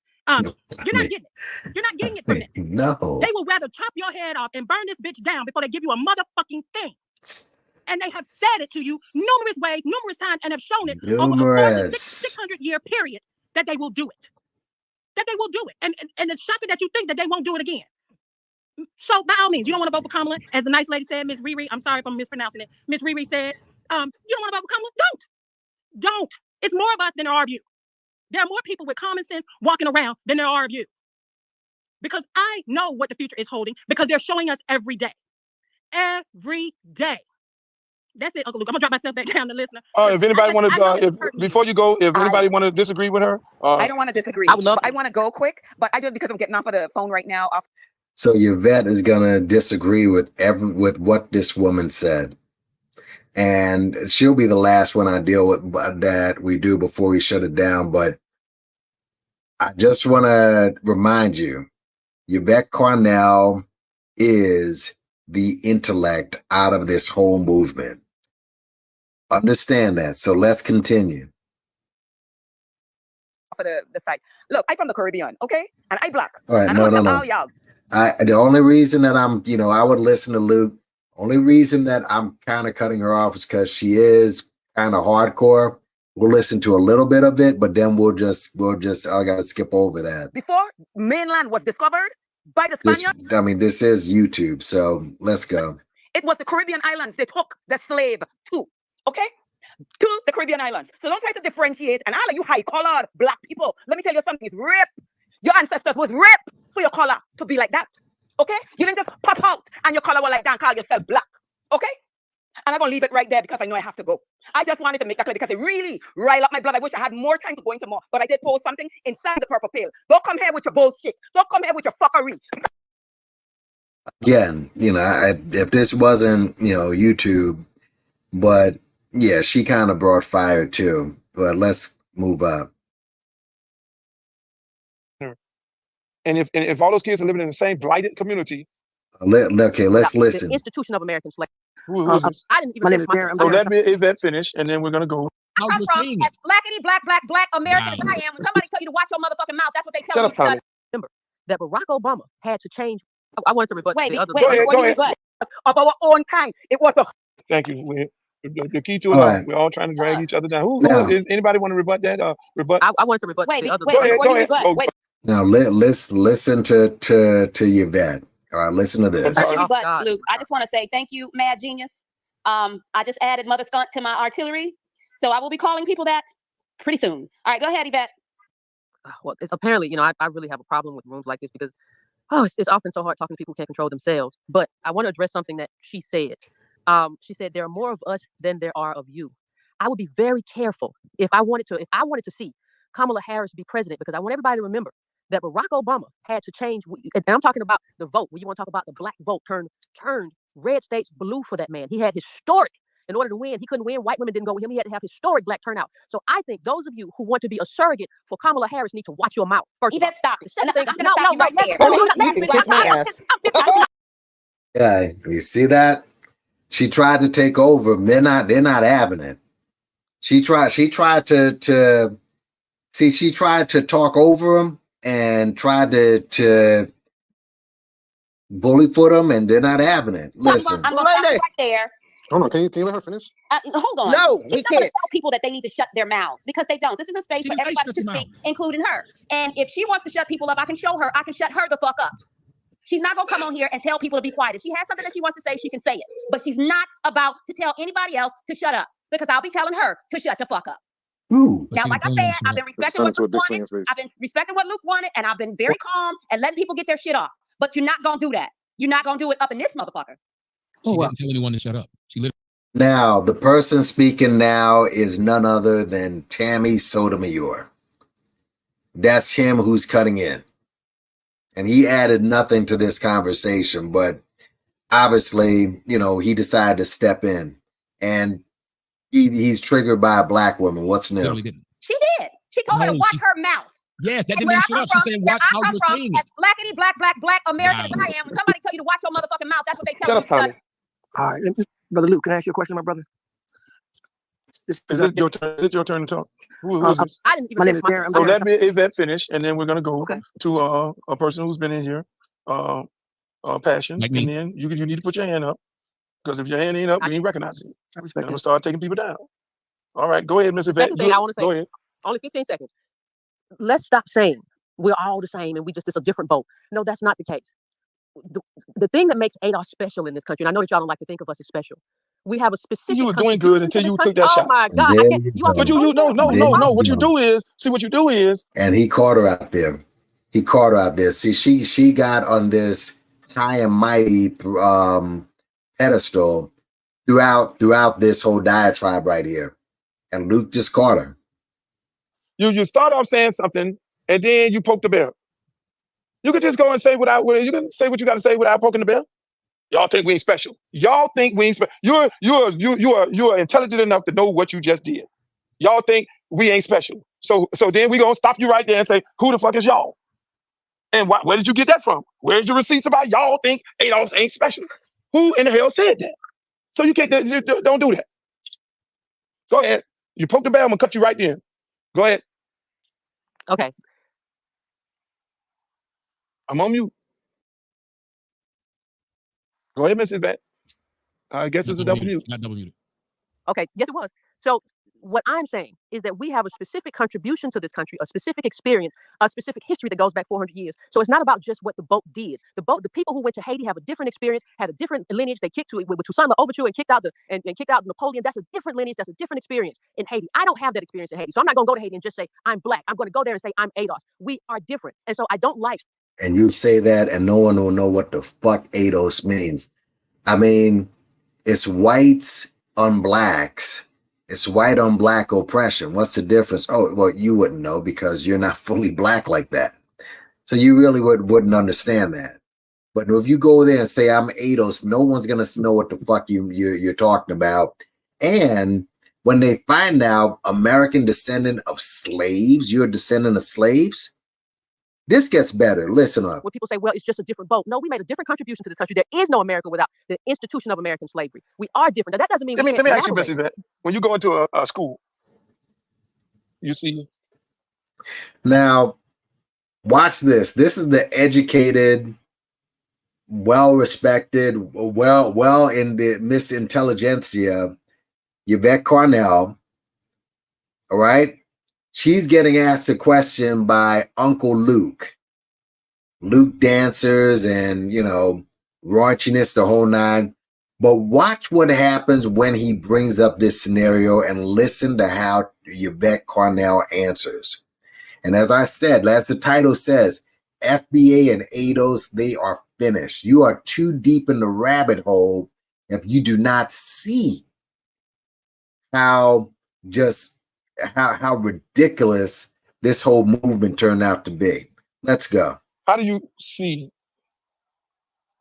You're not getting it. You're not getting it from them. No. They will rather chop your head off and burn this bitch down before they give you a motherfucking thing. And they have said it to you numerous ways, numerous times, and have shown it over a 600-year period that they will do it. That they will do it. And it's shocking that you think that they won't do it again. So by all means, you don't want to vote for Kamala. As the nice lady said, Miss Riri, I'm sorry if I'm mispronouncing it. Miss Riri said, you don't want to vote for Kamala? Don't. It's more of us than there are of you. There are more people with common sense walking around than there are of you. Because I know what the future is holding because they're showing us every day. Every day. That's it, Uncle Luke. I'm gonna drop myself back down to listener. If anybody want to, before you go, if anybody want to disagree with her, I don't want to disagree. I would love. I want to go quick, but I do because I'm getting off of the phone right now. So Yvette is gonna disagree with what this woman said, and she'll be the last one I deal with that we do before we shut it down. But I just want to remind you, Yvette Cornell is the intellect out of this whole movement. Understand that. So let's continue. For the site. Look, I'm from the Caribbean, okay? And I black. All right, and no. All y'all. The only reason that I'm, I would listen to Luke. Only reason that I'm kind of cutting her off is because she is kind of hardcore. We'll listen to a little bit of it, but then we'll just I gotta skip over that. Before mainland was discovered by the Spaniards. This is YouTube, so let's go. It was the Caribbean islands they took the slave to, okay? To the Caribbean islands. So don't try to differentiate. And all of you high-colored black people, let me tell you something, it's rape. Your ancestors was raped for your color to be like that, okay? You didn't just pop out and your color was like that and call yourself black, okay? And I'm going to leave it right there because I know I have to go. I just wanted to make that clear because it really riled up my blood. I wish I had more time to go into more, but I did post something inside the purple pill. Don't come here with your bullshit. Don't come here with your fuckery. Again, if this wasn't, YouTube, but yeah, she kind of brought fire too. But let's move up. And if all those kids are living in the same blighted community. Okay, let's listen. The institution of American slavery. Who is this? I didn't even let me Yvette finish, and then we're gonna go. I'm from as blackity black American as I am. When somebody tell you to watch your motherfucking mouth, that's what they tell Shut you. up, Tommy. Remember that Barack Obama had to change. I wanted to rebut the other. Go ahead. Of our own kind, it was the. Thank you. The key to it all. We're all trying to drag each other down. Who is anybody want to rebut that? Rebut. I wanted to rebut the other. Go ahead. Now let's listen to Yvette. All right, listen to this. But Luke, I just want to say thank you, Mad Genius. I just added Mother Skunk to my artillery, so I will be calling people that pretty soon. All right, go ahead, Yvette. Well, it's apparently, I really have a problem with rooms like this because, it's often so hard talking to people who can't control themselves. But I want to address something that she said. She said there are more of us than there are of you. I would be very careful if I wanted to see Kamala Harris be president, because I want everybody to remember that Barack Obama had to change, and I'm talking about the vote. When you want to talk about the black vote, turned red states blue for that man. He had historic. In order to win, he couldn't win. White women didn't go with him. He had to have historic black turnout. So I think those of you who want to be a surrogate for Kamala Harris need to watch your mouth. First, Yvette, stop. You can kiss my ass. Yeah, you see that? She tried to take over. They're not having it. She tried to talk over him and tried to bully for them, and they're not having it. Listen. I'm gonna stop right there. Hold on, can you let her finish? Hold on. No, we can't tell people that they need to shut their mouths because they don't. This is a space for everybody to speak, including her. And if she wants to shut people up, I can show her. I can shut her the fuck up. She's not gonna come on here and tell people to be quiet. If she has something that she wants to say, she can say it. But she's not about to tell anybody else to shut up because I'll be telling her to shut the fuck up. Ooh. Now, like I said, I've been respecting what Luke wanted. I've been respecting what Luke wanted, and I've been very calm and letting people get their shit off. But you're not gonna do that. You're not gonna do it up in this motherfucker. She didn't tell anyone to shut up. She literally. Now, the person speaking now is none other than Tammy Sotomayor. That's him who's cutting in. And he added nothing to this conversation, but obviously, he decided to step in. And he's triggered by a black woman. What's new? She did. She told her to watch her mouth. Yes, that didn't mean shut up. She said watch how you're saying it. As blackity black American as I am, when somebody tell you to watch your motherfucking mouth, that's what they tell you. Shut up, Tommy. All right, Brother Luke, can I ask you a question, my brother? Is it your turn? Is it your turn to talk? Who is this? My name is Darren. So let me Yvette finish, and then we're gonna go to a person who's been in here, Passion, like me. And then you need to put your hand up, because if your hand ain't up, we ain't recognizing you. I'm gonna start taking people down. All right, go ahead, Miss Yvette. I want to say, go ahead. Only 15 seconds. Let's stop saying we're all the same and it's a different boat. No, that's not the case. The thing that makes ADOS special in this country, and I know that y'all don't like to think of us as special, we have a specific. You were doing good until you took that shot. Oh my God! But no. What you do is. And he caught her out there. See, she got on this high and mighty pedestal throughout this whole diatribe right here, and Luke just caught her. You start off saying something, and then you poke the bear. You can just go and say you can say what you got to say without poking the bear. Y'all think we ain't special. Y'all think we ain't special. You are intelligent enough to know what you just did. Y'all think we ain't special. So then we gonna stop you right there and say, who the fuck is y'all? And where did you get that from? Where's your receipts about y'all think ADOS ain't special? Who in the hell said that? So you can't don't do that. Go ahead. You poke the bell, I'm gonna cut you right in. Go ahead. Okay. I'm on mute. Go ahead, Mrs. Bat. I guess it's a double mute. Not double muted. Okay, yes, it was. So what I'm saying is that we have a specific contribution to this country, a specific experience, a specific history that goes back 400 years. So it's not about just what the boat did. The people who went to Haiti have a different experience, had a different lineage. They kicked to it with Toussaint Louverture and kicked out and kicked out Napoleon. That's a different lineage. That's a different experience in Haiti. I don't have that experience in Haiti, so I'm not going to go to Haiti and just say I'm black. I'm going to go there and say I'm ADOS. We are different, and so I don't like. And you say that, and no one will know what the fuck ADOS means. I mean, it's whites on blacks. It's white on black oppression. What's the difference? Oh, well, you wouldn't know because you're not fully black like that. So you really wouldn't understand that. But if you go there and say I'm ADOS, no one's gonna know what the fuck you're talking about. And when they find out American descendant of slaves, you're a descendant of slaves. This gets better. Listen up. When people say, well, it's just a different boat. No, we made a different contribution to this country. There is no America without the institution of American slavery. We are different. Now, that doesn't mean let me ask you, Mr. Event. When you go into a school, you see. Now, watch this. This is the educated, well-respected, well in the Miss Intelligentsia, Yvette Cornell. All right. She's getting asked a question by Uncle Luke. Luke dancers and, you know, raunchiness, the whole nine. But watch what happens when he brings up this scenario and listen to how Yvette Cornell answers. And as I said, as the title says, FBA and ADOS, they are finished. You are too deep in the rabbit hole if you do not see how ridiculous this whole movement turned out to be. Let's go. How do you see,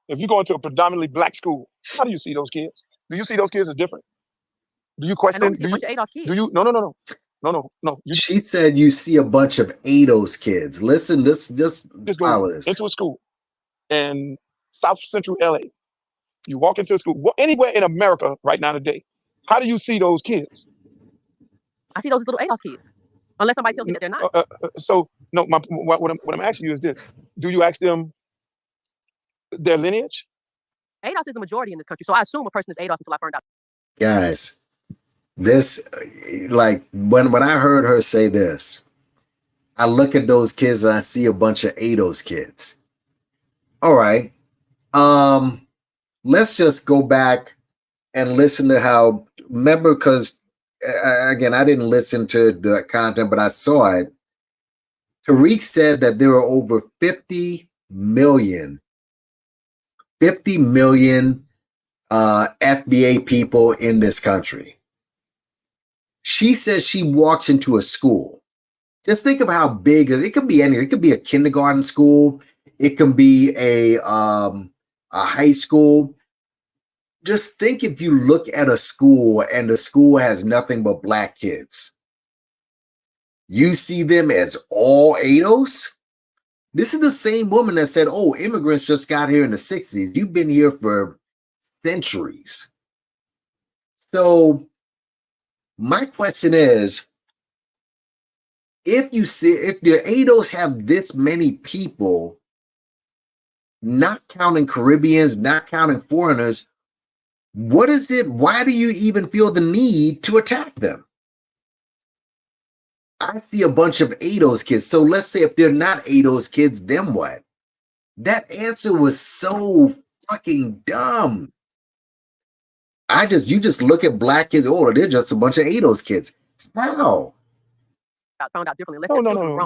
if you go into a predominantly black school, how do you see those kids? Do you see those kids as different? Do you question? No. She said you see a bunch of ADOS kids. Listen, just follow this. Into a school in South Central LA. You walk into a school, anywhere in America right now today. How do you see those kids? I see those as little ADOS kids, unless somebody tells me that they're not. So no, what I'm asking you is this: do you ask them their lineage? ADOS is the majority in this country, so I assume a person is ADOS until I find out. Guys, this, like, when I heard her say this, I look at those kids and I see a bunch of ADOS kids. All right, let's just go back and listen to how. Remember, because again, I didn't listen to the content, but I saw it. Tariq said that there are over 50 million FBA people in this country. She says she walks into a school. Just think of how big it could be. Anything. It could be a kindergarten school. It can be a high school. Just think if you look at a school and the school has nothing but black kids. You see them as all ADOS? This is the same woman that said, oh, immigrants just got here in the 60s. You've been here for centuries. So my question is, if the ADOS have this many people, not counting Caribbeans, not counting foreigners, what is it? Why do you even feel the need to attack them? I see a bunch of ADOS kids. So let's say if they're not ADOS kids, then what? That answer was so fucking dumb. You just look at black kids. Oh, they're just a bunch of ADOS kids. How? I found out differently. No.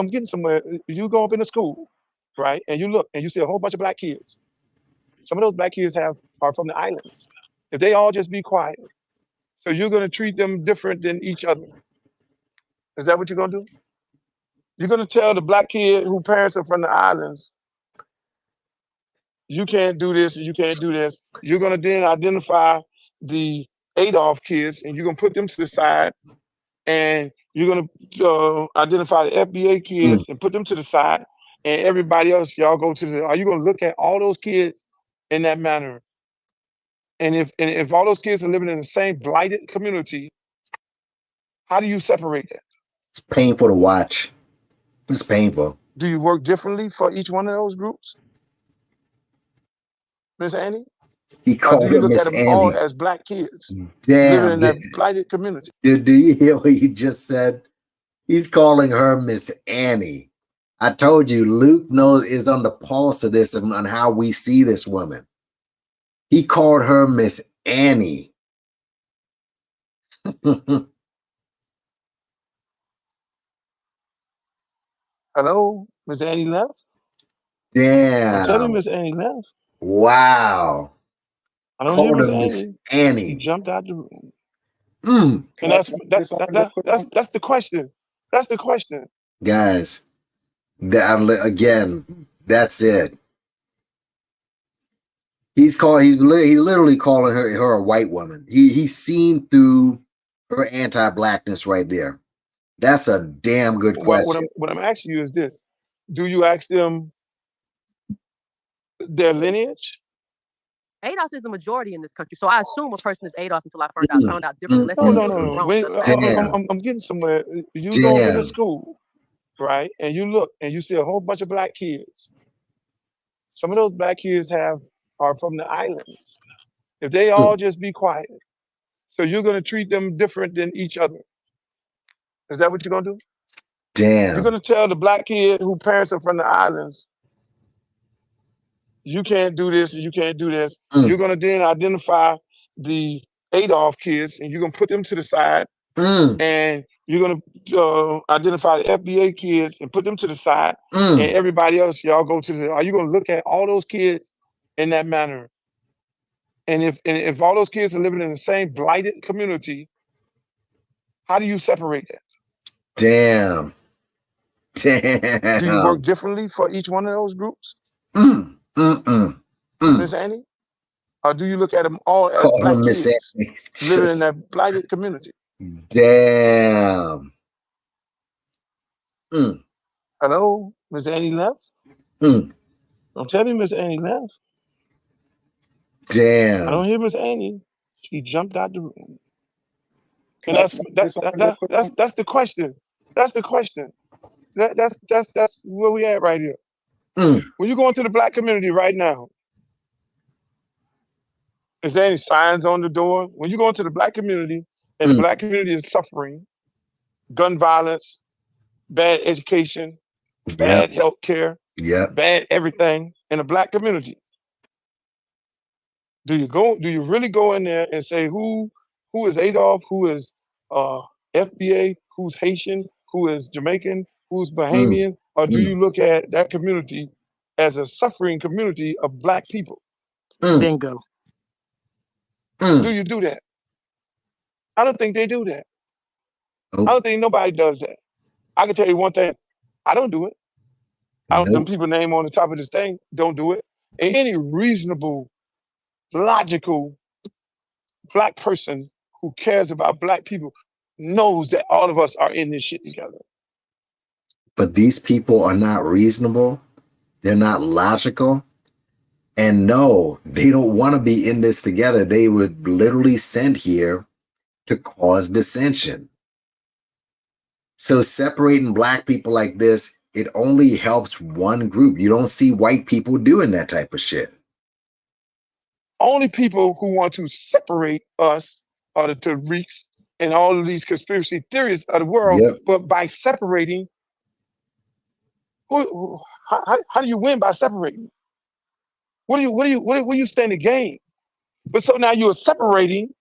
I'm getting somewhere. You go up in a school, right? And you look and you see a whole bunch of black kids. Some of those black kids are from the islands. If they all just be quiet, so you're going to treat them different than each other. Is that what you're going to do? You're going to tell the black kid whose parents are from the islands, you can't do this, you can't do this. You're going to then identify the ADOS kids and you're going to put them to the side, and you're going to identify the FBA kids and put them to the side, and everybody else, y'all go to are you going to look at all those kids in that manner? And if all those kids are living in the same blighted community, How do you separate that? It's painful to watch. It's painful. Do you work differently for each one of those groups, Miss Annie? He Or called do you her look at Miss them all Annie. as Black kids living Damn. in that blighted community? Do you hear what he just said? He's calling her Miss Annie. I told you, Luke is on the pulse of this and on how we see this woman. He called her Miss Annie. Hello, Miss Annie left? Damn. Don't tell me Miss Annie left. Wow. I don't hear Called Miss her Miss Annie. She Annie. jumped out the room. Mm. And that's the question. That's the question. Guys, again, that's it. He's literally calling her a white woman. He's seen through her anti-blackness right there. That's a damn good question. What I'm asking you is this. Do you ask them their lineage? ADOS is the majority in this country, so I assume a person is ADOS until I found out differently. No. I'm getting somewhere. You go into the school, right? And you look and you see a whole bunch of Black kids. Some of those Black kids are from the islands. If they all just be quiet, so you're going to treat them different than each other. Is that what you're going to do? Damn. You're going to tell the Black kid whose parents are from the islands, you can't do this and you can't do this. You're going to then identify the Adolf kids and you're going to put them to the side. And you're going to identify the FBA kids and put them to the side. And everybody else, y'all go to the. Are you going to look at all those kids in that manner? And if all those kids are living in the same blighted community, how do you separate that? Damn. Do you work differently for each one of those groups? Miss Annie? Or do you look at them all as Black kids living in that blighted community? Damn. Hello, Miss Annie left? Don't tell me Miss Annie left. Damn. I don't hear Miss Annie. She jumped out the room. And that's the question. That's the question. That's where we at right here. When you go into the Black community right now, is there any signs on the door? When you go into the Black community and the Black community is suffering gun violence, bad education, bad health care, bad everything in the Black community, do you really go in there and say who is Adolf, who is FBA, who's Haitian, who is Jamaican, who's Bahamian, or do you look at that community as a suffering community of Black people? Bingo. Do you do that? I don't think they do that. I don't think nobody does that. I can tell you one thing. I don't do it. Them people name on the top of this thing don't do it. And any reasonable, logical Black person who cares about Black people knows that all of us are in this shit together. But these people are not reasonable. They're not logical. And no, they don't want to be in this together. They were literally sent here to cause dissension. So separating Black people like this, it only helps one group. You don't see white people doing that type of shit. Only people who want to separate us are the Tariqs and all of these conspiracy theories of the world. But by separating, how do you win by separating? What do you stand to gain? But so now you are separating,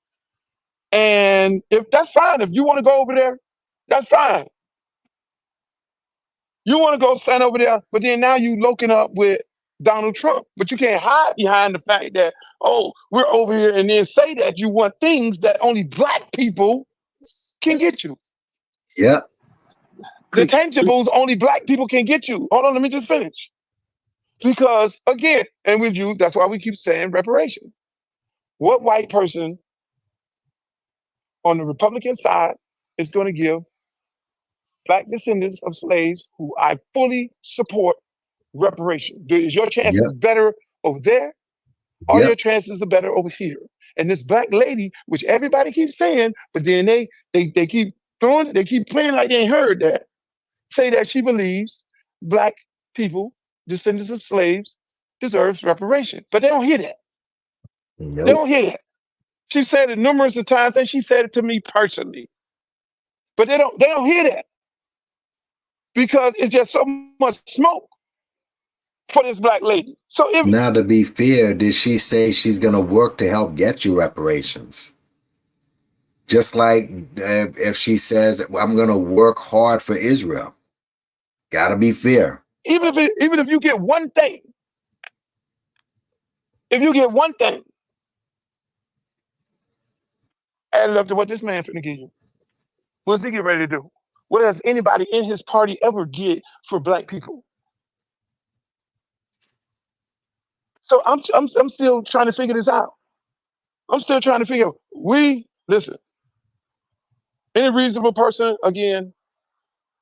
and if that's fine, if you want to go over there, that's fine. You want to go stand over there, but then now you loking up with Donald Trump. But you can't hide behind the fact that, oh, we're over here, and then say that you want things that only Black people can get you. Yep. The tangibles only Black people can get you. Hold on, let me just finish. Because again, and with you, that's why we keep saying reparation. What white person on the Republican side is going to give Black descendants of slaves who I fully support reparation? Is your chances better over there, or your chances are better over here? And this Black lady, which everybody keeps saying, but then they keep they keep playing like they ain't heard that. Say that she believes black people, descendants of slaves, deserves reparation. But they don't hear that. They don't hear that. She said it numerous of times, and she said it to me personally. But they don't hear that. Because it's just so much smoke for this black lady. So if now, to be fair, did she say she's going to work to help get you reparations? Just like if she says, I'm going to work hard for Israel. Got to be fair. Even if you get one thing, add it up to what this man finna give you. What's he get ready to do? What does anybody in his party ever get for black people? So I'm still trying to figure this out. I'm still trying to figure. Listen. Any reasonable person, again,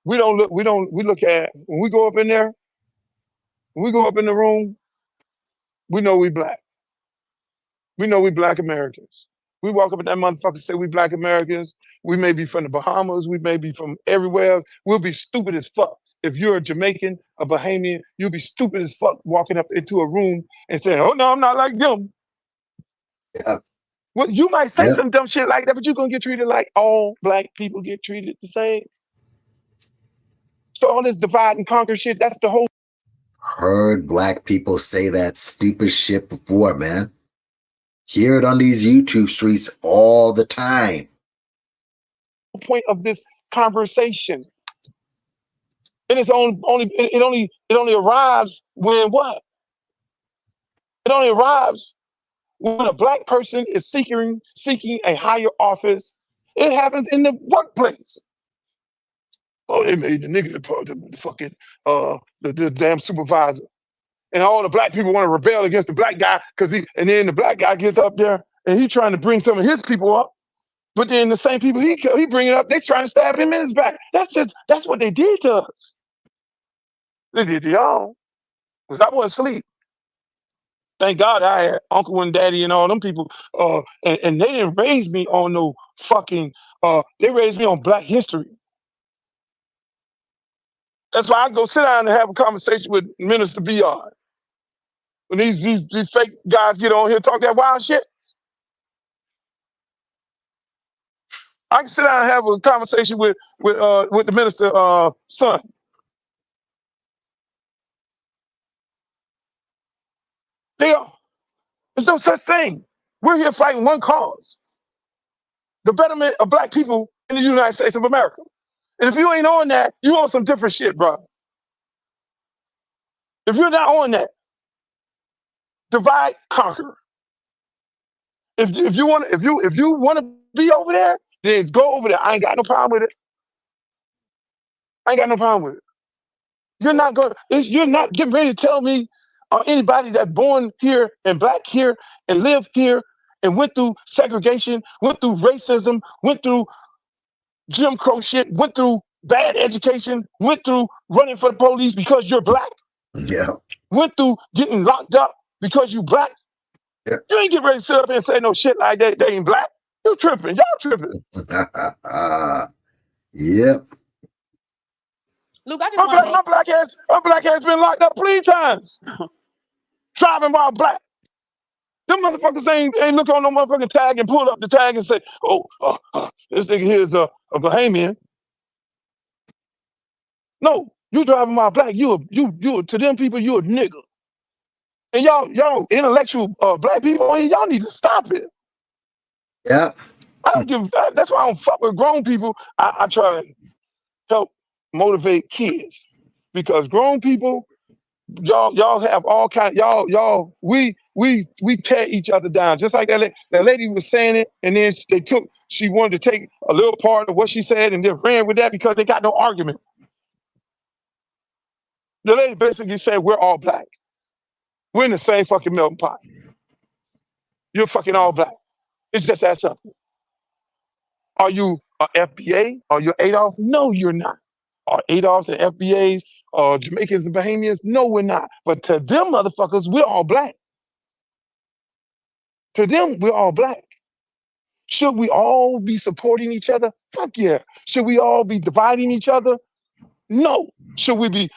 we look at when we go up in there, when we go up in the room, we know we black. We know we black Americans. We walk up at that motherfucker and say we black Americans. We may be from the Bahamas. We may be from everywhere. We'll be stupid as fuck. If you're a Jamaican, a Bahamian, you'll be stupid as fuck walking up into a room and saying, oh, no, I'm not like them. Yeah. Well, you might say some dumb shit like that, but you're going to get treated like all black people get treated the same. So all this divide and conquer shit, that's the whole. Heard black people say that stupid shit before, man. Hear it on these YouTube streets all the time. Point of this conversation. And it only arrives when what? It only arrives when a black person is seeking a higher office. It happens in the workplace. Oh, they made the nigga the fucking the damn supervisor. And all the black people want to rebel against the black guy and then the black guy gets up there and he's trying to bring some of his people up. But then the same people he bring it up, they trying to stab him in his back. That's what they did to us. They did to y'all. Because I wasn't asleep. Thank God I had uncle and daddy and all them people. And they didn't raise me on no fucking, they raised me on black history. That's why I go sit down and have a conversation with Minister BR. When these fake guys get on here and talk that wild shit, I can sit down and have a conversation with the minister son. There's no such thing. We're here fighting one cause: the betterment of black people in the United States of America. And if you ain't on that, you on some different shit, bro. If you're not on that, divide, conquer. If you want to be over there, then go over there. I ain't got no problem with it. I ain't got no problem with it. You're not getting ready to tell me or anybody that's born here and black here and live here and went through segregation, went through racism, went through Jim Crow shit, went through bad education, went through running for the police because you're black. Yeah. Went through getting locked up because you black. Yeah. You ain't get ready to sit up and say no shit like that. They ain't black. You tripping. Y'all tripping. Yep. Luke, I just my black ass been locked up plenty times. Driving while black. Them motherfuckers ain't look on no motherfucking tag and pull up the tag and say, oh, this nigga here is a Bahamian. No, you driving while black. You to them people, you a nigga. And y'all intellectual black people, y'all need to stop it. Yeah. I don't give. That's why I don't fuck with grown people. I try to help motivate kids because grown people, y'all have all kind. We tear each other down. Just like that lady was saying it, and then she wanted to take a little part of what she said and then ran with that because they got no argument. The lady basically said, we're all black. We're in the same fucking melting pot. You're fucking all black. It's just that simple. Are you a FBA? Are you ADOS? No, you're not. Are ADOS and FBAs or Jamaicans and Bahamians? No, we're not. But to them motherfuckers, we're all black. To them, we're all black. Should we all be supporting each other? Fuck yeah. Should we all be dividing each other? No. Should we be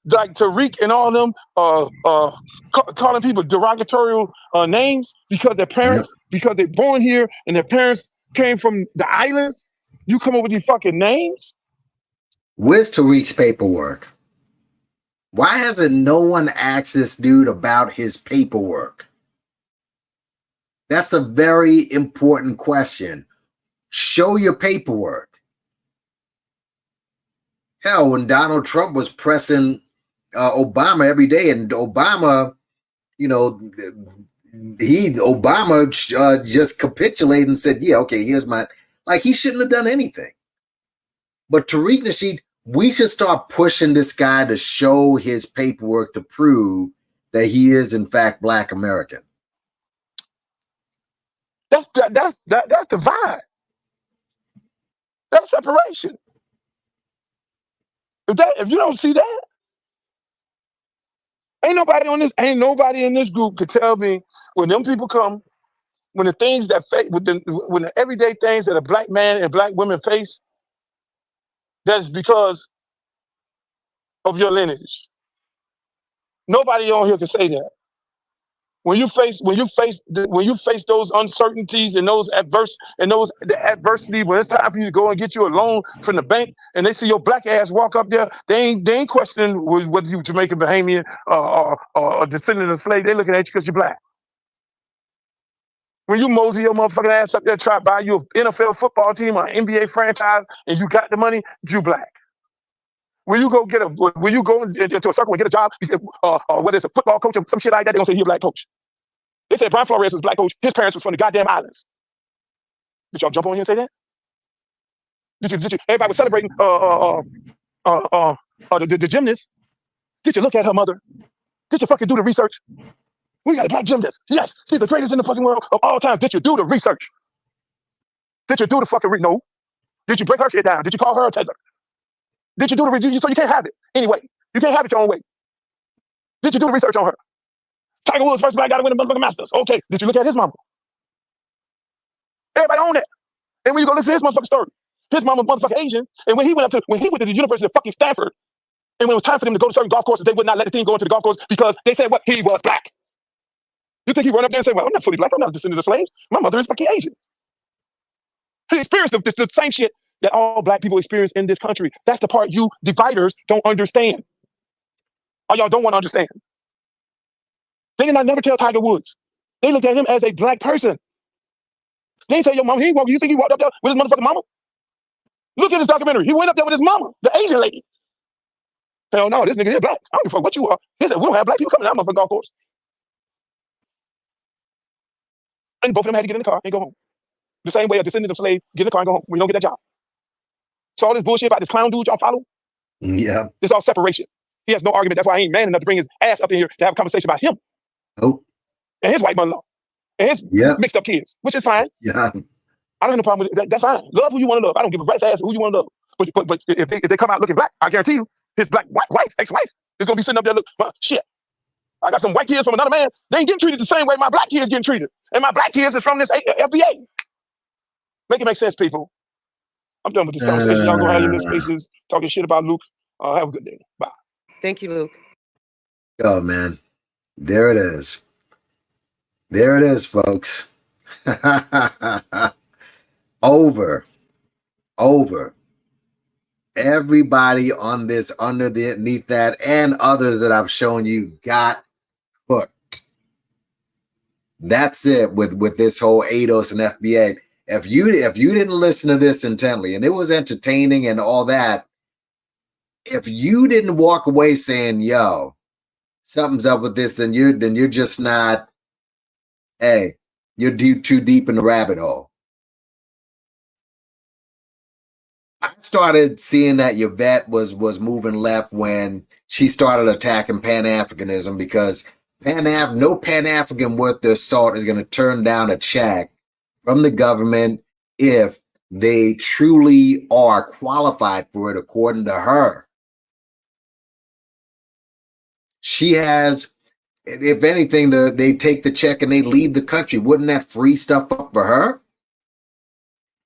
like Tariq and all them calling people derogatory names because their parents, because they're born here and their parents came from the islands? You come up with these fucking names? Where's Tariq's paperwork? Why hasn't no one asked this dude about his paperwork? That's a very important question. Show your paperwork. Hell, when Donald Trump was pressing Obama every day, and Obama, you know, Obama just capitulated and said, yeah, okay, here's my, like, he shouldn't have done anything. But Tariq Nasheed, we should start pushing this guy to show his paperwork to prove that he is, in fact, Black American. That's divide. That's separation. If you don't see that, ain't nobody in this group could tell me when them people come, when the things that when the everyday things that a Black man and Black women face, that's because of your lineage. Nobody on here can say that. When you face those uncertainties and those the adversity, when it's time for you to go and get you a loan from the bank, and they see your Black ass walk up there, they ain't questioning whether you Jamaican, Bahamian, or descendant of slave. They looking at you because you're Black. When you mosey your motherfucking ass up there, try to buy you an NFL football team or an NBA franchise, and you got the money, you Black. When you go into a circle and get a job, whether it's a football coach or some shit like that, they're gonna say you're a Black coach. They said Brian Flores was a Black coach. His parents were from the goddamn islands. Did y'all jump on here and say that? Did you? Everybody was celebrating the gymnast. Did you look at her mother? Did you fucking do the research? We got a Black gymnast. Yes, she's the greatest in the fucking world of all time. Did you do the research? Did you do the fucking no? Did you break her shit down? Did you call her a tether? Did you do the research? So you can't have it anyway. You can't have it your own way. Did you do the research on her? Tiger Woods first Black guy to win the motherfucking Masters. Okay, did you look at his mama? Everybody on that. And when you go listen to his motherfucking story, his mama motherfucking Asian, and when he went to the University of fucking Stanford, and when it was time for them to go to certain golf courses, they would not let the team go into the golf course because they said what? He was Black. You think he run up there and say, well, I'm not fully Black, I'm not a descendant of slaves. My mother is fucking Asian. He experienced the same shit that all Black people experience in this country. That's the part you dividers don't understand. Or y'all don't want to understand. They did not never tell Tiger Woods. They looked at him as a Black person. They didn't say, yo, mama, you think he walked up there with his motherfucking mama? Look at this documentary. He went up there with his mama, the Asian lady. Hell no, this nigga is Black. I don't give a fuck what you are. He said, we don't have Black people coming to that motherfucking golf course. And both of them had to get in the car and go home. The same way a descendant of slave, get in the car and go home. We don't get that job. So all this bullshit about this clown dude y'all follow? Yeah. It's all separation. He has no argument. That's why he ain't man enough to bring his ass up in here to have a conversation about him. Nope. And his white mother-in-law. And his mixed up kids, which is fine. Yeah. I don't have no problem with it. That's fine. Love who you want to love. I don't give a rat's ass who you want to love. But if they come out looking Black, I guarantee you, his Black wife, ex-wife, is going to be sitting up there looking, well, shit. I got some white kids from another man. They ain't getting treated the same way my Black kids getting treated. And my Black kids is from this FBA. Make it make sense, people. I'm done with this conversation. Y'all go have your spaces talking shit about Luke. Have a good day. Bye. Thank you, Luke. Oh, man. There it is. There it is, folks. Over. Everybody on this, underneath that, and others that I've shown you got hooked. That's it with this whole ADOS and FBA. If you didn't listen to this intently, and it was entertaining and all that, if you didn't walk away saying, yo, something's up with this, then you're just not, hey, you're too deep in the rabbit hole. I started seeing that Yvette was moving left when she started attacking Pan-Africanism, because no Pan-African worth their salt is going to turn down a check from the government if they truly are qualified for it, according to her. She has, if anything, they take the check and they leave the country. Wouldn't that free stuff up for her?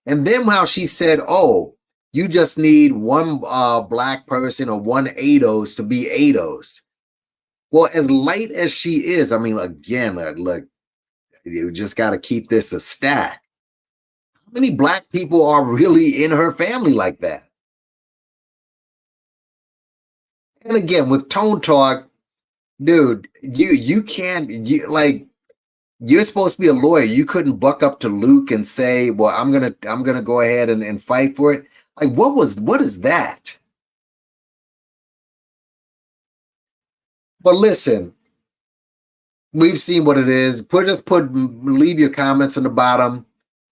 And then how she said, oh, you just need one black person or one ADOS to be ADOS. Well, as light as she is, I mean, again, look, you just got to keep this a stack. How many black people are really in her family like that? And again, with Tone Talk, dude, you can't, like, you're supposed to be a lawyer. You couldn't buck up to Luke and say, well, I'm gonna go ahead and fight for it. Like, what is that? But listen, we've seen what it is. Leave your comments in the bottom.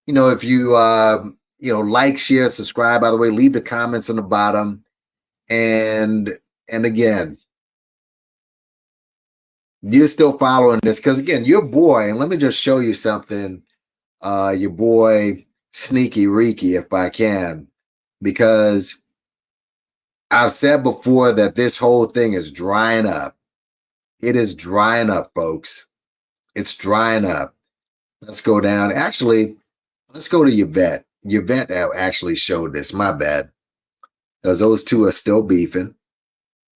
You know, if you like, share, subscribe. By the way, leave the comments in the bottom. And again, you're still following this because again, your boy, and let me just show you something. Your boy Sneaky Reeky, if I can, because I've said before that this whole thing is drying up. It is drying up, folks. It's drying up. Let's go down. Actually, let's go to Yvette. Yvette actually showed this. My bad. Because those two are still beefing.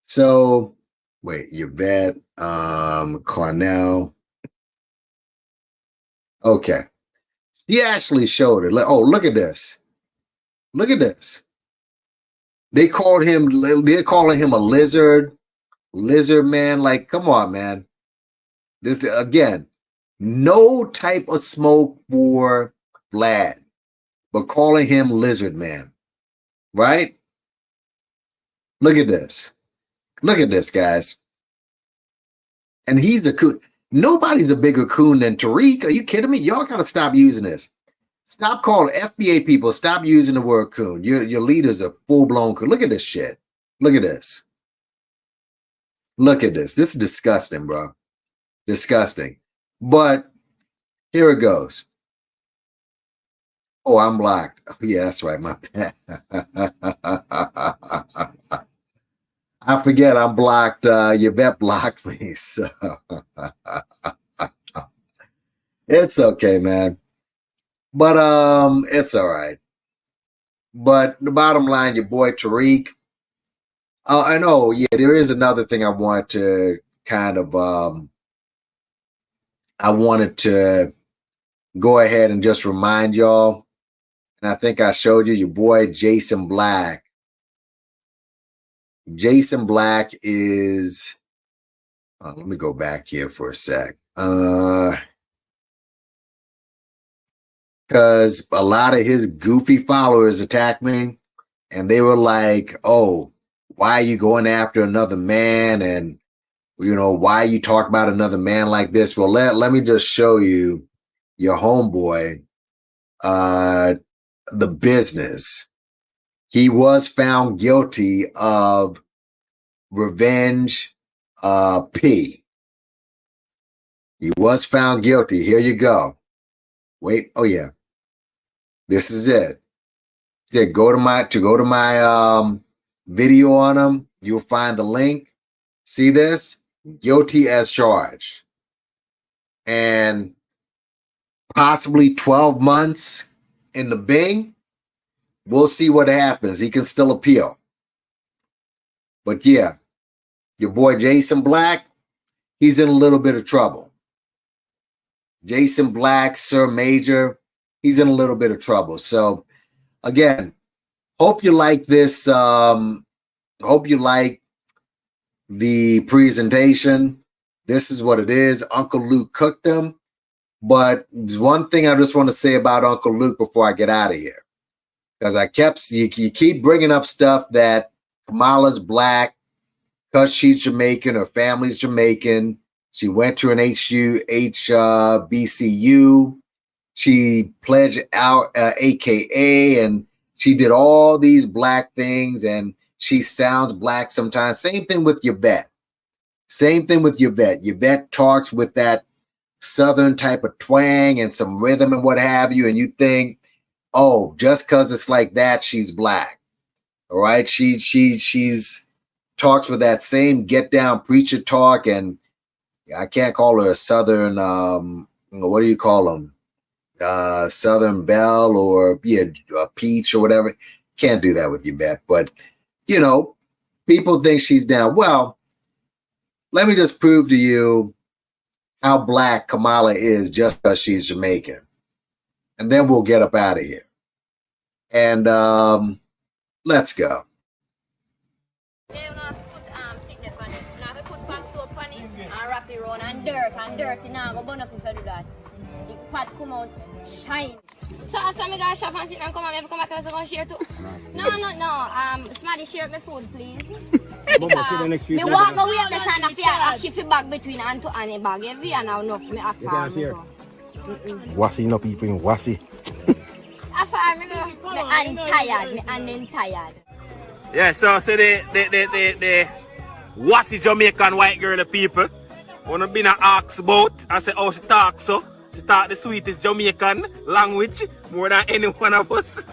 So, wait, Yvette, Cornell. Okay. He actually showed it. Oh, look at this. Look at this. They're calling him a lizard man. Like, come on, man. This, again, no type of smoke for Vlad, but calling him lizard man. Right? Look at this. Look at this, guys. And he's a coon. Nobody's a bigger coon than Tariq. Are you kidding me? Y'all gotta stop using this. Stop calling FBA people. Stop using the word coon. Your leader's a full-blown coon. Look at this shit. Look at this. Look at this. This is disgusting, bro. Disgusting. But here it goes. Oh, I'm blocked. Oh, yeah, that's right. My bad. I forget I'm blocked. Yvette blocked me. So it's okay, man. But it's all right. But the bottom line, your boy Tariq. I know, yeah, there is another thing I want to kind of I wanted to go ahead and just remind y'all. And I think I showed you your boy Jason Black. Jason Black is let me go back here for a sec. Because a lot of his goofy followers attacked me and they were like, oh, why are you going after another man? And, you know, why you talk about another man like this? Well, let me just show you your homeboy, the business. He was found guilty of revenge P. He was found guilty. Here you go. Wait, oh yeah. This is it. Said go to my video on him. You'll find the link. See this? Guilty as charged. And possibly 12 months in the Bing. We'll see what happens. He can still appeal. But yeah, your boy Jason Black, he's in a little bit of trouble. Jason Black, Sir Major, he's in a little bit of trouble. So again, hope you like this. Hope you like the presentation. This is what it is. Uncle Luke cooked them. But there's one thing I just want to say about Uncle Luke before I get out of here. Because you keep bringing up stuff that Kamala's black, because she's Jamaican, her family's Jamaican. She went to an HBCU. She pledged out AKA, and she did all these black things, and she sounds black sometimes. Same thing with Yvette. Same thing with Yvette. Yvette talks with that Southern type of twang and some rhythm and what have you, and you think, oh, just because it's like that, she's black. All right, she's talks with that same get down preacher talk, and I can't call her a Southern. What do you call them? Southern Belle or Peach or whatever. Can't do that with Yvette. But, you know, people think she's down. Well, let me just prove to you how black Kamala is just because she's Jamaican. And then we'll get up out of here. And let's go. So after I go shop and sit and come back and go share too. No. Somebody share my food, please. Me walk away up the sand of fear and shift it back between and to Annie bag. Every and now enough me after me go. Wassy no people in Wassy. After me go, me hand tired, me hand tired. Yeah, so the Wassy Jamaican white girl people wanna be asked about. I say how she talks so. She talk the sweetest Jamaican language more than any one of us.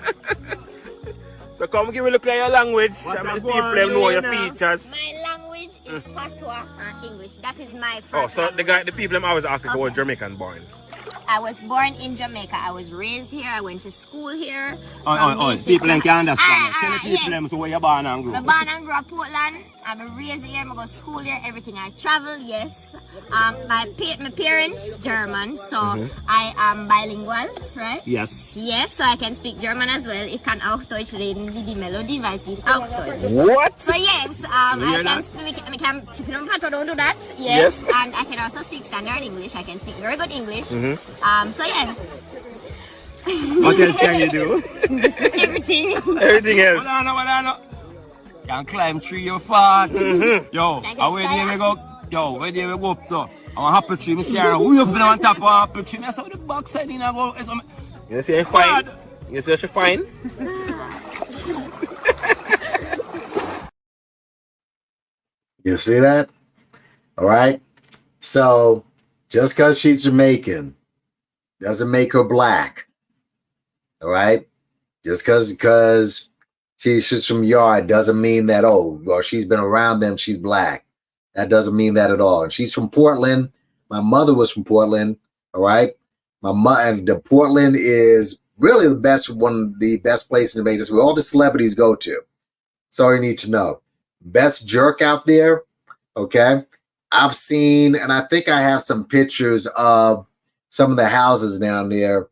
So come give a look at your language. I people know your features. My language is patois and English. That is my first. Oh, so the people them always ask if you were Jamaican born. I was born in Jamaica. I was raised here. I went to school here. People can understand. Tell the people them so where you born and grew. I born and grew up Portland. I was raised here. I go to school here. Everything. I travel. Yes. My parents German, so I am bilingual, right? Yes. Yes. So I can speak German as well. Ich kann auch Deutsch reden, wie die Melodie, weil sie ist auch Deutsch. What? So yes, I can speak. I can don't do that. Yes. And I can also speak standard English. I can speak very good English. So yeah. What else can you do? Everything. Everything else. What I know. Can climb tree, you fat. Yo, where do you go? Yo, where do you go up to? I'm a apple tree, Mr. Aaron. Who you been on top of apple tree? I saw the backside in go. You see her fine? You see she fine? You see that? All right. So just because she's Jamaican doesn't make her black. All right. Just because she's from Yard doesn't mean that, or she's been around them, she's black. That doesn't mean that at all. And she's from Portland. My mother was from Portland. All right. The Portland is really one of the best places in the Vegas where all the celebrities go to. That's all you need to know. Best jerk out there. Okay. I've seen, and I think I have some pictures of some of the houses down there,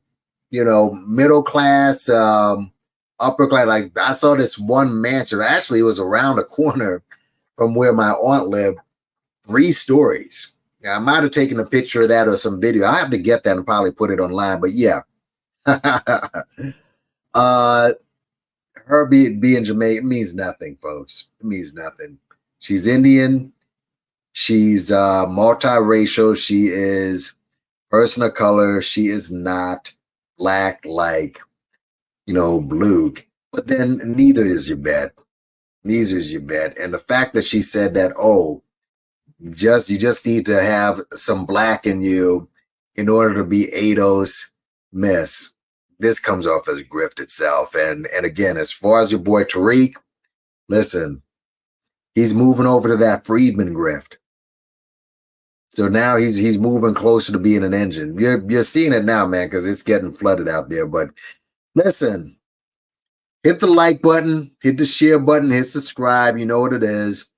you know, middle class, upper class. Like I saw this one mansion. Actually, it was around the corner from where my aunt lived, 3 stories. Now, I might have taken a picture of that or some video. I have to get that and probably put it online. But yeah, her being Jamaican means nothing, folks. It means nothing. She's Indian. She's multiracial. She is person of color. She is not black like, you know, blue. But then neither is Yvette. Neither is Yvette. And the fact that she said that, you just need to have some black in you in order to be ADOS, miss. This comes off as grift itself. And again, as far as your boy Tariq, listen, he's moving over to that Friedman grift. So now he's moving closer to being an engine. You're seeing it now, man, because it's getting flooded out there. But listen, hit the like button, hit the share button, hit subscribe. You know what it is.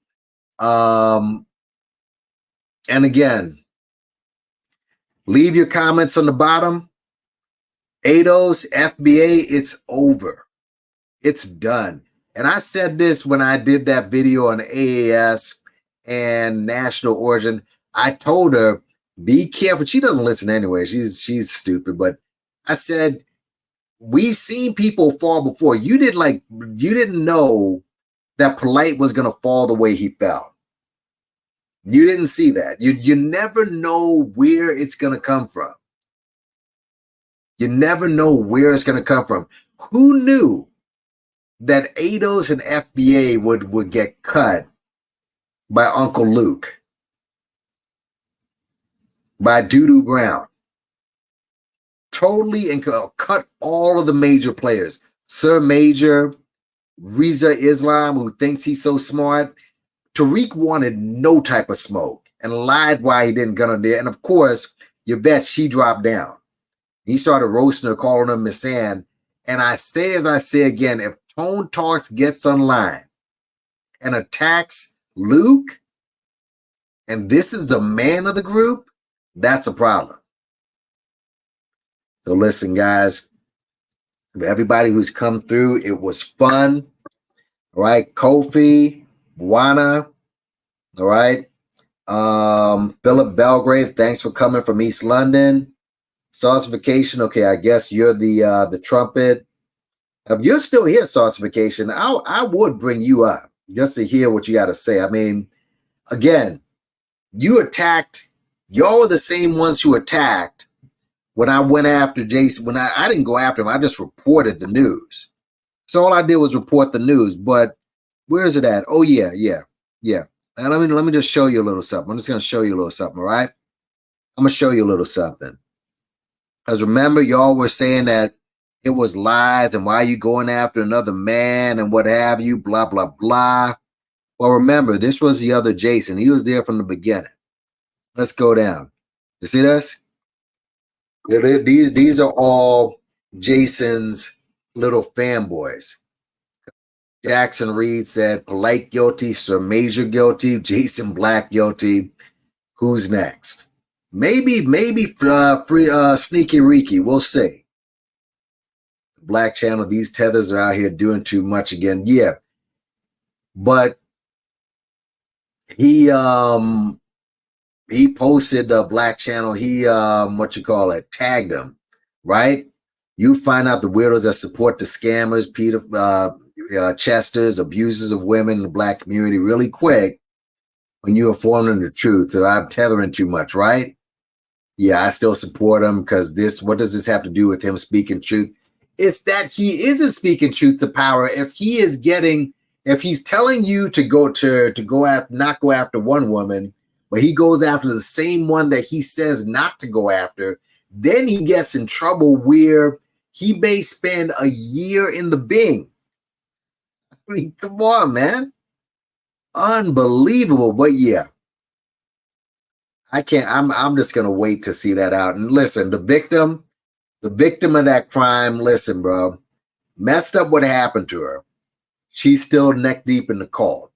And again, leave your comments on the bottom. ADOS, FBA, it's over. It's done. And I said this when I did that video on AAS and national origin. I told her, be careful. She doesn't listen anyway. She's stupid. But I said, we've seen people fall before. You didn't know that Polite was going to fall the way he fell. You didn't see that. You never know where it's going to come from. You never know where it's going to come from. Who knew that ADOS and FBA would get cut by Uncle Luke? By Doodoo Brown. Totally and cut all of the major players. Sir Major, Reza Islam, who thinks he's so smart. Tariq wanted no type of smoke and lied why he didn't gun on there. And of course, Yvette, she dropped down. He started roasting her, calling her Miss Ann. And I say, as I say again, if Tone Talks gets online and attacks Luke, and this is the man of the group, that's a problem. So listen, guys, everybody who's come through, it was fun. All right, Kofi, Buana, all right. Philip Belgrave, thanks for coming from East London. Saucification, okay, I guess you're the trumpet. You're still here, Saucification. I would bring you up just to hear what you got to say. I mean, again, you attacked, y'all were the same ones who attacked when I went after Jason. When I didn't go after him, I just reported the news. So all I did was report the news. But where is it at? Oh, yeah. And let me just show you a little something. I'm just going to show you a little something, all right? I'm going to show you a little something. Because remember, y'all were saying that it was lies and why are you going after another man and what have you, blah, blah, blah. Well, remember, this was the other Jason. He was there from the beginning. Let's go down. You see this? These are all Jason's little fanboys. Jackson Reed said, Polite guilty, Sir Major guilty, Jason Black guilty. Who's next? Maybe Sneaky Reeky. We'll see. Black Channel, these tethers are out here doing too much again. Yeah. But he posted the Black Channel. He tagged them, right? You find out the weirdos that support the scammers, Peter Chesters, abusers of women in the Black community really quick when you inform them the truth. So I'm tethering too much, right? Yeah, I still support him because what does this have to do with him speaking truth? It's that he isn't speaking truth to power. If he's telling you not go after one woman, but he goes after the same one that he says not to go after, then he gets in trouble where he may spend a year in the Bing. I mean, come on, man. Unbelievable. But yeah, I can't, I'm just going to wait to see that out. And listen, the victim of that crime, listen, bro, messed up what happened to her. She's still neck deep in the cult.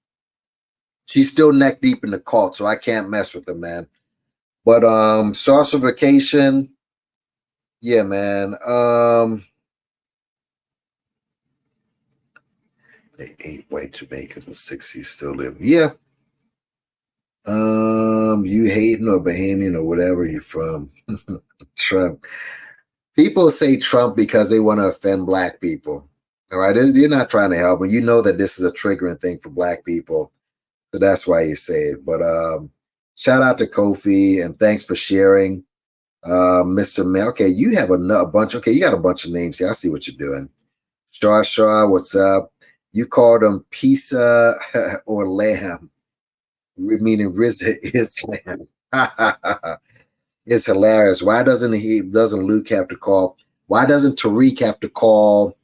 So I can't mess with her, man. But saucification, yeah, man. They ate white Jamaicans in the 60s, still live. Yeah. You hating or Bahamian or whatever you're from. Trump. People say Trump because they want to offend Black people. All right. You're not trying to help them. You know that this is a triggering thing for Black people. So that's why you say it. But shout out to Kofi and thanks for sharing. Mr. Mel. Okay, you have a bunch. Okay, you got a bunch of names here. I see what you're doing. Shaw, what's up? You called him pizza or lamb, meaning Rizza is lamb. It's hilarious. Why doesn't Luke have to call? Why doesn't Tariq have to call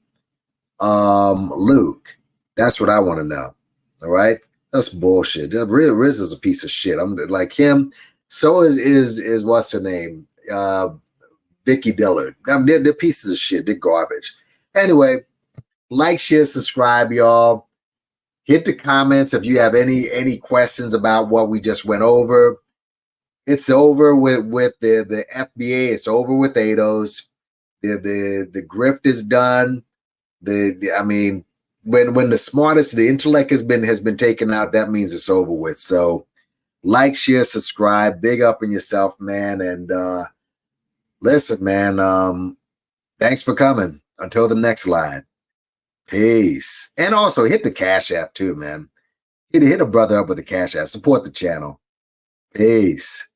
Luke? That's what I want to know. All right, that's bullshit. Riz is a piece of shit. I'm like him. So is what's her name? Vicky Dillard. They're pieces of shit. They're garbage. Anyway, like, share, subscribe, y'all. Hit the comments if you have any questions about what we just went over. It's over with the FBA. It's over with ADOS. The grift is done. I mean, when the smartest, the intellect has been taken out, that means it's over with. So like, share, subscribe. Big up in yourself, man. And listen, man, thanks for coming. Until the next live. Peace. And also hit the Cash App too, man. Hit a brother up with the Cash App. Support the channel. Peace.